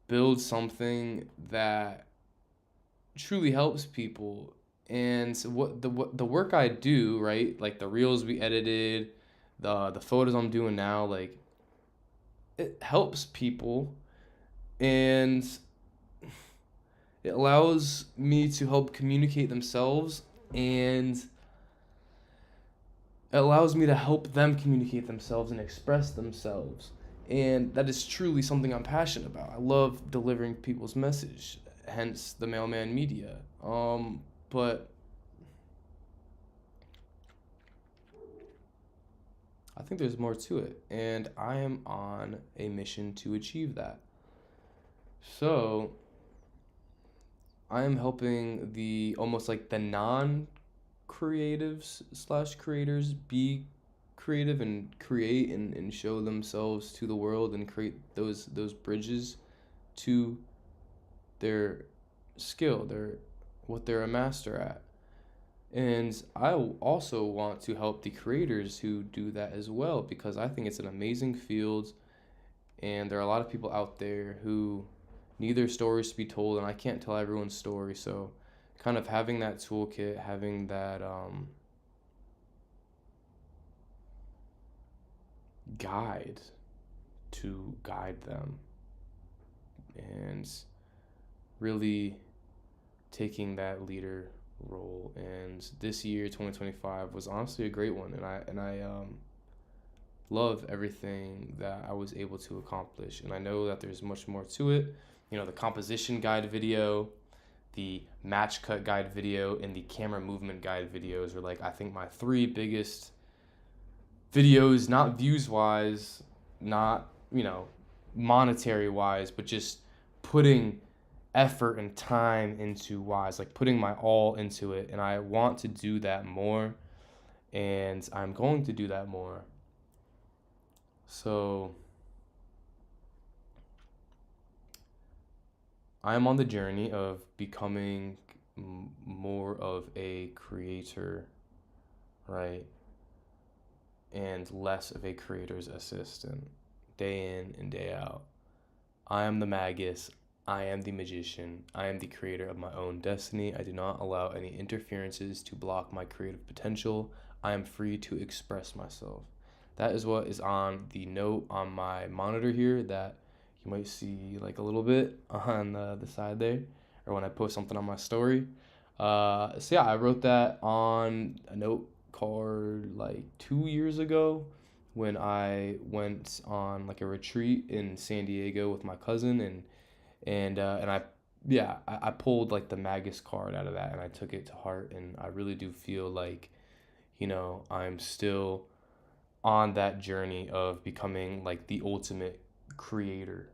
build something that truly helps people. And what the work I do, right? Like the reels we edited, the photos I'm doing now, like it helps people, and it allows me to help communicate themselves, and it allows me to help them communicate themselves and express themselves. And that is truly something I'm passionate about. I love delivering people's message, hence the mailman media. But I think there's more to it, and I am on a mission to achieve that. So I am helping the almost like the non-creatives slash creators be creative and create and show themselves to the world and create those bridges to their skill, what they're a master at. And I also want to help the creators who do that as well, because I think it's an amazing field, and there are a lot of people out there who need their stories to be told, and I can't tell everyone's story. So kind of having that toolkit, having that guide to guide them, and really taking that leader role. And this year 2025 was honestly a great one, and I love everything that I was able to accomplish, and I know that there's much more to it. The composition guide video, the match cut guide video, and the camera movement guide videos are like, I think, my three biggest videos, not views wise, not monetary wise, but just putting effort and time into wise, like putting my all into it. And I want to do that more, and I'm going to do that more. So I'm on the journey of becoming more of a creator, right? And less of a creator's assistant, day in and day out. I am the magus. I am the magician. I am the creator of my own destiny. I do not allow any interferences to block my creative potential. I am free to express myself. That is what is on the note on my monitor here that you might see like a little bit on the side there, or when I post something on my story. So yeah, I wrote that on a note card like 2 years ago when I went on like a retreat in San Diego with my cousin, and I pulled like the Magus card out of that, and I took it to heart, and I really do feel like I'm still on that journey of becoming like the ultimate creator,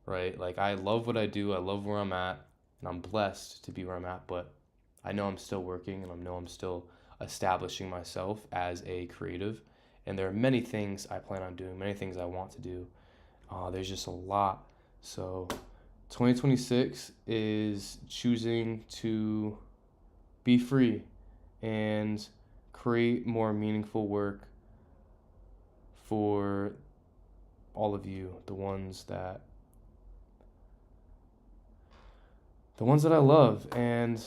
right? Like I love what I do, I love where I'm at, and I'm blessed to be where I'm at, but I know I'm still working, and I know I'm still establishing myself as a creative, and there are many things I plan on doing, many things I want to do. There's just a lot. So 2026 is choosing to be free and create more meaningful work for all of you, the ones that I love. And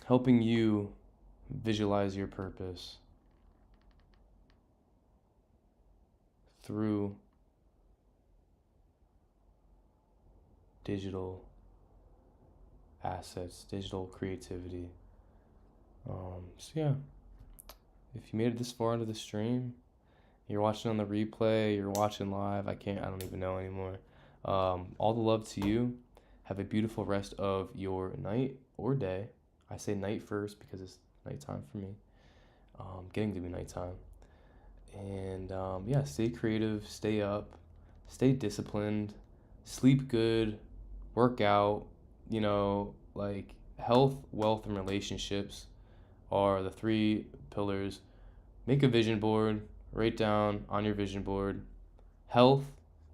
helping you visualize your purpose through digital assets, digital creativity. So yeah, if you made it this far into the stream, you're watching on the replay, you're watching live, I don't even know anymore. All the love to you. Have a beautiful rest of your night or day. I say night first because it's nighttime for me. Getting to be nighttime. And yeah, stay creative, stay up, stay disciplined, sleep good, work out. You know, like health, wealth, and relationships are the 3 pillars. Make a vision board, write down on your vision board health,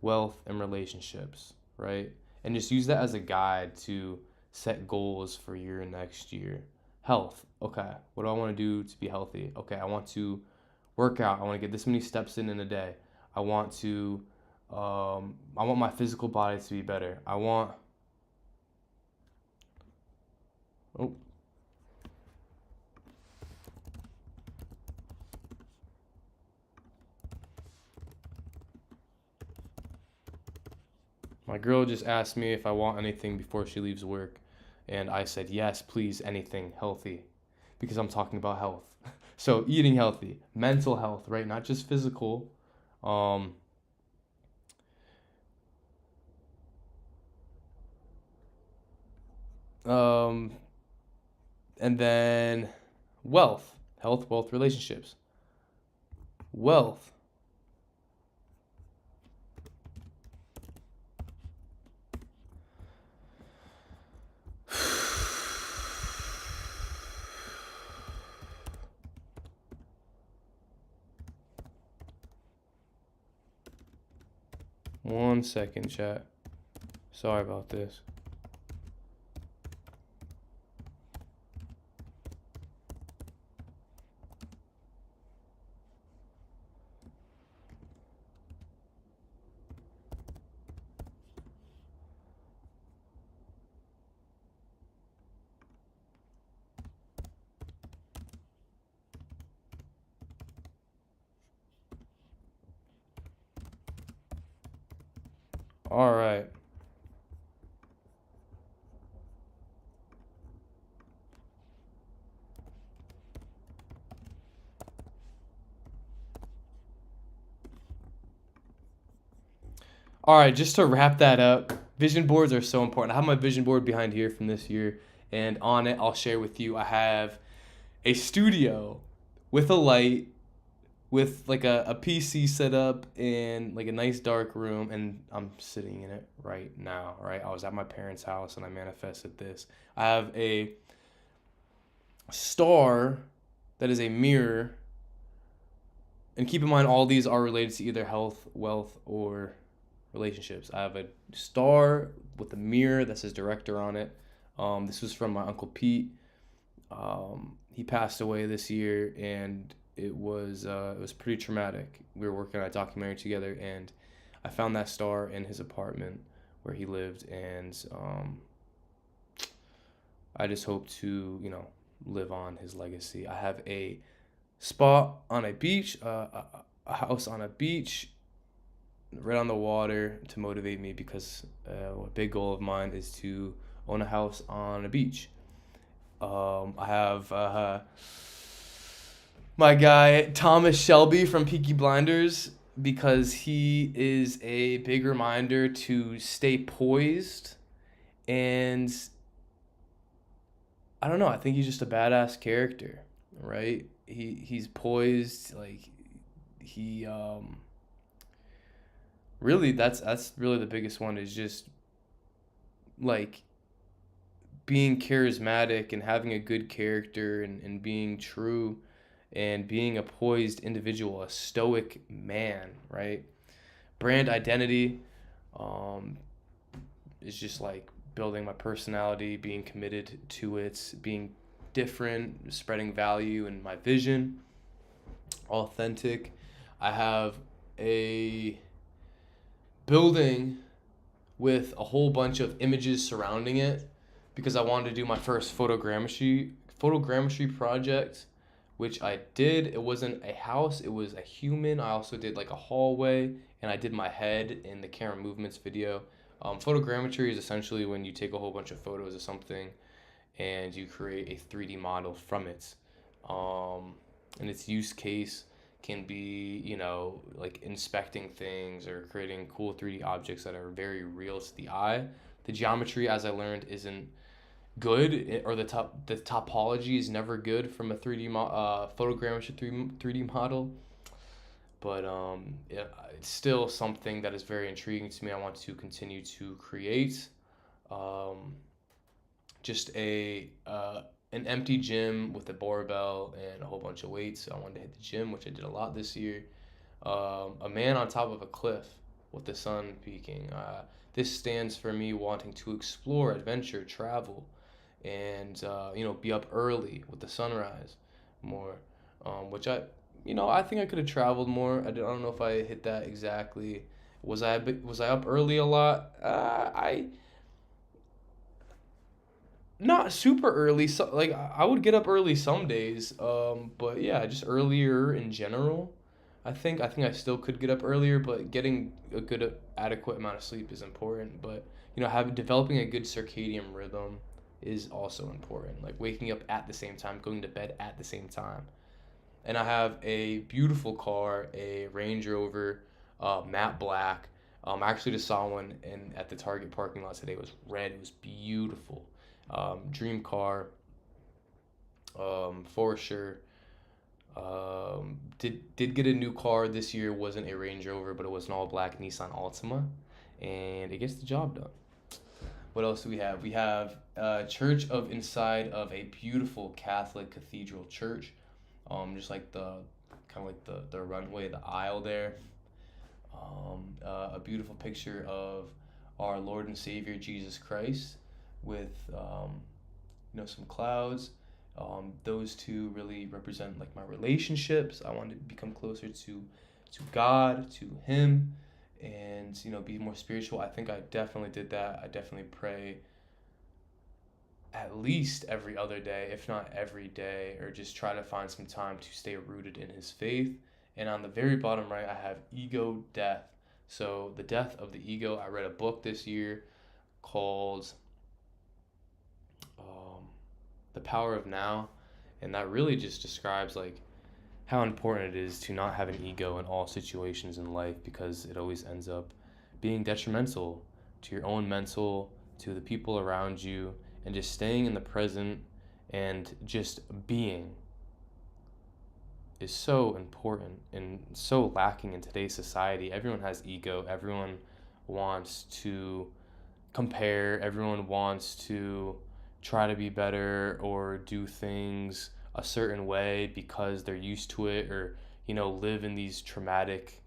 wealth, and relationships, right? And just use that as a guide to set goals for your next year. Health, okay, what do I want to do to be healthy? Okay, I want to work out. I want to get this many steps in a day. I want my physical body to be better. My girl just asked me if I want anything before she leaves work, and I said, yes, please, anything healthy, because I'm talking about health. So eating healthy, mental health, right? Not just physical. And then wealth, health, wealth, relationships. Wealth. One second, chat. Sorry about this. All right. All right, just to wrap that up, vision boards are so important. I have my vision board behind here from this year, and on it, I'll share with you, I have a studio with a light, with like a PC set up in like a nice dark room, and I'm sitting in it right now, right? I was at my parents' house and I manifested this. I have a star that is a mirror, and keep in mind all these are related to either health, wealth, or relationships. I have a star with a mirror that says director on it. This was from my Uncle Pete. He passed away this year, and it was pretty traumatic. We were working on a documentary together, and I found that star in his apartment where he lived, and I just hope to, live on his legacy. I have a spot on a beach, a house on a beach, right on the water to motivate me, because a big goal of mine is to own a house on a beach. I have my guy Thomas Shelby from Peaky Blinders, because he is a big reminder to stay poised, and I don't know, I think he's just a badass character, right? He's poised, like he really that's really the biggest one, is just like being charismatic and having a good character, and being true, and being a poised individual, a stoic man, right? Brand identity is just like building my personality, being committed to it, being different, spreading value and my vision, authentic. I have a building with a whole bunch of images surrounding it, because I wanted to do my first photogrammetry photogrammetry project, which I did. It wasn't a house, it was a human. I also did like a hallway, and I did my head in the camera movements video. Photogrammetry is essentially when you take a whole bunch of photos of something and you create a 3D model from it. And its use case can be, you know, like inspecting things or creating cool 3D objects that are very real to the eye. The geometry, as I learned, isn't good, or the topology is never good from a 3D photogrammetry 3D model. But yeah, it's still something that is very intriguing to me. I want to continue to create. Just an empty gym with a barbell and a whole bunch of weights. So I wanted to hit the gym, which I did a lot this year. A man on top of a cliff with the sun peaking. This stands for me wanting to explore, adventure, travel, and you know, be up early with the sunrise more. Which I think I could have traveled more. I don't know if I hit that exactly. Was I up early a lot? Not super early. So like I would get up early some days. But yeah, just earlier in general. I think I still could get up earlier, but getting a good adequate amount of sleep is important. But you know, developing a good circadian rhythm is also important. Like waking up at the same time, going to bed at the same time. And I have a beautiful car, a Range Rover, matte black. I actually just saw one at the Target parking lot today. It was red. It was beautiful. Dream car, for sure. Did get a new car this year. Wasn't a Range Rover, but it was an all black Nissan Altima, and it gets the job done. What else do we have? We have a church inside of a beautiful Catholic cathedral church. Just like the runway, the aisle there. A beautiful picture of our Lord and Savior Jesus Christ with some clouds. Those two really represent like my relationships. I want to become closer to God, to Him, and be more spiritual. I think I definitely did that. I definitely pray at least every other day, if not every day, or just try to find some time to stay rooted in His faith. And on the very bottom right, I have ego death. So the death of the ego. I read a book this year called The Power of Now, and that really just describes like how important it is to not have an ego in all situations in life, because it always ends up being detrimental to your own mental, to the people around you, and just staying in the present and just being is so important and so lacking in today's society. Everyone has ego. Everyone wants to compare. Everyone wants to try to be better or do things a certain way because they're used to it, or live in these traumatic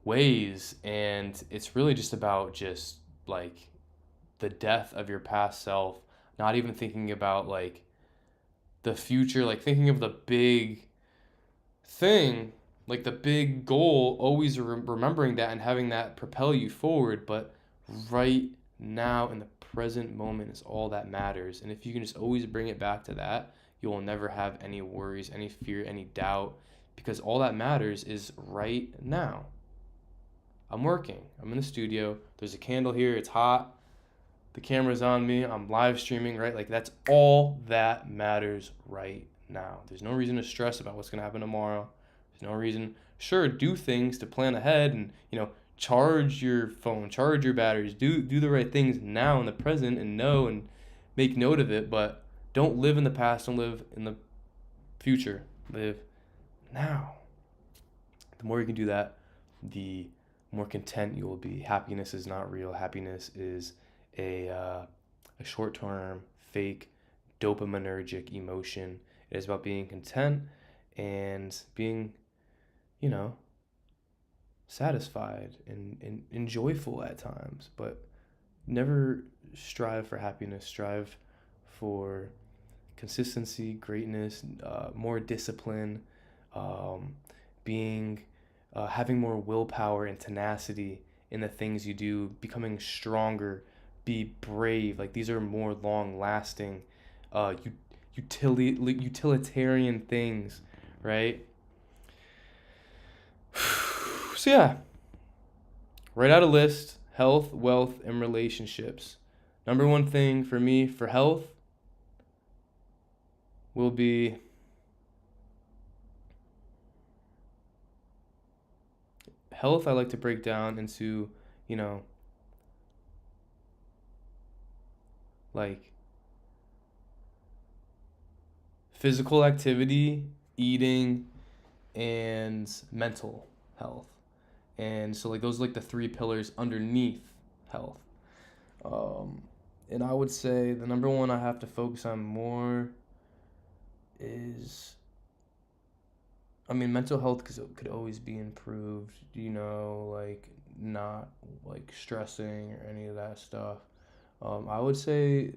ways. And it's really just about just like the death of your past self, not even thinking about like the future, like thinking of the big thing, like the big goal, always remembering that and having that propel you forward. But right now in the present moment is all that matters. And if you can just always bring it back to that, you will never have any worries, any fear, any doubt, because all that matters is right now. I'm working. I'm in the studio. There's a candle here. It's hot. The camera's on me. I'm live streaming, right? Like that's all that matters right now. There's no reason to stress about what's going to happen tomorrow. There's no reason. Sure, do things to plan ahead and, charge your phone, charge your batteries, do the right things now in the present and know and make note of it, but don't live in the past, don't live in the future. Live now. The more you can do that, the more content you will be. Happiness is not real. Happiness is a short-term, fake, dopaminergic emotion. It is about being content and being, satisfied and joyful at times, but never strive for happiness. Strive for consistency, greatness, more discipline, having more willpower and tenacity in the things you do, becoming stronger, be brave. Like these are more long lasting. You utilitarian things, right? So yeah, write out a list: health, wealth, and relationships. Number one thing for me for health will be health. I like to break down into, like physical activity, eating, and mental health. And so like those are like the three pillars underneath health. And I would say the number one I have to focus on more is, mental health, because it could always be improved, like not like stressing or any of that stuff. I would say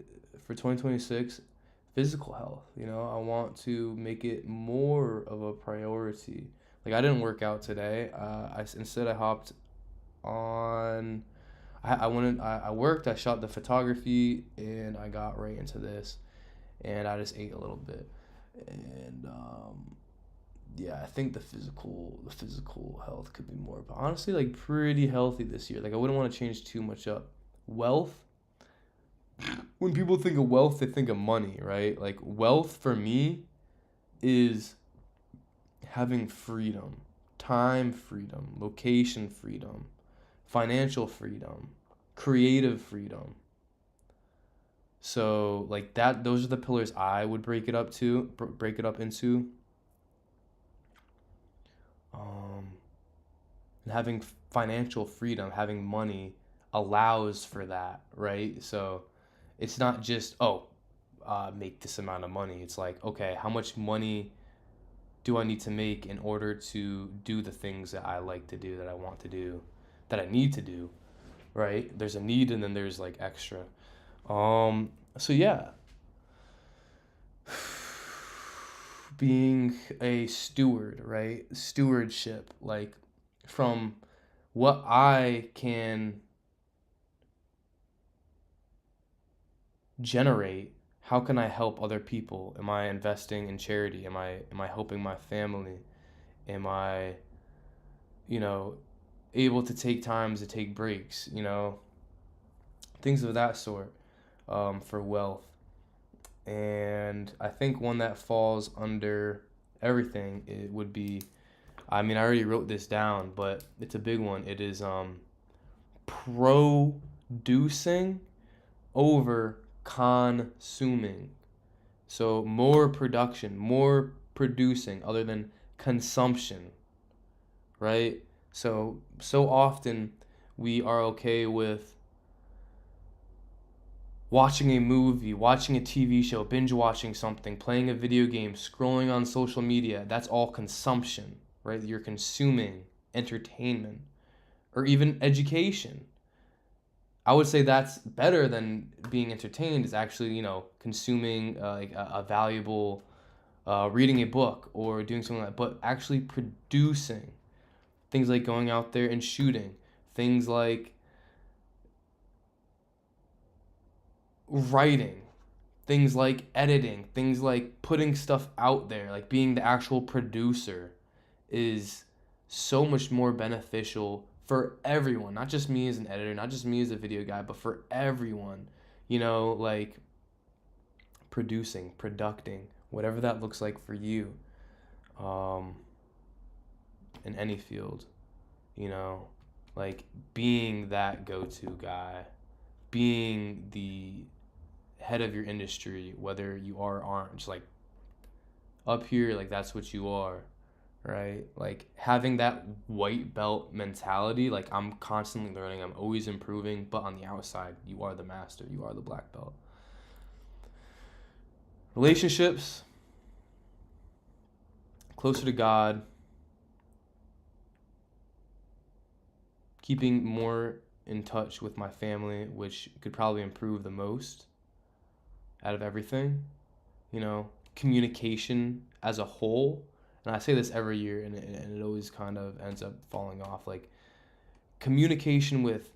for 2026, physical health, I want to make it more of a priority. Like I didn't work out today. Instead I hopped on, I worked, I shot the photography, and I got right into this, and I just ate a little bit. And yeah, I think the physical health could be more, but honestly, like pretty healthy this year. Like I wouldn't want to change too much up. Wealth. When people think of wealth, they think of money, right? Like wealth for me is having freedom, time freedom, location freedom, financial freedom, creative freedom. So like that, those are the pillars I would break it up into. And having financial freedom, having money allows for that, right? So it's not just, make this amount of money. It's like, okay, how much money do I need to make in order to do the things that I like to do, that I want to do, that I need to do, right? There's a need, and then there's like extra. So yeah, being a steward, right? Stewardship, like from what I can generate, how can I help other people? Am I investing in charity? Am I helping my family? Am I, able to take times to take breaks, things of that sort, for wealth. And I think one that falls under everything, it would be, I already wrote this down, but it's a big one. It is producing over consuming. So more production, more producing other than consumption, right? So often we are okay with watching a movie, watching a TV show, binge watching something, playing a video game, scrolling on social media. That's all consumption, right? You're consuming entertainment or even education. I would say that's better than being entertained, is actually, consuming like a valuable, reading a book or doing something like that, but actually producing things like going out there and shooting, things like writing, things like editing, things like putting stuff out there, like being the actual producer is so much more beneficial for everyone, not just me as an editor, not just me as a video guy, but for everyone, like producing, producting, whatever that looks like for you, in any field, like being that go-to guy, being the head of your industry, whether you are or aren't, just like up here, like that's what you are, right? Like having that white belt mentality, like I'm constantly learning, I'm always improving, but on the outside, you are the master, you are the black belt. Relationships, closer to God, keeping more in touch with my family, which could probably improve the most out of everything, communication as a whole. And I say this every year, and it always kind of ends up falling off. Like communication with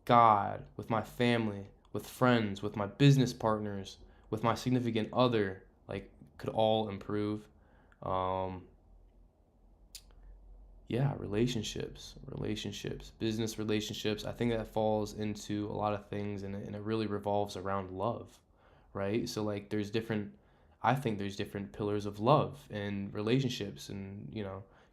God, with my family, with friends, with my business partners, with my significant other, like could all improve. Yeah, relationships, business relationships. I think that falls into a lot of things, and it really revolves around love, right? So like I think there's different pillars of love and relationships and,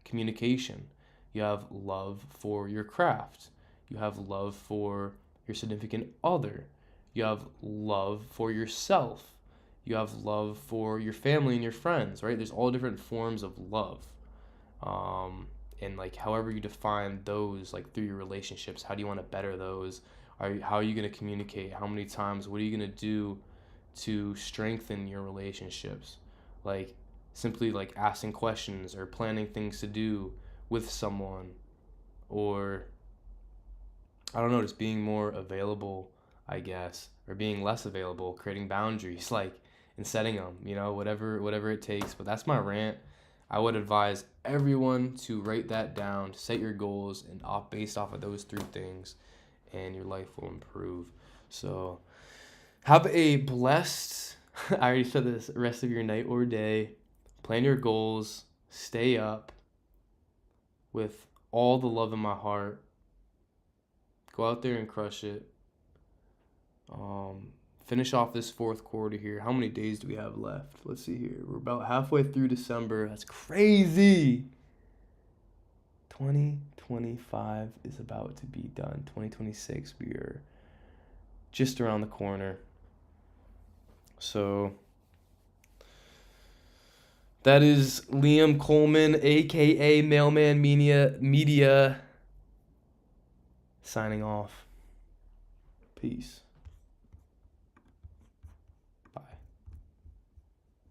communication. You have love for your craft. You have love for your significant other. You have love for yourself. You have love for your family and your friends, right? There's all different forms of love. And like however you define those, like through your relationships, how do you want to better those? How are you going to communicate? How many times? What are you going to do to strengthen your relationships? Like simply like asking questions or planning things to do with someone, or I don't know, just being more available, I guess, or being less available, creating boundaries, like, and setting them, whatever it takes. But that's my rant. I would advise everyone to write that down, set your goals, and based off of those 3 things, and your life will improve. So have a blessed, I already said this, rest of your night or day. Plan your goals, stay up with all the love in my heart. Go out there and crush it. Finish off this 4th quarter here. How many days do we have left? Let's see here. We're about halfway through December. That's crazy. 2025 is about to be done. 2026, we are just around the corner. So that is Liam Coleman, aka Mailman Media, signing off. Peace.